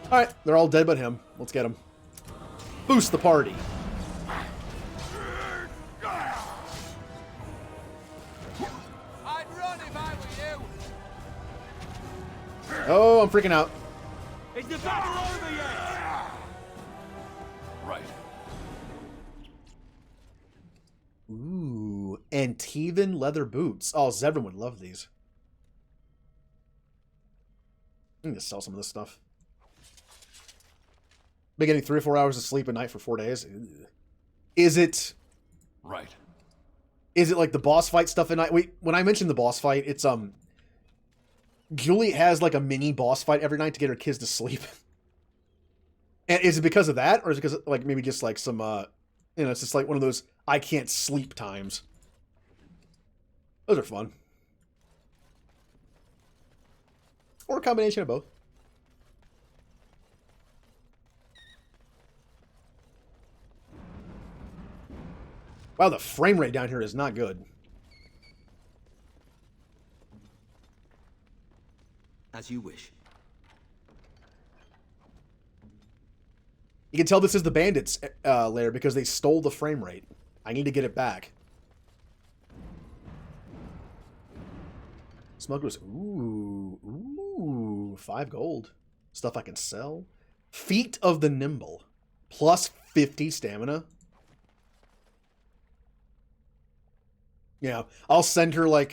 [SPEAKER 1] Alright, they're all dead but him. Let's get him. Boost the party.
[SPEAKER 13] I'd run if I were you!
[SPEAKER 1] Oh, I'm freaking out.
[SPEAKER 13] Is the battle over yet?
[SPEAKER 11] Right.
[SPEAKER 1] Ooh, Antivan leather boots. Oh, Zevran would love these. I need to sell some of this stuff. Been getting 3 or 4 hours of sleep a night for 4 days. Is it...
[SPEAKER 11] Right.
[SPEAKER 1] Is it like the boss fight stuff at night? Wait, when I mentioned the boss fight, it's, Julie has like a mini boss fight every night to get her kids to sleep. And is it because of that? Or is it because, like, maybe just like some, you know, it's just like one of those I can't sleep times. Those are fun. Or a combination of both. Wow, the frame rate down here is not good.
[SPEAKER 13] As you wish.
[SPEAKER 1] You can tell this is the bandits' lair because they stole the frame rate. I need to get it back. Smugglers. Ooh, 5 gold. Stuff I can sell. Feet of the Nimble. Plus 50 stamina. Yeah, I'll send her like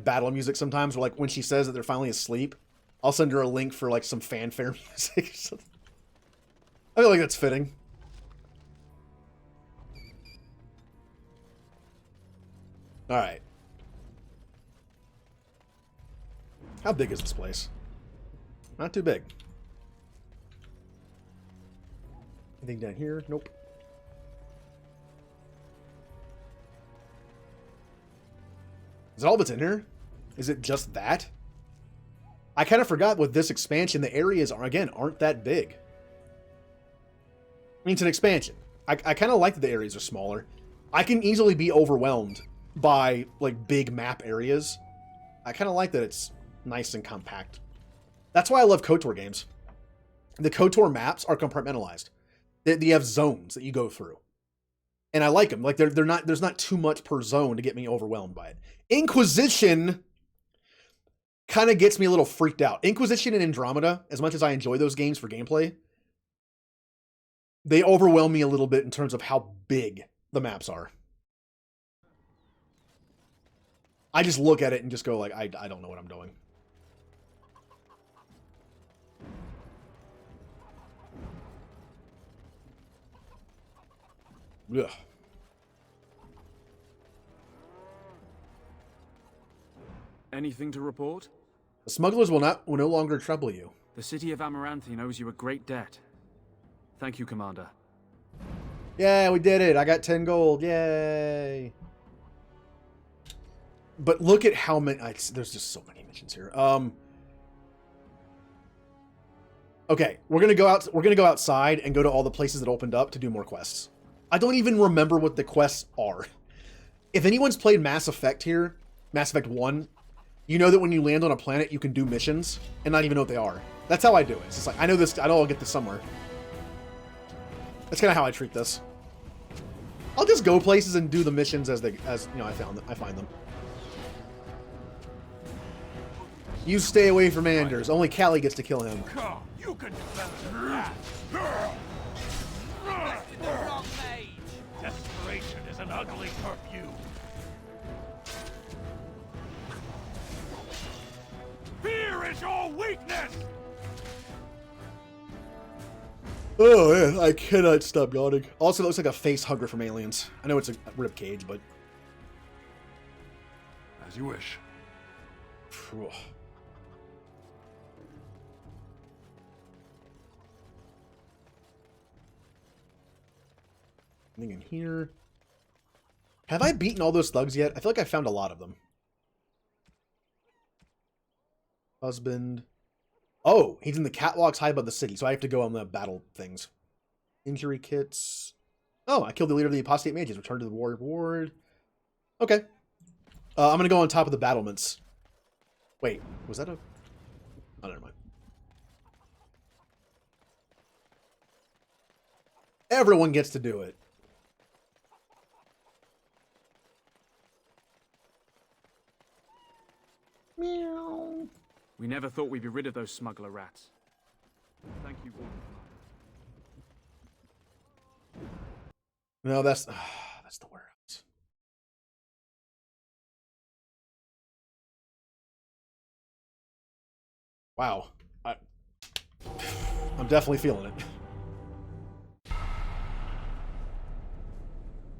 [SPEAKER 1] battle music sometimes, or like when she says that they're finally asleep, I'll send her a link for like some fanfare music or something. I feel like that's fitting. Alright. How big is this place? Not too big. Anything down here? Nope. Is that all that's in here? Is it just that? I kind of forgot with this expansion, the areas aren't that big. I mean, it's an expansion. I kind of like that the areas are smaller. I can easily be overwhelmed by like big map areas. I kind of like that it's nice and compact. That's why I love KOTOR games. The KOTOR maps are compartmentalized. They have zones that you go through. And I like them. Like they're not, there's not too much per zone to get me overwhelmed by it. Inquisition kind of gets me a little freaked out. Inquisition and Andromeda, as much as I enjoy those games for gameplay, they overwhelm me a little bit in terms of how big the maps are. I just look at it and just go like, I don't know what I'm doing. Ugh.
[SPEAKER 8] Anything to report?
[SPEAKER 1] The smugglers will no longer trouble you.
[SPEAKER 8] The city of Amaranthi owes you a great debt. Thank you, Commander.
[SPEAKER 1] Yeah, we did it. I got 10 gold. Yay. But look at how many... there's just so many missions here. Okay, we're gonna go outside and go to all the places that opened up to do more quests. I don't even remember what the quests are. If anyone's played Mass Effect here, Mass Effect 1, you know that when you land on a planet, you can do missions and not even know what they are. That's how I do it. It's just like, I know this, I know I'll get this somewhere. That's kind of how I treat this. I'll just go places and do the missions as you know, I find them. You stay away from Anders. Only Callie gets to kill him.
[SPEAKER 20] Come, you can do better than that. Desperation is an ugly perfume. Fear is your weakness.
[SPEAKER 1] Oh, yeah, I cannot stop yawning. Also, it looks like a face hugger from Aliens. I know it's a rib cage, but...
[SPEAKER 11] As you wish.
[SPEAKER 1] Phew. Anything in here? Have I beaten all those thugs yet? I feel like I found a lot of them. Husband... Oh, he's in the catwalks high above the city, so I have to go on the battle things. Injury kits. Oh, I killed the leader of the apostate mages. Return to the warrior ward. Okay. I'm going to go on top of the battlements. Wait, was that a... Oh, never mind. Everyone gets to do it. Meow.
[SPEAKER 8] We never thought we'd be rid of those smuggler rats. Thank you all.
[SPEAKER 1] No, that's the warehouse. Wow. I'm definitely feeling it.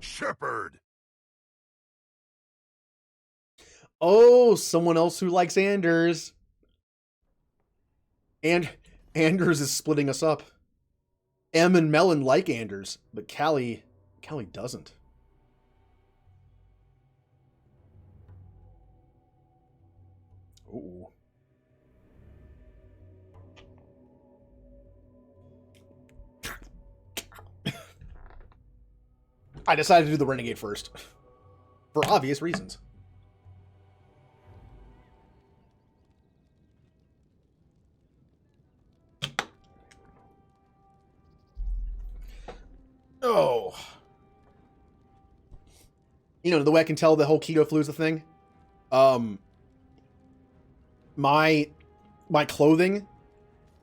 [SPEAKER 12] Shepherd.
[SPEAKER 1] Oh, someone else who likes Anders. And Anders is splitting us up. Em and Melon like Anders, but Callie doesn't. Ooh. I decided to do the Renegade first. For obvious reasons. Oh. You know, the way I can tell the whole keto flu is a thing. My clothing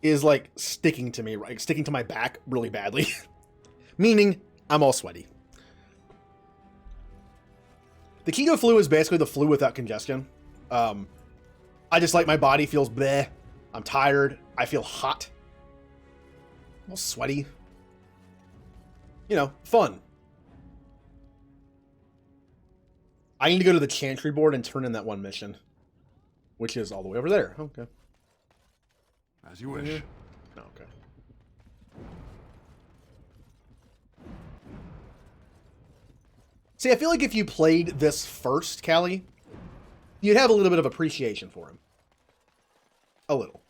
[SPEAKER 1] is like sticking to me, right? Sticking to my back really badly. Meaning I'm all sweaty. The keto flu is basically the flu without congestion. I just like my body feels bleh. I'm tired. I feel hot. I'm all sweaty. You know, fun. I need to go to the Chantry board and turn in that one mission. Which is all the way over there. Okay.
[SPEAKER 11] As you wish.
[SPEAKER 1] Okay. See, I feel like if you played this first, Callie, you'd have a little bit of appreciation for him. A little.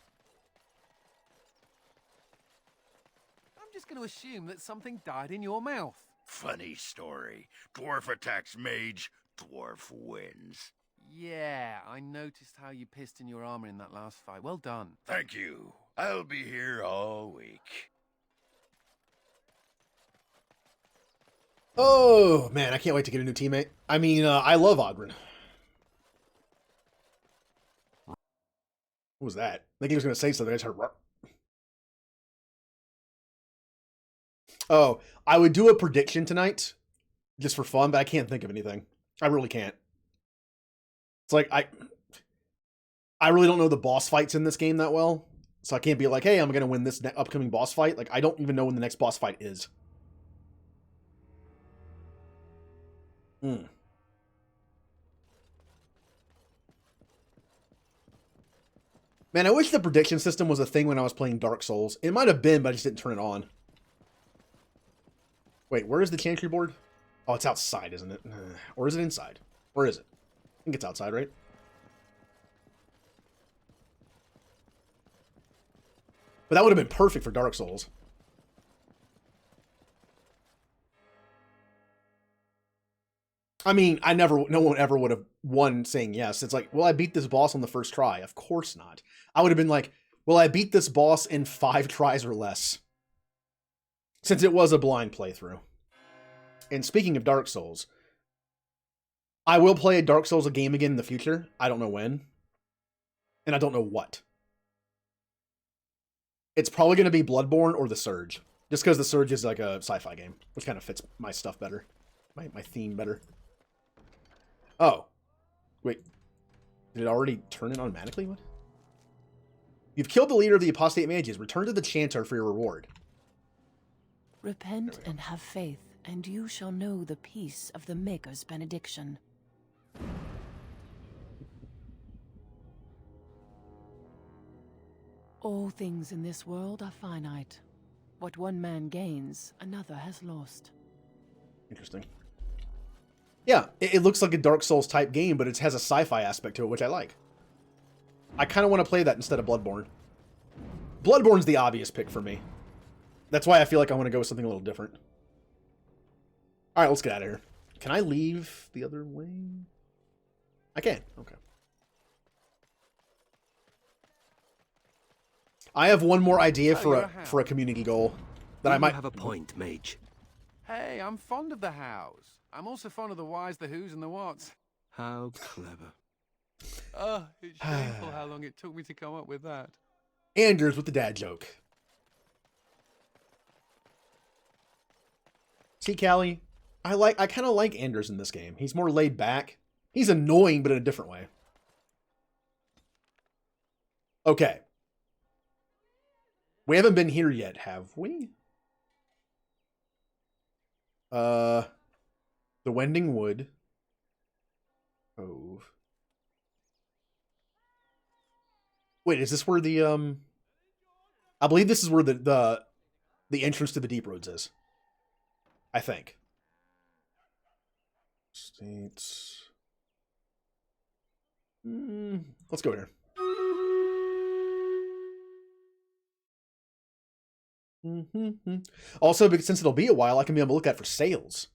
[SPEAKER 4] I'm just going to assume that something died in your mouth.
[SPEAKER 3] Funny story. Dwarf attacks mage, dwarf wins.
[SPEAKER 4] Yeah, I noticed how you pissed in your armor in that last fight. Well done.
[SPEAKER 3] Thank you. I'll be here all week.
[SPEAKER 1] Oh, man, I can't wait to get a new teammate. I mean, I love Ogren. What was that? I think he was going to say something. I just heard... Oh, I would do a prediction tonight, just for fun, but I can't think of anything. I really can't. It's like, I really don't know the boss fights in this game that well, so I can't be like, hey, I'm going to win this upcoming boss fight. Like, I don't even know when the next boss fight is. Man, I wish the prediction system was a thing when I was playing Dark Souls. It might have been, but I just didn't turn it on. Wait, where is the chantry board? Oh, it's outside, isn't it? Or is it inside? Where is it? I think it's outside, right? But that would have been perfect for Dark Souls. I mean, no one ever would have won saying yes. It's like, well, I beat this boss on the first try. Of course not. I would have been like, well, I beat this boss in 5 tries or less. Since it was a blind playthrough. And speaking of Dark Souls, I will play a Dark Souls game again in the future. I don't know when. And I don't know what. It's probably going to be Bloodborne or The Surge. Just because The Surge is like a sci-fi game, which kind of fits my stuff better. My theme better. Oh. Wait. Did it already turn it automatically? What? You've killed the leader of the apostate mages. Return to the chanter for your reward.
[SPEAKER 6] Repent and have faith, and you shall know the peace of the Maker's benediction. All things in this world are finite. What one man gains, another has lost.
[SPEAKER 1] Interesting. Yeah, it looks like a Dark Souls type game, but it has a sci-fi aspect to it, which I like. I kind of want to play that instead of Bloodborne. Bloodborne's the obvious pick for me. That's why I feel like I want to go with something a little different. Alright, let's get out of here. Can I leave the other way? I can. Okay. I have one more idea for a community goal that I might
[SPEAKER 22] have a point, Mage.
[SPEAKER 4] Hey, I'm fond of the hows. I'm also fond of the whys, the whos, and the whats.
[SPEAKER 22] How clever.
[SPEAKER 4] Oh, it's shameful how long it took me to come up with that.
[SPEAKER 1] Anders with the dad joke. See, Callie, I kind of like Anders in this game. He's more laid back. He's annoying, but in a different way. Okay. We haven't been here yet, have we? The Wending Wood. Oh. Wait, is this where the I believe this is where the entrance to the Deep Roads is. I think. States. Let's go here. Also, because since it'll be a while, I can be able to look at for sales.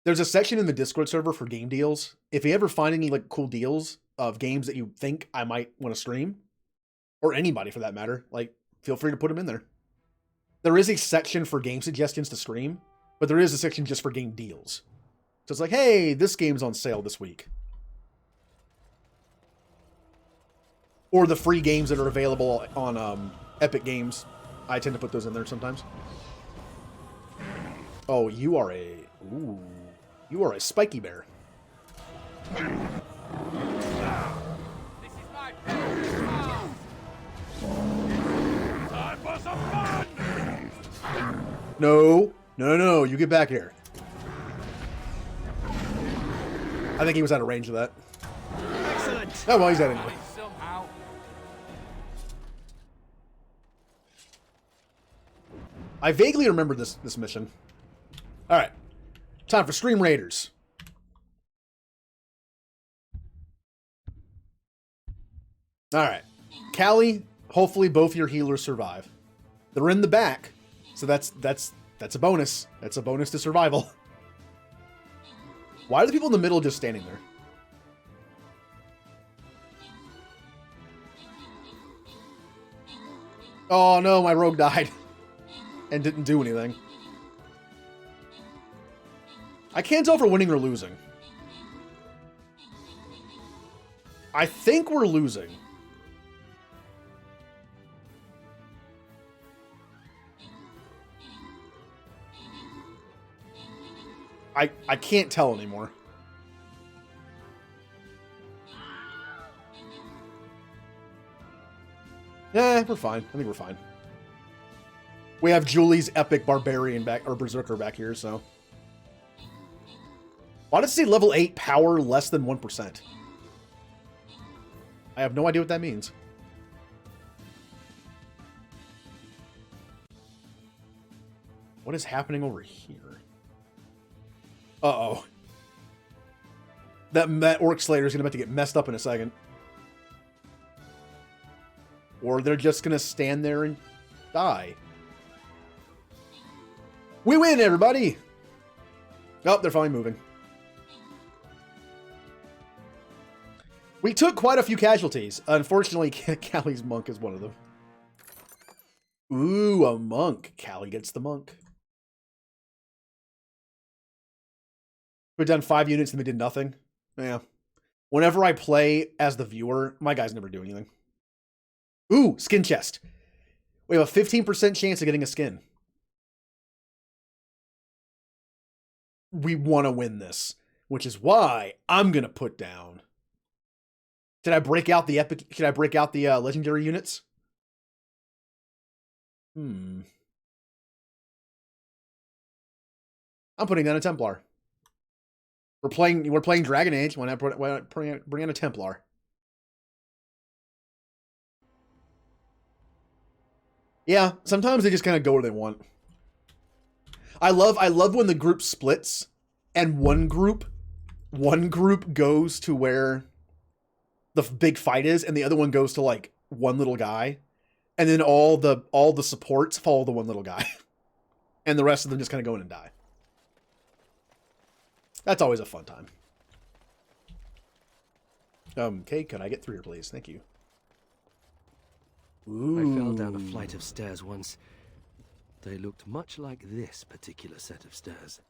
[SPEAKER 1] There's a section in the Discord server for game deals. If you ever find any like cool deals of games that you think I might want to stream, or anybody for that matter, like feel free to put them in there. There is a section for game suggestions to stream, but there is a section just for game deals. So it's like, hey, this game's on sale this week. Or the free games that are available on Epic Games. I tend to put those in there sometimes. Oh, you are a... Ooh. You are a spiky bear.
[SPEAKER 13] This is my time for some fun!
[SPEAKER 1] No. No. You get back here. I think he was out of range of that.
[SPEAKER 22] Excellent.
[SPEAKER 1] Oh, well, he's out anyway.
[SPEAKER 13] Somehow.
[SPEAKER 1] I vaguely remember this mission. All right. Time for Stream Raiders. All right. Callie, hopefully both your healers survive. They're in the back, so that's a bonus. That's a bonus to survival. Why are the people in the middle just standing there? Oh no, my rogue died and didn't do anything. I can't tell if we're winning or losing. I think we're losing. I can't tell anymore. Yeah, we're fine. I think we're fine. We have Julie's epic barbarian back, or berserker back here, so. Why does it say level 8 power less than 1%? I have no idea what that means. What is happening over here? Uh-oh. That Orc Slayer is about to get messed up in a second. Or they're just going to stand there and die. We win, everybody! Oh, they're finally moving. We took quite a few casualties. Unfortunately, Callie's monk is one of them. Ooh, a monk. Callie gets the monk. We've done 5 units and we did nothing. Yeah. Whenever I play as the viewer, my guys never do anything. Ooh, skin chest. We have a 15% chance of getting a skin. We want to win this, which is why I'm going to put down. Should I break out the epic? Should I break out the legendary units? I'm putting down a Templar. We're playing Dragon Age. When I bring in a Templar. Yeah, sometimes they just kind of go where they want. I love when the group splits and one group goes to where the big fight is and the other one goes to like one little guy, and then all the supports follow the one little guy. And the rest of them just kind of go in and die. That's always a fun time. Okay, can I get through here, please? Thank you. Ooh.
[SPEAKER 22] I fell down a flight of stairs once. They looked much like this particular set of stairs.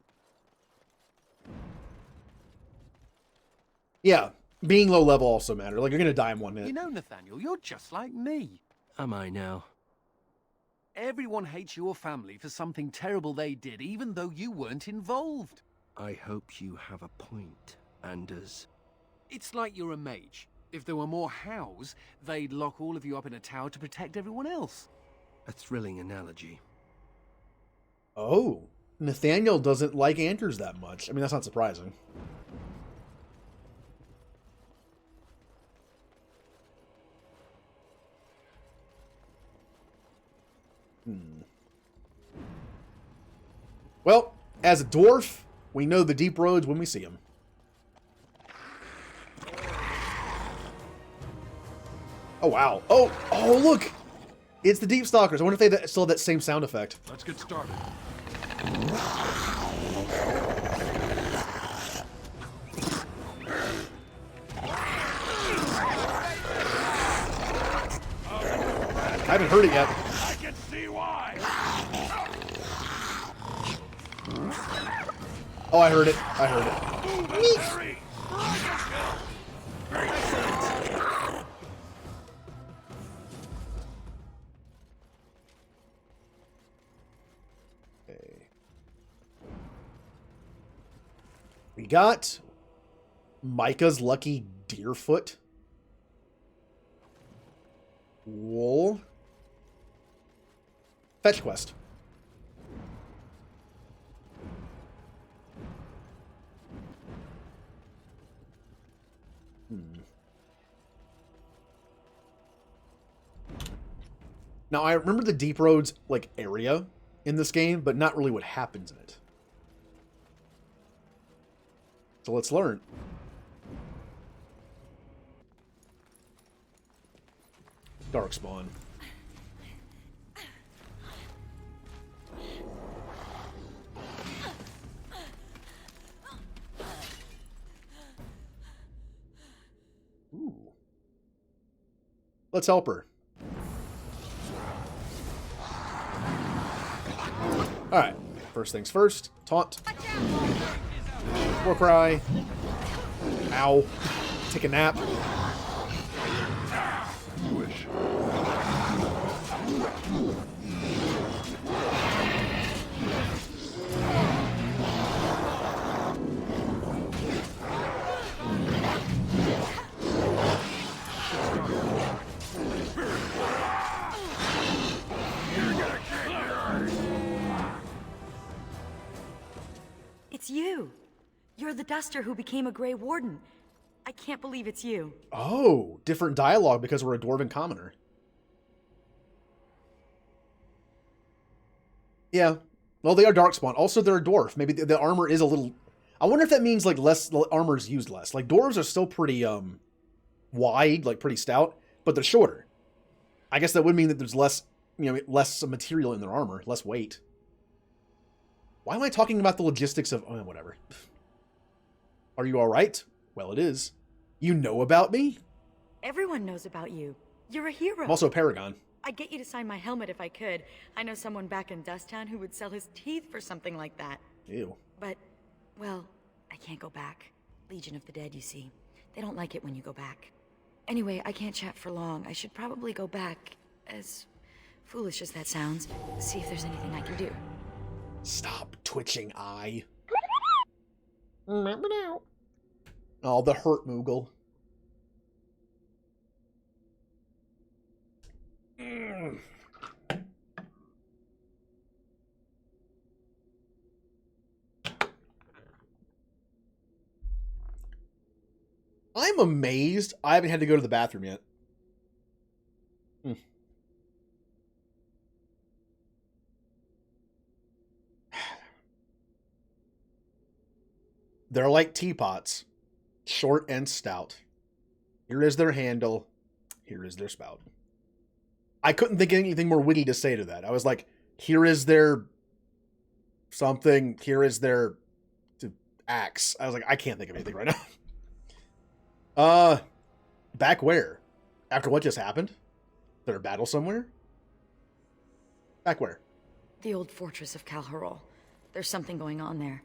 [SPEAKER 1] Yeah, being low level also matters. Like, you're gonna die in 1 minute.
[SPEAKER 4] You know, Nathaniel, you're just like me.
[SPEAKER 22] Am I now?
[SPEAKER 4] Everyone hates your family for something terrible they did, even though you weren't involved.
[SPEAKER 22] I hope you have a point, Anders.
[SPEAKER 4] It's like you're a mage. If there were more hows, they'd lock all of you up in a tower to protect everyone else.
[SPEAKER 22] A thrilling analogy.
[SPEAKER 1] Oh, Nathaniel doesn't like Anders that much. I mean, that's not surprising. Well, as a dwarf, we know the deep roads when we see them. Oh, wow. Oh, look! It's the Deep Stalkers. I wonder if they still have that same sound effect.
[SPEAKER 11] Let's get started.
[SPEAKER 1] I haven't heard it yet.
[SPEAKER 20] I can see why.
[SPEAKER 1] Oh, I heard it. I heard it. Okay. We got Micah's Lucky Deerfoot. Wool. Fetch quest. Now, I remember the Deep Roads, like, area in this game, but not really what happens in it. So let's learn. Darkspawn. Ooh. Let's help her. Alright. First things first. Taunt. War cry. Ow. Take a nap.
[SPEAKER 11] Wish.
[SPEAKER 16] It's you. You're the Duster who became a Grey Warden. I can't believe it's you.
[SPEAKER 1] Oh, different dialogue because we're a Dwarven commoner. Yeah. Well, they are Darkspawn. Also, they're a dwarf. Maybe the armor is a little... I wonder if that means, like, less... The armor is used less. Like, dwarves are still pretty, wide, like, pretty stout, but they're shorter. I guess that would mean that there's less, you know, less material in their armor, less weight. Why am I talking about the logistics of... Oh, whatever. Are you alright? Well, it is. You know about me?
[SPEAKER 16] Everyone knows about you. You're a hero.
[SPEAKER 1] I'm also a paragon.
[SPEAKER 16] I'd get you to sign my helmet if I could. I know someone back in Dusttown who would sell his teeth for something like that.
[SPEAKER 1] Ew.
[SPEAKER 16] But, well, I can't go back. Legion of the Dead, you see. They don't like it when you go back. Anyway, I can't chat for long. I should probably go back, as foolish as that sounds, see if there's anything I can do.
[SPEAKER 1] Stop twitching eye. Remember now. Oh, the hurt Moogle. I'm amazed I haven't had to go to the bathroom yet. They're like teapots, short and stout. Here is their handle. Here is their spout. I couldn't think of anything more witty to say to that. I was like, here is their something. Here is their axe. I was like, I can't think of anything right now. Back where? After what just happened? Is there a battle somewhere? Back where?
[SPEAKER 16] The old fortress of Calharol. There's something going on there.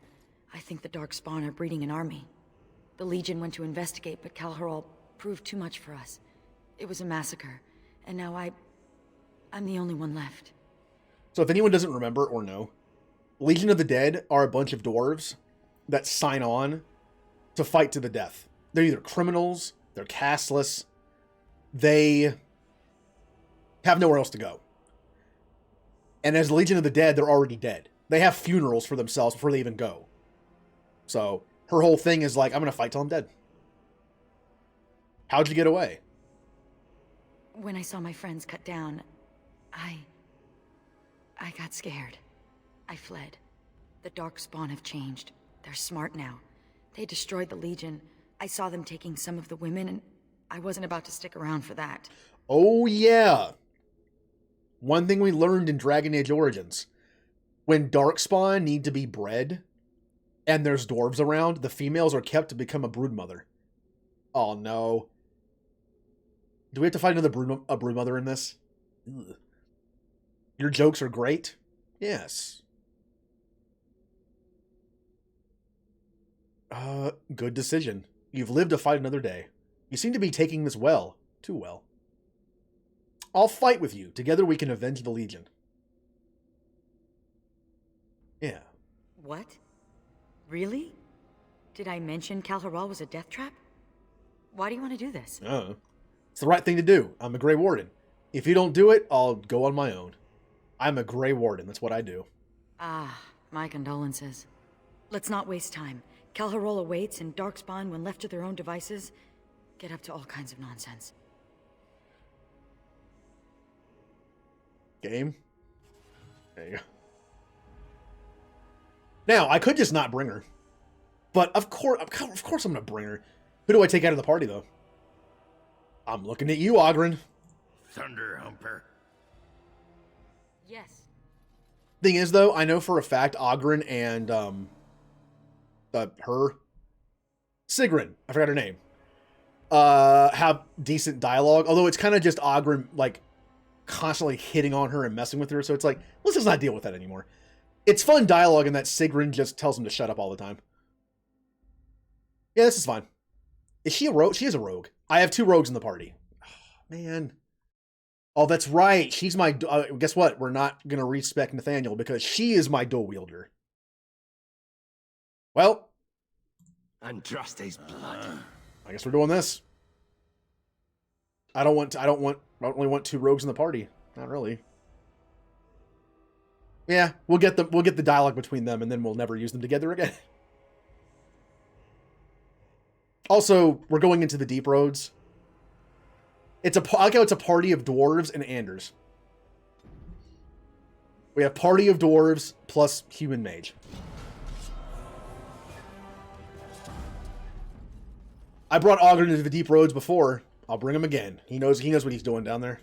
[SPEAKER 16] I think the Darkspawn are breeding an army. The Legion went to investigate, but Calharol proved too much for us. It was a massacre, and now I'm the only one left.
[SPEAKER 1] So if anyone doesn't remember or know, Legion of the Dead are a bunch of dwarves that sign on to fight to the death. They're either criminals, they're castless, they have nowhere else to go. And as Legion of the Dead, they're already dead. They have funerals for themselves before they even go. So her whole thing is like, I'm going to fight till I'm dead. How'd you get away?
[SPEAKER 16] When I saw my friends cut down, I got scared. I fled. The Darkspawn have changed. They're smart now. They destroyed the Legion. I saw them taking some of the women, and I wasn't about to stick around for that.
[SPEAKER 1] Oh, yeah. One thing we learned in Dragon Age Origins. When Darkspawn need to be bred, and there's dwarves around, the females are kept to become a broodmother. Oh, no. Do we have to fight another broodmother in this? Ugh. Your jokes are great? Yes. Good decision. You've lived to fight another day. You seem to be taking this well. Too well. I'll fight with you. Together we can avenge the Legion. Yeah.
[SPEAKER 16] What? Really? Did I mention Calharol was a death trap? Why do you want to do this?
[SPEAKER 1] It's the right thing to do. I'm a Grey Warden. If you don't do it, I'll go on my own. I'm a Grey Warden. That's what I do.
[SPEAKER 16] Ah, my condolences. Let's not waste time. Calharol awaits, and Darkspawn, when left to their own devices, get up to all kinds of nonsense.
[SPEAKER 1] Game? There you go. Now, I could just not bring her. But of course I'm going to bring her. Who do I take out of the party, though? I'm looking at you, Ogren.
[SPEAKER 3] Thunder Humper?
[SPEAKER 16] Yes.
[SPEAKER 1] Thing is, though, I know for a fact Ogren and Sigrun, I forgot her name, have decent dialogue. Although it's kind of just Ogren like constantly hitting on her and messing with her, so it's like, let's just not deal with that anymore. It's fun dialogue in that Sigrun just tells him to shut up all the time. Yeah, this is fine. Is she a rogue? She is a rogue. I have 2 rogues in the party. Oh, man. Oh, that's right. She's my... guess what? We're not going to respec Nathaniel because she is my dual wielder. Well.
[SPEAKER 22] Andraste's blood.
[SPEAKER 1] I guess we're doing this. I don't really want 2 rogues in the party. Not really. Yeah, we'll get the dialogue between them and then we'll never use them together again. Also, we're going into the deep roads. I like how it's a party of dwarves and Anders. We have party of dwarves plus human mage. I brought Ogren into the deep roads before. I'll bring him again. He knows what he's doing down there.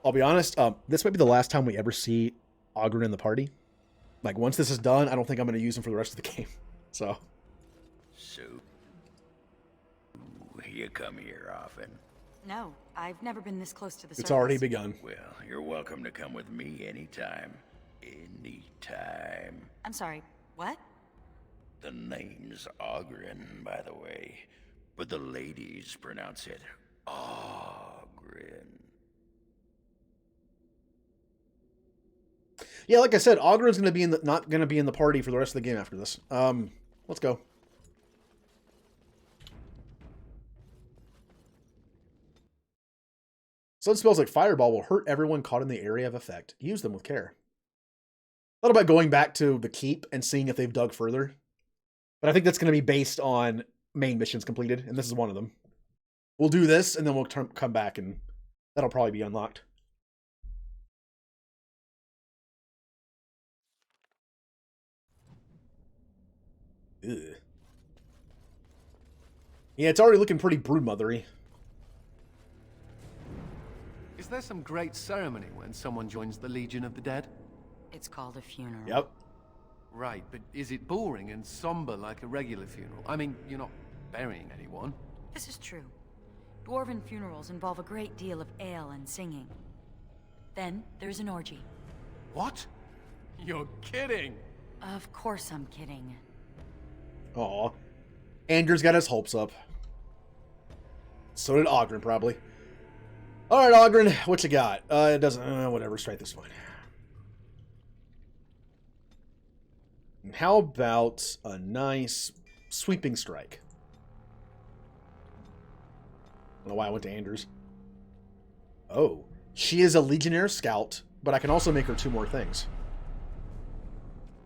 [SPEAKER 1] I'll be honest, this might be the last time we ever see Ogren in the party. Like, once this is done, I don't think I'm going to use him for the rest of the game. So...
[SPEAKER 3] So, you come here often?
[SPEAKER 16] No, I've never been this close to the surface.
[SPEAKER 1] It's already begun.
[SPEAKER 3] Well, you're welcome to come with me anytime. Anytime.
[SPEAKER 16] I'm sorry, what?
[SPEAKER 3] The name's Ogren, by the way. But the ladies pronounce it Ogren.
[SPEAKER 1] Yeah, like I said, Ogren's going to be not going to be in the party for the rest of the game after this. Let's go. Sun spells like Fireball will hurt everyone caught in the area of effect. Use them with care. Thought about going back to the keep and seeing if they've dug further. But I think that's going to be based on main missions completed, and this is one of them. We'll do this, and then we'll come back, and that'll probably be unlocked. Ugh. Yeah, it's already looking pretty broodmothery.
[SPEAKER 4] Is there some great ceremony when someone joins the Legion of the Dead?
[SPEAKER 16] It's called a funeral.
[SPEAKER 1] Yep.
[SPEAKER 4] Right, but is it boring and somber like a regular funeral? I mean, you're not burying anyone.
[SPEAKER 16] This is true. Dwarven funerals involve a great deal of ale and singing. Then there's an orgy.
[SPEAKER 4] What? You're kidding!
[SPEAKER 16] Of course I'm kidding.
[SPEAKER 1] Aw. Andrew's got his hopes up. So did Ogren, probably. Alright, Ogren, what you got? It doesn't... whatever, strike this one. And how about a nice sweeping strike? I don't know why I went to Anders. Oh. She is a Legionnaire Scout, but I can also make her 2 more things.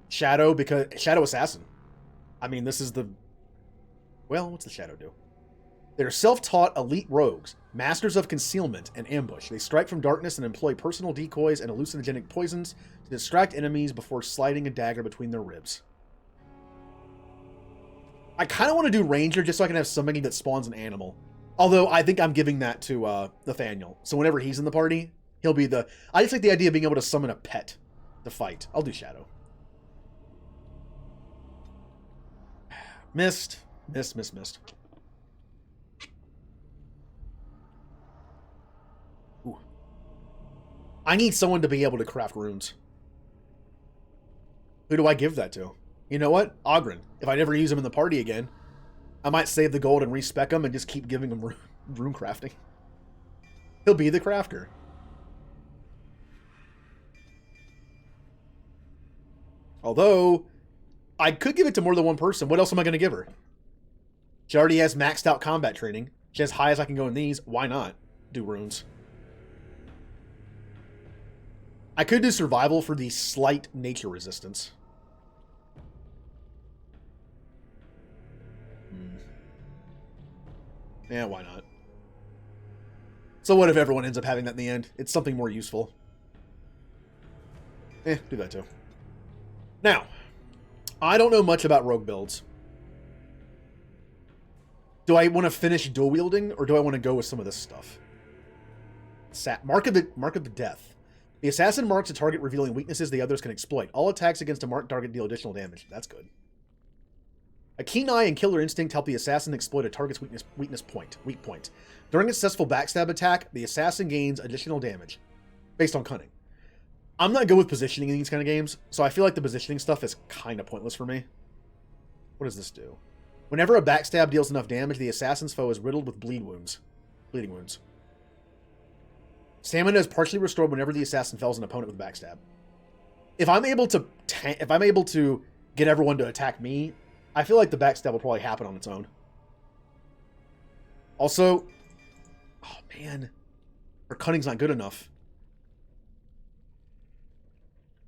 [SPEAKER 1] Shadow Assassin. I mean, this is the... Well, what's the Shadow do? They're self-taught elite rogues, masters of concealment and ambush. They strike from darkness and employ personal decoys and hallucinogenic poisons to distract enemies before sliding a dagger between their ribs. I kind of want to do Ranger just so I can have somebody that spawns an animal. Although, I think I'm giving that to Nathaniel. So whenever he's in the party, he'll be the... I just like the idea of being able to summon a pet to fight. I'll do Shadow. Missed. Missed. Ooh. I need someone to be able to craft runes. Who do I give that to? You know what? Ogren. If I never use him in the party again, I might save the gold and respec him and just keep giving him rune crafting. He'll be the crafter. Although, I could give it to more than one person. What else am I going to give her? She already has maxed out combat training. She has high as I can go in these. Why not do runes? I could do survival for the slight nature resistance. Yeah, why not? So what if everyone ends up having that in the end? It's something more useful. Do that too. Now, I don't know much about rogue builds. Do I want to finish dual wielding, or do I want to go with some of this stuff? Mark of the Death. The assassin marks a target, revealing weaknesses the others can exploit. All attacks against a marked target deal additional damage. That's good. A keen eye and killer instinct help the assassin exploit a target's weak point. During a successful backstab attack, the assassin gains additional damage based on cunning. I'm not good with positioning in these kind of games, so I feel like the positioning stuff is kind of pointless for me. What does this do? Whenever a backstab deals enough damage, the assassin's foe is riddled with bleeding wounds. Stamina is partially restored whenever the assassin fells an opponent with backstab. If I'm able to get everyone to attack me, I feel like the backstab will probably happen on its own. Also, oh man, her cunning's not good enough.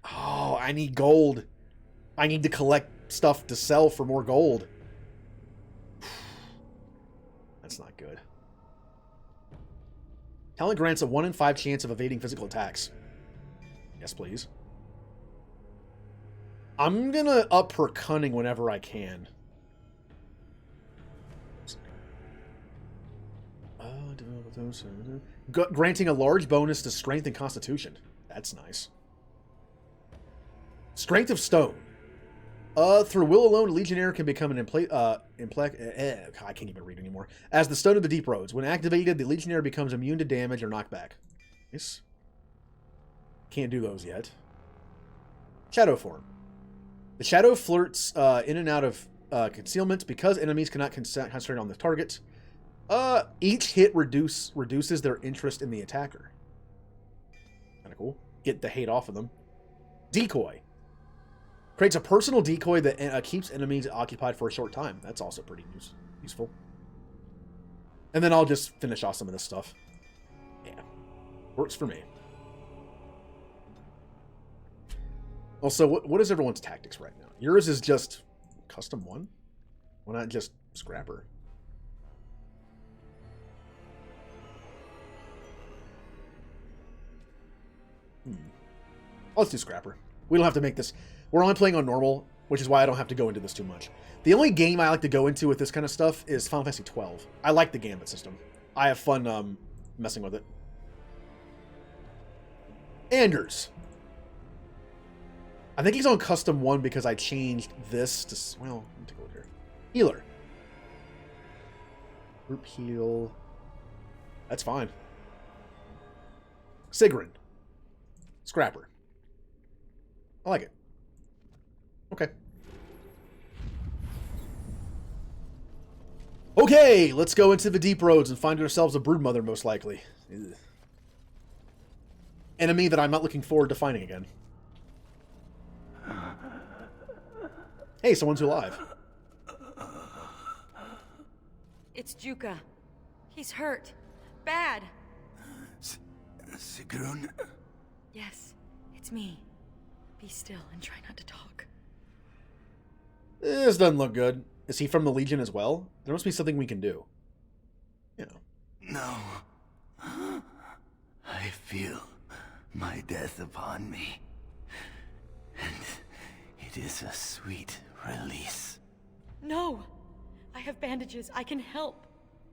[SPEAKER 1] Oh, I need gold. I need to collect stuff to sell for more gold. That's not good. Talent grants a 1 in 5 chance of evading physical attacks. Yes, please. I'm gonna up her cunning whenever I can. Granting a large bonus to strength and constitution. That's nice. Strength of stone. Through will alone, a legionnaire can become an I can't even read anymore. As the Stone of the Deep Roads. When activated, the legionnaire becomes immune to damage or knockback. Nice. Can't do those yet. Shadow form. The shadow flirts in and out of concealment because enemies cannot concentrate on the target. Each hit reduces their interest in the attacker. Kind of cool. Get the hate off of them. Decoy. Creates a personal decoy that keeps enemies occupied for a short time. That's also pretty useful. And then I'll just finish off some of this stuff. Yeah. Works for me. Also, what is everyone's tactics right now? Yours is just custom 1? Why not just scrapper? Let's do scrapper. We don't have to make this... We're only playing on normal, which is why I don't have to go into this too much. The only game I like to go into with this kind of stuff is Final Fantasy XII. I like the Gambit system. I have fun messing with it. Anders. I think he's on custom 1 because I changed this to... Well, let me take a look here. Healer. Group heal. That's fine. Sigrun. Scrapper. I like it. Okay. Okay, let's go into the deep roads and find ourselves a broodmother, most likely. Ugh. Enemy that I'm not looking forward to finding again. Hey, someone's alive.
[SPEAKER 16] It's Juka. He's hurt. Bad.
[SPEAKER 3] Sigrun?
[SPEAKER 16] Yes, it's me. Be still and try not to talk.
[SPEAKER 1] This doesn't look good. Is he from the Legion as well? There must be something we can do. You know.
[SPEAKER 3] No. I feel my death upon me. And it is a sweet release.
[SPEAKER 16] No! I have bandages. I can help.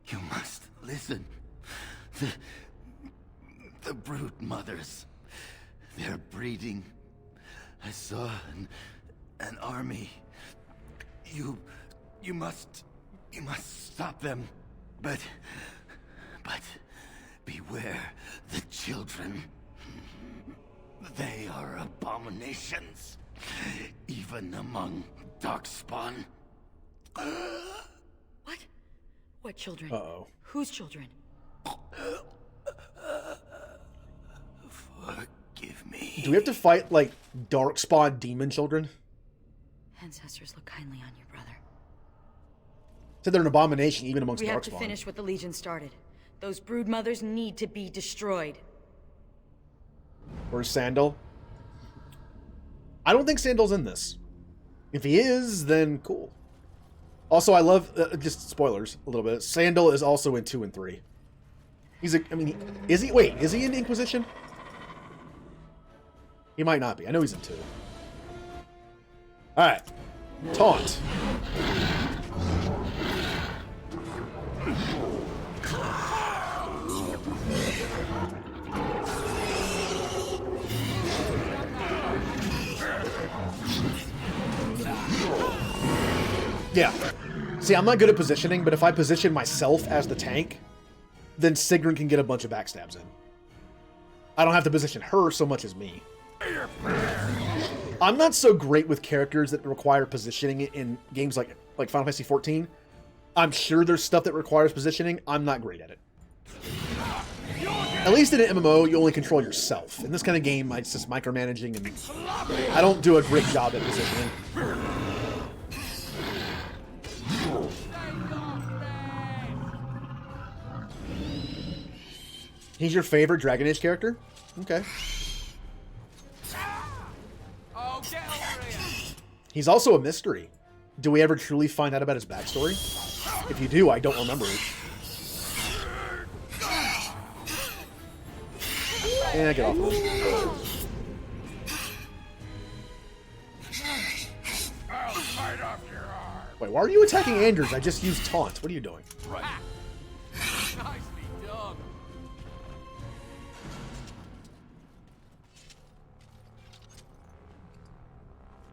[SPEAKER 3] You must listen. The brood mothers. They're breeding. I saw an army. You must stop them. But beware the children. They are abominations, even among Darkspawn.
[SPEAKER 16] What? What children?
[SPEAKER 1] Uh-oh.
[SPEAKER 16] Whose children?
[SPEAKER 3] Forgive me.
[SPEAKER 1] Do we have to fight, like, Darkspawn demon children?
[SPEAKER 16] Ancestors look kindly on you, brother.
[SPEAKER 1] Said they're an abomination even amongst
[SPEAKER 16] We
[SPEAKER 1] Darkspawn.
[SPEAKER 16] have to finish what the Legion started. Those brood mothers need to be destroyed.
[SPEAKER 1] Where's Sandal? I don't think Sandal's in this. If he is, then cool. Also, I love, just spoilers a little bit, Sandal is also in 2 and 3. He's a, I mean, is he, wait, is he in Inquisition? He might not be. I know he's in 2. Alright. Taunt. Yeah. See, I'm not good at positioning, but if I position myself as the tank, then Sigrun can get a bunch of backstabs in. I don't have to position her so much as me. I'm not so great with characters that require positioning in games like Final Fantasy XIV. I'm sure there's stuff that requires positioning. I'm not great at it. At least in an MMO, you only control yourself. In this kind of game, it's just micromanaging, and I don't do a great job at positioning. He's your favorite Dragon Age character? Okay.
[SPEAKER 13] Oh, get over here.
[SPEAKER 1] He's also a mystery. Do we ever truly find out about his backstory? If you do, I don't remember it. Yeah, get off of him. Wait, why are you attacking Anders? I just used taunt. What are you doing?
[SPEAKER 13] Right. Nicely done.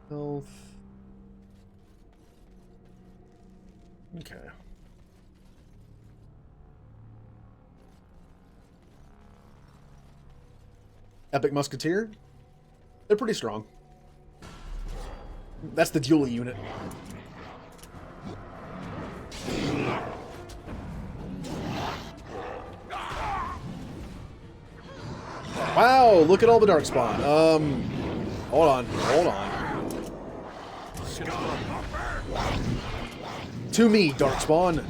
[SPEAKER 1] Health. Okay. Epic Musketeer? They're pretty strong. That's the dual unit. Wow, look at all the Darkspawn. Hold on. To me, Darkspawn.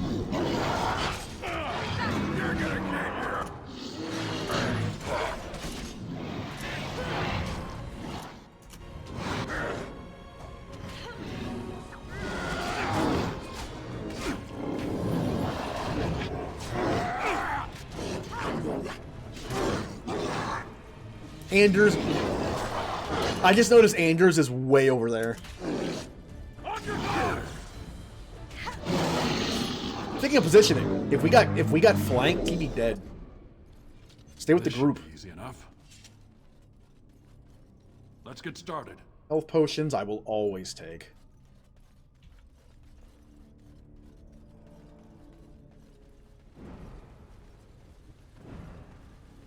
[SPEAKER 1] Anders. I just noticed Anders is way over there. Thinking of positioning. If we got flanked, he'd be dead. Stay with the group.
[SPEAKER 11] Easy enough. Let's get started.
[SPEAKER 1] Health potions I will always take.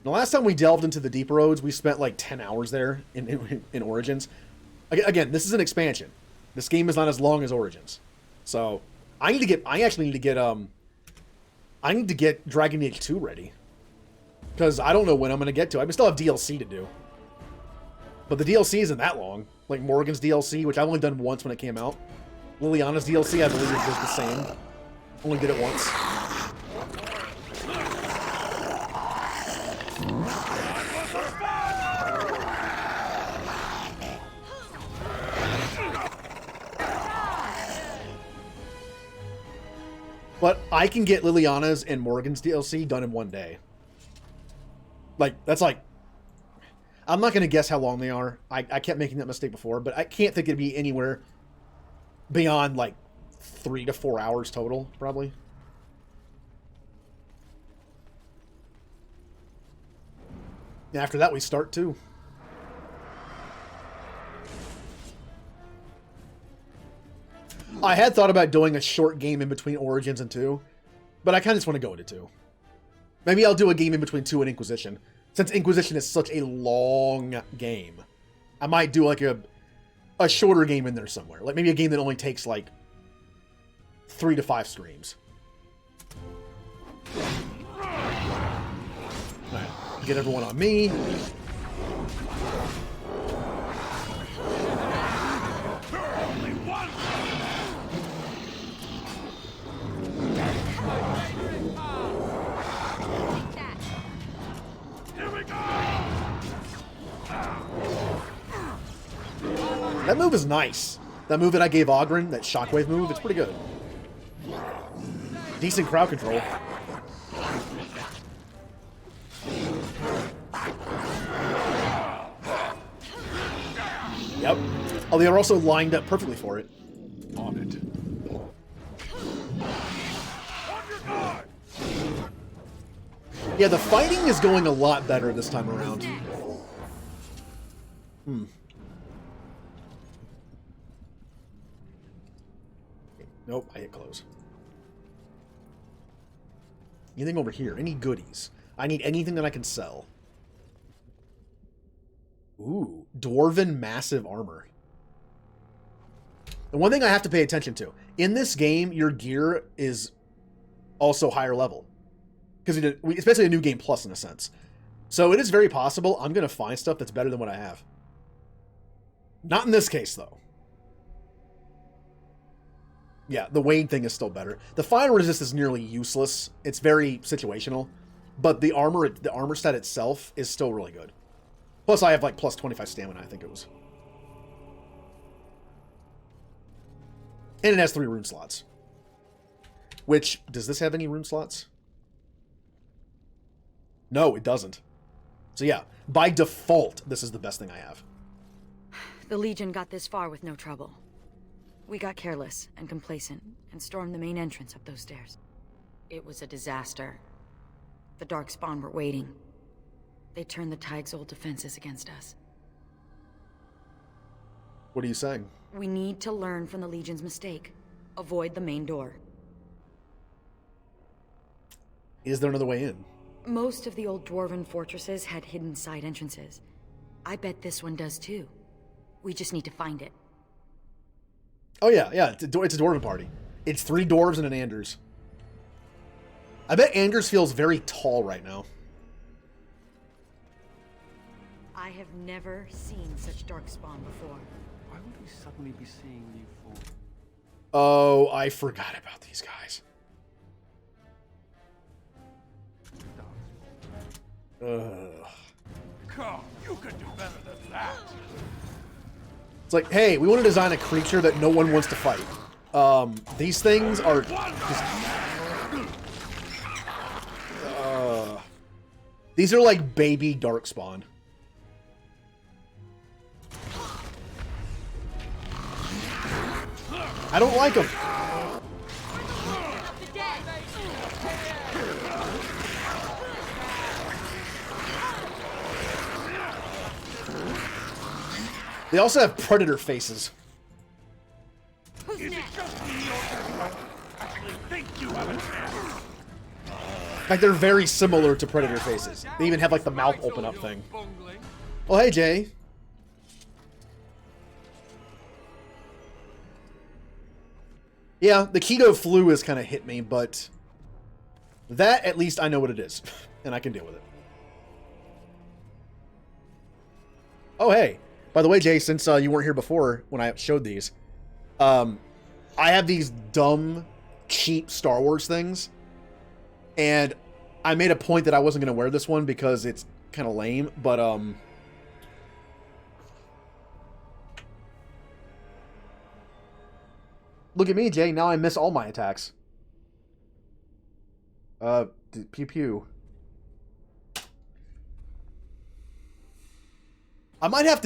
[SPEAKER 1] The last time we delved into the deep roads, we spent like 10 hours there in Origins. Again, this is an expansion. This game is not as long as Origins. So, I actually need to get Dragon Age 2 ready. Because I don't know when I'm going to get to it. I still have DLC to do. But the DLC isn't that long. Like Morgan's DLC, which I've only done once when it came out. Liliana's DLC, I believe, is the same. Only did it once. But I can get Liliana's and Morgan's DLC done in one day. Like, that's like... I'm not going to guess how long they are. I kept making that mistake before, but I can't think it'd be anywhere beyond, like, 3 to 4 hours total, probably. After that, we start, too. I had thought about doing a short game in between Origins and 2, but I kind of just want to go into 2. Maybe I'll do a game in between 2 and Inquisition. Since Inquisition is such a long game, I might do like a shorter game in there somewhere. Like maybe a game that only takes like 3 to 5 streams. Right. Get everyone on me. That move is nice. That move that I gave Ogren, that shockwave move, it's pretty good. Decent crowd control. Yep. Oh, they are also lined up perfectly for it.
[SPEAKER 11] On it.
[SPEAKER 1] Yeah, the fighting is going a lot better this time around. Nope, I hit close. Anything over here? Any goodies? I need anything that I can sell. Ooh, Dwarven massive armor. The one thing I have to pay attention to, in this game, your gear is also higher level. Because especially a new game plus in a sense. So it is very possible I'm going to find stuff that's better than what I have. Not in this case, though. Yeah, the Wayne thing is still better. The fire resist is nearly useless. It's very situational. But the armor set itself is still really good. Plus, I have like plus 25 stamina, I think it was. And it has 3 rune slots. Which, does this have any rune slots? No, it doesn't. So yeah, by default, this is the best thing I have.
[SPEAKER 16] The Legion got this far with no trouble. We got careless and complacent and stormed the main entrance up those stairs. It was a disaster. The Darkspawn were waiting. They turned the Tig's old defenses against us.
[SPEAKER 1] What are you saying?
[SPEAKER 16] We need to learn from the Legion's mistake. Avoid the main door.
[SPEAKER 1] Is there another way in?
[SPEAKER 16] Most of the old Dwarven fortresses had hidden side entrances. I bet this one does too. We just need to find it.
[SPEAKER 1] Oh yeah, it's a Dwarven party. It's 3 dwarves and an Anders. I bet Anders feels very tall right now.
[SPEAKER 16] I have never seen such Darkspawn before.
[SPEAKER 4] Why would we suddenly be seeing new form?
[SPEAKER 1] Oh, I forgot about these guys. Ugh.
[SPEAKER 20] Come, you could do better than that.
[SPEAKER 1] It's like, hey, we want to design a creature that no one wants to fight. These things are just... These are like baby Darkspawn. I don't like them. They also have predator faces.
[SPEAKER 20] Is it just me or actually think you have a chance?
[SPEAKER 1] Like, they're very similar to predator faces. They even have like the mouth open up thing. Oh, hey, Jay. Yeah, the keto flu has kind of hit me, but that at least I know what it is, and I can deal with it. Oh, hey. By the way, Jay, since you weren't here before when I showed these, I have these dumb, cheap Star Wars things, and I made a point that I wasn't going to wear this one because it's kind of lame, but look at me, Jay. Now I miss all my attacks. Pew pew. I might have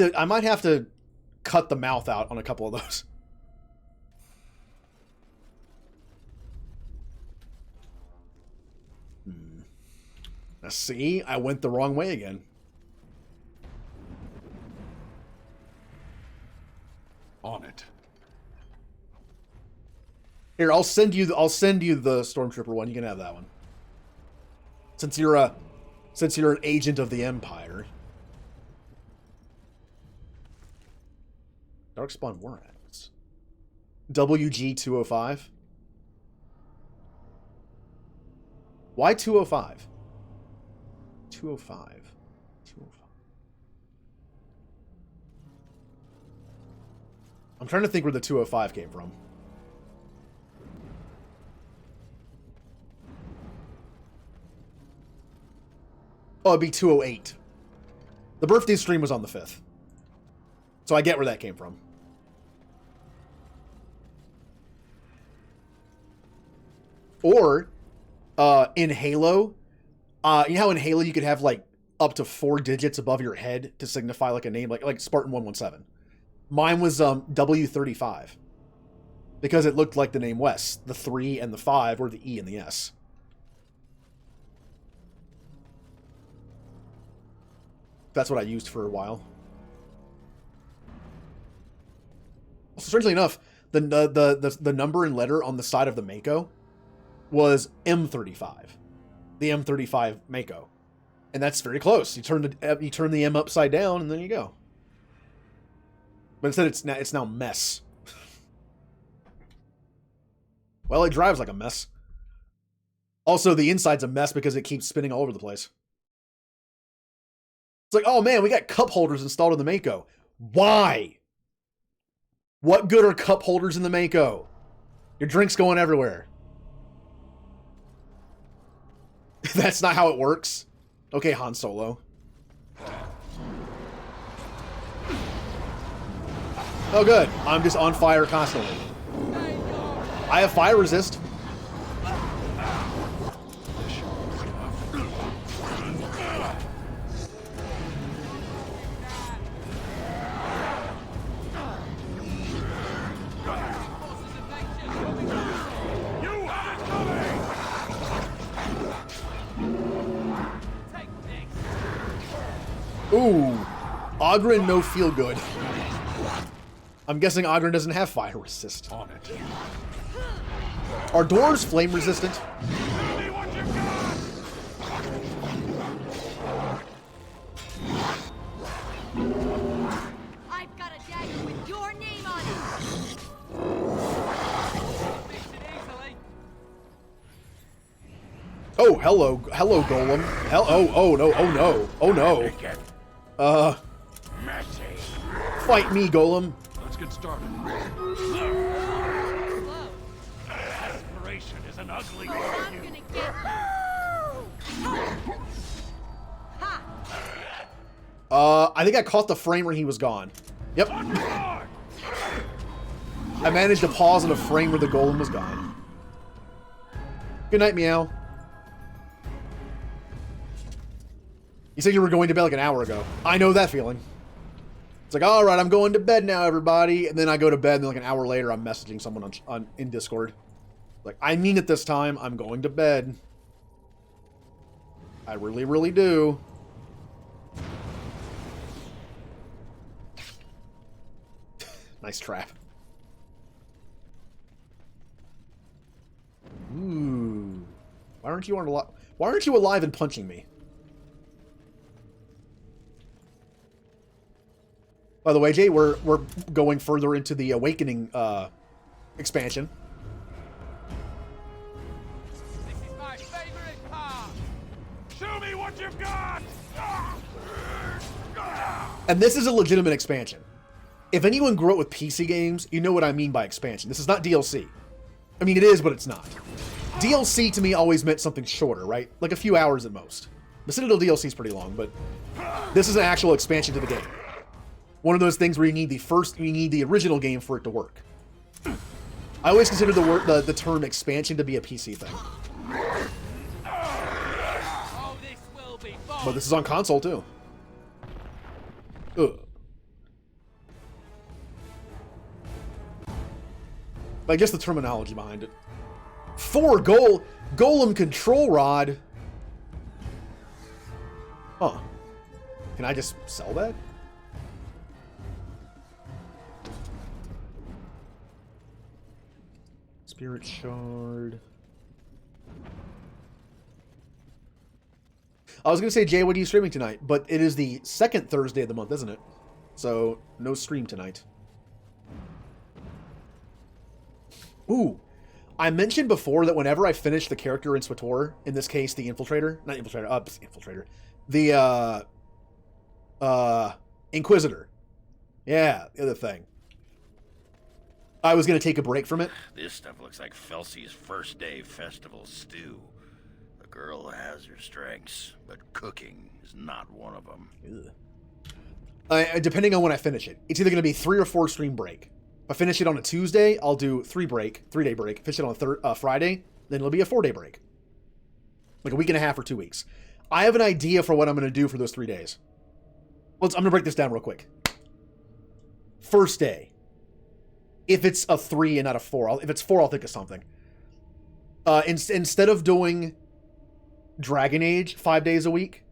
[SPEAKER 1] to cut the mouth out on a couple of those. Now see, I went the wrong way again.
[SPEAKER 11] On it.
[SPEAKER 1] Here, I'll send you the Stormtrooper one. You can have that one. Since you're an agent of the Empire. Darkspawn Warax. WG205. Why 205? 205. 205. I'm trying to think where the 205 came from. Oh, it'd be 208. The birthday stream was on the 5th. So I get where that came from. Or, in Halo, you know how in Halo you could have, like, up to 4 digits above your head to signify, like, a name, like Spartan 117. Mine was, W35. Because it looked like the name West. The 3 and the 5 were the E and the S. That's what I used for a while. Strangely enough, The number and letter on the side of the Mako was M35, the M35 Mako, and that's very close. You turn the M upside down, and then you go. But instead, it's now mess. Well, it drives like a mess. Also, the inside's a mess because it keeps spinning all over the place. It's like, oh man, we got cup holders installed in the Mako. Why? What good are cup holders in the Mako? Your drink's going everywhere. That's not how it works. Okay, Han Solo. Oh good, I'm just on fire constantly. I have fire resist. Ooh, Ogren no feel good. I'm guessing Ogren doesn't have fire resist.
[SPEAKER 11] On it.
[SPEAKER 1] Are dwarves flame resistant?
[SPEAKER 10] I've got a dagger with your name on it.
[SPEAKER 1] Oh, hello, Golem. Oh no. Fight me, Golem.
[SPEAKER 11] Let's get started.
[SPEAKER 20] Aspiration is an ugly word.
[SPEAKER 1] I think I caught the frame where he was gone. Yep. I managed to pause in a frame where the Golem was gone. Good night, Meow. You said you were going to bed like an hour ago. I know that feeling. It's like, all right, I'm going to bed now, everybody. And then I go to bed, and then like an hour later, I'm messaging someone in Discord. Like, I mean it this time. I'm going to bed. I really, really do. Nice trap. Ooh. Why aren't you alive and punching me? By the way, Jay, we're going further into the Awakening expansion.
[SPEAKER 13] This is my favorite part.
[SPEAKER 20] Show me what you've got.
[SPEAKER 1] And this is a legitimate expansion. If anyone grew up with PC games, you know what I mean by expansion. This is not DLC. I mean, it is, but it's not. DLC to me always meant something shorter, right? Like a few hours at most. The Citadel DLC is pretty long, but this is an actual expansion to the game. One of those things where you need the original game for it to work. I always consider the term expansion to be a PC thing.
[SPEAKER 13] Oh, this will be fun.
[SPEAKER 1] But this is on console too. Ugh. I guess the terminology behind it. 4 Golem control rod. Huh. Can I just sell that? Spirit shard. I was going to say, Jay, what are you streaming tonight? But it is the second Thursday of the month, isn't it? So, no stream tonight. Ooh. I mentioned before that whenever I finish the character in SWTOR, in this case, the Infiltrator, not Infiltrator, Infiltrator, the, Inquisitor. Yeah, the other thing. I was going to take a break from it.
[SPEAKER 3] This stuff looks like Felsey's first day festival stew. The girl has her strengths, but cooking is not one of them.
[SPEAKER 1] Depending on when I finish it. It's either going to be 3 or 4 stream break. If I finish it on a Tuesday, I'll do 3-day break. Finish it on a Friday, then it'll be a 4-day break. Like a week and a half or 2 weeks. I have an idea for what I'm going to do for those 3 days. I'm going to break this down real quick. First day. If it's a 3 and not a 4. If it's 4, I'll think of something. Instead of doing Dragon Age 5 days a week,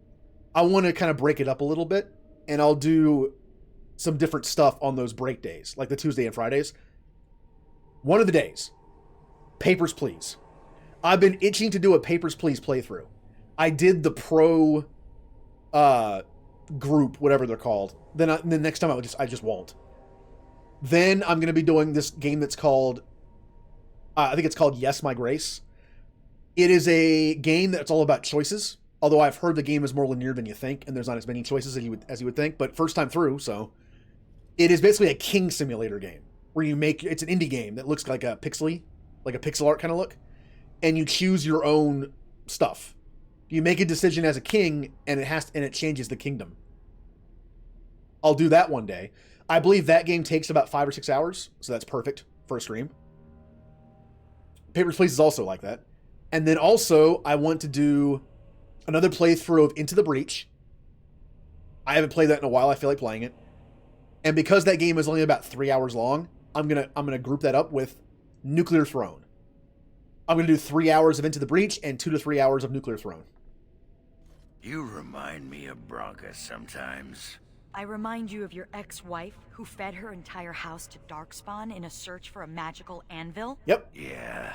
[SPEAKER 1] I want to kind of break it up a little bit. And I'll do some different stuff on those break days. Like the Tuesday and Fridays. One of the days. Papers, Please. I've been itching to do a Papers, Please playthrough. I did the pro group, whatever they're called. Then the next time I just won't. Then I'm going to be doing this game that's called, I think it's called Yes, My Grace. It is a game that's all about choices. Although I've heard the game is more linear than you think, and there's not as many choices as you would think. But first time through, so it is basically a king simulator game where it's an indie game that looks like a pixel art kind of look, and you choose your own stuff. You make a decision as a king, and it changes the kingdom. I'll do that one day. I believe that game takes about 5 or 6 hours, so that's perfect for a stream. Papers, Please is also like that. And then also, I want to do another playthrough of Into the Breach. I haven't played that in a while. I feel like playing it. And because that game is only about 3 hours long, I'm gonna group that up with Nuclear Throne. I'm gonna do 3 hours of Into the Breach and 2 to 3 hours of Nuclear Throne.
[SPEAKER 3] You remind me of Bronca sometimes.
[SPEAKER 16] I remind you of your ex-wife who fed her entire house to Darkspawn in a search for a magical anvil?
[SPEAKER 1] Yep.
[SPEAKER 3] Yeah.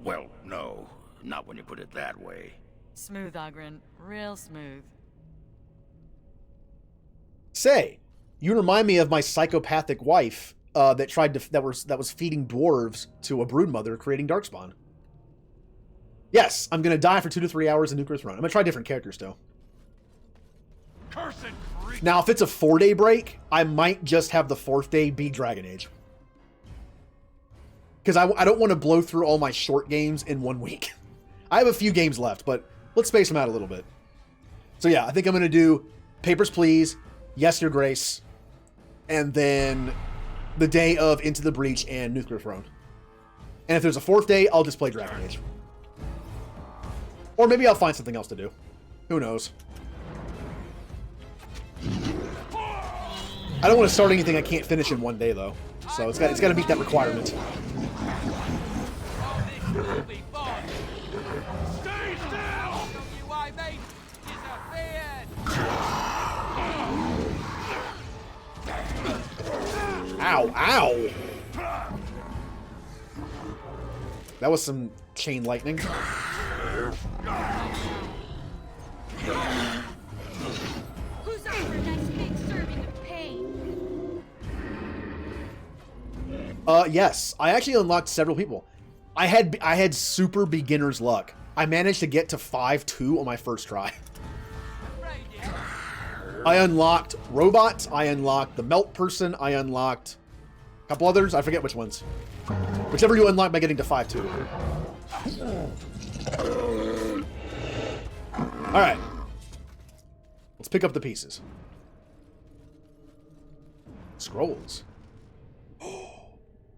[SPEAKER 3] Well, no. Not when you put it that way.
[SPEAKER 16] Smooth, Ogren. Real smooth.
[SPEAKER 1] Say, you remind me of my psychopathic wife that was feeding dwarves to a broodmother, creating Darkspawn. Yes, I'm gonna die for 2 to 3 hours in Nuclear Throne. I'm gonna try different characters though. Now, if it's a 4-day break, I might just have the 4th day be Dragon Age. Because I don't want to blow through all my short games in 1 week. I have a few games left, but let's space them out a little bit. So yeah, I think I'm going to do Papers, Please, Yes, Your Grace, and then the day of Into the Breach and Nuclear Throne. And if there's a 4th day, I'll just play Dragon Age. Or maybe I'll find something else to do. Who knows? I don't want to start anything I can't finish in 1 day, though. So it's got to meet that requirement. Ow, ow! That was some chain lightning.
[SPEAKER 10] Who's up for next big serving of pain?
[SPEAKER 1] Yes. I actually unlocked several people. I had super beginner's luck. I managed to get to 5-2 on my first try. I unlocked Robot, I unlocked the Melt Person, I unlocked a couple others, I forget which ones. Whichever you unlock by getting to 5-2. Alright. Let's pick up the pieces. Scrolls.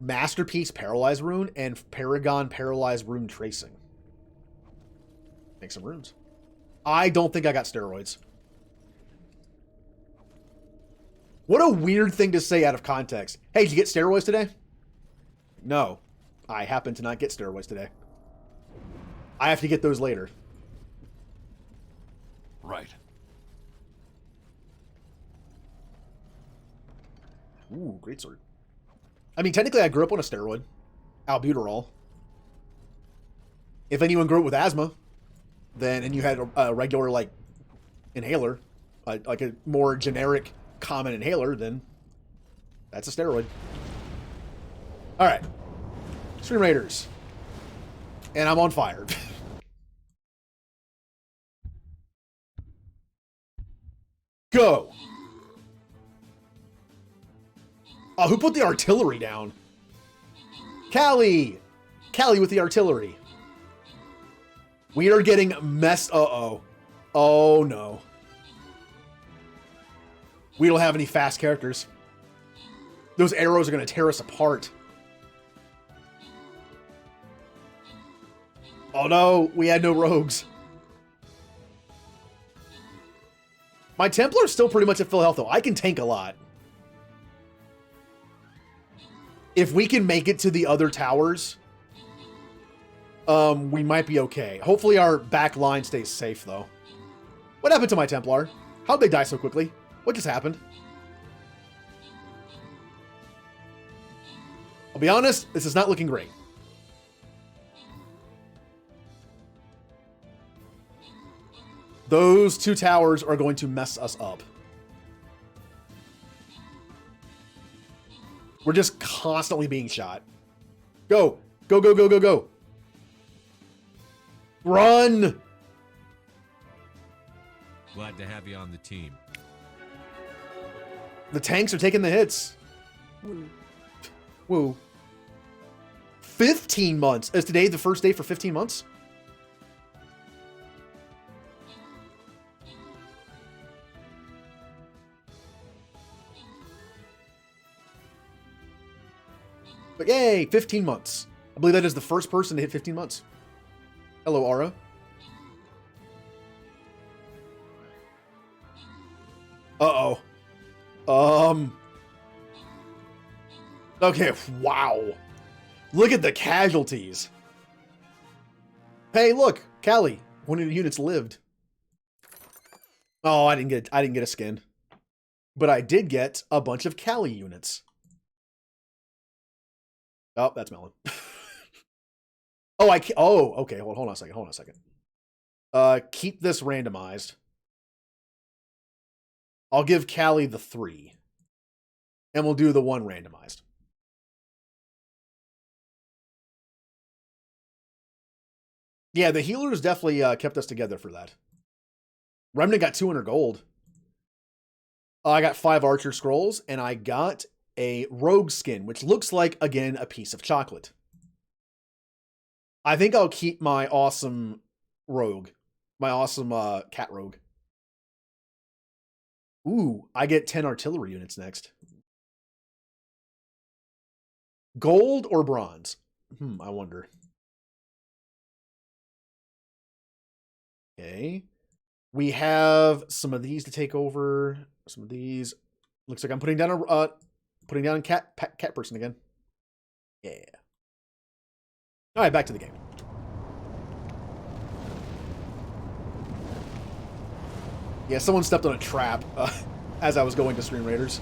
[SPEAKER 1] Masterpiece Paralyzed Rune and Paragon Paralyzed Rune Tracing. Make some runes. I don't think I got steroids. What a weird thing to say out of context. Hey, did you get steroids today? No. I happen to not get steroids today. I have to get those later.
[SPEAKER 11] Right.
[SPEAKER 1] Ooh, greatsword. I mean, technically I grew up on a steroid. Albuterol. If anyone grew up with asthma, then, and you had a regular, like, inhaler, like a more generic common inhaler, then that's a steroid. Alright. Stream Raiders. And I'm on fire. Go! Oh, who put the artillery down? Callie! Callie with the artillery. We are getting messed... Uh-oh. Oh, no. We don't have any fast characters. Those arrows are going to tear us apart. Oh no, we had no rogues. My Templar's still pretty much at full health though. I can tank a lot. If we can make it to the other towers, we might be okay. Hopefully our back line stays safe though. What happened to my Templar? How'd they die so quickly? What just happened? I'll be honest, this is not looking great. Those two towers are going to mess us up. We're just constantly being shot. Go! Go, go, go, go, go! Run!
[SPEAKER 17] Glad to have you on the team.
[SPEAKER 1] The tanks are taking the hits. Woo. 15 months. Is today the first day for 15 months? But yay, 15 months. I believe that is the first person to hit 15 months. Hello, Aura. Uh-oh. Okay, wow. Look at the casualties. Hey, look, Callie. One of the units lived. Oh, I didn't get a skin. But I did get a bunch of Callie units. Oh, that's Melon. Oh, okay. Hold on a second. Keep this randomized. I'll give Callie the 3. And we'll do the 1 randomized. Yeah, the healers definitely kept us together for that. Remnant got 200 gold. I got 5 archer scrolls, and I got a rogue skin, which looks like, again, a piece of chocolate. I think I'll keep my awesome rogue. My awesome cat rogue. Ooh, I get 10 artillery units next. Gold or bronze? I wonder. Okay. We have some of these to take over. Some of these. Looks like I'm putting down a cat person again. Yeah. All right, back to the game. Yeah, someone stepped on a trap as I was going to Stream Raiders.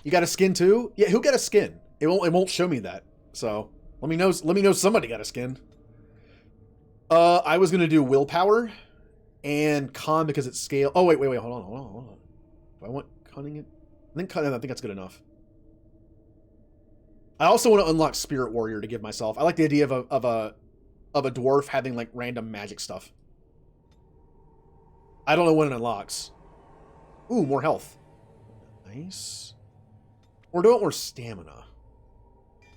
[SPEAKER 1] You got a skin too? Yeah, who got a skin? It won't show me that. So let me know somebody got a skin. I was gonna do willpower and con because it's scale. Oh wait, hold on. Do I want cunning? I think that's good enough. I also want to unlock Spirit Warrior to give myself. I like the idea of a dwarf having like random magic stuff. I don't know when it unlocks. Ooh, more health. Nice. Or do I want more stamina?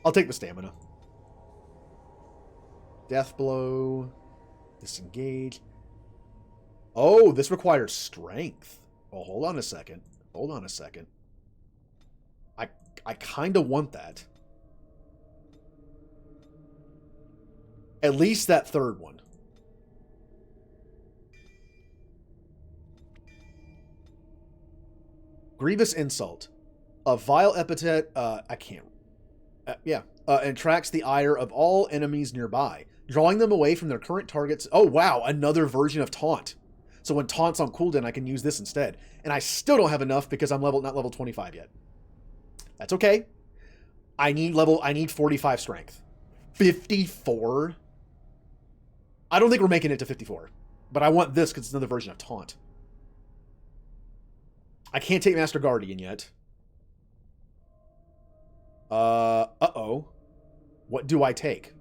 [SPEAKER 1] I'll take the stamina. Death blow. Disengage. Oh, this requires strength. Oh, hold on a second. I kind of want that. At least that third one. Grievous insult. A vile epithet, I can't. Attracts the ire of all enemies nearby, drawing them away from their current targets. Oh, wow, another version of taunt. So when taunt's on cooldown, I can use this instead. And I still don't have enough because I'm not level 25 yet. That's okay. I need 45 strength. 54? I don't think we're making it to 54. But I want this because it's another version of taunt. I can't take Master Guardian yet. Uh-oh. What do I take?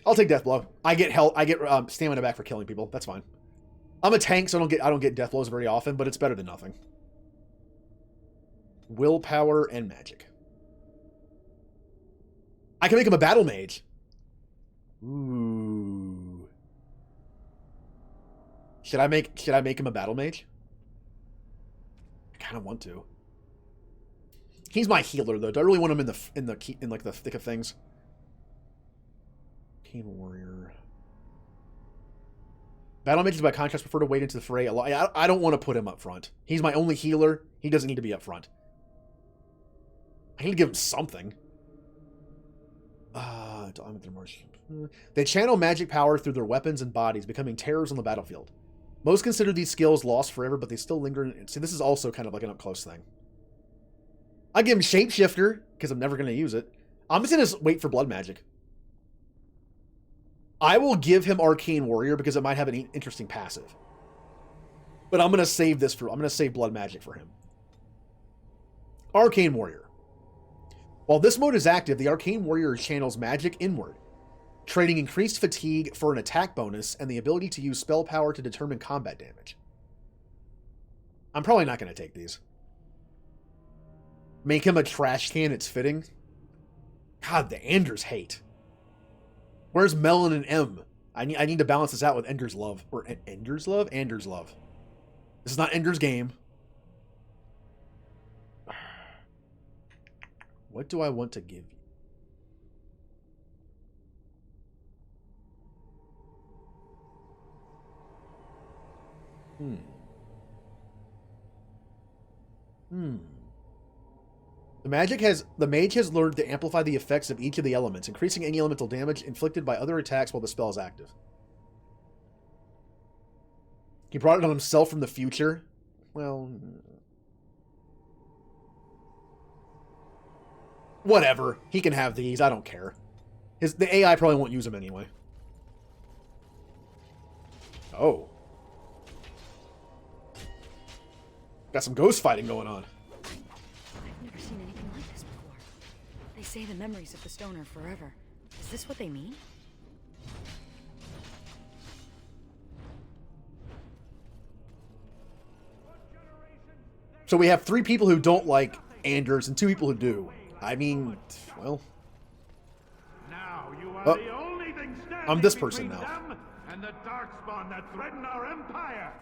[SPEAKER 1] I'll take Death Blow. I get health. I get stamina back for killing people. That's fine. I'm a tank, so I don't get Death Blows very often, but it's better than nothing. Willpower and magic. I can make him a battle mage. Ooh. Should I make him a battle mage? I kind of want to. He's my healer though. Do I really want him in the thick of things? Keen warrior. Battle mages by contrast prefer to wade into the fray a lot. I don't want to put him up front. He's my only healer. He doesn't need to be up front. I need to give him something. They channel magic power through their weapons and bodies, becoming terrors on the battlefield. Most consider these skills lost forever, but they still linger. See, this is also kind of like an up-close thing. I give him Shapeshifter, because I'm never going to use it. I'm just going to wait for Blood Magic. I will give him Arcane Warrior, because it might have an interesting passive. But I'm going to save this for... I'm going to save Blood Magic for him. Arcane Warrior. While this mode is active, the Arcane Warrior channels magic inward, trading increased fatigue for an attack bonus and the ability to use spell power to determine combat damage. I'm probably not going to take these. Make him a trash can, it's fitting. God, the Anders hate. Where's Melon and M? I need to balance this out with Ender's Love. Or Ender's Love? Anders Love. This is not Ender's Game. What do I want to give you? The mage has learned to amplify the effects of each of the elements, increasing any elemental damage inflicted by other attacks while the spell is active. He brought it on himself from the future. Well, whatever. He can have these. I don't care. The AI probably won't use them anyway. Oh. Got some ghost fighting going on.
[SPEAKER 16] I've never seen anything like this before. They say the memories of the stone are forever. Is this what they mean?
[SPEAKER 1] So we have 3 people who don't like Anders and 2 people who do. I mean, well.
[SPEAKER 7] Now you are the only thing standing
[SPEAKER 1] I'm this person
[SPEAKER 7] between
[SPEAKER 1] now.
[SPEAKER 7] them and the darkspawn that threaten our empire.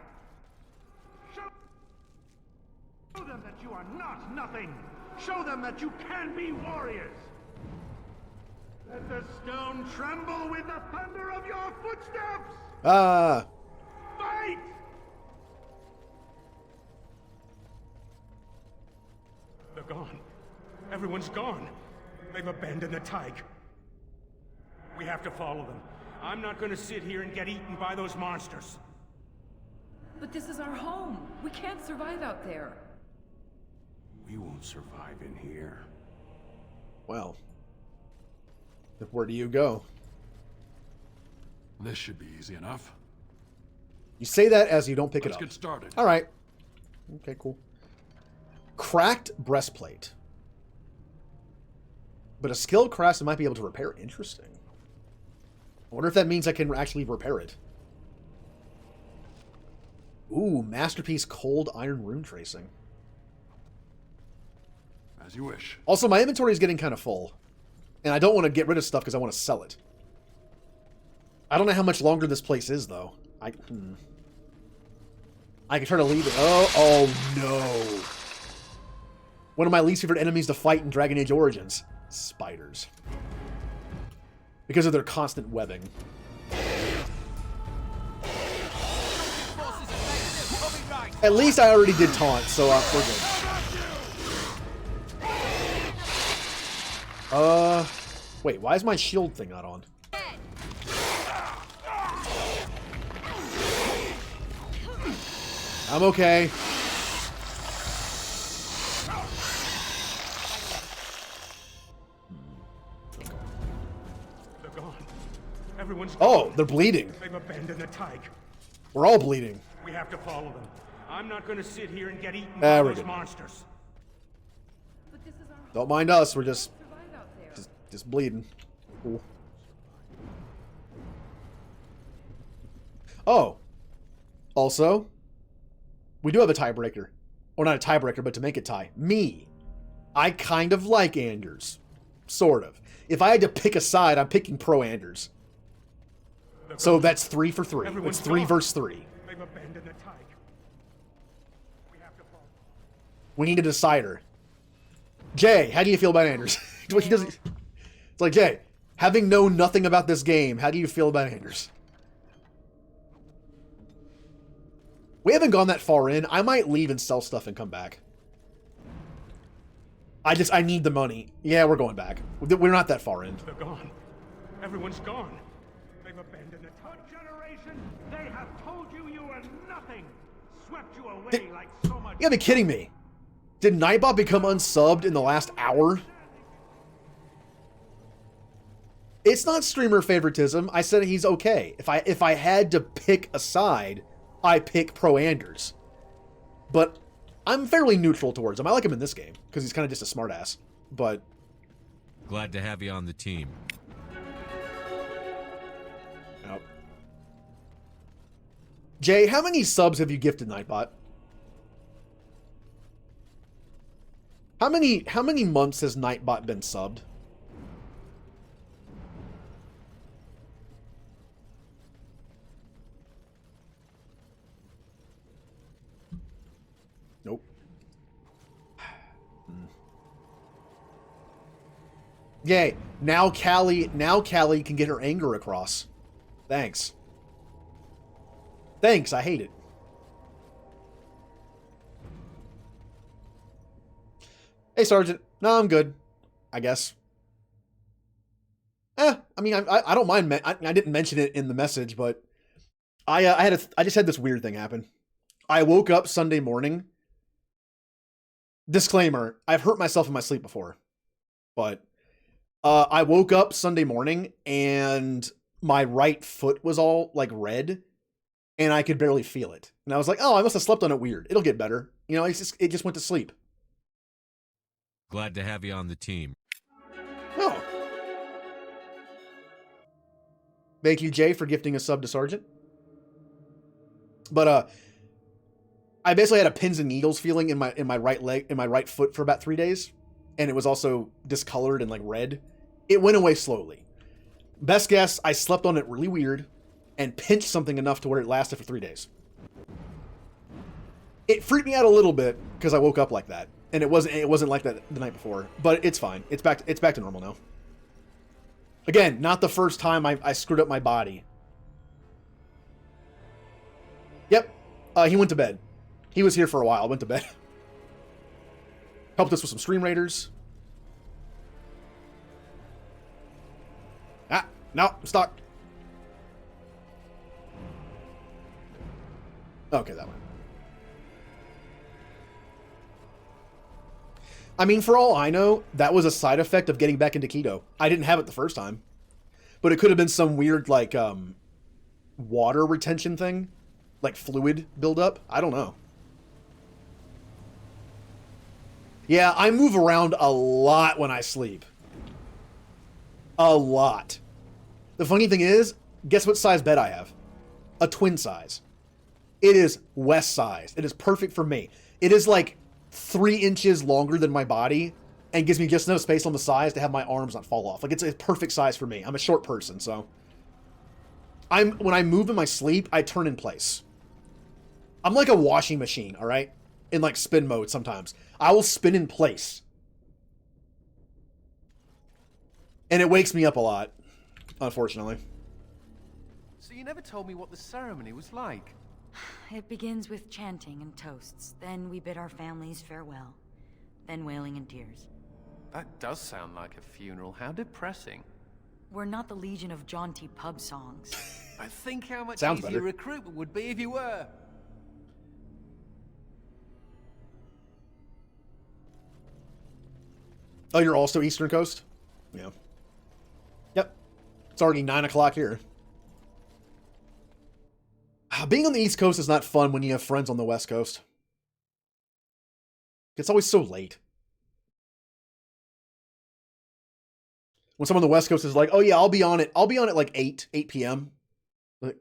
[SPEAKER 7] Show them that you are not nothing. Show them that you can be warriors. Let the stone tremble with the thunder of your footsteps. Fight! They're gone. Everyone's gone. They've abandoned the Tyke. We have to follow them. I'm not going to sit here and get eaten by those monsters.
[SPEAKER 19] But this is our home. We can't survive out there.
[SPEAKER 7] We won't survive in here.
[SPEAKER 1] Well, where do you go?
[SPEAKER 11] This should be easy enough.
[SPEAKER 1] You say that as you don't pick it up.
[SPEAKER 11] Let's get started.
[SPEAKER 1] All right. Okay, cool. Cracked breastplate. But a skilled craftsman might be able to repair it. Interesting. I wonder if that means I can actually repair it. Ooh, Masterpiece Cold Iron Rune Tracing.
[SPEAKER 11] As you wish.
[SPEAKER 1] Also, my inventory is getting kind of full. And I don't want to get rid of stuff because I want to sell it. I don't know how much longer this place is, though. I can try to leave it. Oh no. One of my least favorite enemies to fight in Dragon Age Origins. Spiders. Because of their constant webbing. At least I already did taunt, so we're good. Wait, why is my shield thing not on? I'm okay.
[SPEAKER 7] They're gone. Everyone's
[SPEAKER 1] Oh,
[SPEAKER 7] gone.
[SPEAKER 1] they're bleeding.
[SPEAKER 7] They've abandoned the Tyke.
[SPEAKER 1] We're all bleeding.
[SPEAKER 7] We have to follow them. I'm not going to sit here and get eaten
[SPEAKER 1] There
[SPEAKER 7] by
[SPEAKER 1] we
[SPEAKER 7] those
[SPEAKER 1] go.
[SPEAKER 7] monsters.
[SPEAKER 1] Don't mind us, we're just bleeding. Cool. Oh. Also, we do have a tiebreaker. Or not a tiebreaker, but to make it tie. Me. I kind of like Anders. Sort of. If I had to pick a side, I'm picking pro Anders. So that's 3 for 3. It's 3 versus 3.
[SPEAKER 7] They've abandoned the Tyke.
[SPEAKER 1] We need a decider. Jay, how do you feel about Anders? He doesn't. It's like, Jay, having known nothing about this game, how do you feel about Anders? We haven't gone that far in. I might leave and sell stuff and come back. I need the money. Yeah, we're going back. We're not that far in.
[SPEAKER 7] They're gone. Everyone's gone. They've abandoned it. For generation, they have told you you were nothing. Swept you away like so much.
[SPEAKER 1] You gotta be kidding me. Did Nightbot become unsubbed in the last hour? It's not streamer favoritism. I said he's okay. If I had to pick a side, I pick Pro Anders. But I'm fairly neutral towards him. I like him in this game because he's kind of just a smartass. But
[SPEAKER 17] glad to have you on the team.
[SPEAKER 1] Nope. Jay, how many subs have you gifted Nightbot? How many months has Nightbot been subbed? Nope. Yay. Now Callie can get her anger across. Thanks. Thanks, I hate it. Hey, Sergeant. No, I'm good. I guess. I mean, I don't mind. I didn't mention it in the message, but I just had this weird thing happen. I woke up Sunday morning. Disclaimer: I've hurt myself in my sleep before, but I woke up Sunday morning and my right foot was all like red, and I could barely feel it. And I was like, "Oh, I must have slept on it weird. It'll get better." You know, it just went to sleep.
[SPEAKER 17] Glad to have you on the team.
[SPEAKER 1] Oh. Thank you, Jay, for gifting a sub to Sergeant. But I basically had a pins and needles feeling in my right leg, in my right foot for about 3 days, and it was also discolored and like red. It went away slowly. Best guess, I slept on it really weird and pinched something enough to where it lasted for 3 days. It freaked me out a little bit because I woke up like that. And it wasn't like that the night before, but it's fine. It's back to normal now. Again, not the first time I screwed up my body. Yep, he went to bed. He was here for a while. Went to bed. Helped us with some Stream Raiders. Ah, no, I'm stuck. Okay, that one. I mean, for all I know, that was a side effect of getting back into keto. I didn't have it the first time. But it could have been some weird, like, water retention thing. Like fluid buildup. I don't know. Yeah, I move around a lot when I sleep. A lot. The funny thing is, guess what size bed I have? A twin size. It is West size. It is perfect for me. It is like 3 inches longer than my body and gives me just enough space on the sides to have my arms not fall off. Like, it's a perfect size for me. I'm a short person, so when I move in my sleep, I turn in place. I'm like a washing machine, all right? In like spin mode sometimes. I will spin in place. And it wakes me up a lot, unfortunately.
[SPEAKER 4] So you never told me what the ceremony was like.
[SPEAKER 16] It begins with chanting and toasts. Then we bid our families farewell. Then wailing and tears.
[SPEAKER 4] That does sound like a funeral. How depressing.
[SPEAKER 16] We're not the Legion of jaunty pub songs.
[SPEAKER 4] I think how much
[SPEAKER 1] Sounds
[SPEAKER 4] easier
[SPEAKER 1] better.
[SPEAKER 4] recruitment would be if you were.
[SPEAKER 1] Oh, you're also Eastern Coast? Yeah. Yep. It's already 9 o'clock here. Being on the East Coast is not fun when you have friends on the West Coast. It's always so late. When someone on the West Coast is like, oh yeah, I'll be on it like 8 p.m. Like,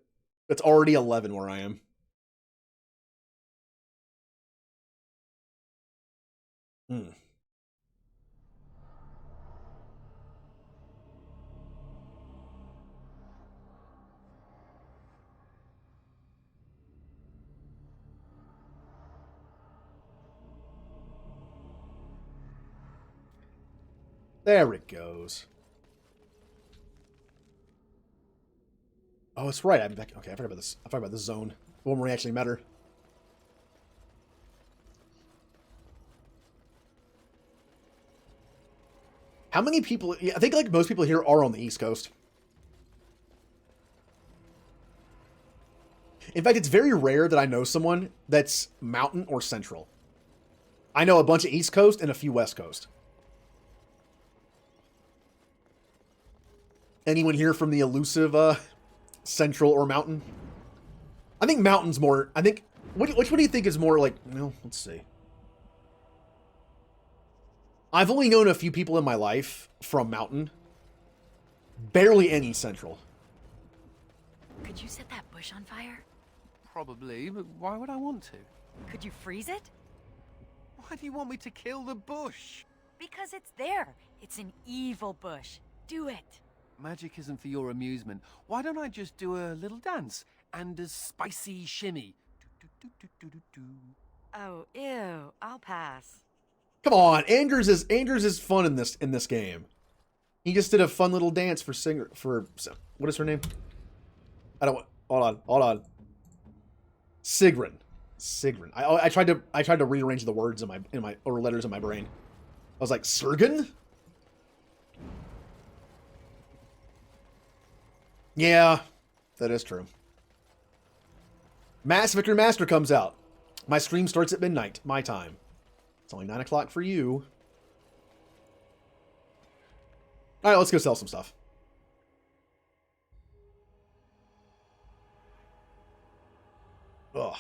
[SPEAKER 1] it's already 11 where I am. There it goes. Oh, that's right. I'm back. Okay, I forgot about this. I forgot about this zone. The one where we actually met her. How many people... I think like most people here are on the East Coast. In fact, it's very rare that I know someone that's Mountain or Central. I know a bunch of East Coast and a few West Coast. Anyone here from the elusive Central or Mountain? I think Mountain's more... I think... Which one do you think is more like... Well, let's see. I've only known a few people in my life from Mountain. Barely any Central.
[SPEAKER 16] Could you set that bush on fire?
[SPEAKER 4] Probably, but why would I want to?
[SPEAKER 16] Could you freeze it?
[SPEAKER 4] Why do you want me to kill the bush?
[SPEAKER 16] Because it's there. It's an evil bush. Do it.
[SPEAKER 4] Magic isn't for your amusement. Why don't I just do a little dance and a spicy shimmy?
[SPEAKER 16] Oh, ew. I'll pass.
[SPEAKER 1] Come on, Anders is fun in this game. He just did a fun little dance for what is her name? I don't. Hold on. Sigrun. I tried to rearrange the words in my or letters in my brain. I was like, Sergen? Yeah, that is true. Mass Victor Master comes out. My stream starts at midnight, my time. It's only 9 o'clock for you. All right, let's go sell some stuff. Ugh.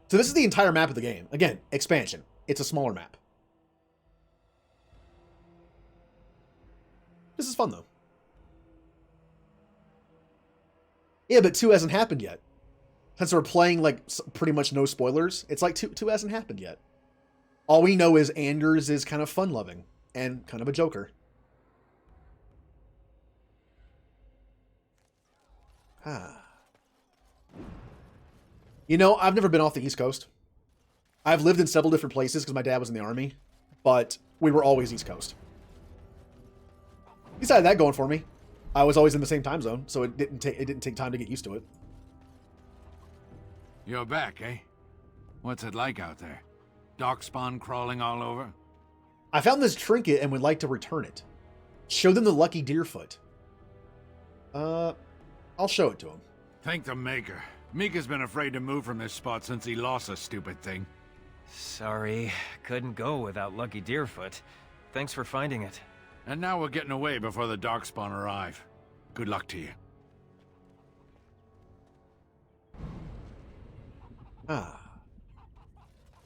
[SPEAKER 1] So this is the entire map of the game. Again, expansion. It's a smaller map. This is fun, though. Yeah, but 2 hasn't happened yet. Since we're playing, like, pretty much no spoilers, it's like 2 hasn't happened yet. All we know is Anders is kind of fun-loving and kind of a joker. You know, I've never been off the East Coast. I've lived in several different places because my dad was in the Army, but we were always East Coast. He's had that going for me. I was always in the same time zone, so it didn't take time to get used to it.
[SPEAKER 18] You're back, eh? What's it like out there? Darkspawn crawling all over?
[SPEAKER 1] I found this trinket and would like to return it. Show them the lucky deerfoot. I'll show it to him.
[SPEAKER 18] Thank the Maker. Mika's been afraid to move from this spot since he lost a stupid thing.
[SPEAKER 5] Sorry, couldn't go without Lucky Deerfoot. Thanks for finding it.
[SPEAKER 18] And now we're getting away before the Darkspawn arrive. Good luck to you.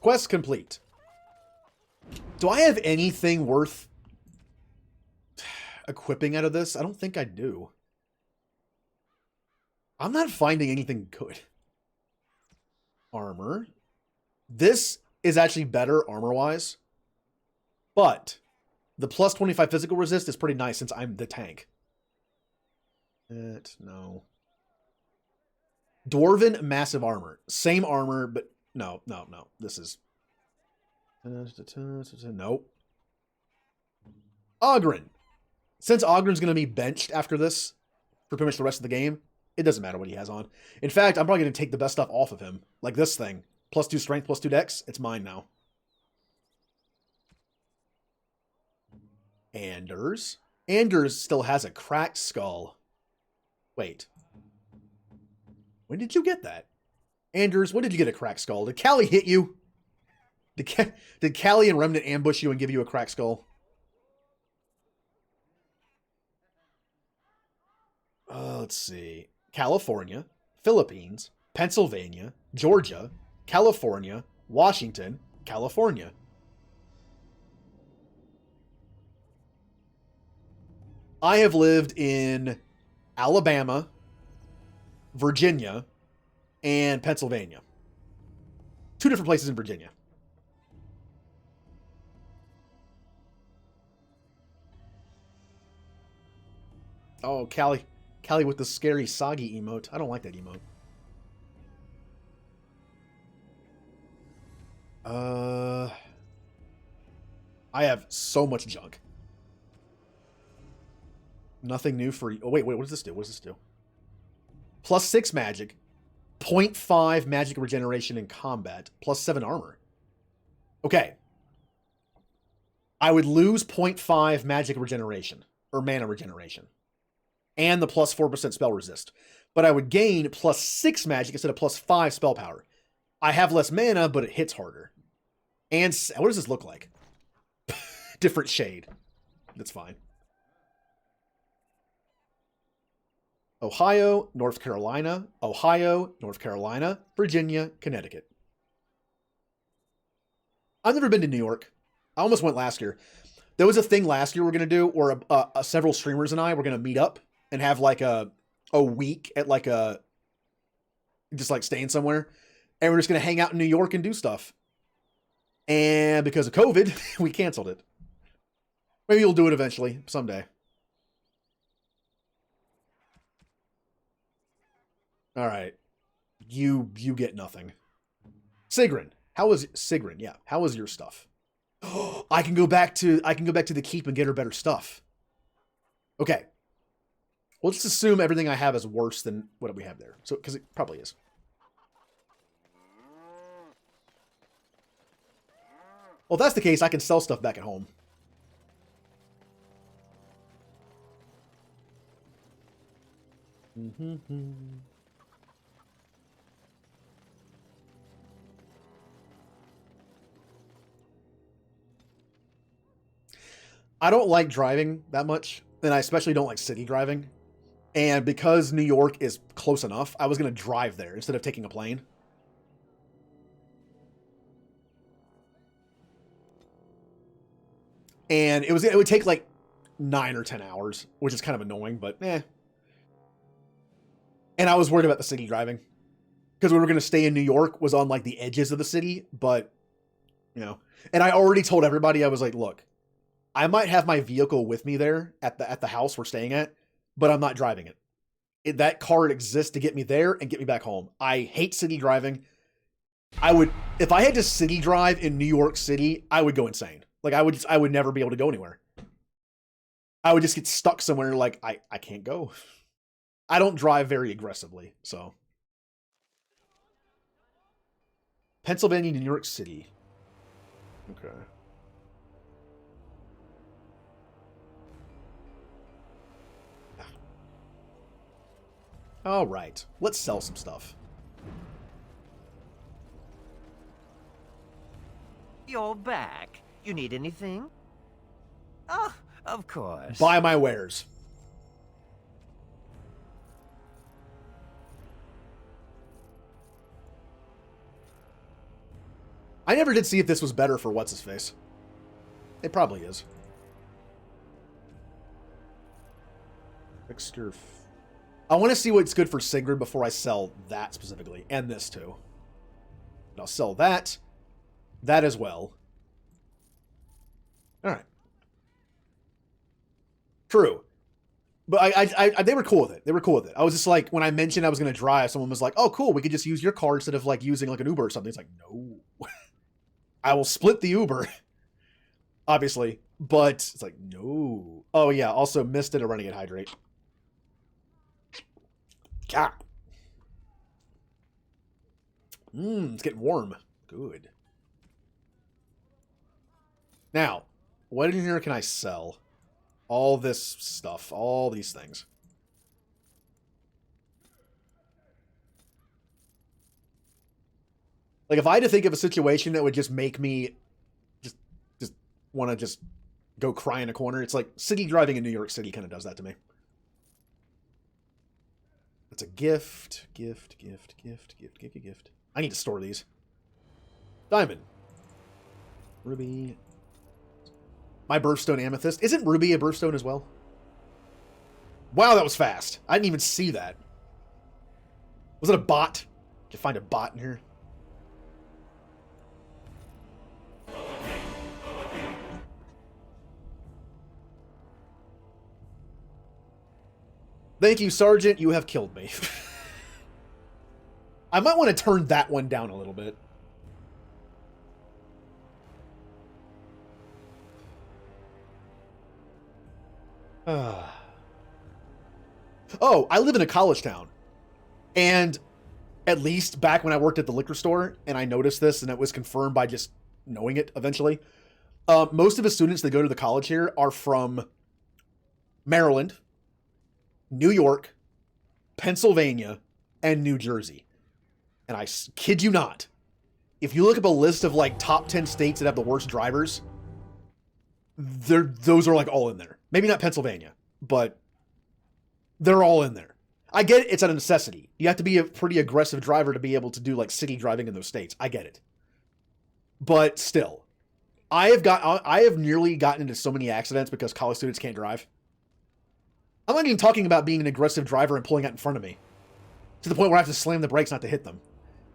[SPEAKER 1] Quest complete. Do I have anything worth equipping out of this? I don't think I do. I'm not finding anything good. Armor. This is actually better armor-wise. But the plus 25 physical resist is pretty nice since I'm the tank. No. Dwarven massive armor. Same armor, but no. This is... Nope. Oghren. Since Ogren's going to be benched after this, for pretty much the rest of the game, it doesn't matter what he has on. In fact, I'm probably going to take the best stuff off of him. Like this thing. Plus 2 strength, plus 2 dex. It's mine now. Anders. Anders still has a cracked skull. Wait. When did you get that? Anders, when did you get a cracked skull? Did Callie hit you? Did Callie and Remnant ambush you and give you a cracked skull? Let's see. California, Philippines, Pennsylvania, Georgia, California, Washington, California. I have lived in Alabama, Virginia, and Pennsylvania. 2 different places in Virginia. Oh, Callie with the scary soggy emote. I don't like that emote. I have so much junk. Nothing new for you. Oh, wait, what does this do? What does this do? Plus 6 magic. 0.5 magic regeneration in combat. Plus 7 armor. Okay, I would lose 0.5 magic regeneration, or mana regeneration, and the plus 4% spell resist. But I would gain plus 6 magic instead of plus 5 spell power. I have less mana, but it hits harder. And what does this look like? Different shade. That's fine. Ohio, North Carolina, Ohio, North Carolina, Virginia, Connecticut. I've never been to New York. I almost went last year. There was a thing last year we're going to do where several streamers and I were going to meet up and have like a week at like just like staying somewhere. And we're just going to hang out in New York and do stuff. And because of COVID, we canceled it. Maybe you'll do it eventually, someday. All right. You get nothing. Sigrun. How was Sigrun? Yeah. How was your stuff? I can go back to the keep and get her better stuff. Okay. Well, let's assume everything I have is worse than what we have there. So, because it probably is. Well, if that's the case, I can sell stuff back at home. I don't like driving that much, and I especially don't like city driving. And because New York is close enough, I was going to drive there instead of taking a plane. And it would take like 9 or 10 hours, which is kind of annoying, but eh. And I was worried about the city driving. Because we were going to stay in New York was on like the edges of the city, but, you know. And I already told everybody, I was like, look, I might have my vehicle with me there at the house we're staying at, but I'm not driving it. That car exists to get me there and get me back home. I hate city driving. If I had to city drive in New York City, I would go insane. Like I would never be able to go anywhere. I would just get stuck somewhere like I can't go. I don't drive very aggressively, so. Pennsylvania, New York City. Okay. All right, let's sell some stuff.
[SPEAKER 5] You're back. You need anything? Oh, of course.
[SPEAKER 1] Buy my wares. I never did see if this was better for what's-his-face. It probably is. Fixture. I want to see what's good for Sigrid before I sell that specifically, and this too. And I'll sell that as well. All right. True. But they were cool with it. They were cool with it. I was just like, when I mentioned I was going to drive, someone was like, oh, cool, we could just use your car instead of like using like an Uber or something. It's like, no. I will split the Uber, obviously, but it's like, no. Oh, yeah, also missed it a Renegade Hydrate. God. It's getting warm. Good. Now, what in here can I sell? All this stuff, all these things. Like, if I had to think of a situation that would just make me just want to just go cry in a corner, it's like city driving in New York City kind of does that to me. It's a gift. I need to store these. Diamond. Ruby. My birthstone amethyst. Isn't Ruby a birthstone as well? Wow, that was fast. I didn't even see that. Was it a bot? Did you find a bot in here? Thank you, Sergeant. You have killed me. I might want to turn that one down a little bit. Oh, I live in a college town. And at least back when I worked at the liquor store, and I noticed this, and it was confirmed by just knowing it eventually, Most of the students that go to the college here are from Maryland, New York, Pennsylvania, and New Jersey. And I kid you not, if you look up a list of like top 10 states that have the worst drivers, those are like all in there. Maybe not Pennsylvania, but they're all in there. I get it, it's a necessity. You have to be a pretty aggressive driver to be able to do like city driving in those states. I get it. But still, I have nearly gotten into so many accidents because college students can't drive. I'm not even talking about being an aggressive driver and pulling out in front of me to the point where I have to slam the brakes not to hit them.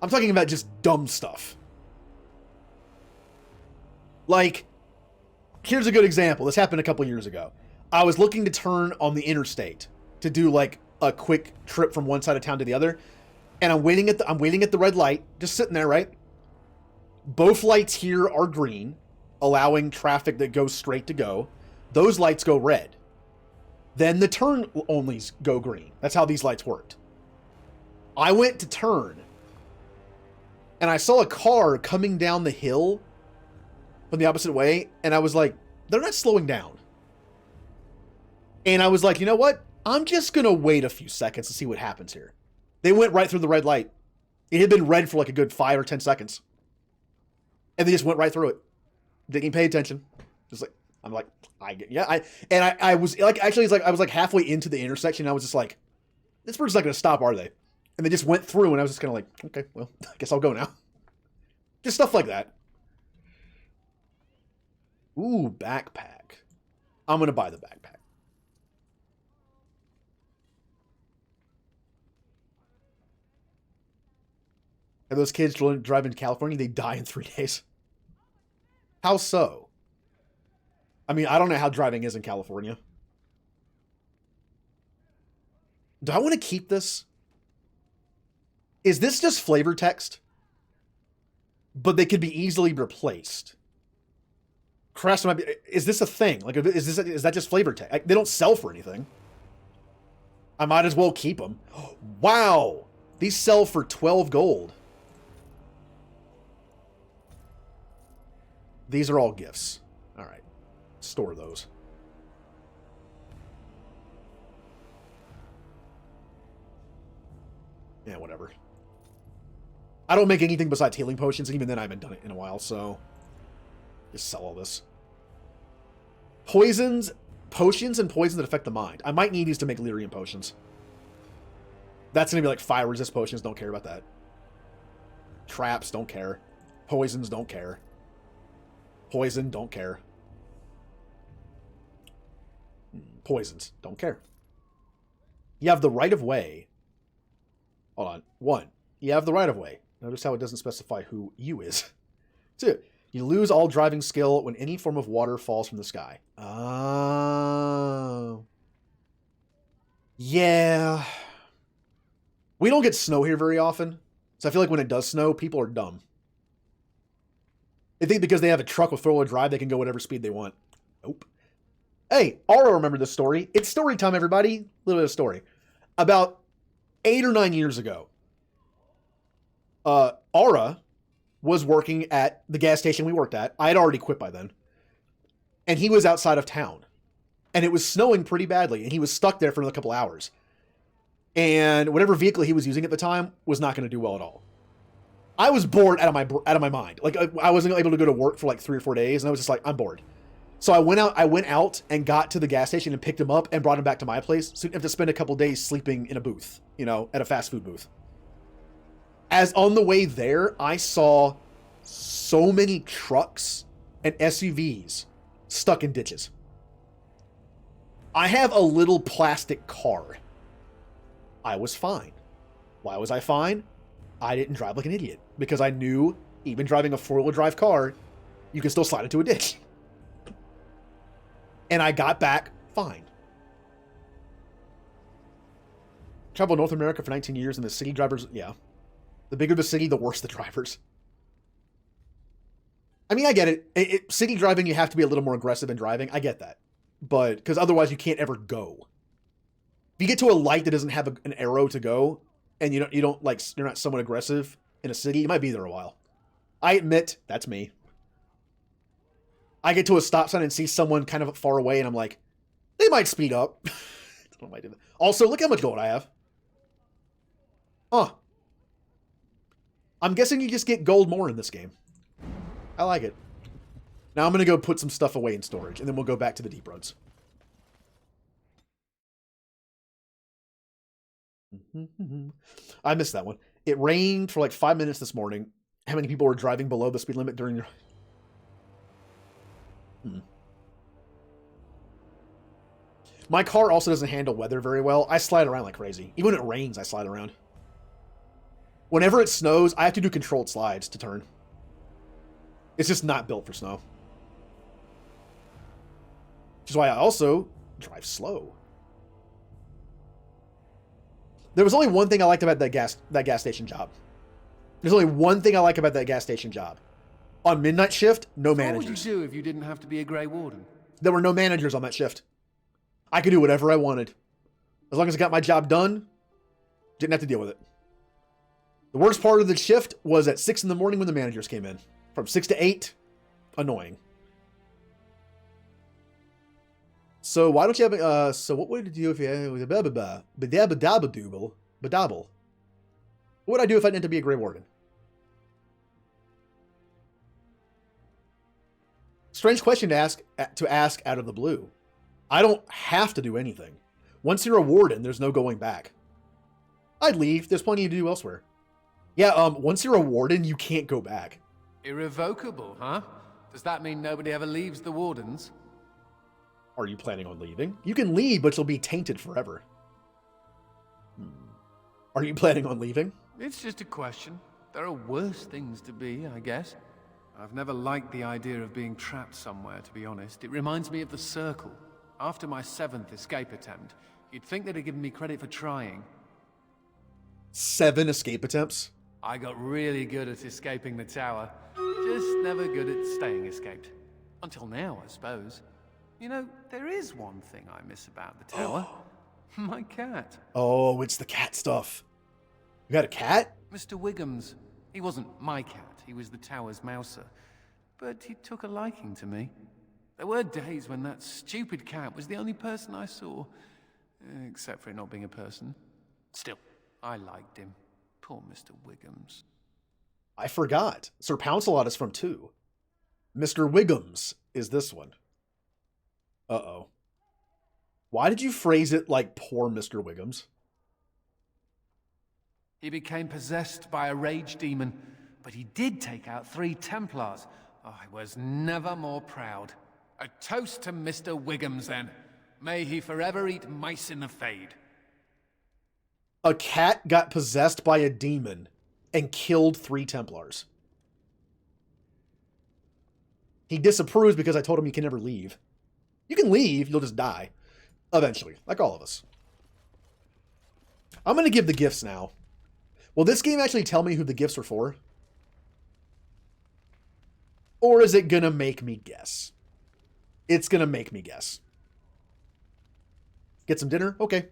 [SPEAKER 1] I'm talking about just dumb stuff. Like, here's a good example. This happened a couple years ago. I was looking to turn on the interstate to do like a quick trip from one side of town to the other, and I'm waiting at the red light, just sitting there, right? Both lights here are green, allowing traffic that goes straight to go. Those lights go red. Then the turn onlys go green. That's how these lights worked. I went to turn, and I saw a car coming down the hill from the opposite way, and I was like, they're not slowing down. And I was like, you know what? I'm just going to wait a few seconds to see what happens here. They went right through the red light. It had been red for like a good 5 or 10 seconds. And they just went right through it. Didn't even pay attention. Just like, I'm like, I was like, actually, it's like, I was like halfway into the intersection. And I was just like, this person's not going to stop, are they? And they just went through, and I was just kind of like, okay, well, I guess I'll go now. Just stuff like that. Ooh, backpack. I'm going to buy the backpack. And those kids driving to California, they die in 3 days. How so? I mean, I don't know how driving is in California. Do I want to keep this? Is this just flavor text? But they could be easily replaced. Crash might be, is this a thing? Like, is that just flavor text? They don't sell for anything. I might as well keep them. Wow! These sell for 12 gold. These are all gifts. All right. Store those. Yeah, whatever. I don't make anything besides healing potions, and even then I haven't done it in a while, so just sell all this. Potions and poisons that affect the mind. I might need these to make lyrium potions. That's going to be like fire resist potions. Don't care about that. Traps, don't care. Poisons, don't care. Poison, don't care. Poisons, don't care. You have the right of way. Hold on. 1. You have the right of way. Notice how it doesn't specify who you is. 2. You lose all driving skill when any form of water falls from the sky. Oh. Yeah. We don't get snow here very often. So I feel like when it does snow, people are dumb. They think because they have a truck with 4-wheel drive, they can go whatever speed they want. Nope. Hey, Aura remembered this story. It's story time, everybody. A little bit of story. About 8 or 9 years ago, Aura was working at the gas station we worked at. I had already quit by then. And he was outside of town. And it was snowing pretty badly. And he was stuck there for another couple hours. And whatever vehicle he was using at the time was not going to do well at all. I was bored out of my mind. Like, I wasn't able to go to work for like 3 or 4 days, and I was just like, I'm bored. So I went out and got to the gas station and picked him up and brought him back to my place. So I didn't have to spend a couple days sleeping in a booth, you know, at a fast food booth. As on the way there, I saw so many trucks and SUVs stuck in ditches. I have a little plastic car. I was fine. Why was I fine? I didn't drive like an idiot because I knew even driving a 4-wheel drive car, you can still slide into a ditch. And I got back fine. Traveled North America for 19 years and the city drivers, yeah. The bigger the city, the worse the drivers. I mean, I get it. City driving, you have to be a little more aggressive in driving. I get that. But, because otherwise you can't ever go. If you get to a light that doesn't have an arrow to go, and you're not somewhat aggressive in a city, you might be there a while. I admit, that's me. I get to a stop sign and see someone kind of far away, and I'm like, they might speed up. I don't know why I do that. Also, look how much gold I have. Huh. I'm guessing you just get gold more in this game. I like it. Now I'm going to go put some stuff away in storage, and then we'll go back to the deep roads. I missed that one. It rained for like 5 minutes this morning. How many people were driving below the speed limit during your... My car also doesn't handle weather very well. I slide around like crazy. Even when it rains, I slide around. Whenever it snows, I have to do controlled slides to turn. It's just not built for snow. Which is why I also drive slow. There was only one thing I liked about that gas station job. There's only one thing I like about that gas station job. On midnight shift, no managers.
[SPEAKER 4] What would you do if you didn't have to be a Grey Warden?
[SPEAKER 1] There were no managers on that shift. I could do whatever I wanted. As long as I got my job done, didn't have to deal with it. The worst part of the shift was at 6 in the morning when the managers came in. From 6 to 8, annoying. So why don't you have, so what would you do if you had a badabadabadooble? What would I do if I didn't have to be a Grey Warden? Strange question to ask out of the blue. I don't have to do anything. Once you're a warden, there's no going back. I'd leave. There's plenty to do elsewhere. Yeah, once you're a warden, you can't go back.
[SPEAKER 4] Irrevocable, huh? Does that mean nobody ever leaves the Wardens?
[SPEAKER 1] Are you planning on leaving? You can leave, but you'll be tainted forever. Are you planning on leaving?
[SPEAKER 4] It's just a question. There are worse things to be, I guess. I've never liked the idea of being trapped somewhere, to be honest. It reminds me of the Circle. After my 7th escape attempt, you'd think they'd have given me credit for trying.
[SPEAKER 1] 7 escape attempts?
[SPEAKER 4] I got really good at escaping the tower. Just never good at staying escaped. Until now, I suppose. You know, there is one thing I miss about the tower. My cat.
[SPEAKER 1] Oh, it's the cat stuff. You got a cat?
[SPEAKER 4] Mr. Wiggums. He wasn't my cat. He was the tower's mouser. But he took a liking to me. There were days when that stupid cat was the only person I saw. Except for it not being a person. Still, I liked him. Poor Mr. Wiggums.
[SPEAKER 1] I forgot. Sir Pouncelot is from 2. Mr. Wiggums is this one. Uh-oh. Why did you phrase it like poor Mr. Wiggums?
[SPEAKER 4] He became possessed by a rage demon, but he did take out 3 Templars. Oh, I was never more proud. A toast to Mr. Wiggums, then. May he forever eat mice in the Fade.
[SPEAKER 1] A cat got possessed by a demon and killed 3 Templars. He disapproves because I told him you can never leave. You can leave, you'll just die. Eventually, like all of us. I'm going to give the gifts now. Will this game actually tell me who the gifts are for? Or is it going to make me guess? It's going to make me guess. Get some dinner? Okay.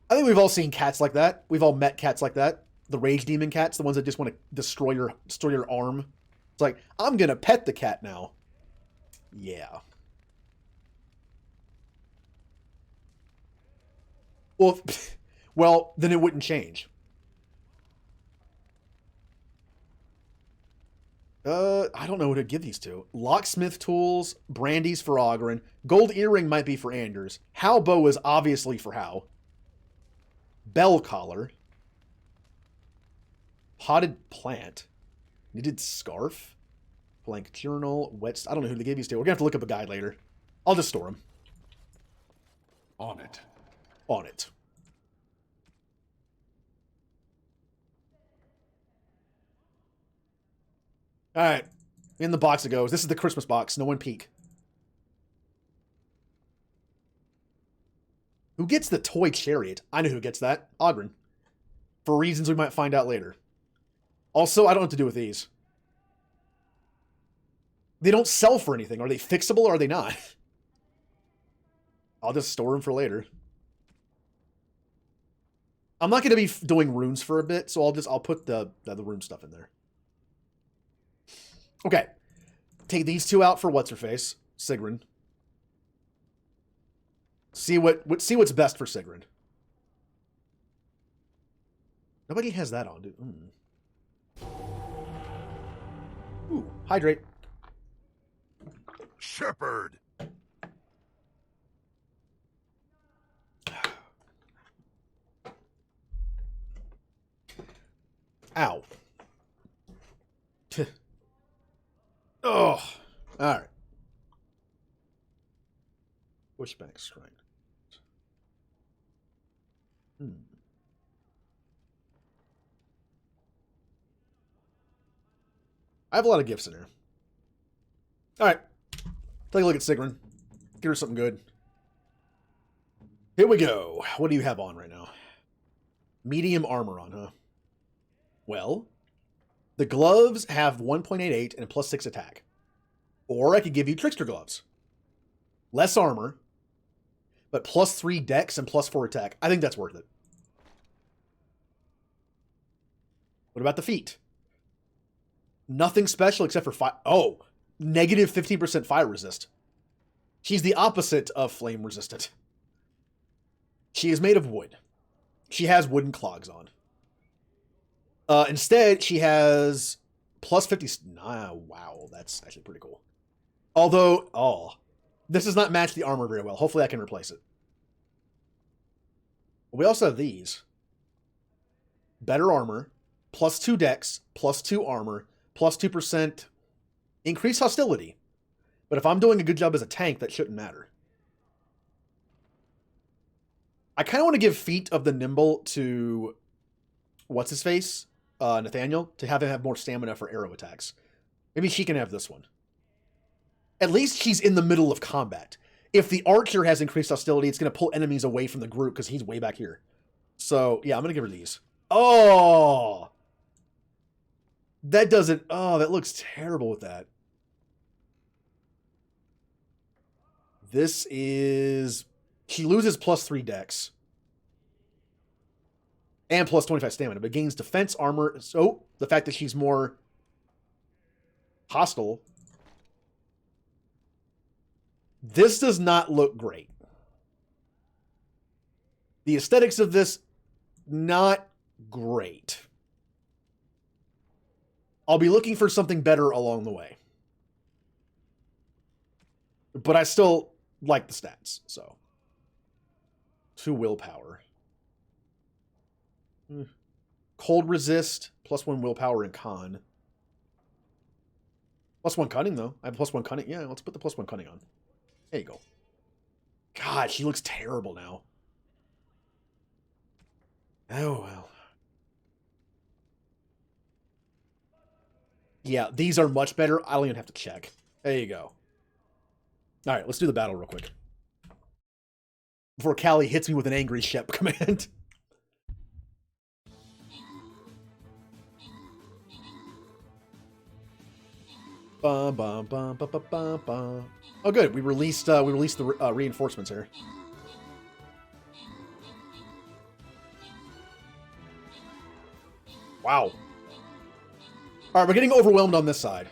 [SPEAKER 1] I think we've all seen cats like that. We've all met cats like that. The rage demon cats, the ones that just want to destroy your arm. It's like, I'm going to pet the cat now. Yeah. Well, then it wouldn't change. I don't know what to give these to. Locksmith tools, brandies for Ogren. Gold earring might be for Anders. How bow is obviously for How. Bell collar. Potted plant. Knitted scarf. Blank journal. Wet. I don't know who they gave these to. We're going to have to look up a guide later. I'll just store them.
[SPEAKER 11] On it.
[SPEAKER 1] On it. All right. In the box it goes. This is the Christmas box. No one peek. Who gets the toy chariot? I know who gets that. Ogren. For reasons we might find out later. Also, I don't know what to do with these. They don't sell for anything. Are they fixable or are they not? I'll just store them for later. I'm not going to be doing runes for a bit, so I'll put the rune stuff in there. Okay. Take these two out for what's-her-face. Sigrun. See what's best for Sigrun. Nobody has that on, dude. Ooh, hydrate.
[SPEAKER 12] Shepherd.
[SPEAKER 1] Ow. Oh. Alright. Pushback strike. I have a lot of gifts in here. Alright. Take a look at Sigrun. Give her something good. Here we go. What do you have on right now? Medium armor on, huh? Well, the gloves have 1.88 and a +6 attack. Or I could give you Trickster gloves. Less armor, but +3 dex and +4 attack. I think that's worth it. What about the feet? Nothing special except for fire. Oh, negative 15% fire resist. She's the opposite of flame resistant. She is made of wood. She has wooden clogs on. Instead, she has +50. Wow, that's actually pretty cool. Although, this does not match the armor very well. Hopefully I can replace it. We also have these. Better armor, +2 dex, +2 armor, +2% increased hostility. But if I'm doing a good job as a tank, that shouldn't matter. I kind of want to give Feet of the Nimble to what's-his-face? Nathaniel, to have him have more stamina for arrow attacks. Maybe she can have this one. At least she's in the middle of combat. If the archer has increased hostility, it's going to pull enemies away from the group because he's way back here. So, yeah, I'm going to give her these. Oh! That doesn't... Oh, that looks terrible with that. This is... She loses +3 dex. And +25 stamina, but gains defense, armor. So, the fact that she's more hostile. This does not look great. The aesthetics of this, not great. I'll be looking for something better along the way. But I still like the stats, so. 2 willpower. Cold resist, +1 willpower and con. +1 cunning, though. I have +1 cunning. Yeah, let's put the +1 cunning on. There you go. God, she looks terrible now. Oh, well. Yeah, these are much better. I don't even have to check. There you go. All right, let's do the battle real quick. Before Callie hits me with an angry Shep command. Bum, bum, bum, bum, bum, bum, bum. Oh, good. We released the reinforcements here. Wow. All right, we're getting overwhelmed on this side.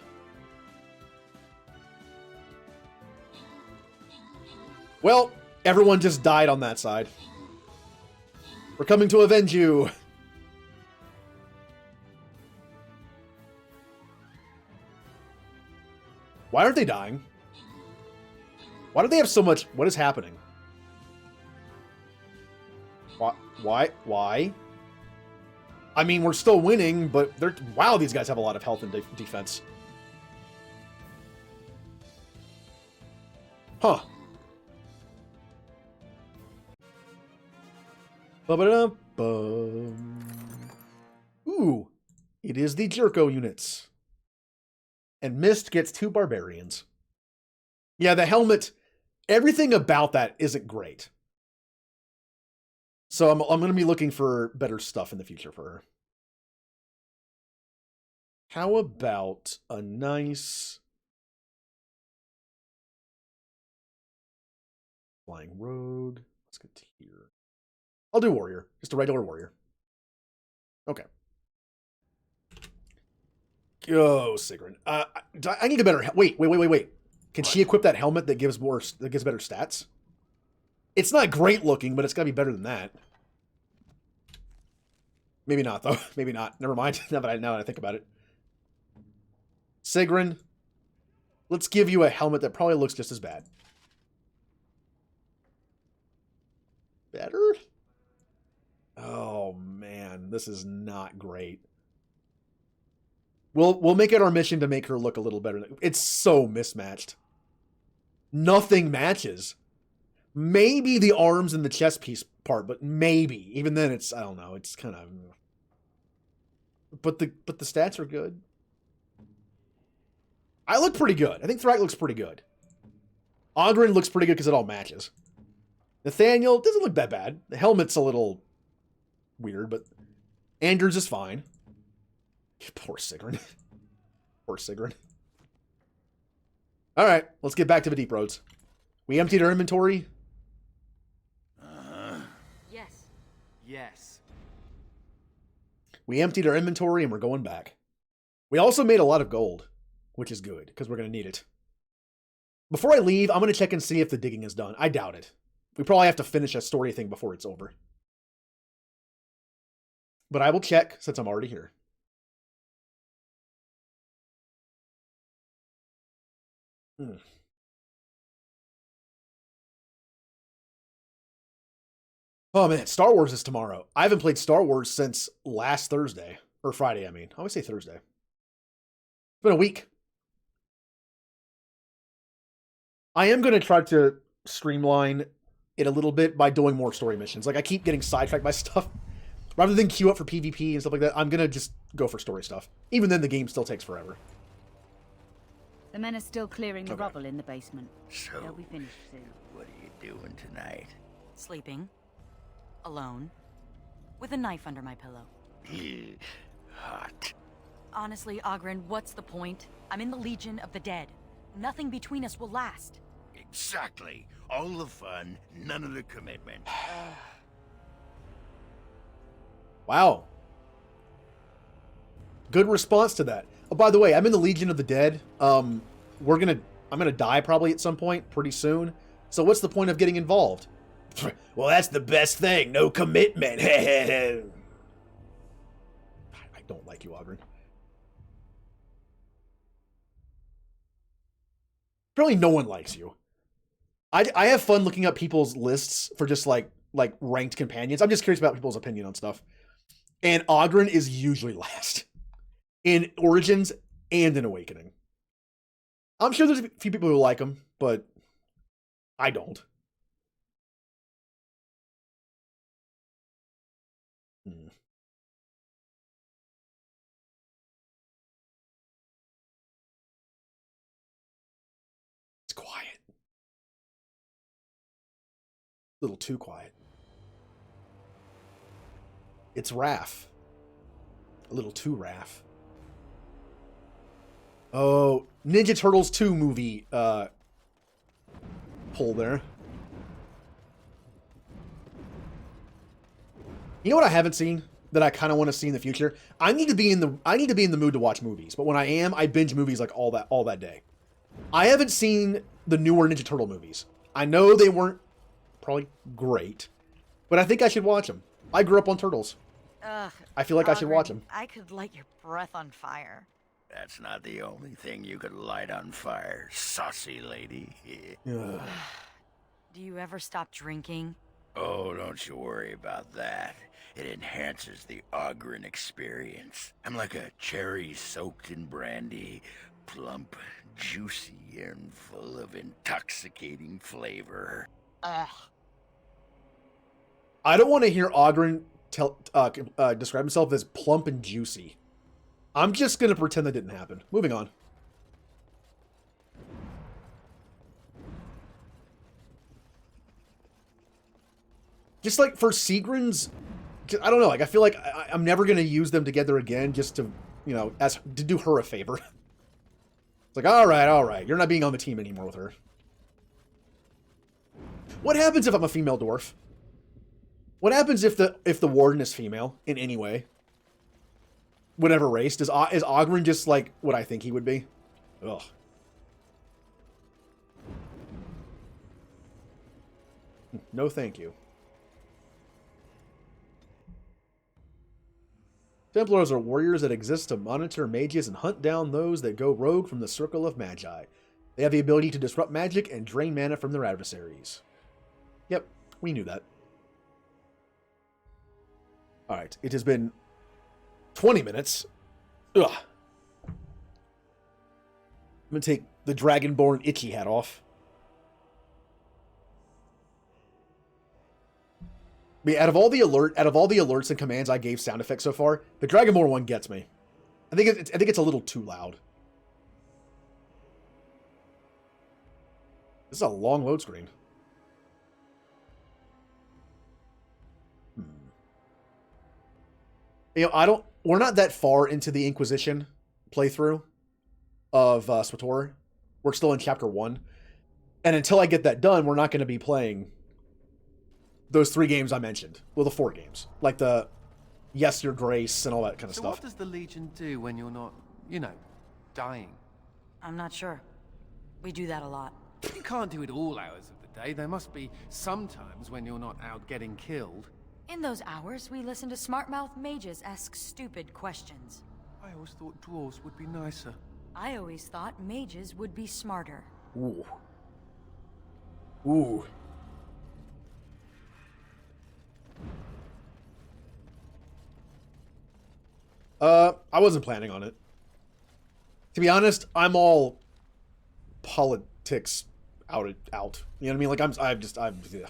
[SPEAKER 1] Well, everyone just died on that side. We're coming to avenge you. Why aren't they dying? Why do they have so much... What is happening? Why? I mean, we're still winning, but they're... Wow, these guys have a lot of health and defense. Huh. Ba-ba-da-bum. Ooh. It is the Jerko units. And Mist gets 2 barbarians. Yeah, the helmet, everything about that isn't great. So I'm going to be looking for better stuff in the future for her. How about a nice flying rogue? Let's get to here. I'll do warrior, just a regular warrior. Okay. go, Sigrun. I need a better... Wait. Can she equip that helmet that gives better stats? It's not great looking, but it's gotta be better than that. Maybe not, though. Maybe not. Never mind. Now that I think about it. Sigrun, let's give you a helmet that probably looks just as bad. Better? Oh, man. This is not great. We'll make it our mission to make her look a little better. It's so mismatched. Nothing matches. Maybe the arms and the chest piece part, but maybe. Even then, it's, I don't know. It's kind of... But the stats are good. I look pretty good. I think Thrak looks pretty good. Oghren looks pretty good because it all matches. Nathaniel doesn't look that bad. The helmet's a little weird, but Anders is fine. Poor Sigrun. Poor Sigrun. Alright, let's get back to the deep roads. We emptied our inventory.
[SPEAKER 16] Yes.
[SPEAKER 21] Yes.
[SPEAKER 1] We emptied our inventory and we're going back. We also made a lot of gold, which is good, because we're going to need it. Before I leave, I'm going to check and see if the digging is done. I doubt it. We probably have to finish a story thing before it's over. But I will check since I'm already here. Oh man, Star Wars is tomorrow. I haven't played Star Wars since last Thursday. Or Friday, I mean. I always say Thursday. It's been a week. I am going to try to streamline it a little bit by doing more story missions. Like, I keep getting sidetracked by stuff. Rather than queue up for PvP and stuff like that, I'm going to just go for story stuff. Even then, the game still takes forever.
[SPEAKER 2] The men are still clearing the rubble in the basement.
[SPEAKER 3] So,
[SPEAKER 2] They'll be finished soon.
[SPEAKER 3] what are you doing tonight?
[SPEAKER 16] Sleeping. Alone. With a knife under my pillow.
[SPEAKER 3] Hot.
[SPEAKER 16] Honestly, Oghren, what's the point? I'm in the Legion of the Dead. Nothing between us will last.
[SPEAKER 3] Exactly. All the fun, none of the commitment.
[SPEAKER 1] Wow. Good response to that. Oh, by the way, I'm in the Legion of the Dead. I'm gonna die probably at some point pretty soon. So what's the point of getting involved? Well, that's the best thing. No commitment. I don't like you, Oghren. Apparently no one likes you. I have fun looking up people's lists for just like ranked companions. I'm just curious about people's opinion on stuff. And Oghren is usually last. In Origins and in Awakening. I'm sure there's a few people who like him, but I don't. It's quiet. A little too quiet. It's Raph. A little too Raph. Oh, Ninja Turtles 2 movie pull there. You know what I haven't seen that I kind of want to see in the future? I need to be in the mood to watch movies, but when I am, I binge movies like all that day. I haven't seen the newer Ninja Turtle movies. I know they weren't probably great, but I think I should watch them. I grew up on Turtles.
[SPEAKER 16] Ugh.
[SPEAKER 1] I feel like I should watch them.
[SPEAKER 16] I could light your breath on fire.
[SPEAKER 3] That's not the only thing you could light on fire, saucy lady.
[SPEAKER 16] Do you ever stop drinking?
[SPEAKER 3] Oh, don't you worry about that. It enhances the Oghren experience. I'm like a cherry soaked in brandy, plump, juicy, and full of intoxicating flavor.
[SPEAKER 16] Ugh.
[SPEAKER 1] I don't want to hear Oghren describe himself as plump and juicy. I'm just going to pretend that didn't happen. Moving on. Just like for Sigrun's, I don't know, like I feel like I'm never going to use them together again just to, you know, to do her a favor. It's like, all right, you're not being on the team anymore with her. What happens if I'm a female dwarf? What happens if the warden is female in any way? whatever race. Is Ogren just like what I think he would be? Ugh. No, thank you. Templars are warriors that exist to monitor mages and hunt down those that go rogue from the circle of magi. They have the ability to disrupt magic and drain mana from their adversaries. Yep, we knew that. Alright, it has been 20 minutes. Ugh. I'm gonna take the Dragonborn itchy hat off. I mean, out of all the alerts and commands I gave sound effects so far, the Dragonborn one gets me. I think it's a little too loud. This is a long load screen. You know, we're not that far into the Inquisition playthrough of SWTOR. We're still in chapter 1. And until I get that done, we're not going to be playing those 3 games I mentioned. Well, the 4 games. Like the Yes, Your Grace and all that kind of
[SPEAKER 4] So
[SPEAKER 1] stuff.
[SPEAKER 4] what does the Legion do when you're not, you know, dying?
[SPEAKER 16] I'm not sure. We do that a lot.
[SPEAKER 4] You can't do it all hours of the day. There must be some times when you're not out getting killed.
[SPEAKER 16] In those hours, we listen to smart-mouth mages ask stupid questions.
[SPEAKER 4] I always thought dwarves would be nicer.
[SPEAKER 16] I always thought mages would be smarter.
[SPEAKER 1] Ooh. Ooh. I wasn't planning on it. To be honest, I'm all politics out. You know what I mean? Like I'm yeah.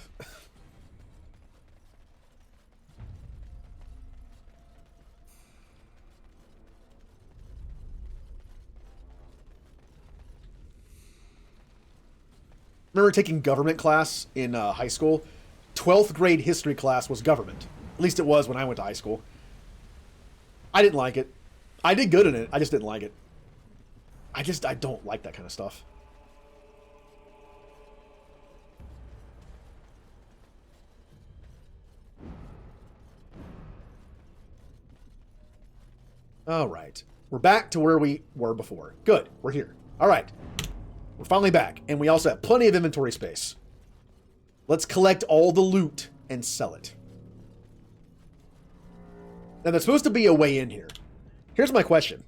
[SPEAKER 1] Remember taking government class in high school? 12th grade history class was government. At least it was when I went to high school. I didn't like it. I did good in it. I just didn't like it. I don't like that kind of stuff. All right. We're back to where we were before. Good. We're here. All right. We're finally back, and we also have plenty of inventory space. Let's collect all the loot and sell it. Now, there's supposed to be a way in here. Here's my question.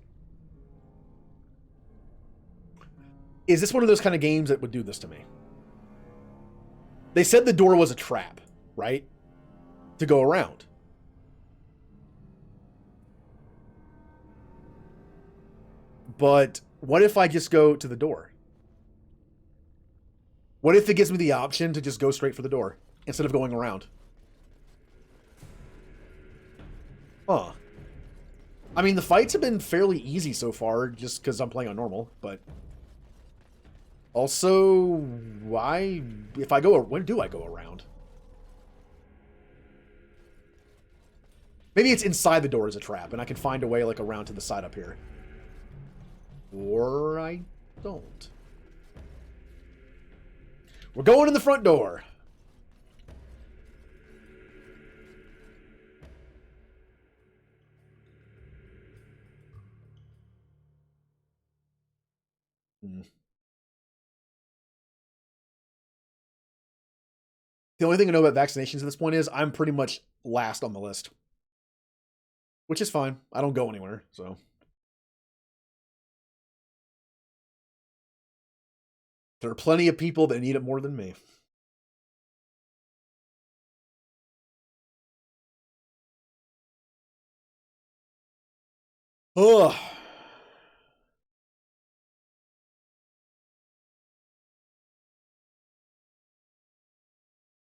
[SPEAKER 1] Is this one of those kind of games that would do this to me? They said the door was a trap, right? To go around. But what if I just go to the door? What if it gives me the option to just go straight for the door instead of going around? Huh. I mean, the fights have been fairly easy so far just because I'm playing on normal, but... Also, why... If I go... When do I go around? Maybe it's inside the door as a trap, and I can find a way, like, around to the side up here. Or I don't. We're going in the front door. The only thing I know about vaccinations at this point is I'm pretty much last on the list. Which is fine. I don't go anywhere, so. There are plenty of people that need it more than me. Ugh.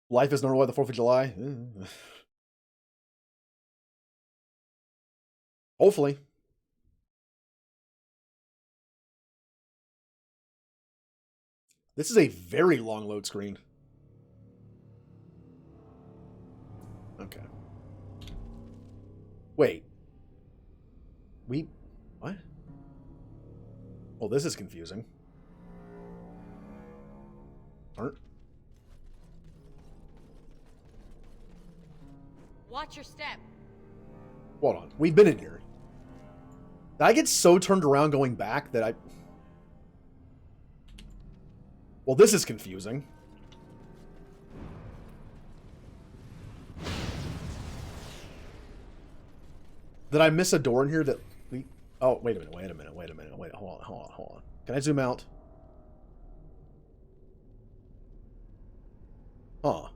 [SPEAKER 1] Life is normal at the 4th of July. Hopefully. This is a very long load screen. Okay. Wait. What? Well, this is confusing.
[SPEAKER 10] Watch your step.
[SPEAKER 1] Hold on. We've been in here. I get so turned around going back that I... Well, this is confusing. Did I miss a door in here that we... Oh, wait a minute, wait a minute, wait a minute, wait, hold on, hold on, hold on. Can I zoom out? Huh.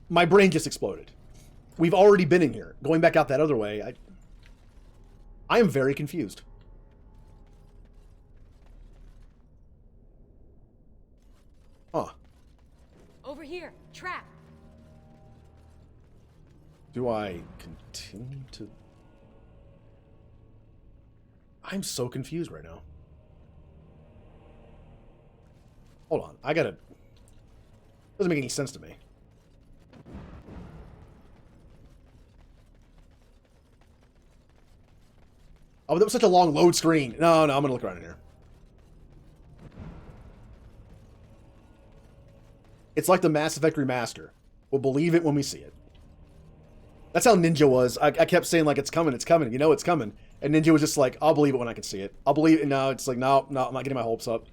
[SPEAKER 1] My brain just exploded. We've already been in here. Going back out that other way, I am very confused. Huh.
[SPEAKER 10] Over here. Trap.
[SPEAKER 1] Do I continue to... I'm so confused right now. Hold on. I gotta... Doesn't make any sense to me. Oh, that was such a long load screen. No, I'm gonna look around in here. It's like the Mass Effect remaster. We'll believe it when we see it. That's how Ninja was. I kept saying, like, it's coming, you know it's coming. And Ninja was just like, I'll believe it when I can see it. I'll believe it. Now it's like, no, I'm not getting my hopes up.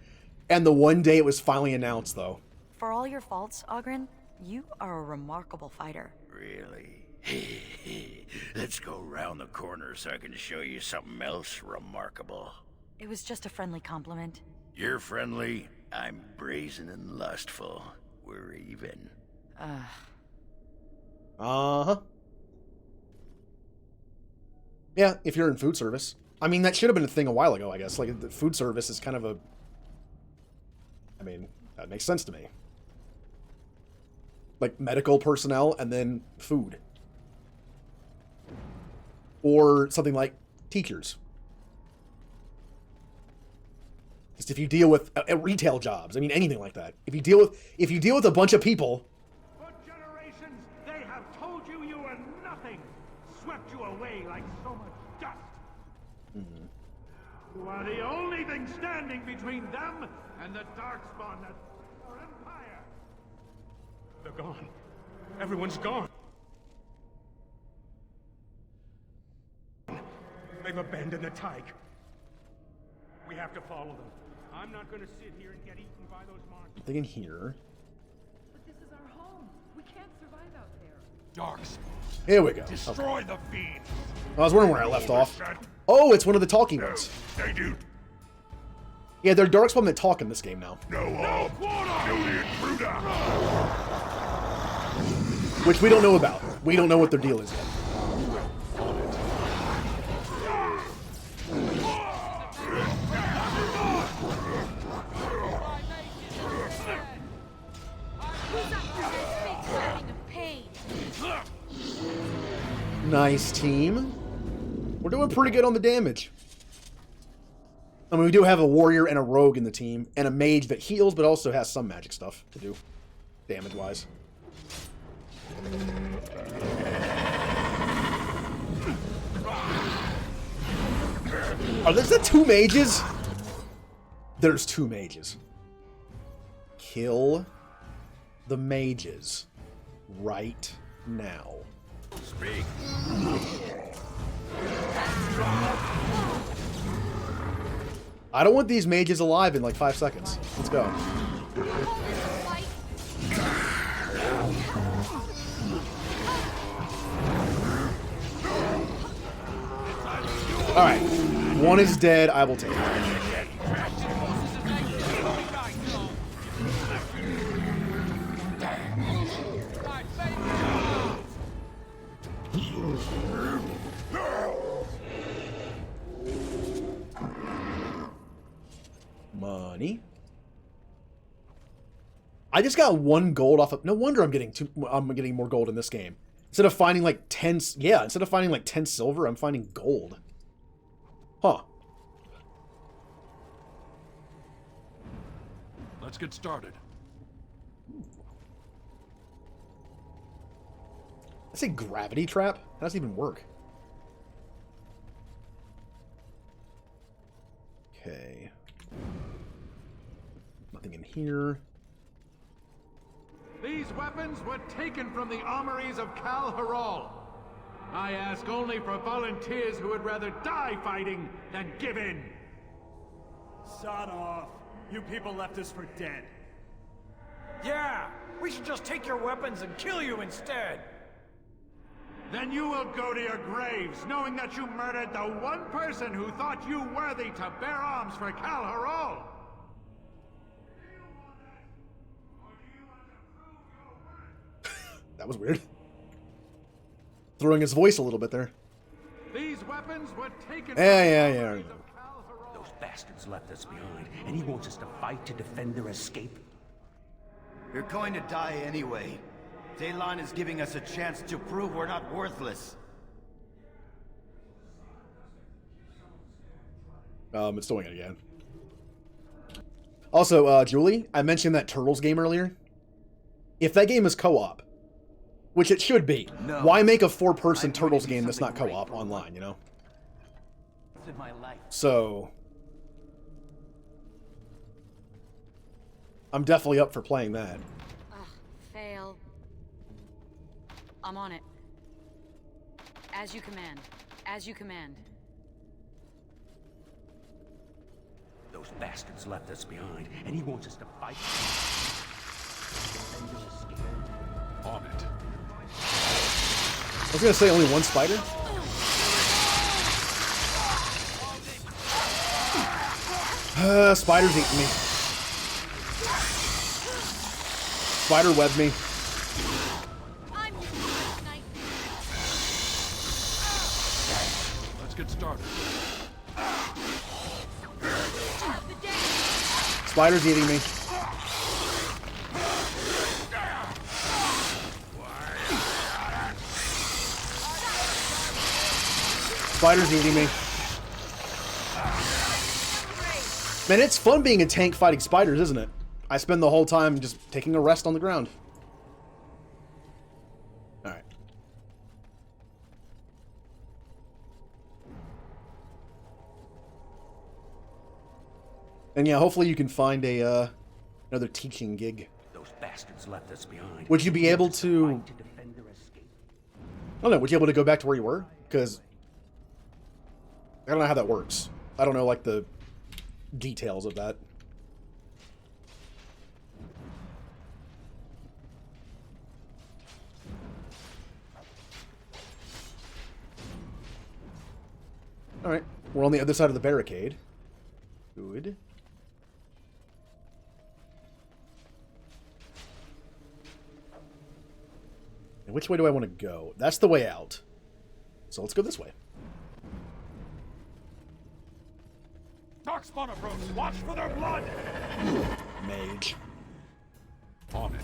[SPEAKER 1] And the one day it was finally announced, though.
[SPEAKER 16] For all your faults, Oghren, you are a remarkable fighter.
[SPEAKER 3] Really? Let's go round the corner so I can show you something else remarkable.
[SPEAKER 16] It was just a friendly compliment.
[SPEAKER 3] You're friendly, I'm brazen and lustful. We're even.
[SPEAKER 1] Uh-huh. Yeah, if you're in food service. I mean, that should have been a thing a while ago, I guess. Like, the food service is kind of a... I mean, that makes sense to me. Like, medical personnel and then food. Or something like teachers. Just if you deal with retail jobs, I mean, anything like that. If you deal with a bunch of people...
[SPEAKER 7] For generations, they have told you you were nothing. Swept you away like so much dust. You are the only thing standing between them and the Darkspawn that our empire.
[SPEAKER 20] They're gone. Everyone's gone. They've abandoned the Tyke. We have to follow them. I'm not going to sit here and get eaten by those monsters.
[SPEAKER 1] Something in here.
[SPEAKER 19] But this is our home. We can't survive out there.
[SPEAKER 20] Darkspawn.
[SPEAKER 1] Here we go.
[SPEAKER 20] Destroy the fiend.
[SPEAKER 1] I was wondering where I left off. Oh, it's one of the talking ones.
[SPEAKER 12] They do.
[SPEAKER 1] Yeah, they're Darkspawn that talk in this game now.
[SPEAKER 12] No harm. Kill the intruder.
[SPEAKER 1] Which we don't know about. We don't know what their deal is yet. Nice team. We're doing pretty good on the damage. I mean, we do have a warrior and a rogue in the team, and a mage that heals, but also has some magic stuff to do, damage-wise. Are there two mages? There's two mages. Kill the mages right now.
[SPEAKER 3] Speak.
[SPEAKER 1] I don't want these mages alive in like 5 seconds. Let's go. Alright. One is dead. I will take it. Money. I just got 1 gold off of... No wonder I'm getting more gold in this game. Instead of finding like 10... Yeah, instead of finding like 10 silver, I'm finding gold. Huh.
[SPEAKER 11] Let's get started.
[SPEAKER 1] That's a gravity trap? How does it even work? Okay. Nothing in here.
[SPEAKER 7] These weapons were taken from the armories of Kal Haral. I ask only for volunteers who would rather die fighting than give in.
[SPEAKER 20] Sod off. You people left us for dead.
[SPEAKER 13] Yeah, we should just take your weapons and kill you instead.
[SPEAKER 7] Then you will go to your graves, knowing that you murdered the one person who thought you worthy to bear arms for Kal Harol.
[SPEAKER 1] That was weird. Throwing his voice a little bit there.
[SPEAKER 7] These weapons were taken.
[SPEAKER 1] Yeah.
[SPEAKER 9] Those bastards left us behind, and he wants us to fight to defend their escape.
[SPEAKER 15] We're going to die anyway. Daylon is giving us a chance to prove we're not worthless.
[SPEAKER 1] It's doing it again. Also, Julie, I mentioned that Turtles game earlier. If that game is co-op, which it should be, why make a 4-person Turtles game that's not co-op online, you know? So, I'm definitely up for playing that.
[SPEAKER 16] Fail. I'm on it. As you command. As you command.
[SPEAKER 9] Those bastards left us behind, and he wants us to fight. Defend their escape.
[SPEAKER 11] On it.
[SPEAKER 1] I was gonna say only one spider. Spiders eating me. Spider webbed me.
[SPEAKER 11] Let's get started.
[SPEAKER 1] Spider's eating me. Spider's eating me. Man, it's fun being a tank fighting spiders, isn't it? I spend the whole time just taking a rest on the ground. Alright. And yeah, hopefully you can find a another teaching gig.
[SPEAKER 9] Those bastards left us behind.
[SPEAKER 1] Would you be able to... I don't know, would you be able to go back to where you were? Because I don't know how that works. I don't know, like, the details of that. Alright, we're on the other side of the barricade. Good. And which way do I want to go? That's the way out. So let's go this way.
[SPEAKER 7] Darkspawn approach. Watch for their blood.
[SPEAKER 1] Mage.
[SPEAKER 11] On it.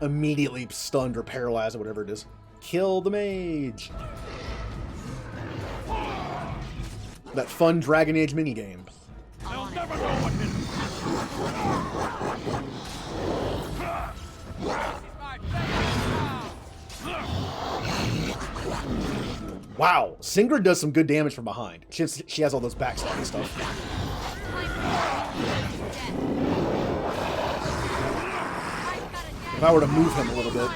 [SPEAKER 1] Immediately stunned or paralyzed or whatever it is. Kill the mage. That fun Dragon Age minigame.
[SPEAKER 7] They'll never know what hit
[SPEAKER 1] Wow, Singrid does some good damage from behind. She has all those backstabbing stuff. If I were to move him a little bit.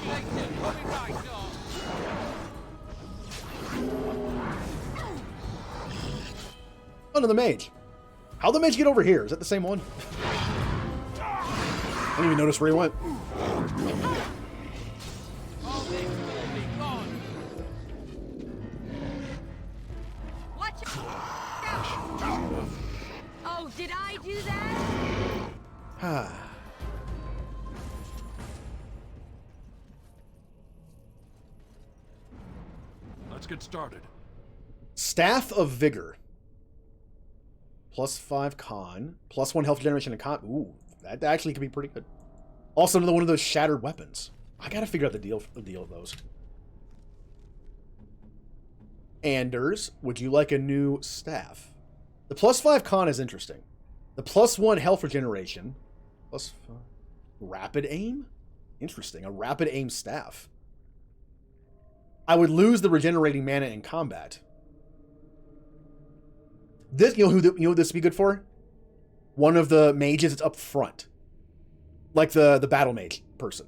[SPEAKER 1] Oh no, the mage. How'd the mage get over here? Is that the same one? I didn't even notice where he went.
[SPEAKER 16] Oh, did I do that?
[SPEAKER 11] Let's get started.
[SPEAKER 1] Staff of Vigor. +5 con. +1 health generation and con. Ooh, that actually could be pretty good. Also another one of those shattered weapons. I gotta figure out the deal of those. Anders, would you like a new staff? The +5 con is interesting. The +1 health regeneration. +5. Rapid aim? Interesting. A rapid aim staff. I would lose the regenerating mana in combat. This, you know who this would be good for? One of the mages that's up front. Like the battle mage person.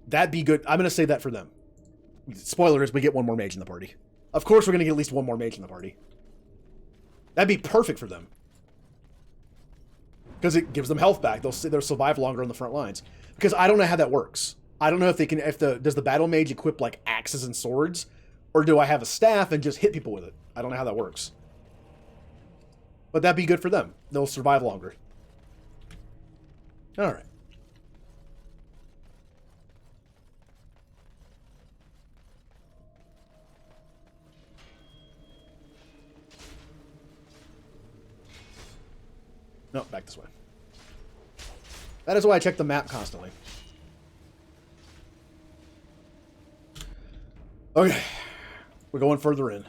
[SPEAKER 1] That'd be good. I'm going to say that for them. spoilers, we get one more mage in the party. Of course we're going to get at least one more mage in the party. That'd be perfect for them. Because it gives them health back. They'll survive longer on the front lines. Because I don't know how that works. I don't know if they can, does the battle mage equip like axes and swords? Or do I have a staff and just hit people with it? I don't know how that works. But that'd be good for them. They'll survive longer. Alright. No, back this way. That is why I check the map constantly. Okay. We're going further in.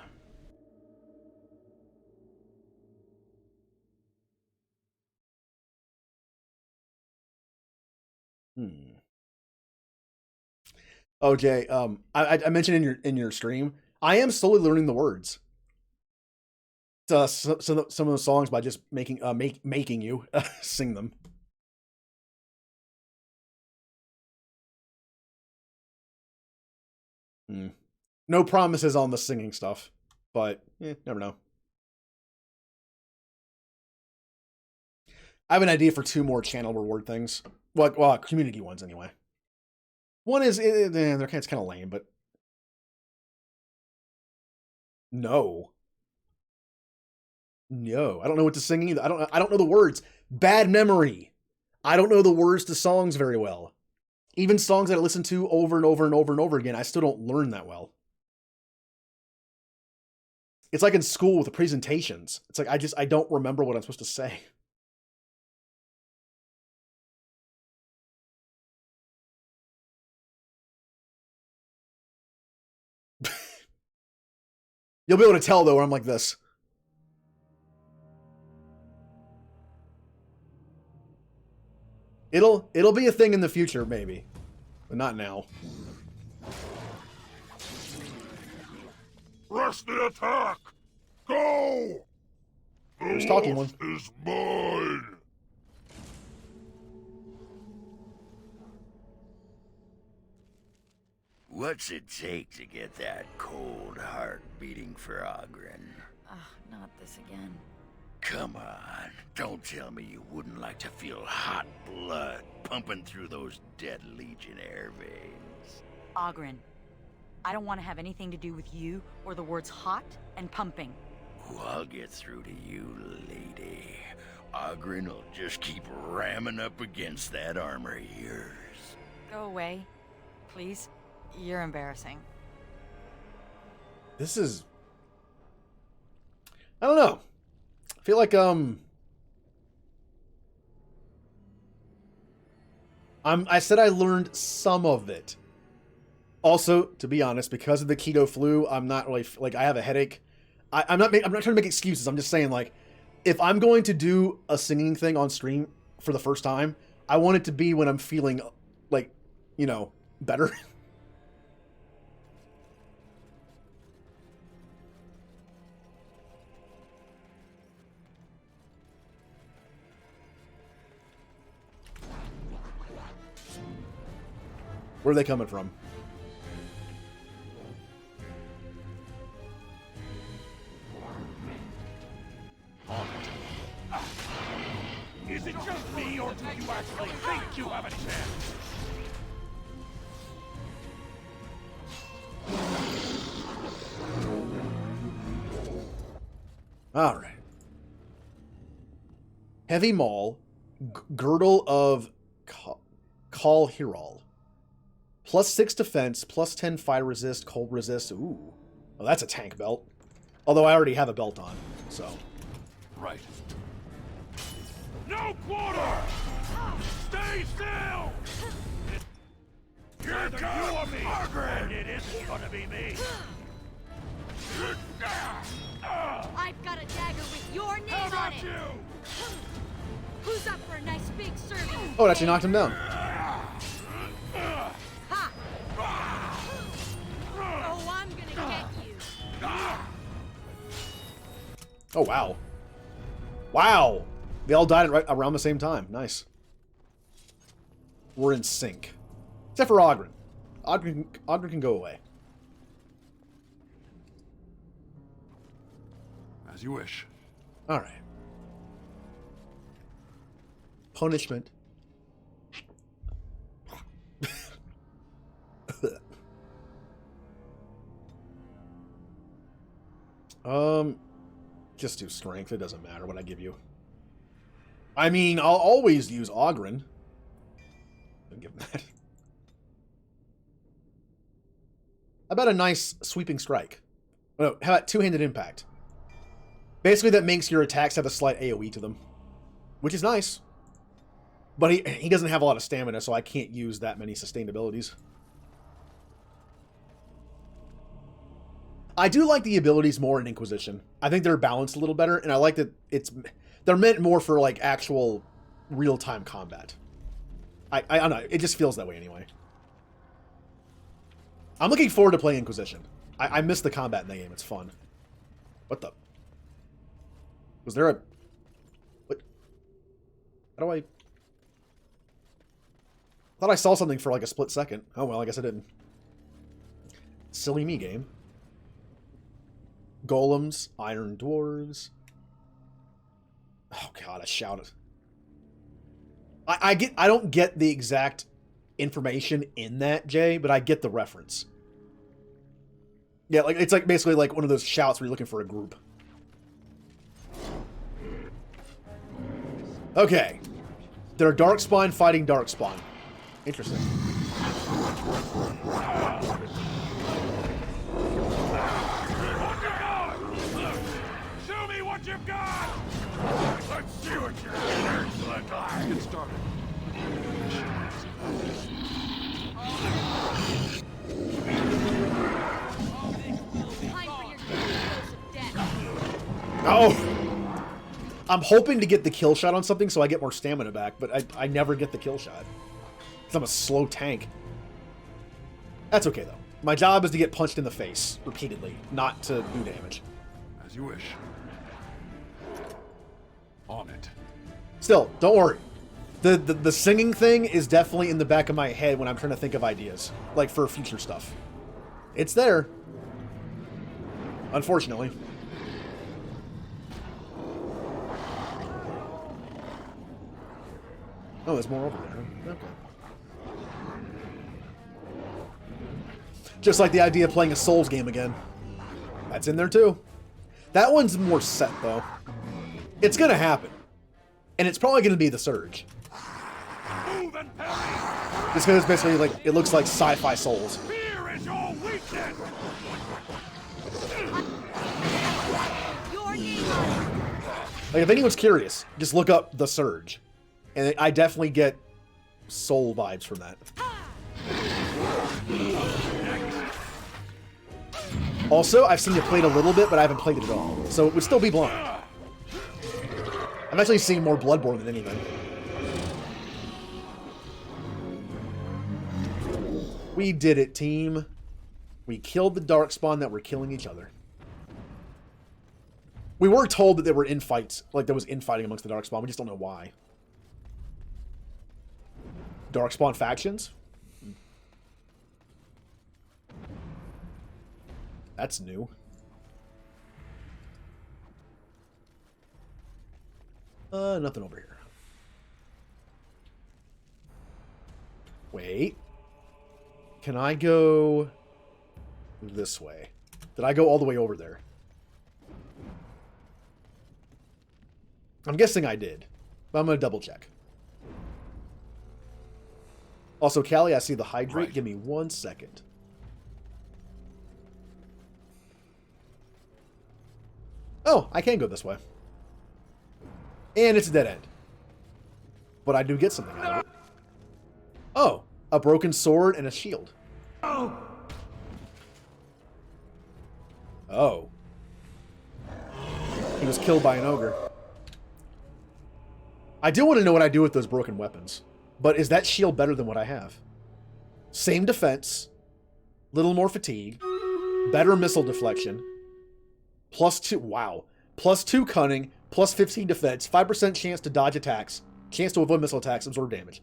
[SPEAKER 1] Oh, Jay, I mentioned in your stream, I am slowly learning the words. Some of the songs by just making you sing them. No promises on the singing stuff, but never know. I have an idea for 2 more channel reward things. Well, community ones anyway. One is they're kind of lame, but no, I don't know what to sing either. I don't know the words. Bad memory. I don't know the words to songs very well. Even songs that I listen to over and over and over and over again, I still don't learn that well. It's like in school with the presentations. It's like I don't remember what I'm supposed to say. You'll be able to tell though where I'm like this. It'll be a thing in the future, maybe. But not now.
[SPEAKER 12] Press the attack! Go!
[SPEAKER 1] Who's talking one?
[SPEAKER 12] Is mine!
[SPEAKER 3] What's it take to get that cold heart beating for Ogren?
[SPEAKER 16] Not this again.
[SPEAKER 3] Come on, don't tell me you wouldn't like to feel hot blood pumping through those dead Legionnaire veins.
[SPEAKER 16] Ogren, I don't want to have anything to do with you or the words hot and pumping.
[SPEAKER 3] Oh, I'll get through to you, lady. Ogren will just keep ramming up against that armor of yours.
[SPEAKER 16] Go away, please. You're embarrassing.
[SPEAKER 1] This is... I don't know. I feel like, I said I learned some of it. Also, to be honest, because of the keto flu, I'm not really, like, I have a headache. I'm not trying to make excuses. I'm just saying, like, if I'm going to do a singing thing on stream for the first time, I want it to be when I'm feeling, like, you know, better. Where are they coming from?
[SPEAKER 7] Is it just me, or do you actually think you have a chance?
[SPEAKER 1] All right. Heavy Maul, Girdle of Kal Hiral. +6 defense, +10 fire resist, cold resist. Ooh. Oh, that's a tank belt. Although I already have a belt on, so.
[SPEAKER 7] Right. No quarter! Stay still! Either you or me, and it isn't gonna be me.
[SPEAKER 10] I've got a dagger with your name on it! Who's up for a nice big serving?
[SPEAKER 1] Oh, it actually knocked him down.
[SPEAKER 10] Oh, I'm gonna get you.
[SPEAKER 1] Oh, wow. Wow. They all died right around the same time. Nice. We're in sync. Except for Ogren. Ogren can go away.
[SPEAKER 11] As you wish.
[SPEAKER 1] All right. Punishment. Just do strength. It doesn't matter what I give you. I mean, I'll always use Ogren. I'll give him that. How about a nice sweeping strike? Oh, how about two-handed impact? Basically, that makes your attacks have a slight AoE to them, which is nice. But he doesn't have a lot of stamina, so I can't use that many sustained abilities. I do like the abilities more in Inquisition. I think they're balanced a little better, and I like that they're meant more for like actual real-time combat. I don't know, it just feels that way anyway. I'm looking forward to playing Inquisition. I miss the combat in the game. It's fun. What the? Was there a... What? How do I... Thought I saw something for like a split second. Oh well, I guess I didn't. Silly me, game. Golems, iron dwarves. Oh god, I shouted. I don't get the exact information in that, Jay, but I get the reference. Yeah, like it's like basically like one of those shouts where you're looking for a group. Okay. They're Darkspawn fighting Darkspawn. Interesting.
[SPEAKER 7] Show me what you've got! Let's see what your innards look like!
[SPEAKER 11] Let's get started.
[SPEAKER 1] Oh! I'm hoping to get the kill shot on something so I get more stamina back, but I never get the kill shot. Because I'm a slow tank. That's okay, though. My job is to get punched in the face repeatedly, not to do damage.
[SPEAKER 11] As you wish. On it.
[SPEAKER 1] Still, don't worry. The singing thing is definitely in the back of my head when I'm trying to think of ideas. Like, for future stuff. It's there. Unfortunately. Oh, there's more over there. Okay. Just like the idea of playing a Souls game again. That's in there too. That one's more set, though. It's gonna happen. And it's probably gonna be the Surge. Just because basically, like, it looks like sci-fi Souls.
[SPEAKER 7] Fear is your weakness!
[SPEAKER 1] Like, if anyone's curious, just look up The Surge. And I definitely get Soul vibes from that. Also, I've seen you play it a little bit, but I haven't played it at all. So it would still be blind. I'm actually seeing more Bloodborne than anything. We did it, team. We killed the Darkspawn that were killing each other. We were told that there were infights, like there was infighting amongst the Darkspawn. We just don't know why. Darkspawn factions? That's new. Nothing over here. Wait. Can I go this way? Did I go all the way over there? I'm guessing I did, but I'm going to double check. Also, Callie, I see the hydrate. Right. Give me 1 second. Oh, I can go this way. And it's a dead end. But I do get something out of it. Oh, a broken sword and a shield. Oh. Oh. He was killed by an ogre. I do want to know what I do with those broken weapons. But is that shield better than what I have? Same defense. Little more fatigue. Better missile deflection. +2. Wow. +2 cunning. +15 defense. 5% chance to dodge attacks. Chance to avoid missile attacks. Absorb damage.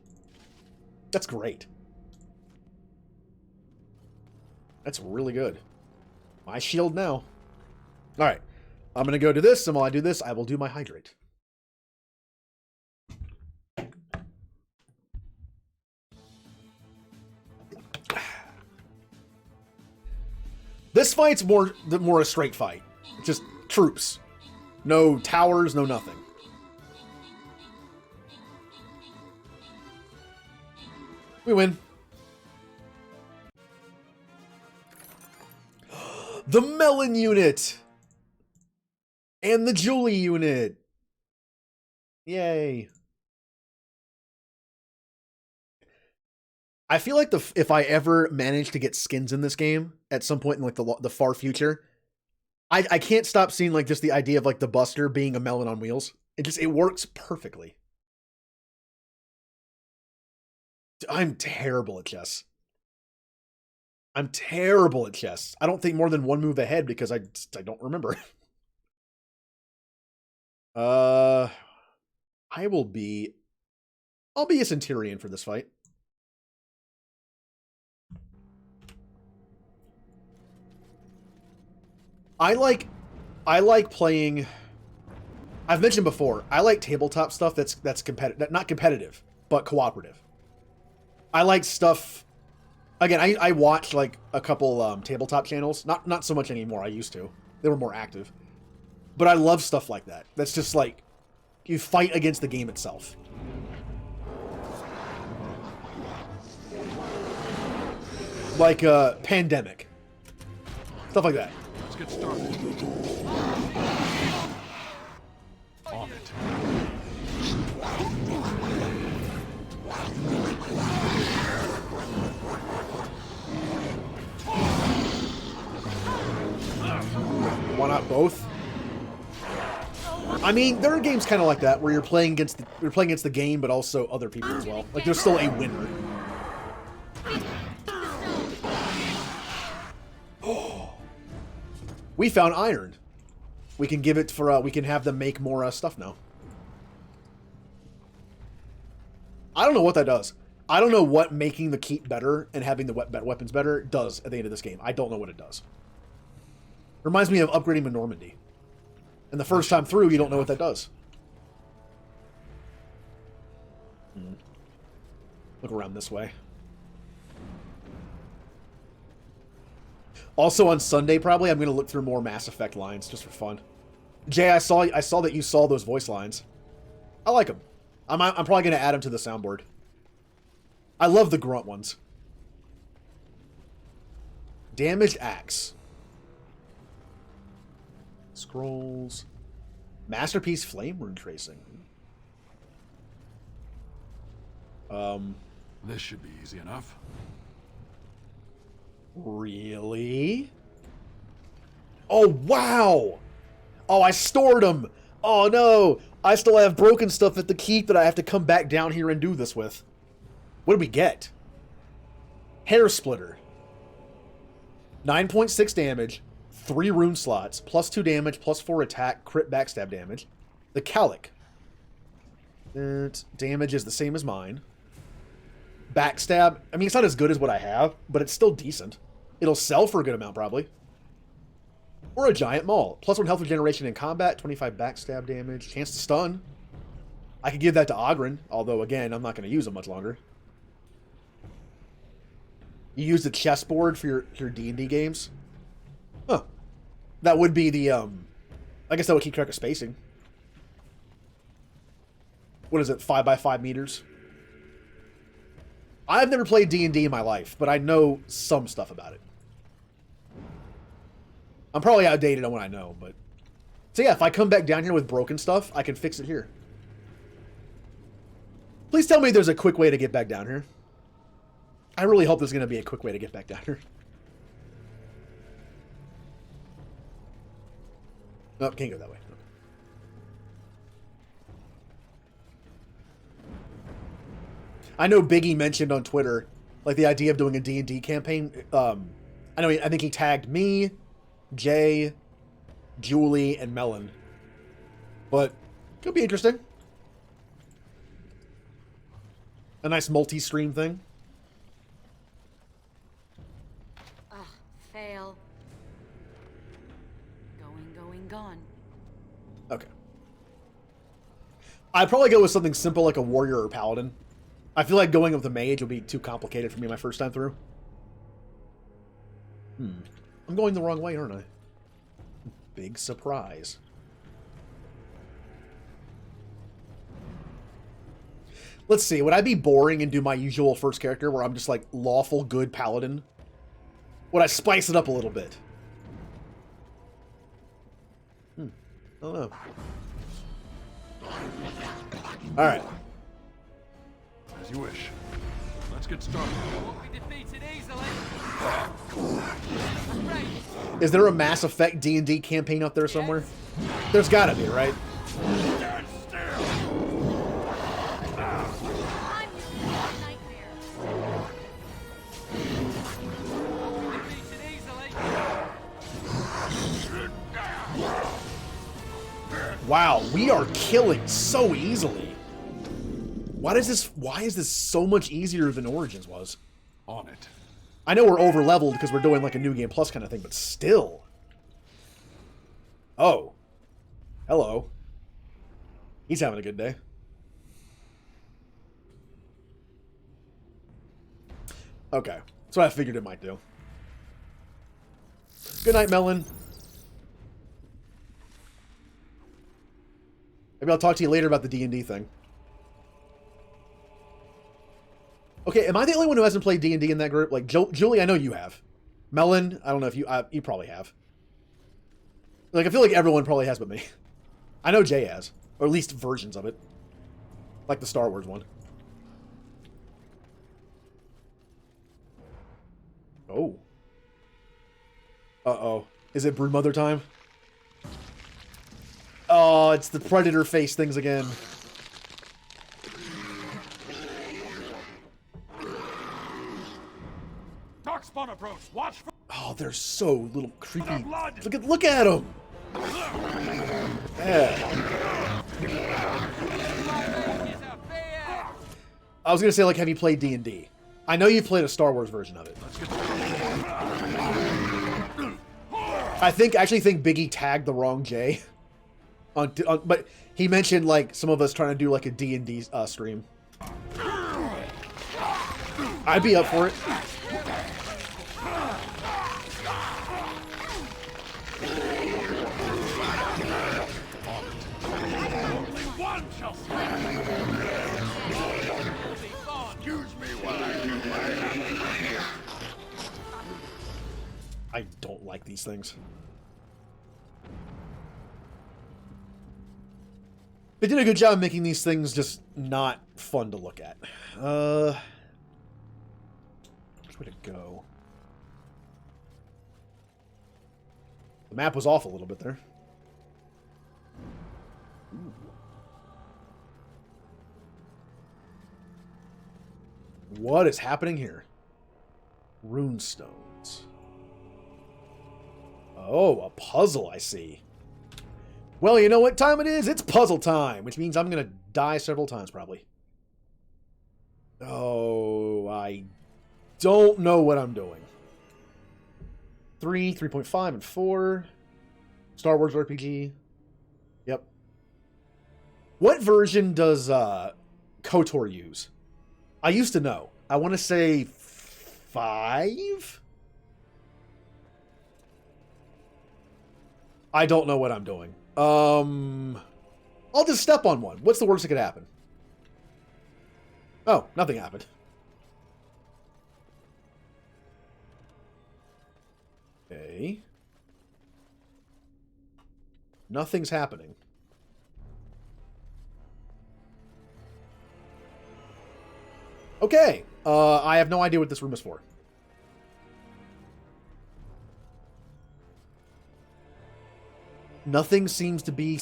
[SPEAKER 1] That's great. That's really good. My shield now. Alright. I'm going to go do this, and while I do this, I will do my hydrate. This fight's more a straight fight. Just troops. No towers, no nothing. We win. The Melon unit! And the Julie unit! Yay. I feel like if I ever manage to get skins in this game at some point in like the far future, I can't stop seeing like just the idea of like the Buster being a melon on wheels. It works perfectly. I'm terrible at chess. I'm terrible at chess. I don't think more than one move ahead because I don't remember. I'll be a Centurion for this fight. I like playing. I've mentioned before, I like tabletop stuff that's competitive, not competitive, but cooperative. I like stuff. Again, I watch like a couple tabletop channels. Not so much anymore. I used to. They were more active. But I love stuff like that. That's just like you fight against the game itself. Like Pandemic. Stuff like that.
[SPEAKER 11] Let's get started. On it.
[SPEAKER 1] Why not both? I mean, there are games kind of like that where you're playing against the game, but also other people as well. Like there's still a winner. We found iron. We can give it for. We can have them make more stuff now. I don't know what that does. I don't know what making the keep better and having the weapons better does at the end of this game. I don't know what it does. Reminds me of upgrading to Normandy. And the first time through, you don't know what that does. Look around this way. Also on Sunday, probably, I'm going to look through more Mass Effect lines just for fun. Jay, I saw that you saw those voice lines. I like them. I'm probably going to add them to the soundboard. I love the grunt ones. Damaged axe. Scrolls. Masterpiece flame rune tracing.
[SPEAKER 11] This should be easy enough.
[SPEAKER 1] Really? Oh, wow! Oh, I stored them! Oh, no! I still have broken stuff at the keep that I have to come back down here and do this with. What do we get? Hair Splitter. 9.6 damage, 3 rune slots, plus 2 damage, plus 4 attack, crit backstab damage. The Calic. Damage is the same as mine. Backstab, I mean, it's not as good as what I have, but it's still decent. It'll sell for a good amount, probably. Or a Giant Maul. Plus 1 health regeneration in combat, 25 backstab damage, chance to stun. I could give that to Ogren, although, again, I'm not going to use it much longer. You use the chessboard for your D&D games? Huh. That would be the, I guess that would keep track of spacing. What is it, 5 by 5 meters? I've never played D&D in my life, but I know some stuff about it. I'm probably outdated on what I know, but... So yeah, if I come back down here with broken stuff, I can fix it here. Please tell me there's a quick way to get back down here. I really hope there's going to be a quick way to get back down here. Nope, can't go that way. I know Biggie mentioned on Twitter, like, the idea of doing a D&D campaign. I think he tagged me, Jay, Julie, and Melon. But, could be interesting. A nice multi-stream thing.
[SPEAKER 16] Ugh, fail. Going, gone.
[SPEAKER 1] Okay. I'd probably go with something simple like a warrior or paladin. I feel like going with the mage would be too complicated for me my first time through. I'm going the wrong way, aren't I? Big surprise. Let's see, would I be boring and do my usual first character where I'm just like lawful good paladin? Would I spice it up a little bit? I don't know. Alright.
[SPEAKER 11] As you wish. Let's get started.
[SPEAKER 13] Won't be defeated easily.
[SPEAKER 1] Is there a Mass Effect D&D campaign up there somewhere? There's gotta be, right?
[SPEAKER 3] Stand still.
[SPEAKER 10] I'm your nightmare.
[SPEAKER 13] Defeated easily.
[SPEAKER 1] Wow, we are killing so easily. Why is this so much easier than Origins was?
[SPEAKER 11] On it.
[SPEAKER 1] I know we're over leveled because we're doing like a new game plus kind of thing, but still. Oh. Hello. He's having a good day. Okay. That's what I figured it might do. Good night, Melon. Maybe I'll talk to you later about the D&D thing. Okay, am I the only one who hasn't played D&D in that group? Like, Julie, I know you have. Melon, I don't know if you probably have. Like, I feel like everyone probably has but me. I know Jay has. Or at least versions of it. Like the Star Wars one. Oh. Uh-oh. Is it Broodmother time? Oh, it's the Predator face things again.
[SPEAKER 13] Darkspawn approach. Watch for.
[SPEAKER 1] Oh, they're so little creepy. Look at them. Yeah. I was gonna say, like, have you played D&D? I know you've played a Star Wars version of it. I actually think Biggie tagged the wrong Jay. But he mentioned, like, some of us trying to do, like, a D&D stream. I'd be up for it.
[SPEAKER 3] Excuse me while I do my...
[SPEAKER 1] I don't like these things. They did a good job making these things just not fun to look at. Which way to go? The map was off a little bit there. Ooh. What is happening here? Runestones. Oh, a puzzle, I see. Well, you know what time it is? It's puzzle time, which means I'm going to die several times, probably. Oh, I don't know what I'm doing. 3, 3.5, and 4. Star Wars RPG. Yep. What version does KOTOR use? I used to know. I want to say 5? I don't know what I'm doing. I'll just step on one. What's the worst that could happen? Oh, nothing happened. Okay. Nothing's happening. Okay. I have no idea what this room is for. Nothing seems to be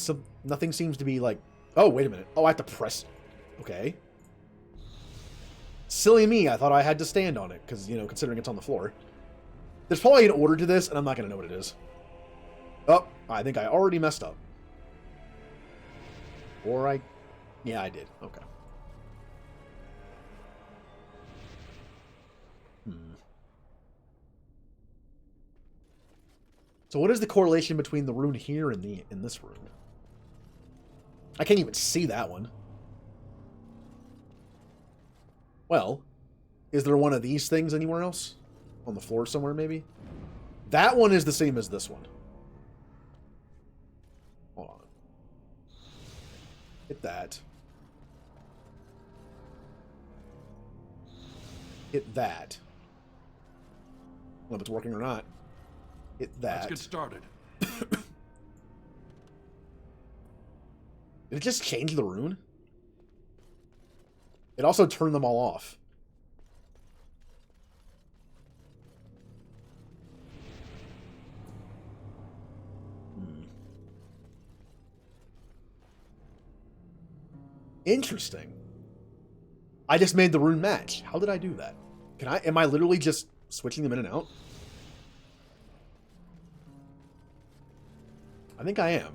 [SPEAKER 1] like... Oh, wait a minute. Oh, I have to press... Okay. Silly me. I thought I had to stand on it, because, you know, considering it's on the floor. There's probably an order to this, and I'm not going to know what it is. Oh, I think I already messed up. Or I... Yeah, I did. Okay. So what is the correlation between the rune here and in this rune? I can't even see that one. Well, is there one of these things anywhere else? On the floor somewhere, maybe? That one is the same as this one. Hold on. Hit that. Hit that. I don't know if it's working or not. Hit that.
[SPEAKER 11] Let's get started.
[SPEAKER 1] Did it just change the rune? It also turned them all off. Interesting. I just made the rune match. How did I do that? Can I? Am I literally just switching them in and out? I think I am.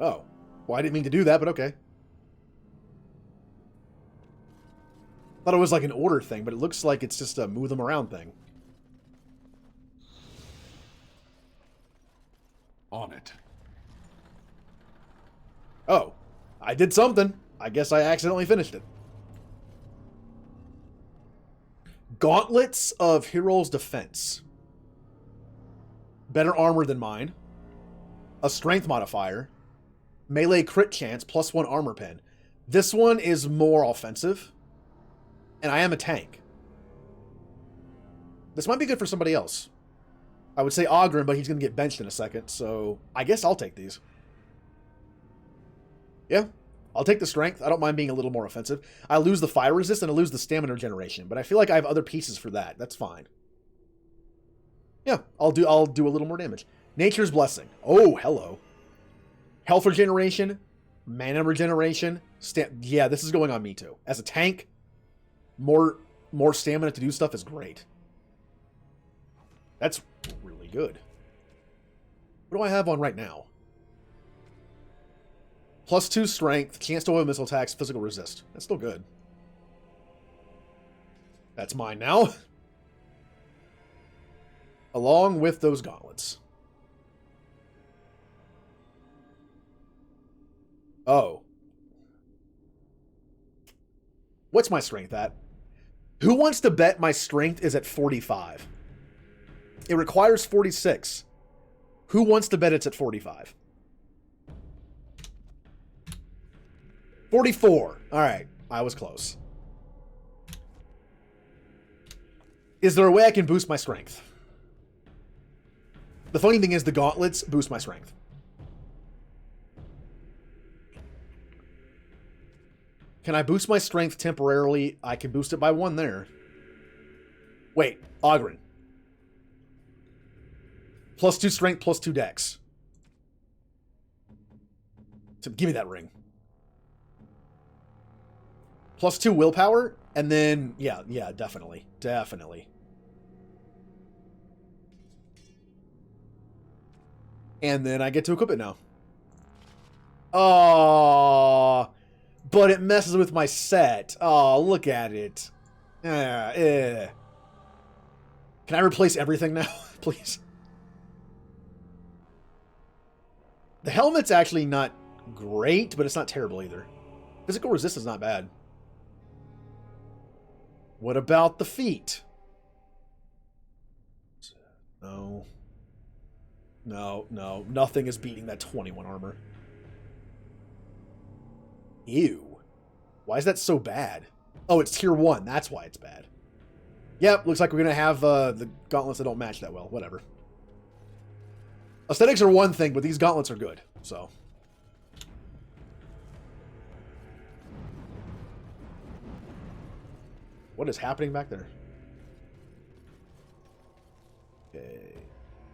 [SPEAKER 1] Oh. Well, I didn't mean to do that, but okay. Thought it was like an order thing, but it looks like it's just a move them around thing.
[SPEAKER 11] On it.
[SPEAKER 1] Oh. I did something. I guess I accidentally finished it. Gauntlets of Hero's Defense. Better armor than mine. A strength modifier. Melee crit chance, +1 armor pen. This one is more offensive. And I am a tank. This might be good for somebody else. I would say Ogren, but he's going to get benched in a second, so I guess I'll take these. Yeah, I'll take the strength. I don't mind being a little more offensive. I lose the fire resist and I lose the stamina regeneration, but I feel like I have other pieces for that. That's fine. Yeah, I'll do a little more damage. Nature's Blessing. Oh, hello. Health regeneration, mana regeneration. Yeah, this is going on me too. As a tank, more stamina to do stuff is great. That's really good. What do I have on right now? +2 strength, chance to avoid missile attacks, physical resist. That's still good. That's mine now. Along with those gauntlets. Oh. What's my strength at? Who wants to bet my strength is at 45? It requires 46. Who wants to bet it's at 45? 44. All right. I was close. Is there a way I can boost my strength? The funny thing is the gauntlets boost my strength. Can I boost my strength temporarily? I can boost it by 1 there. Wait. Ogren. +2 strength, +2 dex. So give me that ring. +2 willpower, and then, yeah, definitely. Definitely. And then I get to equip it now. Oh, but it messes with my set. Oh, look at it. Can I replace everything now, please? The helmet's actually not great, but it's not terrible either. Physical resistance is not bad. What about the feet? No. No. Nothing is beating that 21 armor. Ew. Why is that so bad? Oh, it's tier 1. That's why it's bad. Yep, looks like we're going to have the gauntlets that don't match that well. Whatever. Aesthetics are one thing, but these gauntlets are good. So. What is happening back there? Okay.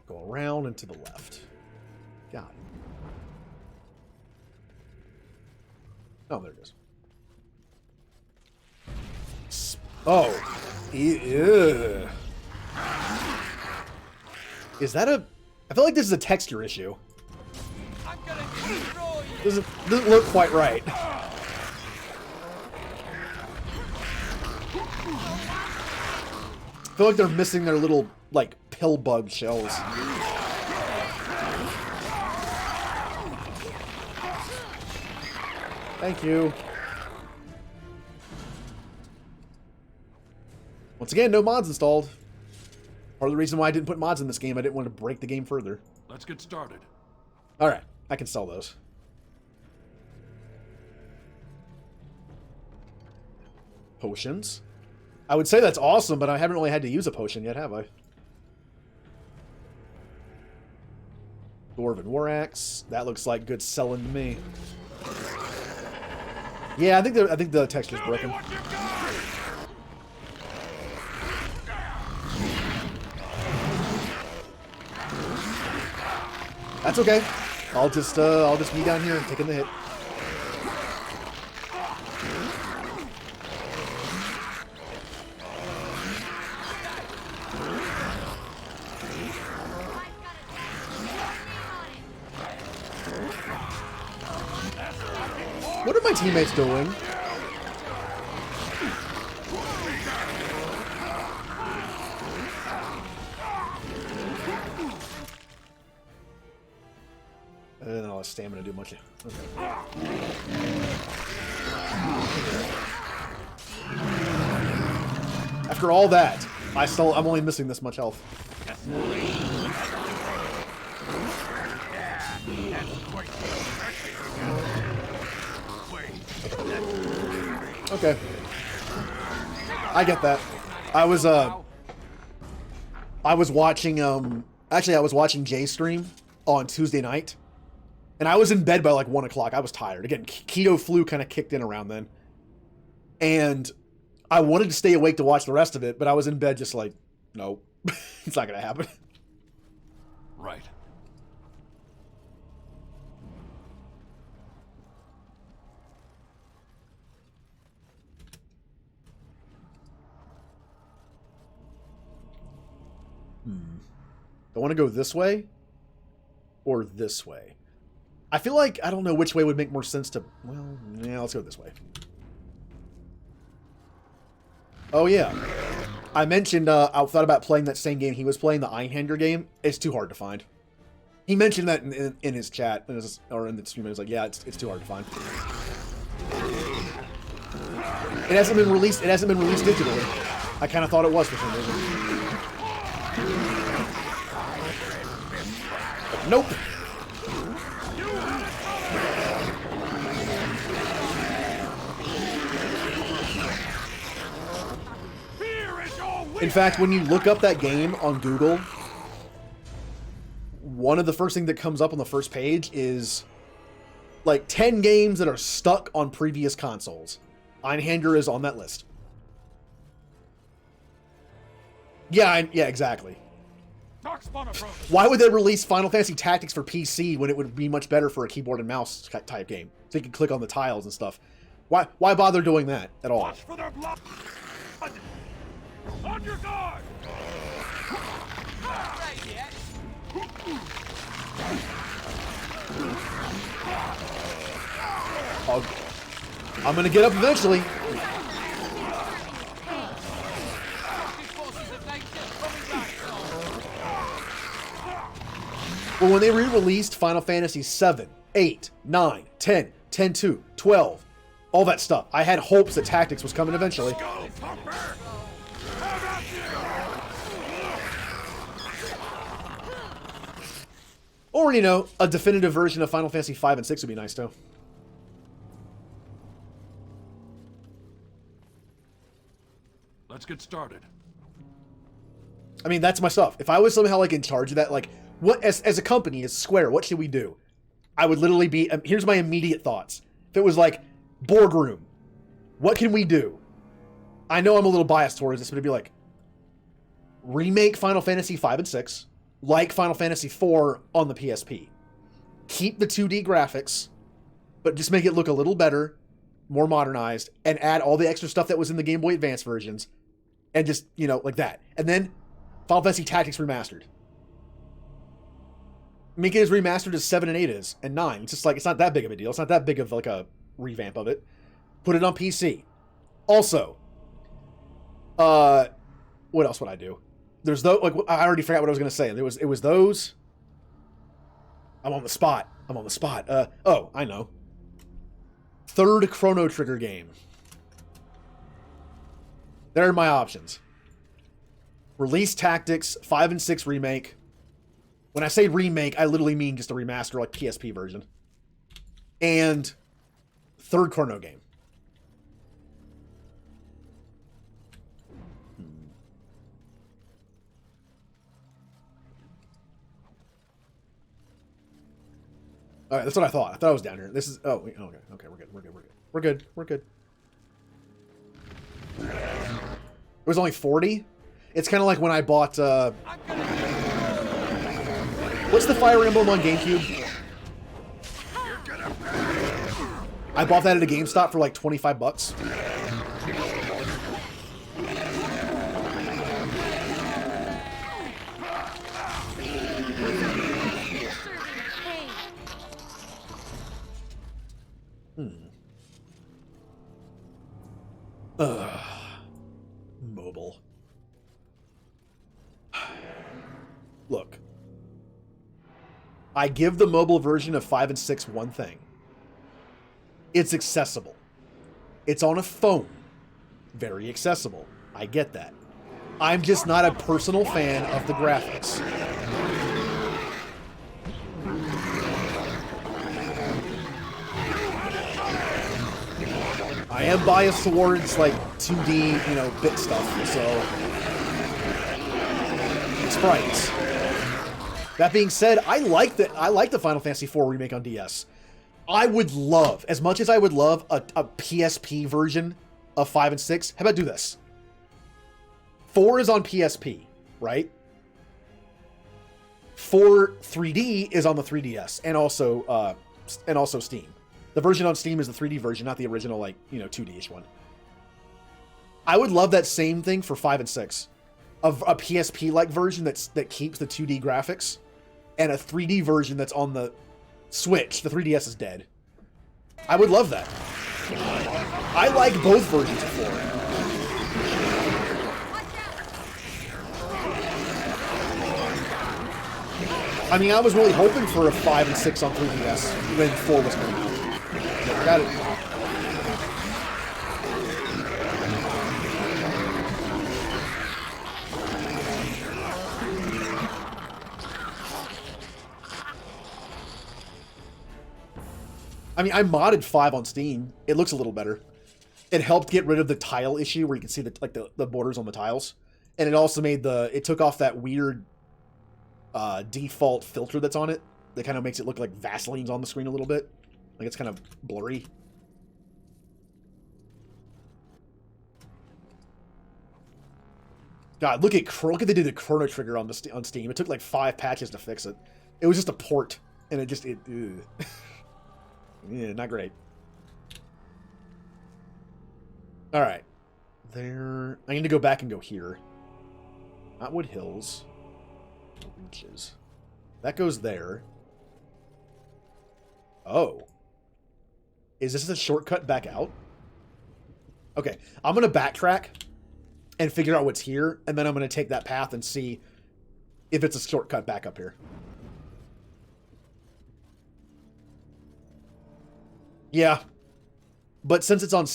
[SPEAKER 1] Go around and to the left. Got it. Oh, there it is. Oh. Ew. Is that a... I feel like this is a texture issue. Doesn't look quite right. I feel like they're missing their little, like, pill bug shells. Thank you. Once again, no mods installed. Part of the reason why I didn't put mods in this game, I didn't want to break the game further.
[SPEAKER 18] Let's get started.
[SPEAKER 1] Alright, I can sell those. Potions. I would say that's awesome, but I haven't really had to use a potion yet, have I? Dwarven War Axe. That looks like good selling to me. Yeah, I think the texture's broken. That's okay. I'll just be down here taking the hit. What are my teammates doing? And then I'll have stamina to do much. Okay. After all that, I'm only missing this much health. Okay. I get that. I was watching actually I was watching Jay's stream on Tuesday night. And I was in bed by like 1 o'clock. I was tired. Again, keto flu kind of kicked in around then. And I wanted to stay awake to watch the rest of it, but I was in bed just like, no, it's not going to happen.
[SPEAKER 18] Right.
[SPEAKER 1] I want to go this way or this way. I feel like I don't know which way would make more sense to... Well, yeah, let's go this way. Oh, yeah. I mentioned I thought about playing that same game he was playing, the Einhander game. It's too hard to find. He mentioned that in his chat, or in the stream. He was like, yeah, it's too hard to find. It hasn't been released. It hasn't been released digitally. I kind of thought it was for some reason. But nope. In fact, when you look up that game on Google, one of the first things that comes up on the first page is like 10 games that are stuck on previous consoles. Einhander is on that list. Yeah, yeah, exactly. Why would they release Final Fantasy Tactics for PC when it would be much better for a keyboard and mouse type game? So you can click on the tiles and stuff. Why bother doing that at all?
[SPEAKER 7] Watch for their blood. On your guard!
[SPEAKER 1] I'm gonna get up eventually. Well, when they re-released Final Fantasy 7, 8, 9, 10, 10-2, 12, all that stuff, I had hopes that Tactics was coming eventually. Or, you know, a definitive version of Final Fantasy 5 and 6 would be nice, too.
[SPEAKER 18] Let's get started.
[SPEAKER 1] I mean, that's my stuff. If I was somehow, like, in charge of that, like, what, as a company, as Square, what should we do? I would literally be, here's my immediate thoughts. If it was, like, boardroom, what can we do? I know I'm a little biased towards this, but it'd be like, remake Final Fantasy 5 and 6, like Final Fantasy 4 on the PSP. Keep the 2D graphics, but just make it look a little better, more modernized, and add all the extra stuff that was in the Game Boy Advance versions, and just, you know, like that. And then Final Fantasy Tactics Remastered. Make it as remastered as 7 and 8 is, and 9. It's just like, it's not that big of a deal. It's not that big of like a revamp of it. Put it on PC. Also, what else would I do? There's those, like, I already forgot what I was going to say. It was those. I'm on the spot. Oh, I know. Third Chrono Trigger game. There are my options. Release Tactics, 5 and 6 remake. When I say remake, I literally mean just a remaster, like PSP version. And third Chrono game. All right, that's what I thought. I thought I was down here. This is... Oh, okay. Okay, we're good. We're good. We're good. We're good. We're good. It was only 40? It's kind of like when I bought... What's the Fire Emblem on GameCube? I bought that at a GameStop for like 25 bucks. Mobile. Look. I give the mobile version of 5 and 6 one thing. It's accessible. It's on a phone. Very accessible. I get that. I'm just not a personal fan of the graphics. I am biased towards like 2D, bit stuff, so sprites. That being said, I like the Final Fantasy IV remake on DS. I would love, as much as I would love a PSP version of 5 and 6. How about do this? 4 is on PSP, right? 4 3D is on the 3DS and also Steam. The version on Steam is the 3D version, not the original, 2D-ish one. I would love that same thing for 5 and 6. Of a PSP-like version that keeps the 2D graphics, and a 3D version that's on the Switch. The 3DS is dead. I would love that. I like both versions of 4. I mean, I was really hoping for a 5 and 6 on 3DS when 4 was coming out. Got it. I mean, I modded 5 on Steam. It looks a little better. It helped get rid of the tile issue where you can see the borders on the tiles. And it also made it took off that weird default filter that's on it. That kind of makes it look like Vaseline's on the screen a little bit. Like it's kind of blurry. God, look at they did the Chrono Trigger on Steam. It took like 5 patches to fix it. It was just a port, and yeah, not great. All right, there. I need to go back and go here. Not Wood Hills. Reaches. That goes there. Oh. Is this a shortcut back out? Okay, I'm going to backtrack and figure out what's here, and then I'm going to take that path and see if it's a shortcut back up here. Yeah. But since it's on...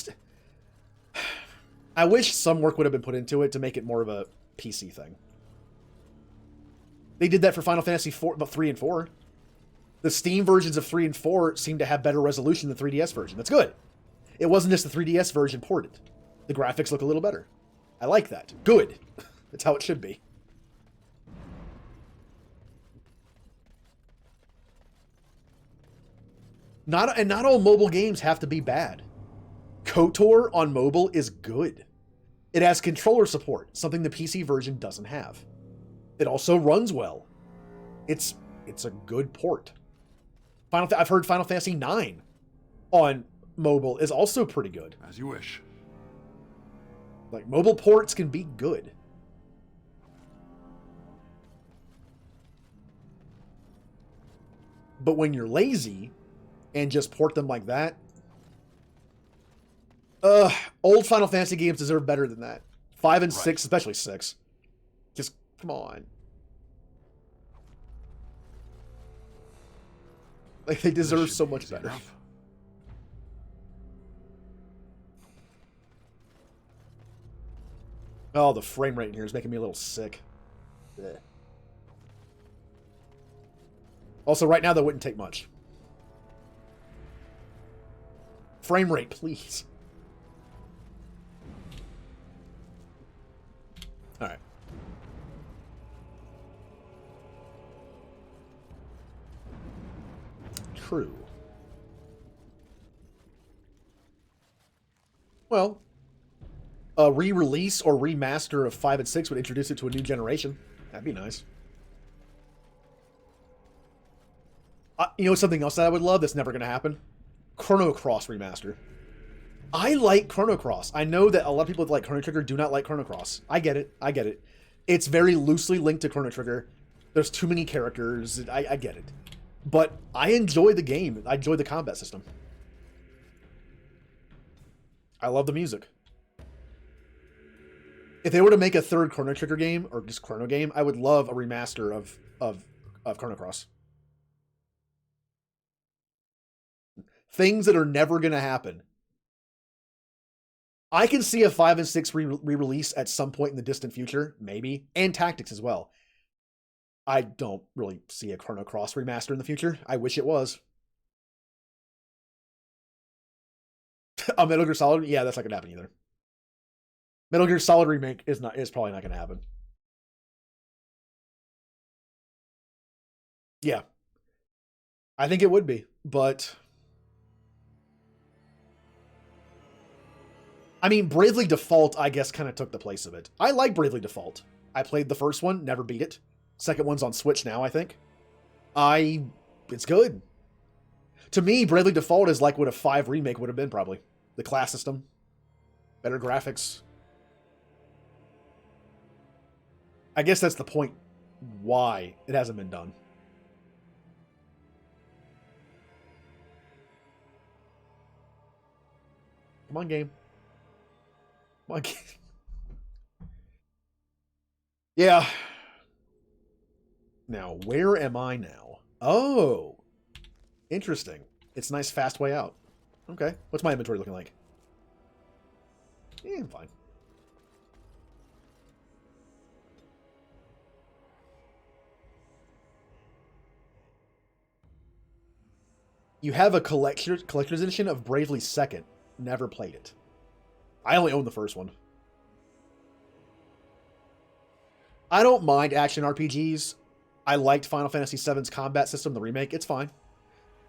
[SPEAKER 1] I wish some work would have been put into it to make it more of a PC thing. They did that for Final Fantasy 3 and 4. The Steam versions of 3 and 4 seem to have better resolution than the 3DS version. That's good. It wasn't just the 3DS version ported. The graphics look a little better. I like that. Good. That's how it should be. Not all mobile games have to be bad. KOTOR on mobile is good. It has controller support, something the PC version doesn't have. It also runs well. It's a good port. I've heard Final Fantasy IX on mobile is also pretty good.
[SPEAKER 11] As you wish.
[SPEAKER 1] Like, mobile ports can be good. But when you're lazy and just port them like that, old Final Fantasy games deserve better than that. 5 and 6, especially 6. Just, come on. Like, they deserve so much better. Oh, the frame rate in here is making me a little sick. Ugh. Also, right now, that wouldn't take much. Frame rate, please. All right. True. Well, a re-release or remaster of 5 and 6 would introduce it to a new generation. That'd be nice. You know something else that I would love that's never going to happen? Chrono Cross remaster. I like Chrono Cross. I know that a lot of people that like Chrono Trigger do not like Chrono Cross. I get it. I get it. It's very loosely linked to Chrono Trigger. There's too many characters. I get it. But I enjoy the game. I enjoy the combat system. I love the music. If they were to make a third Chrono Trigger game, or just Chrono game, I would love a remaster of Chrono Cross. Things that are never going to happen. I can see a 5 and 6 re-release at some point in the distant future, maybe, and Tactics as well. I don't really see a Chrono Cross remaster in the future. I wish it was. A Metal Gear Solid? Yeah, that's not going to happen either. Metal Gear Solid remake is probably not going to happen. Yeah. I think it would be, but I mean, Bravely Default, I guess, kind of took the place of it. I like Bravely Default. I played the first one, never beat it. Second one's on Switch now, I think. It's good. To me, Bravely Default is like what a 5 remake would have been, probably. The class system. Better graphics. I guess that's the point why it hasn't been done. Come on, game. Come on, game. Yeah. Now, where am I now? Oh. Interesting. It's a nice fast way out. Okay. What's my inventory looking like? Yeah, I'm fine. You have a collector's edition of Bravely Second. Never played it. I only own the first one. I don't mind action RPGs. I liked Final Fantasy VII's combat system, the remake. It's fine.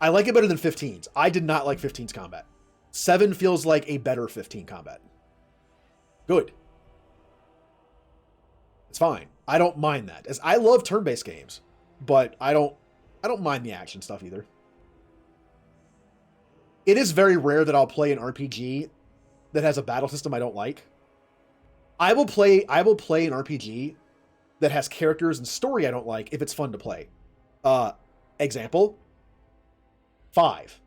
[SPEAKER 1] I like it better than 15's. I did not like 15's combat. 7 feels like a better 15 combat. Good. It's fine. I don't mind that. As I love turn-based games, but I don't mind the action stuff either. It is very rare that I'll play an RPG that has a battle system I don't like. I will play an RPG that has characters and story I don't like if it's fun to play. Example, 5.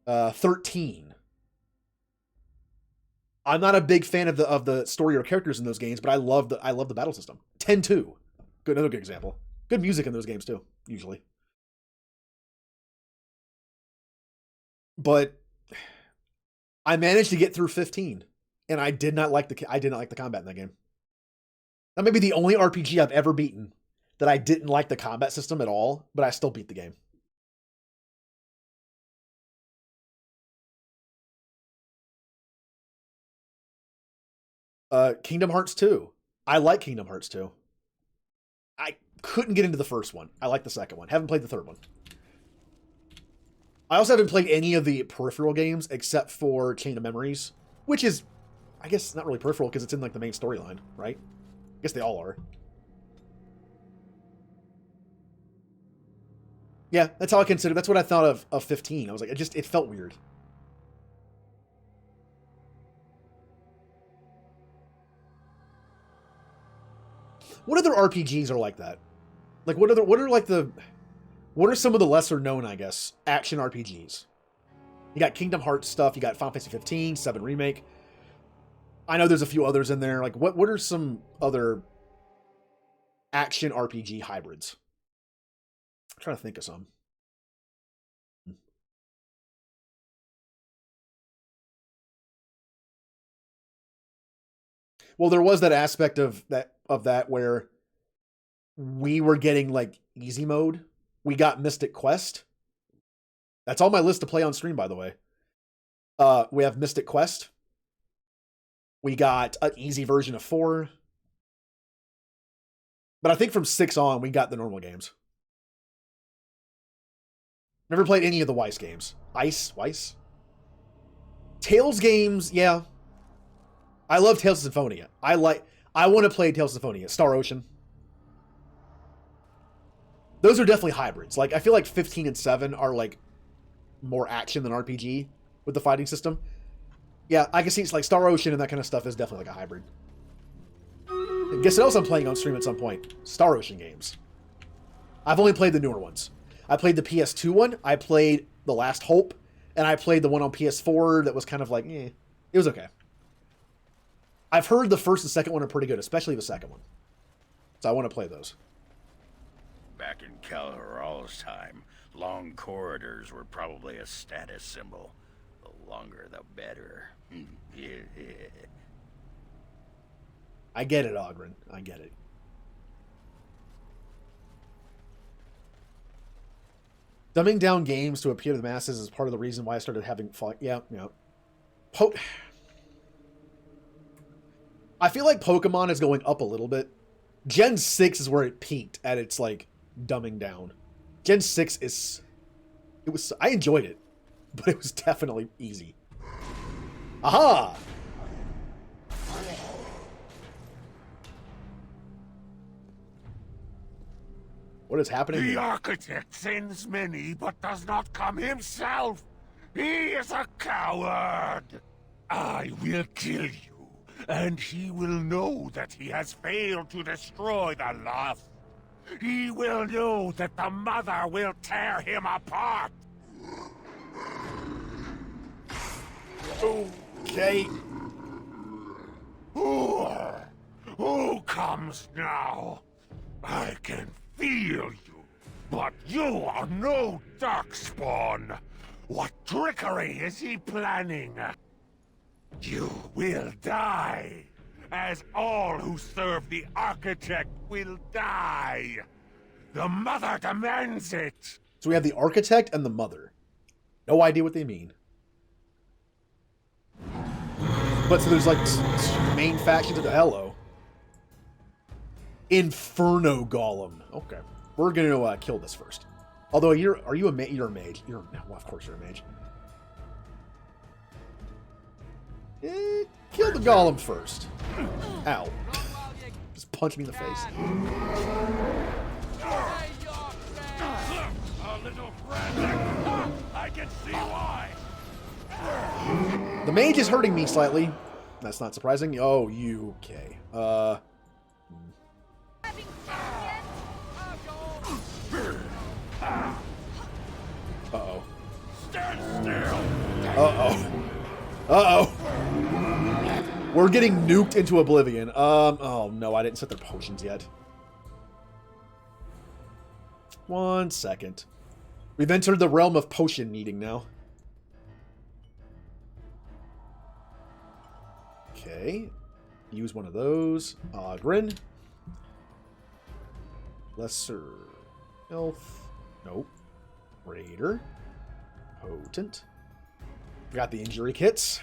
[SPEAKER 1] 13. I'm not a big fan of the story or characters in those games, but I love the battle system. 10-2. Another good example. Good music in those games too, usually. But I managed to get through 15, and I did not like the combat in that game. That may be the only RPG I've ever beaten that I didn't like the combat system at all, but I still beat the game. Kingdom Hearts 2. I like Kingdom Hearts 2. I couldn't get into the first one. I like the second one. Haven't played the third one. I also haven't played any of the peripheral games except for Chain of Memories, which is, I guess, not really peripheral because it's in like the main storyline, right? I guess they all are. Yeah, that's how I consider. That's what I thought of 15. I was like, it felt weird. What other RPGs are like that? Like what are some of the lesser known, I guess, action RPGs? You got Kingdom Hearts stuff, you got Final Fantasy 15, 7 Remake. I know there's a few others in there. Like what are some other action RPG hybrids? I'm trying to think of some. Well, there was that aspect of that where we were getting like easy mode. We got Mystic Quest. That's on my list to play on stream, by the way. We have Mystic Quest. We got an easy version of 4. But I think from 6 on, we got the normal games. Never played any of the Weiss games. Weiss? Tales games, yeah. I love Tales of Symphonia. I want to play Tales of Symphonia. Star Ocean. Those are definitely hybrids. Like, I feel like 15 and 7 are like more action than RPG with the fighting system. Yeah, I can see it's like Star Ocean and that kind of stuff is definitely like a hybrid. And guess what else I'm playing on stream at some point? Star Ocean games. I've only played the newer ones. I played the PS2 one, I played The Last Hope, and I played the one on PS4 that was kind of like, eh. It was okay. I've heard the first and second one are pretty good, especially the second one. So I want to play those.
[SPEAKER 3] Back in Calharal's time, long corridors were probably a status symbol. The longer, the better.
[SPEAKER 1] I get it, Ogren. I get it. Dumbing down games to appeal to the masses is part of the reason why I started having fun. Yeah. I feel like Pokemon is going up a little bit. Gen 6 is where it peaked at its, like, dumbing down. Gen 6 is... I enjoyed it, but it was definitely easy. Aha! What is happening?
[SPEAKER 7] The architect sends many, but does not come himself. He is a coward. I will kill you, and he will know that he has failed to destroy the Lost. He will know that the Mother will tear him apart.
[SPEAKER 1] Okay.
[SPEAKER 7] Who comes now? I can feel you, but you are no Darkspawn. What trickery is he planning? You will die, as all who serve the Architect will die. The Mother demands it.
[SPEAKER 1] So we have the Architect and the Mother. No idea what they mean. But so there's like main factions of the hello. Inferno Golem. Okay. We're gonna kill this first. Although you're a mage? Well, of course you're a mage. Kill the Golem first. Ow. Just punch me in the face.
[SPEAKER 7] I can see why.
[SPEAKER 1] The mage is hurting me slightly. That's not surprising. Oh, you okay. Uh-oh.
[SPEAKER 7] Stand still.
[SPEAKER 1] Uh-oh. Uh-oh. We're getting nuked into oblivion. Oh no, I didn't set their potions yet. 1 second. We've entered the realm of potion needing now. Okay. Use one of those. Ogren. Lesser Elf. Nope. Raider. Potent. Got the injury kits.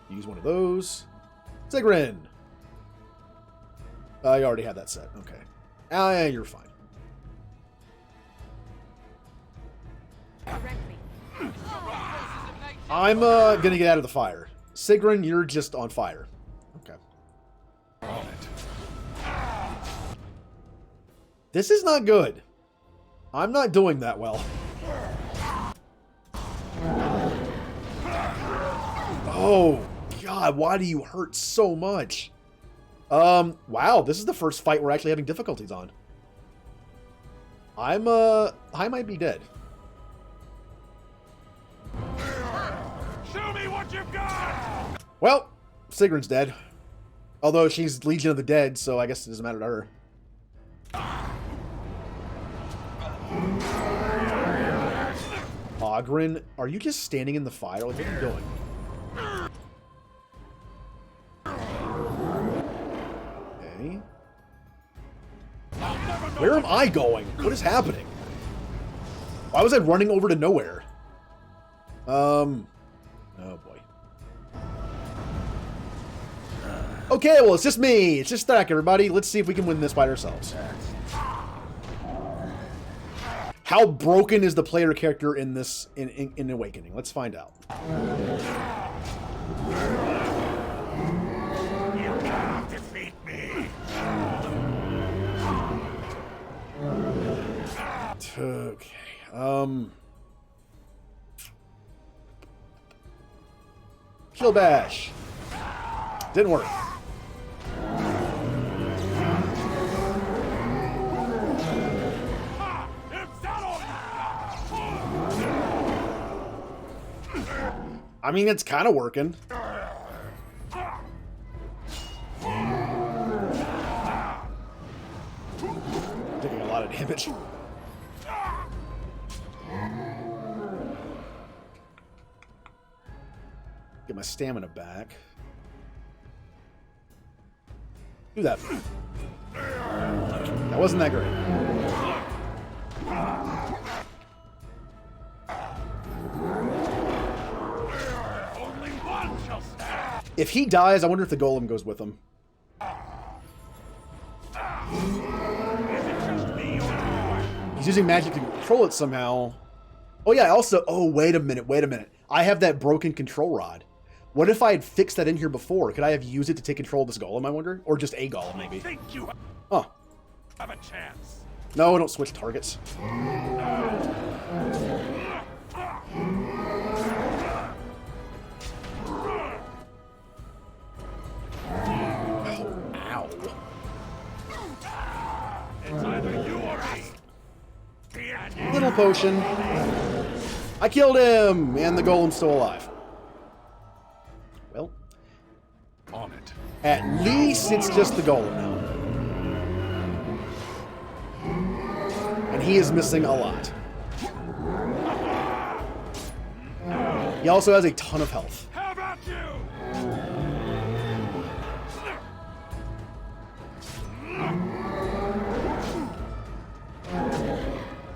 [SPEAKER 1] Use one of those. Sigrin. You already have that set. Okay. You're fine. I'm gonna get out of the fire. Sigrin, you're just on fire. Okay. This is not good. I'm not doing that well. Oh, God, why do you hurt so much? Wow, this is the first fight we're actually having difficulties on. I might be dead.
[SPEAKER 7] Show me what you've got!
[SPEAKER 1] Well, Sigrin's dead. Although she's Legion of the Dead, so I guess it doesn't matter to her. Ogren, are you just standing in the fire? Like, what are you doing? Okay. Where am I going? What is happening? Why was I running over to nowhere? Oh boy. Okay, well, it's just me. It's just Stack, everybody. Let's see if we can win this by ourselves. How broken is the player character in this in Awakening? Let's find out.
[SPEAKER 3] You cannot defeat me.
[SPEAKER 1] Okay. Kill bash. Didn't work. I mean, it's kind of working. Taking a lot of damage. Get my stamina back. Do that. That wasn't that great. If he dies, I wonder if the golem goes with him. He's using magic to control it somehow. Oh yeah, also... Oh, wait a minute, wait a minute. I have that broken control rod. What if I had fixed that in here before? Could I have used it to take control of this golem, I wonder? Or just a golem, maybe?
[SPEAKER 3] Think you
[SPEAKER 1] Oh.
[SPEAKER 3] have a chance.
[SPEAKER 1] No, don't switch targets. Ow.
[SPEAKER 3] It's either you or me.
[SPEAKER 1] Little potion. I killed him! And the golem's still alive. Well.
[SPEAKER 11] On it.
[SPEAKER 1] At least it's just the golem now. And he is missing a lot. He also has a ton of health.
[SPEAKER 3] How about you?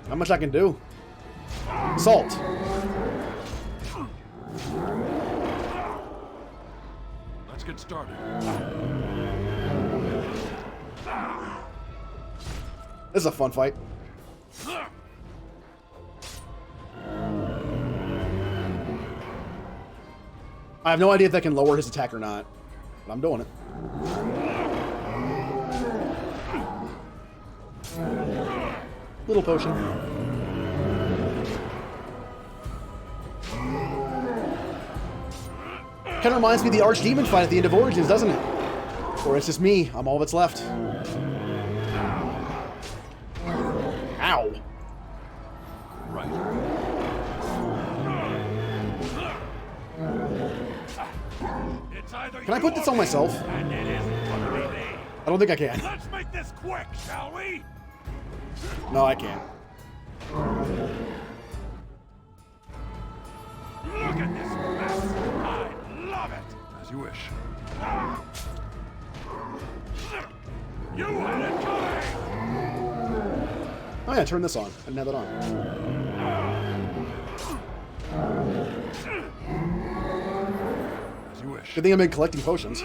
[SPEAKER 1] Not much I can do. Salt.
[SPEAKER 11] Let's get started.
[SPEAKER 1] This is a fun fight. I have no idea if that can lower his attack or not, but I'm doing it. Little potion. Kind of reminds me of the Archdemon fight at the end of Origins, doesn't it? Or it's just me. I'm all that's left. Ow.
[SPEAKER 11] Right.
[SPEAKER 1] Can I put this on myself? I don't think I can.
[SPEAKER 3] Let's make this quick, shall we?
[SPEAKER 1] No, I can't.
[SPEAKER 3] Look at this mess. I love it.
[SPEAKER 11] As you wish.
[SPEAKER 3] You had it coming.
[SPEAKER 1] Oh yeah, turn this on. I didn't have that on.
[SPEAKER 11] As you wish.
[SPEAKER 1] Good thing I've been collecting potions.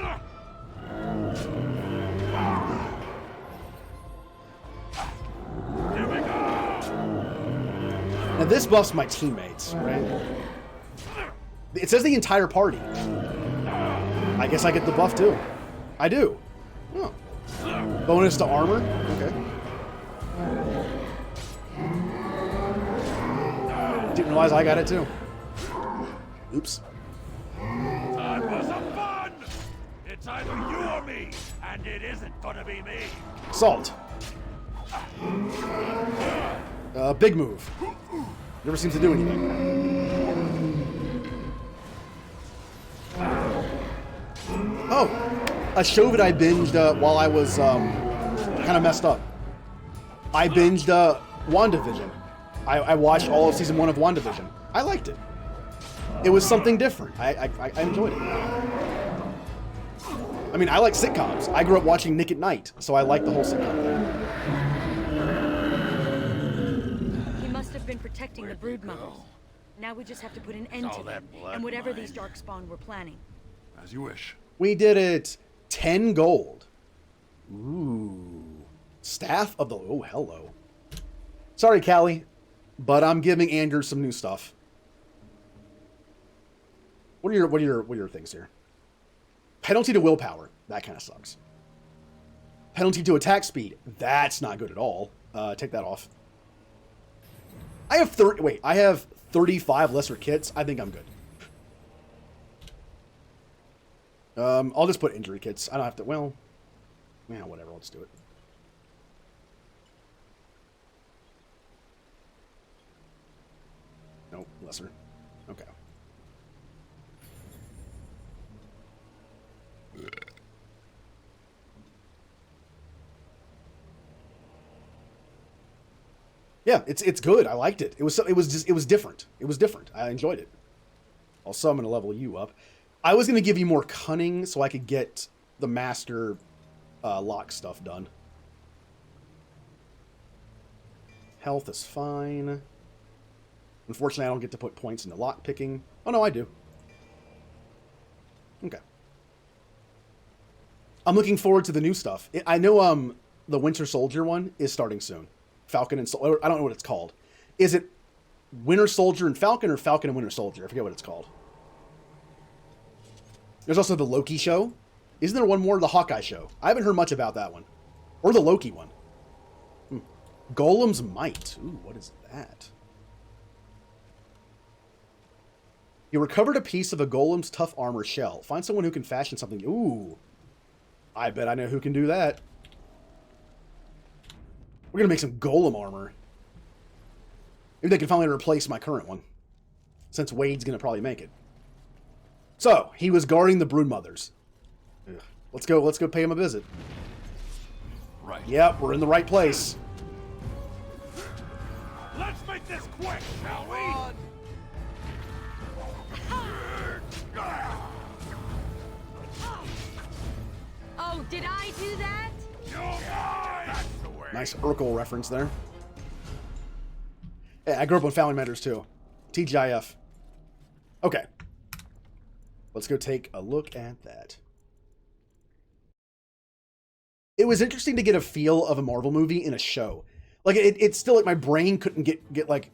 [SPEAKER 1] Now this buffs my teammates, right? It says the entire party. I guess I get the buff too. I do. Oh. Bonus to armor? Okay. Didn't realize I got it too. Oops.
[SPEAKER 3] Time was a fun. It's either you or me, and it isn't gonna be me.
[SPEAKER 1] Salt. Big move. Never seems to do anything. Oh, a show that I binged while I was kind of messed up. I binged WandaVision. I watched all of season 1 of WandaVision. I liked it. It was something different. I enjoyed it. I mean, I like sitcoms. I grew up watching Nick at Night, so I like the whole sitcom thing.
[SPEAKER 10] He must have been protecting the brood mothers. Now we just have to put an end to them and whatever these darkspawn were planning.
[SPEAKER 11] As you wish.
[SPEAKER 1] We did it. 10 gold. Ooh. Staff of the... Oh, hello. Sorry, Callie, but I'm giving Andrew some new stuff. What are your things here? Penalty to willpower. That kind of sucks. Penalty to attack speed. That's not good at all. Take that off. I have 30... Wait, I have 35 lesser kits. I think I'm good. I'll just put injury kits. I don't have to... Well... Yeah, whatever. Let's do it. No, lesser. Okay. Yeah, it's good. I liked it. It was different. It was different. I enjoyed it. Also, I'm gonna level you up. I was gonna give you more cunning so I could get the master lock stuff done. Health is fine. Unfortunately, I don't get to put points into lock picking. Oh no, I do. Okay. I'm looking forward to the new stuff. I know the Winter Soldier one is starting soon. Falcon and Soldier. I don't know what it's called. Is it Winter Soldier and Falcon or Falcon and Winter Soldier? I forget what it's called. There's also the Loki show. Isn't there one more? The Hawkeye show. I haven't heard much about that one. Or the Loki one. Golem's Might. Ooh, what is that? You recovered a piece of a golem's tough armor shell. Find someone who can fashion something. Ooh. I bet I know who can do that. We're going to make some golem armor. Maybe they can finally replace my current one. Since Wade's going to probably make it. So, he was guarding the brood mothers. Ugh. Let's go pay him a visit.
[SPEAKER 11] Right.
[SPEAKER 1] Yep, we're in the right place.
[SPEAKER 13] Let's make this quick, shall we?
[SPEAKER 10] Oh, did I do that?
[SPEAKER 13] That's the way.
[SPEAKER 1] Nice Urkel reference there. Hey, I grew up on Family Matters too. TGIF. Okay. Let's go take a look at that. It was interesting to get a feel of a Marvel movie in a show. Like, it's still like my brain couldn't get like,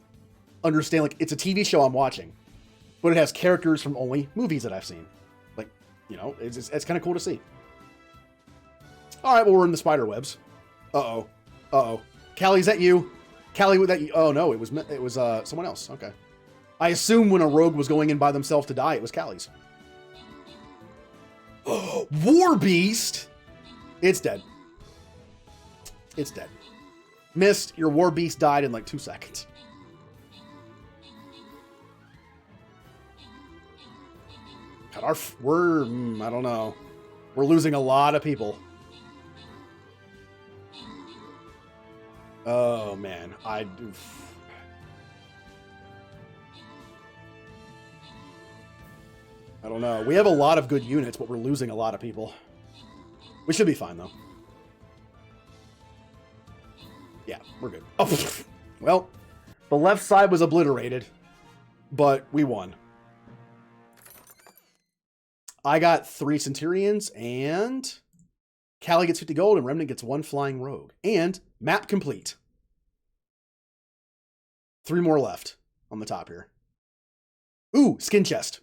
[SPEAKER 1] understand, like, it's a TV show I'm watching. But it has characters from only movies that I've seen. Like, you know, it's kind of cool to see. All right, well, we're in the spider webs. Uh-oh. Uh-oh. Callie, is that you? Callie, was that you? Oh, no, it was someone else. Okay. I assume when a rogue was going in by themselves to die, it was Callie's. War Beast! It's dead. It's dead. Missed, your War Beast died in like 2 seconds. God, I don't know. We're losing a lot of people. Oh, man. I don't know. We have a lot of good units, but we're losing a lot of people. We should be fine, though. Yeah, we're good. Oh, well, the left side was obliterated, but we won. I got 3 Centurions, and Callie gets 50 gold, and Remnant gets 1 flying rogue. And map complete. 3 more left on the top here. Ooh, skin chest.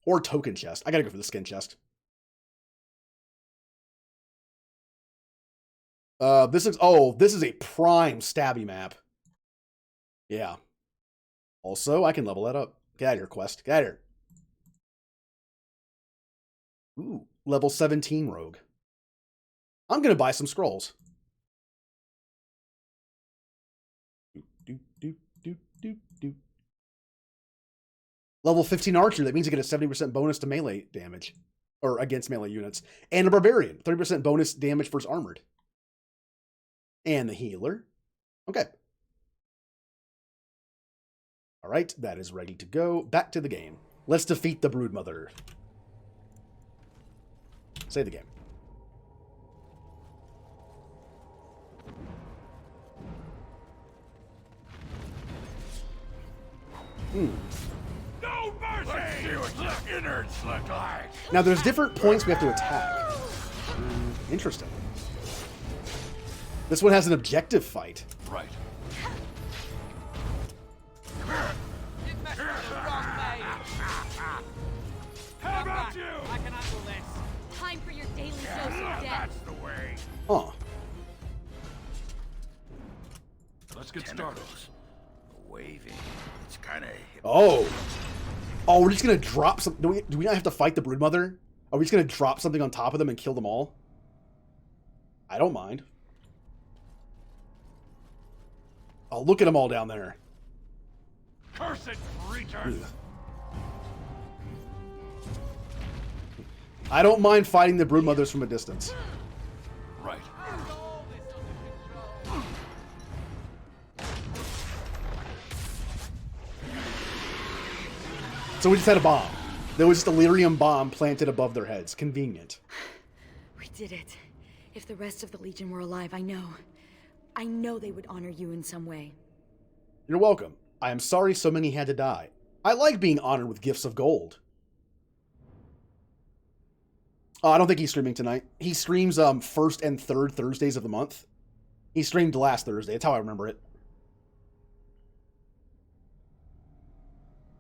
[SPEAKER 1] Or token chest. I gotta go for the skin chest. This is a prime stabby map. Yeah. Also, I can level that up. Get out of here, quest. Get out of here. Ooh, level 17 rogue. I'm gonna buy some scrolls. Level 15 archer. That means you get a 70% bonus to melee damage. Or against melee units. And a barbarian. 30% bonus damage versus armored. And the healer. Okay. All right, that is ready to go. Back to the game. Let's defeat the broodmother. Save the game. Hmm.
[SPEAKER 3] No mercy! Let's see what your innards look like.
[SPEAKER 1] Now, there's different points we have to attack. Interesting. This one has an objective fight.
[SPEAKER 3] Right.
[SPEAKER 10] How about you? I can handle this. Time for your daily dose of death.
[SPEAKER 3] That's the way.
[SPEAKER 1] Huh.
[SPEAKER 3] Let's get started. Waving. It's kind of.
[SPEAKER 1] Oh. Oh, we're just gonna drop some. Do we not have to fight the Broodmother? Are we just gonna drop something on top of them and kill them all? I don't mind. Oh, look at them all down there.
[SPEAKER 3] Cursed creatures!
[SPEAKER 1] I don't mind fighting the Broodmothers from a distance.
[SPEAKER 3] Right.
[SPEAKER 1] So we just had a bomb. There was just a lyrium bomb planted above their heads. Convenient.
[SPEAKER 16] We did it. If the rest of the Legion were alive, I know they would honor you in some way.
[SPEAKER 1] You're welcome. I am sorry so many had to die. I like being honored with gifts of gold. I don't think he's streaming tonight. He streams first and third Thursdays of the month. He streamed last Thursday. That's how I remember it.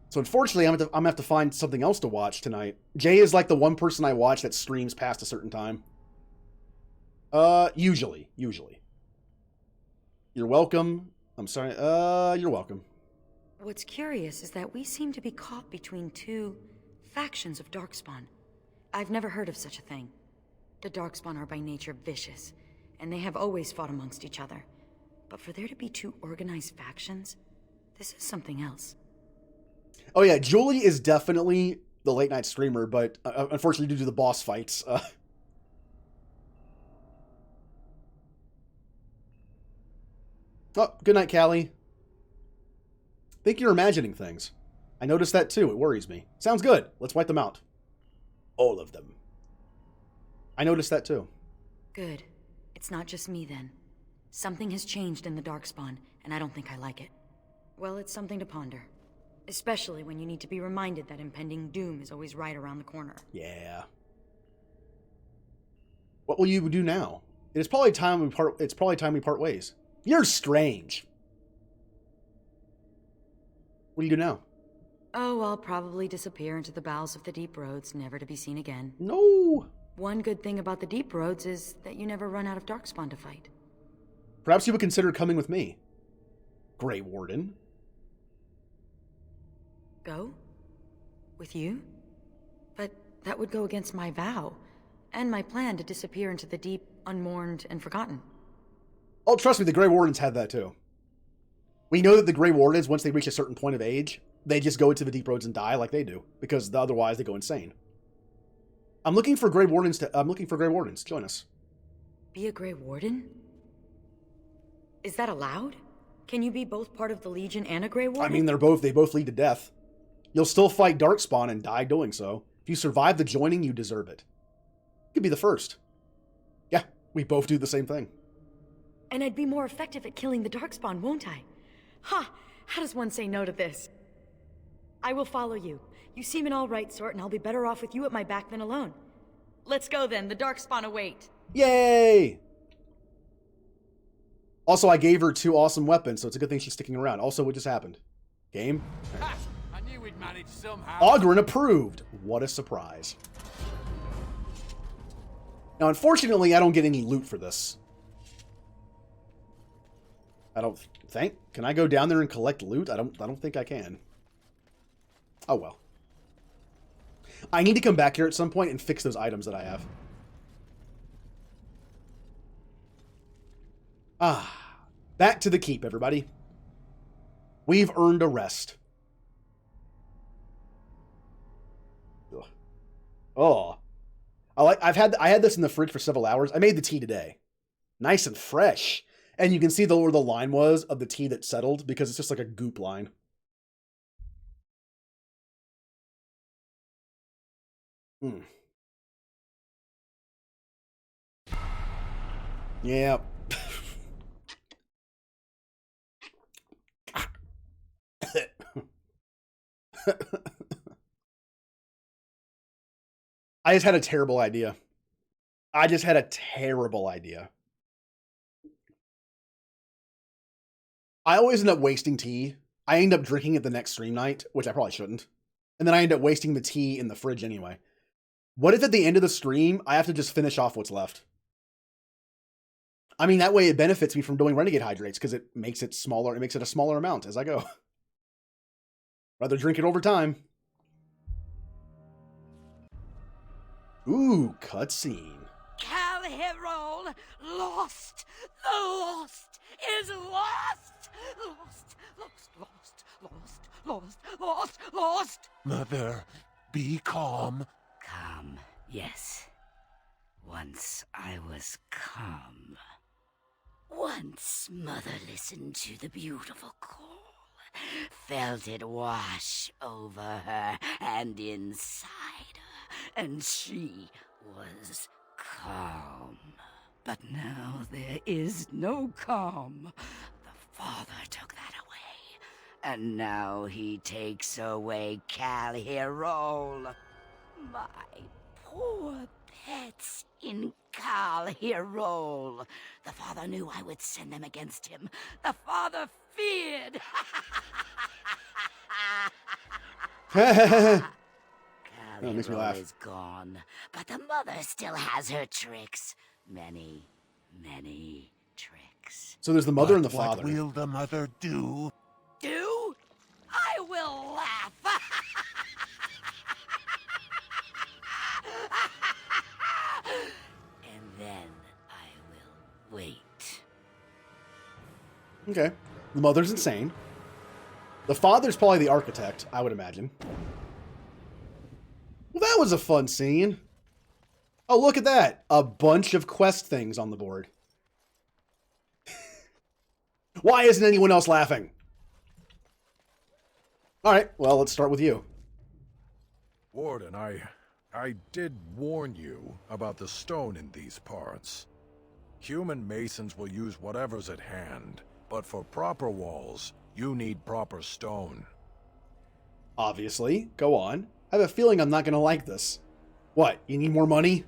[SPEAKER 1] So unfortunately, I'm gonna have to find something else to watch tonight. Jay is like the one person I watch that streams past a certain time. Usually. You're welcome. I'm sorry. You're welcome.
[SPEAKER 16] What's curious is that we seem to be caught between two factions of Darkspawn. I've never heard of such a thing. The Darkspawn are by nature vicious, and they have always fought amongst each other. But for there to be two organized factions, this is something else.
[SPEAKER 1] Oh yeah, Julie is definitely the late night streamer, but unfortunately due to the boss fights, Oh, good night, Callie. Think you're imagining things. I noticed that too. It worries me. Sounds good. Let's wipe them out. All of them. I noticed that too.
[SPEAKER 16] Good. It's not just me then. Something has changed in the Darkspawn, and I don't think I like it. Well, it's something to ponder. Especially when you need to be reminded that impending doom is always right around the corner.
[SPEAKER 1] Yeah. What will you do now? It's probably time we part ways. You're strange. What do you do now?
[SPEAKER 16] Oh, I'll probably disappear into the bowels of the deep roads, never to be seen again.
[SPEAKER 1] No.
[SPEAKER 16] One good thing about the deep roads is that you never run out of Darkspawn to fight.
[SPEAKER 1] Perhaps you would consider coming with me, Grey Warden.
[SPEAKER 16] Go? With you? But that would go against my vow, and my plan to disappear into the deep, unmourned, and forgotten.
[SPEAKER 1] Oh, trust me, the Grey Wardens had that too. We know that the Grey Wardens, once they reach a certain point of age, they just go into the deep roads and die like they do, because otherwise they go insane. I'm looking for Grey Wardens Join us.
[SPEAKER 16] Be a Grey Warden? Is that allowed? Can you be both part of the Legion and a Grey Warden?
[SPEAKER 1] I mean, they both lead to death. You'll still fight Darkspawn and die doing so. If you survive the joining, you deserve it. You could be the first. Yeah, we both do the same thing.
[SPEAKER 16] And I'd be more effective at killing the Darkspawn, won't I? Ha! How does one say no to this? I will follow you. You seem an all-right sort, and I'll be better off with you at my back than alone. Let's go then, the Darkspawn await.
[SPEAKER 1] Yay! Also, I gave her 2 awesome weapons, so it's a good thing she's sticking around. Also, what just happened? Game?
[SPEAKER 13] Ha! I knew we'd manage somehow.
[SPEAKER 1] Ogren approved! What a surprise. Now, unfortunately, I don't get any loot for this. I don't think. Can I go down there and collect loot? I don't think I can. Oh well. I need to come back here at some point and fix those items that I have. Back to the keep, everybody. We've earned a rest. Ugh. Oh. I had this in the fridge for several hours. I made the tea today. Nice and fresh. And you can see where the line was of the tea that settled, because it's just like a goop line. Yeah. I just had a terrible idea. I just had a terrible idea. I always end up wasting tea. I end up drinking it the next stream night, which I probably shouldn't. And then I end up wasting the tea in the fridge anyway. What if at the end of the stream, I have to just finish off what's left? I mean, that way it benefits me from doing Renegade Hydrates because it makes it smaller. It makes it a smaller amount as I go. Rather drink it over time. Ooh, cutscene.
[SPEAKER 10] Cal Herol, lost! The lost is lost! Lost, lost, lost, lost, lost, lost, lost!
[SPEAKER 9] Mother, be calm.
[SPEAKER 8] Calm, yes. Once I was calm. Once Mother listened to the beautiful call, felt it wash over her and inside her, and she was calm. But now there is no calm. The Father took that away, and now he takes away Cal Herol. My poor pets in Cal Herol. The Father knew I would send them against him. The Father feared. Cal
[SPEAKER 1] That makes me laugh.
[SPEAKER 8] is gone, but the Mother still has her tricks. Many, many tricks.
[SPEAKER 1] So there's the mother and the
[SPEAKER 9] What
[SPEAKER 1] father.
[SPEAKER 9] will the mother do?
[SPEAKER 10] Do? I will laugh!
[SPEAKER 8] And then I will wait.
[SPEAKER 1] Okay. The mother's insane. The father's probably the architect, I would imagine. Well, that was a fun scene. Oh, look at that. A bunch of quest things on the board. Why isn't anyone else laughing? All right, well, let's start with you.
[SPEAKER 11] Warden, I did warn you about the stone in these parts. Human masons will use whatever's at hand, but for proper walls, you need proper stone.
[SPEAKER 1] Obviously. Go on. I have a feeling I'm not going to like this. What, you need more money?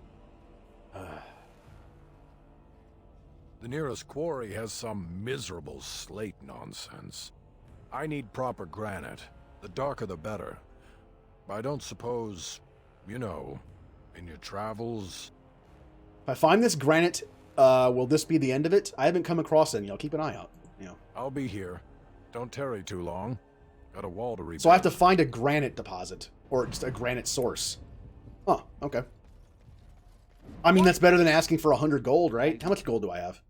[SPEAKER 11] The nearest quarry has some miserable slate nonsense. I need proper granite. The darker the better. I don't suppose, you know, in your travels...
[SPEAKER 1] If I find this granite, will this be the end of it? I haven't come across any. I'll keep an eye out. You know.
[SPEAKER 11] I'll be here. Don't tarry too long. Got a wall to rebuild.
[SPEAKER 1] So I have to find a granite deposit. Or just a granite source. Huh, okay. I mean, that's better than asking for 100 gold, right? How much gold do I have?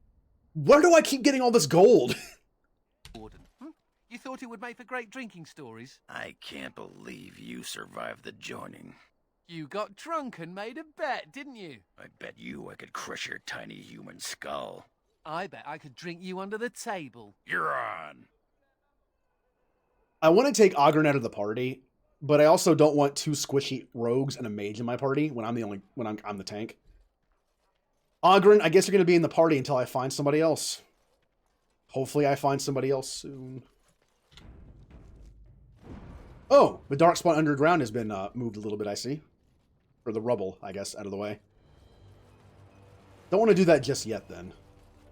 [SPEAKER 1] Where do I keep getting all this gold?
[SPEAKER 4] You thought it would make for great drinking stories?
[SPEAKER 3] I can't believe you survived the joining.
[SPEAKER 4] You got drunk and made a bet, didn't you?
[SPEAKER 3] I bet you I could crush your tiny human skull.
[SPEAKER 4] I bet I could drink you under the table.
[SPEAKER 3] You're on.
[SPEAKER 1] I want to take Ogren out of the party, but I also don't want two squishy rogues and a mage in my party when I'm the tank. Ogren, I guess you're going to be in the party until I find somebody else. Hopefully I find somebody else soon. Oh, the dark spot underground has been moved a little bit, I see. Or the rubble, I guess, out of the way. Don't want to do that just yet, then.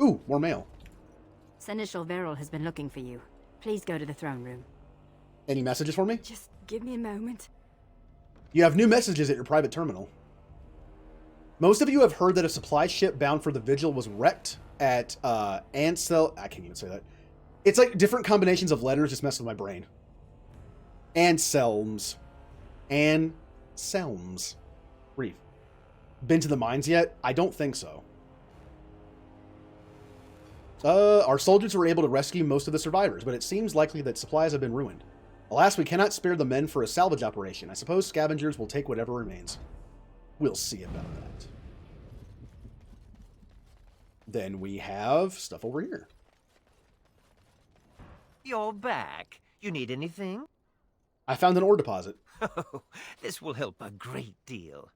[SPEAKER 1] Ooh, more mail.
[SPEAKER 14] Seneschal Veril has been looking for you. Please go to the throne room.
[SPEAKER 1] Any messages for me?
[SPEAKER 14] Just give me a moment.
[SPEAKER 1] You have new messages at your private terminal. Most of you have heard that a supply ship bound for the Vigil was wrecked at Ansel... I can't even say that. It's like different combinations of letters just mess with my brain. Anselms. Anselms. Brief. Been to the mines yet? I don't think so. Our soldiers were able to rescue most of the survivors, but it seems likely that supplies have been ruined. Alas, we cannot spare the men for a salvage operation. I suppose scavengers will take whatever remains. We'll see about that. Then we have stuff over here.
[SPEAKER 5] You're back. You need anything?
[SPEAKER 1] I found an ore deposit.
[SPEAKER 5] Oh, this will help a great deal.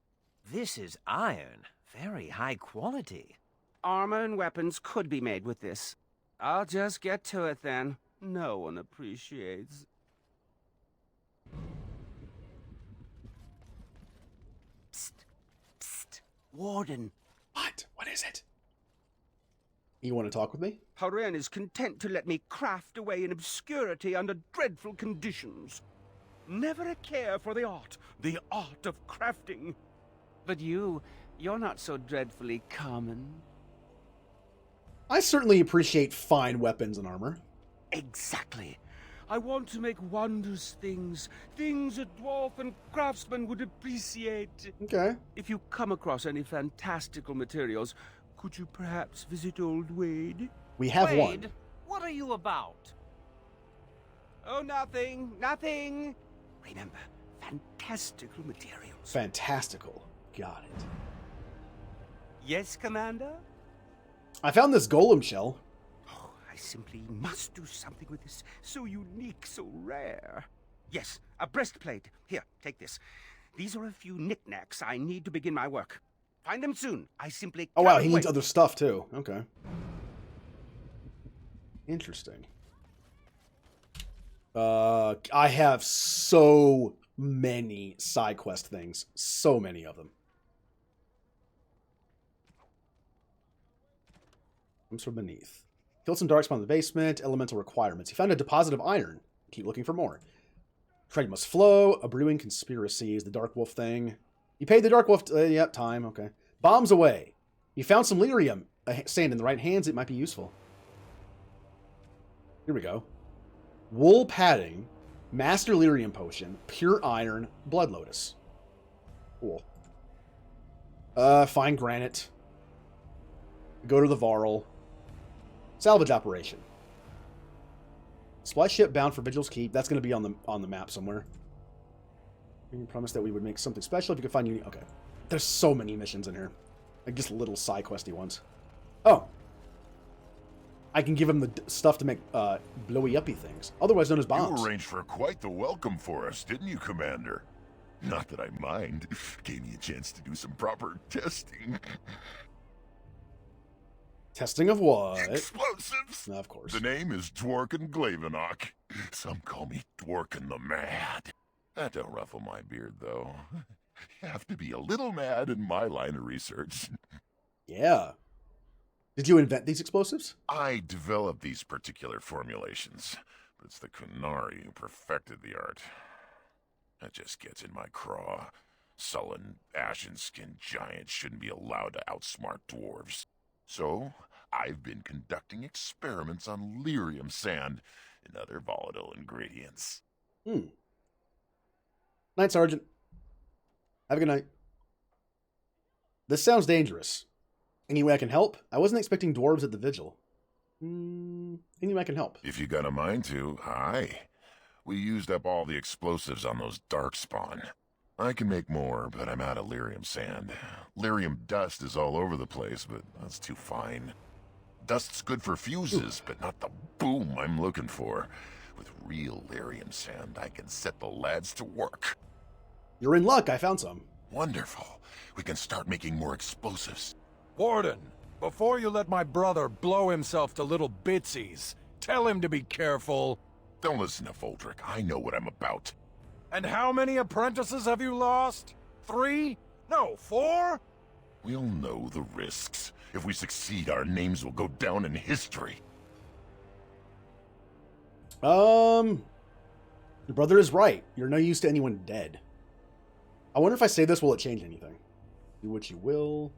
[SPEAKER 5] This is iron. Very high quality.
[SPEAKER 23] Armor and weapons could be made with this. I'll just get to it then. No one appreciates.
[SPEAKER 5] Psst.
[SPEAKER 23] Warden.
[SPEAKER 1] What? What is it? You want to talk with me?
[SPEAKER 23] Haren is content to let me craft away in obscurity under dreadful conditions. Never a care for the art of crafting. But you're not so dreadfully common.
[SPEAKER 1] I certainly appreciate fine weapons and armor.
[SPEAKER 23] Exactly. I want to make wondrous things. Things a dwarf and craftsman would appreciate.
[SPEAKER 1] Okay.
[SPEAKER 23] If you come across any fantastical materials, could you perhaps visit old Wade?
[SPEAKER 1] We have
[SPEAKER 23] Wade,
[SPEAKER 1] one.
[SPEAKER 23] What are you about? Oh, nothing. Nothing. Remember, fantastical materials.
[SPEAKER 1] Fantastical. Got it.
[SPEAKER 23] Yes, Commander?
[SPEAKER 1] I found this golem shell.
[SPEAKER 23] Oh, I simply must do something with this. So unique, so rare. Yes, a breastplate. Here, take this. These are a few knickknacks I need to begin my work. Find them soon. I simply
[SPEAKER 1] Oh wow,
[SPEAKER 23] can't
[SPEAKER 1] he
[SPEAKER 23] wait.
[SPEAKER 1] needs other stuff too. Okay. Interesting. I have so many side quest things. So many of them. Comes from beneath. Killed some darkspawn in the basement. Elemental requirements. He found a deposit of iron. Keep looking for more. Trade must flow. A brewing conspiracy is the Dark Wolf thing. You paid the Dark Wolf. Yep, time. Okay. Bombs away. You found some lyrium sand in the right hands. It might be useful. Here we go. Wool padding. Master lyrium potion. Pure iron. Blood lotus. Cool. Find granite. Go to the Varl. Salvage operation. Supply ship bound for Vigil's Keep. That's going to be on the map somewhere. You promised that we would make something special if you could find unique. Okay. There's so many missions in here. Like just little side questy ones. Oh. I can give him the stuff to make blowy uppy things, otherwise known as bombs.
[SPEAKER 12] You arranged for quite the welcome for us, didn't you, Commander? Not that I mind. Gave me a chance to do some proper testing.
[SPEAKER 1] Testing of what?
[SPEAKER 12] Explosives.
[SPEAKER 1] Of course.
[SPEAKER 12] The name is Dworkin Glavenok. Some call me Dworkin the Mad. That don't ruffle my beard, though. You have to be a little mad in my line of research.
[SPEAKER 1] Yeah. Did you invent these explosives?
[SPEAKER 12] I developed these particular formulations, but it's the Kunari who perfected the art. That just gets in my craw. Sullen, ashen-skinned giants shouldn't be allowed to outsmart dwarves. So, I've been conducting experiments on lyrium sand and other volatile ingredients.
[SPEAKER 1] Night, Sergeant. Have a good night. This sounds dangerous. Any way I can help? I wasn't expecting dwarves at the vigil. Any way I can help?
[SPEAKER 12] If you got a mind to, aye. We used up all the explosives on those darkspawn. I can make more, but I'm out of lyrium sand. Lyrium dust is all over the place, but that's too fine. Dust's good for fuses, but not the boom I'm looking for. With real lyrium sand, I can set the lads to work.
[SPEAKER 1] You're in luck. I found some.
[SPEAKER 12] Wonderful. We can start making more explosives.
[SPEAKER 11] Warden, before you let my brother blow himself to little bitsies, tell him to be careful.
[SPEAKER 12] Don't listen to Voldrick. I know what I'm about.
[SPEAKER 11] And how many apprentices have you lost? 3? No, 4?
[SPEAKER 12] We'll know the risks. If we succeed, our names will go down in history.
[SPEAKER 1] Your brother is right. You're no use to anyone dead. I wonder if I say this, will it change anything? Do what you will.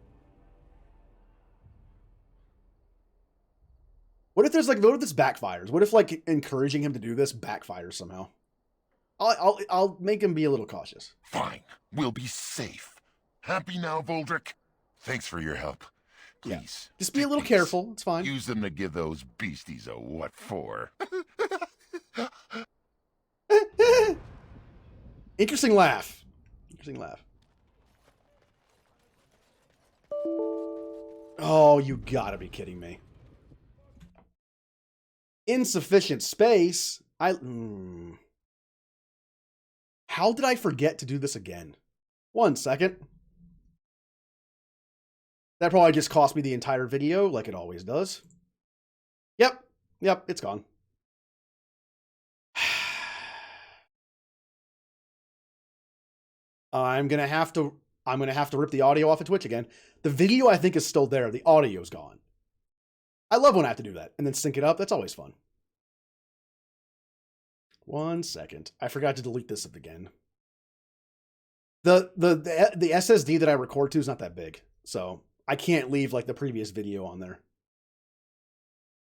[SPEAKER 1] What if there's like, what if this backfires? What if like encouraging him to do this backfires somehow? I'll make him be a little cautious.
[SPEAKER 12] Fine. We'll be safe. Happy now, Voldrick? Thanks for your help. Please.
[SPEAKER 1] Yeah. Just be a little careful. It's fine.
[SPEAKER 12] Use them to give those beasties a what for.
[SPEAKER 1] Interesting laugh. Interesting laugh. Oh, you gotta be kidding me. Insufficient space? How did I forget to do this again? 1 second. That probably just cost me the entire video, like it always does. Yep, it's gone. I'm gonna have to I'm going to have to rip the audio off of Twitch again. The video, I think, is still there. The audio's gone. I love when I have to do that and then sync it up. That's always fun. 1 second. I forgot to delete this again. The SSD that I record to is not that big, so I can't leave like the previous video on there.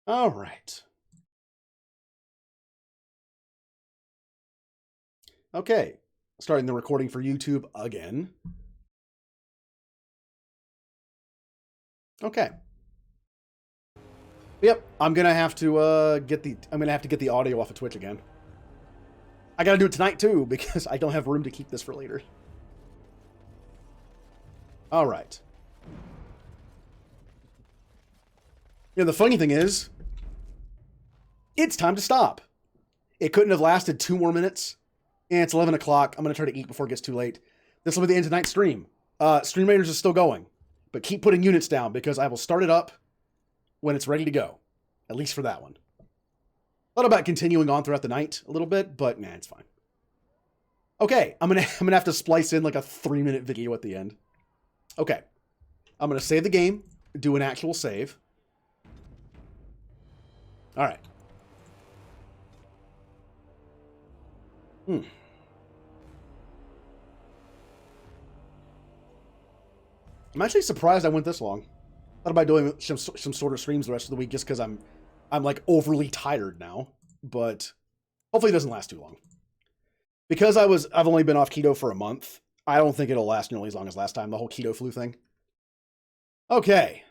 [SPEAKER 1] All right. Okay, starting the recording for YouTube again. Okay. Yep, I'm gonna have to get the audio off of Twitch again. I gotta do it tonight too because I don't have room to keep this for later. All right. You know, the funny thing is, it's time to stop. It couldn't have lasted 2 more minutes. And it's 11 o'clock. I'm going to try to eat before it gets too late. This will be the end of tonight's stream. Stream Raiders is still going. But keep putting units down because I will start it up when it's ready to go. At least for that one. Thought about continuing on throughout the night a little bit, but nah, it's fine. Okay, I'm gonna have to splice in like a 3-minute video at the end. Okay. I'm going to save the game, do an actual save. All right. I'm actually surprised I went this long. Thought about doing some sort of streams the rest of the week just because I'm like overly tired now. But hopefully it doesn't last too long. Because I've only been off keto for a month, I don't think it'll last nearly as long as last time, the whole keto flu thing. Okay.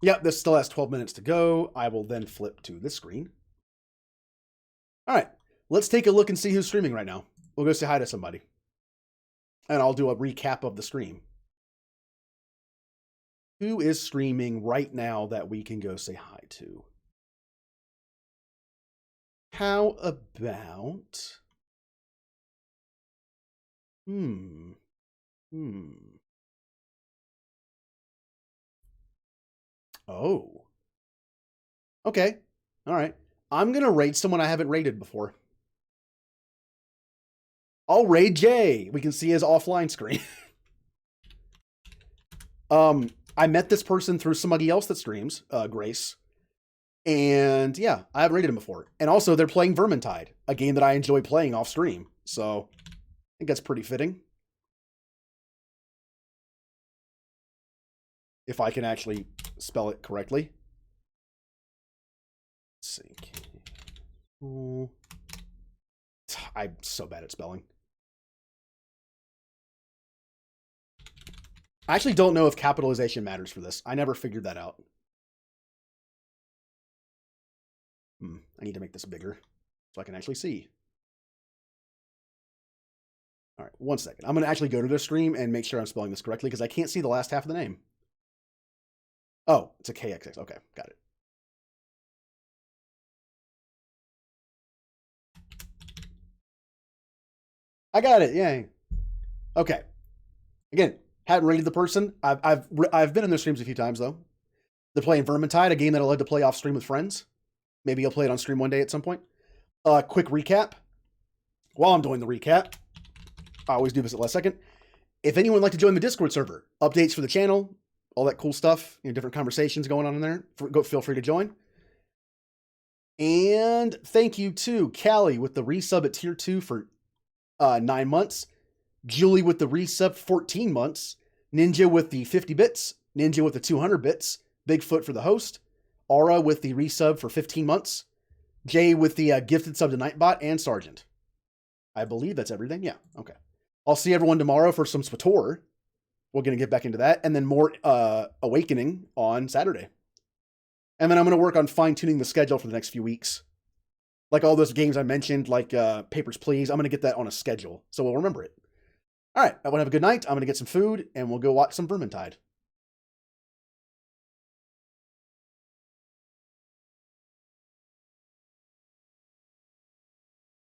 [SPEAKER 1] Yep, this still has 12 minutes to go. I will then flip to this screen. All right. Let's take a look and see who's streaming right now. We'll go say hi to somebody. And I'll do a recap of the stream. Who is streaming right now that we can go say hi to? How about... Oh. Okay. All right. I'm going to raid someone I haven't raided before. I'll raid Jay. We can see his offline screen. I met this person through somebody else that streams, Grace. And yeah, I haven't raided him before. And also, they're playing Vermintide, a game that I enjoy playing off stream. So I think that's pretty fitting. If I can actually spell it correctly. Let's see. I'm so bad at spelling. I actually don't know if capitalization matters for this. I never figured that out. I need to make this bigger so I can actually see. All right, 1 second. I'm going to actually go to the stream and make sure I'm spelling this correctly because I can't see the last half of the name. Oh, it's a KXX. Okay, got it. I got it. Yay. Okay. Again, hadn't rated the person. I've been in their streams a few times though. They're playing Vermintide, a game that I like to play off stream with friends. Maybe I'll play it on stream one day at some point. Quick recap. While I'm doing the recap, I always do this at last second. If anyone would like to join the Discord server, updates for the channel, all that cool stuff, different conversations going on in there, feel free to join. And thank you to Callie with the resub at tier 2 for 9 months. Julie with the resub 14 months. Ninja with the 50 bits. Ninja with the 200 bits. Bigfoot for the host. Aura with the resub for 15 months. Jay with the gifted sub to Nightbot. And Sergeant. I believe that's everything. Yeah, okay. I'll see everyone tomorrow for some SWTOR. We're going to get back into that. And then more Awakening on Saturday. And then I'm going to work on fine-tuning the schedule for the next few weeks. Like all those games I mentioned, like Papers, Please. I'm going to get that on a schedule, so we'll remember it. All right, I want to have a good night. I'm going to get some food, and we'll go watch some Vermintide.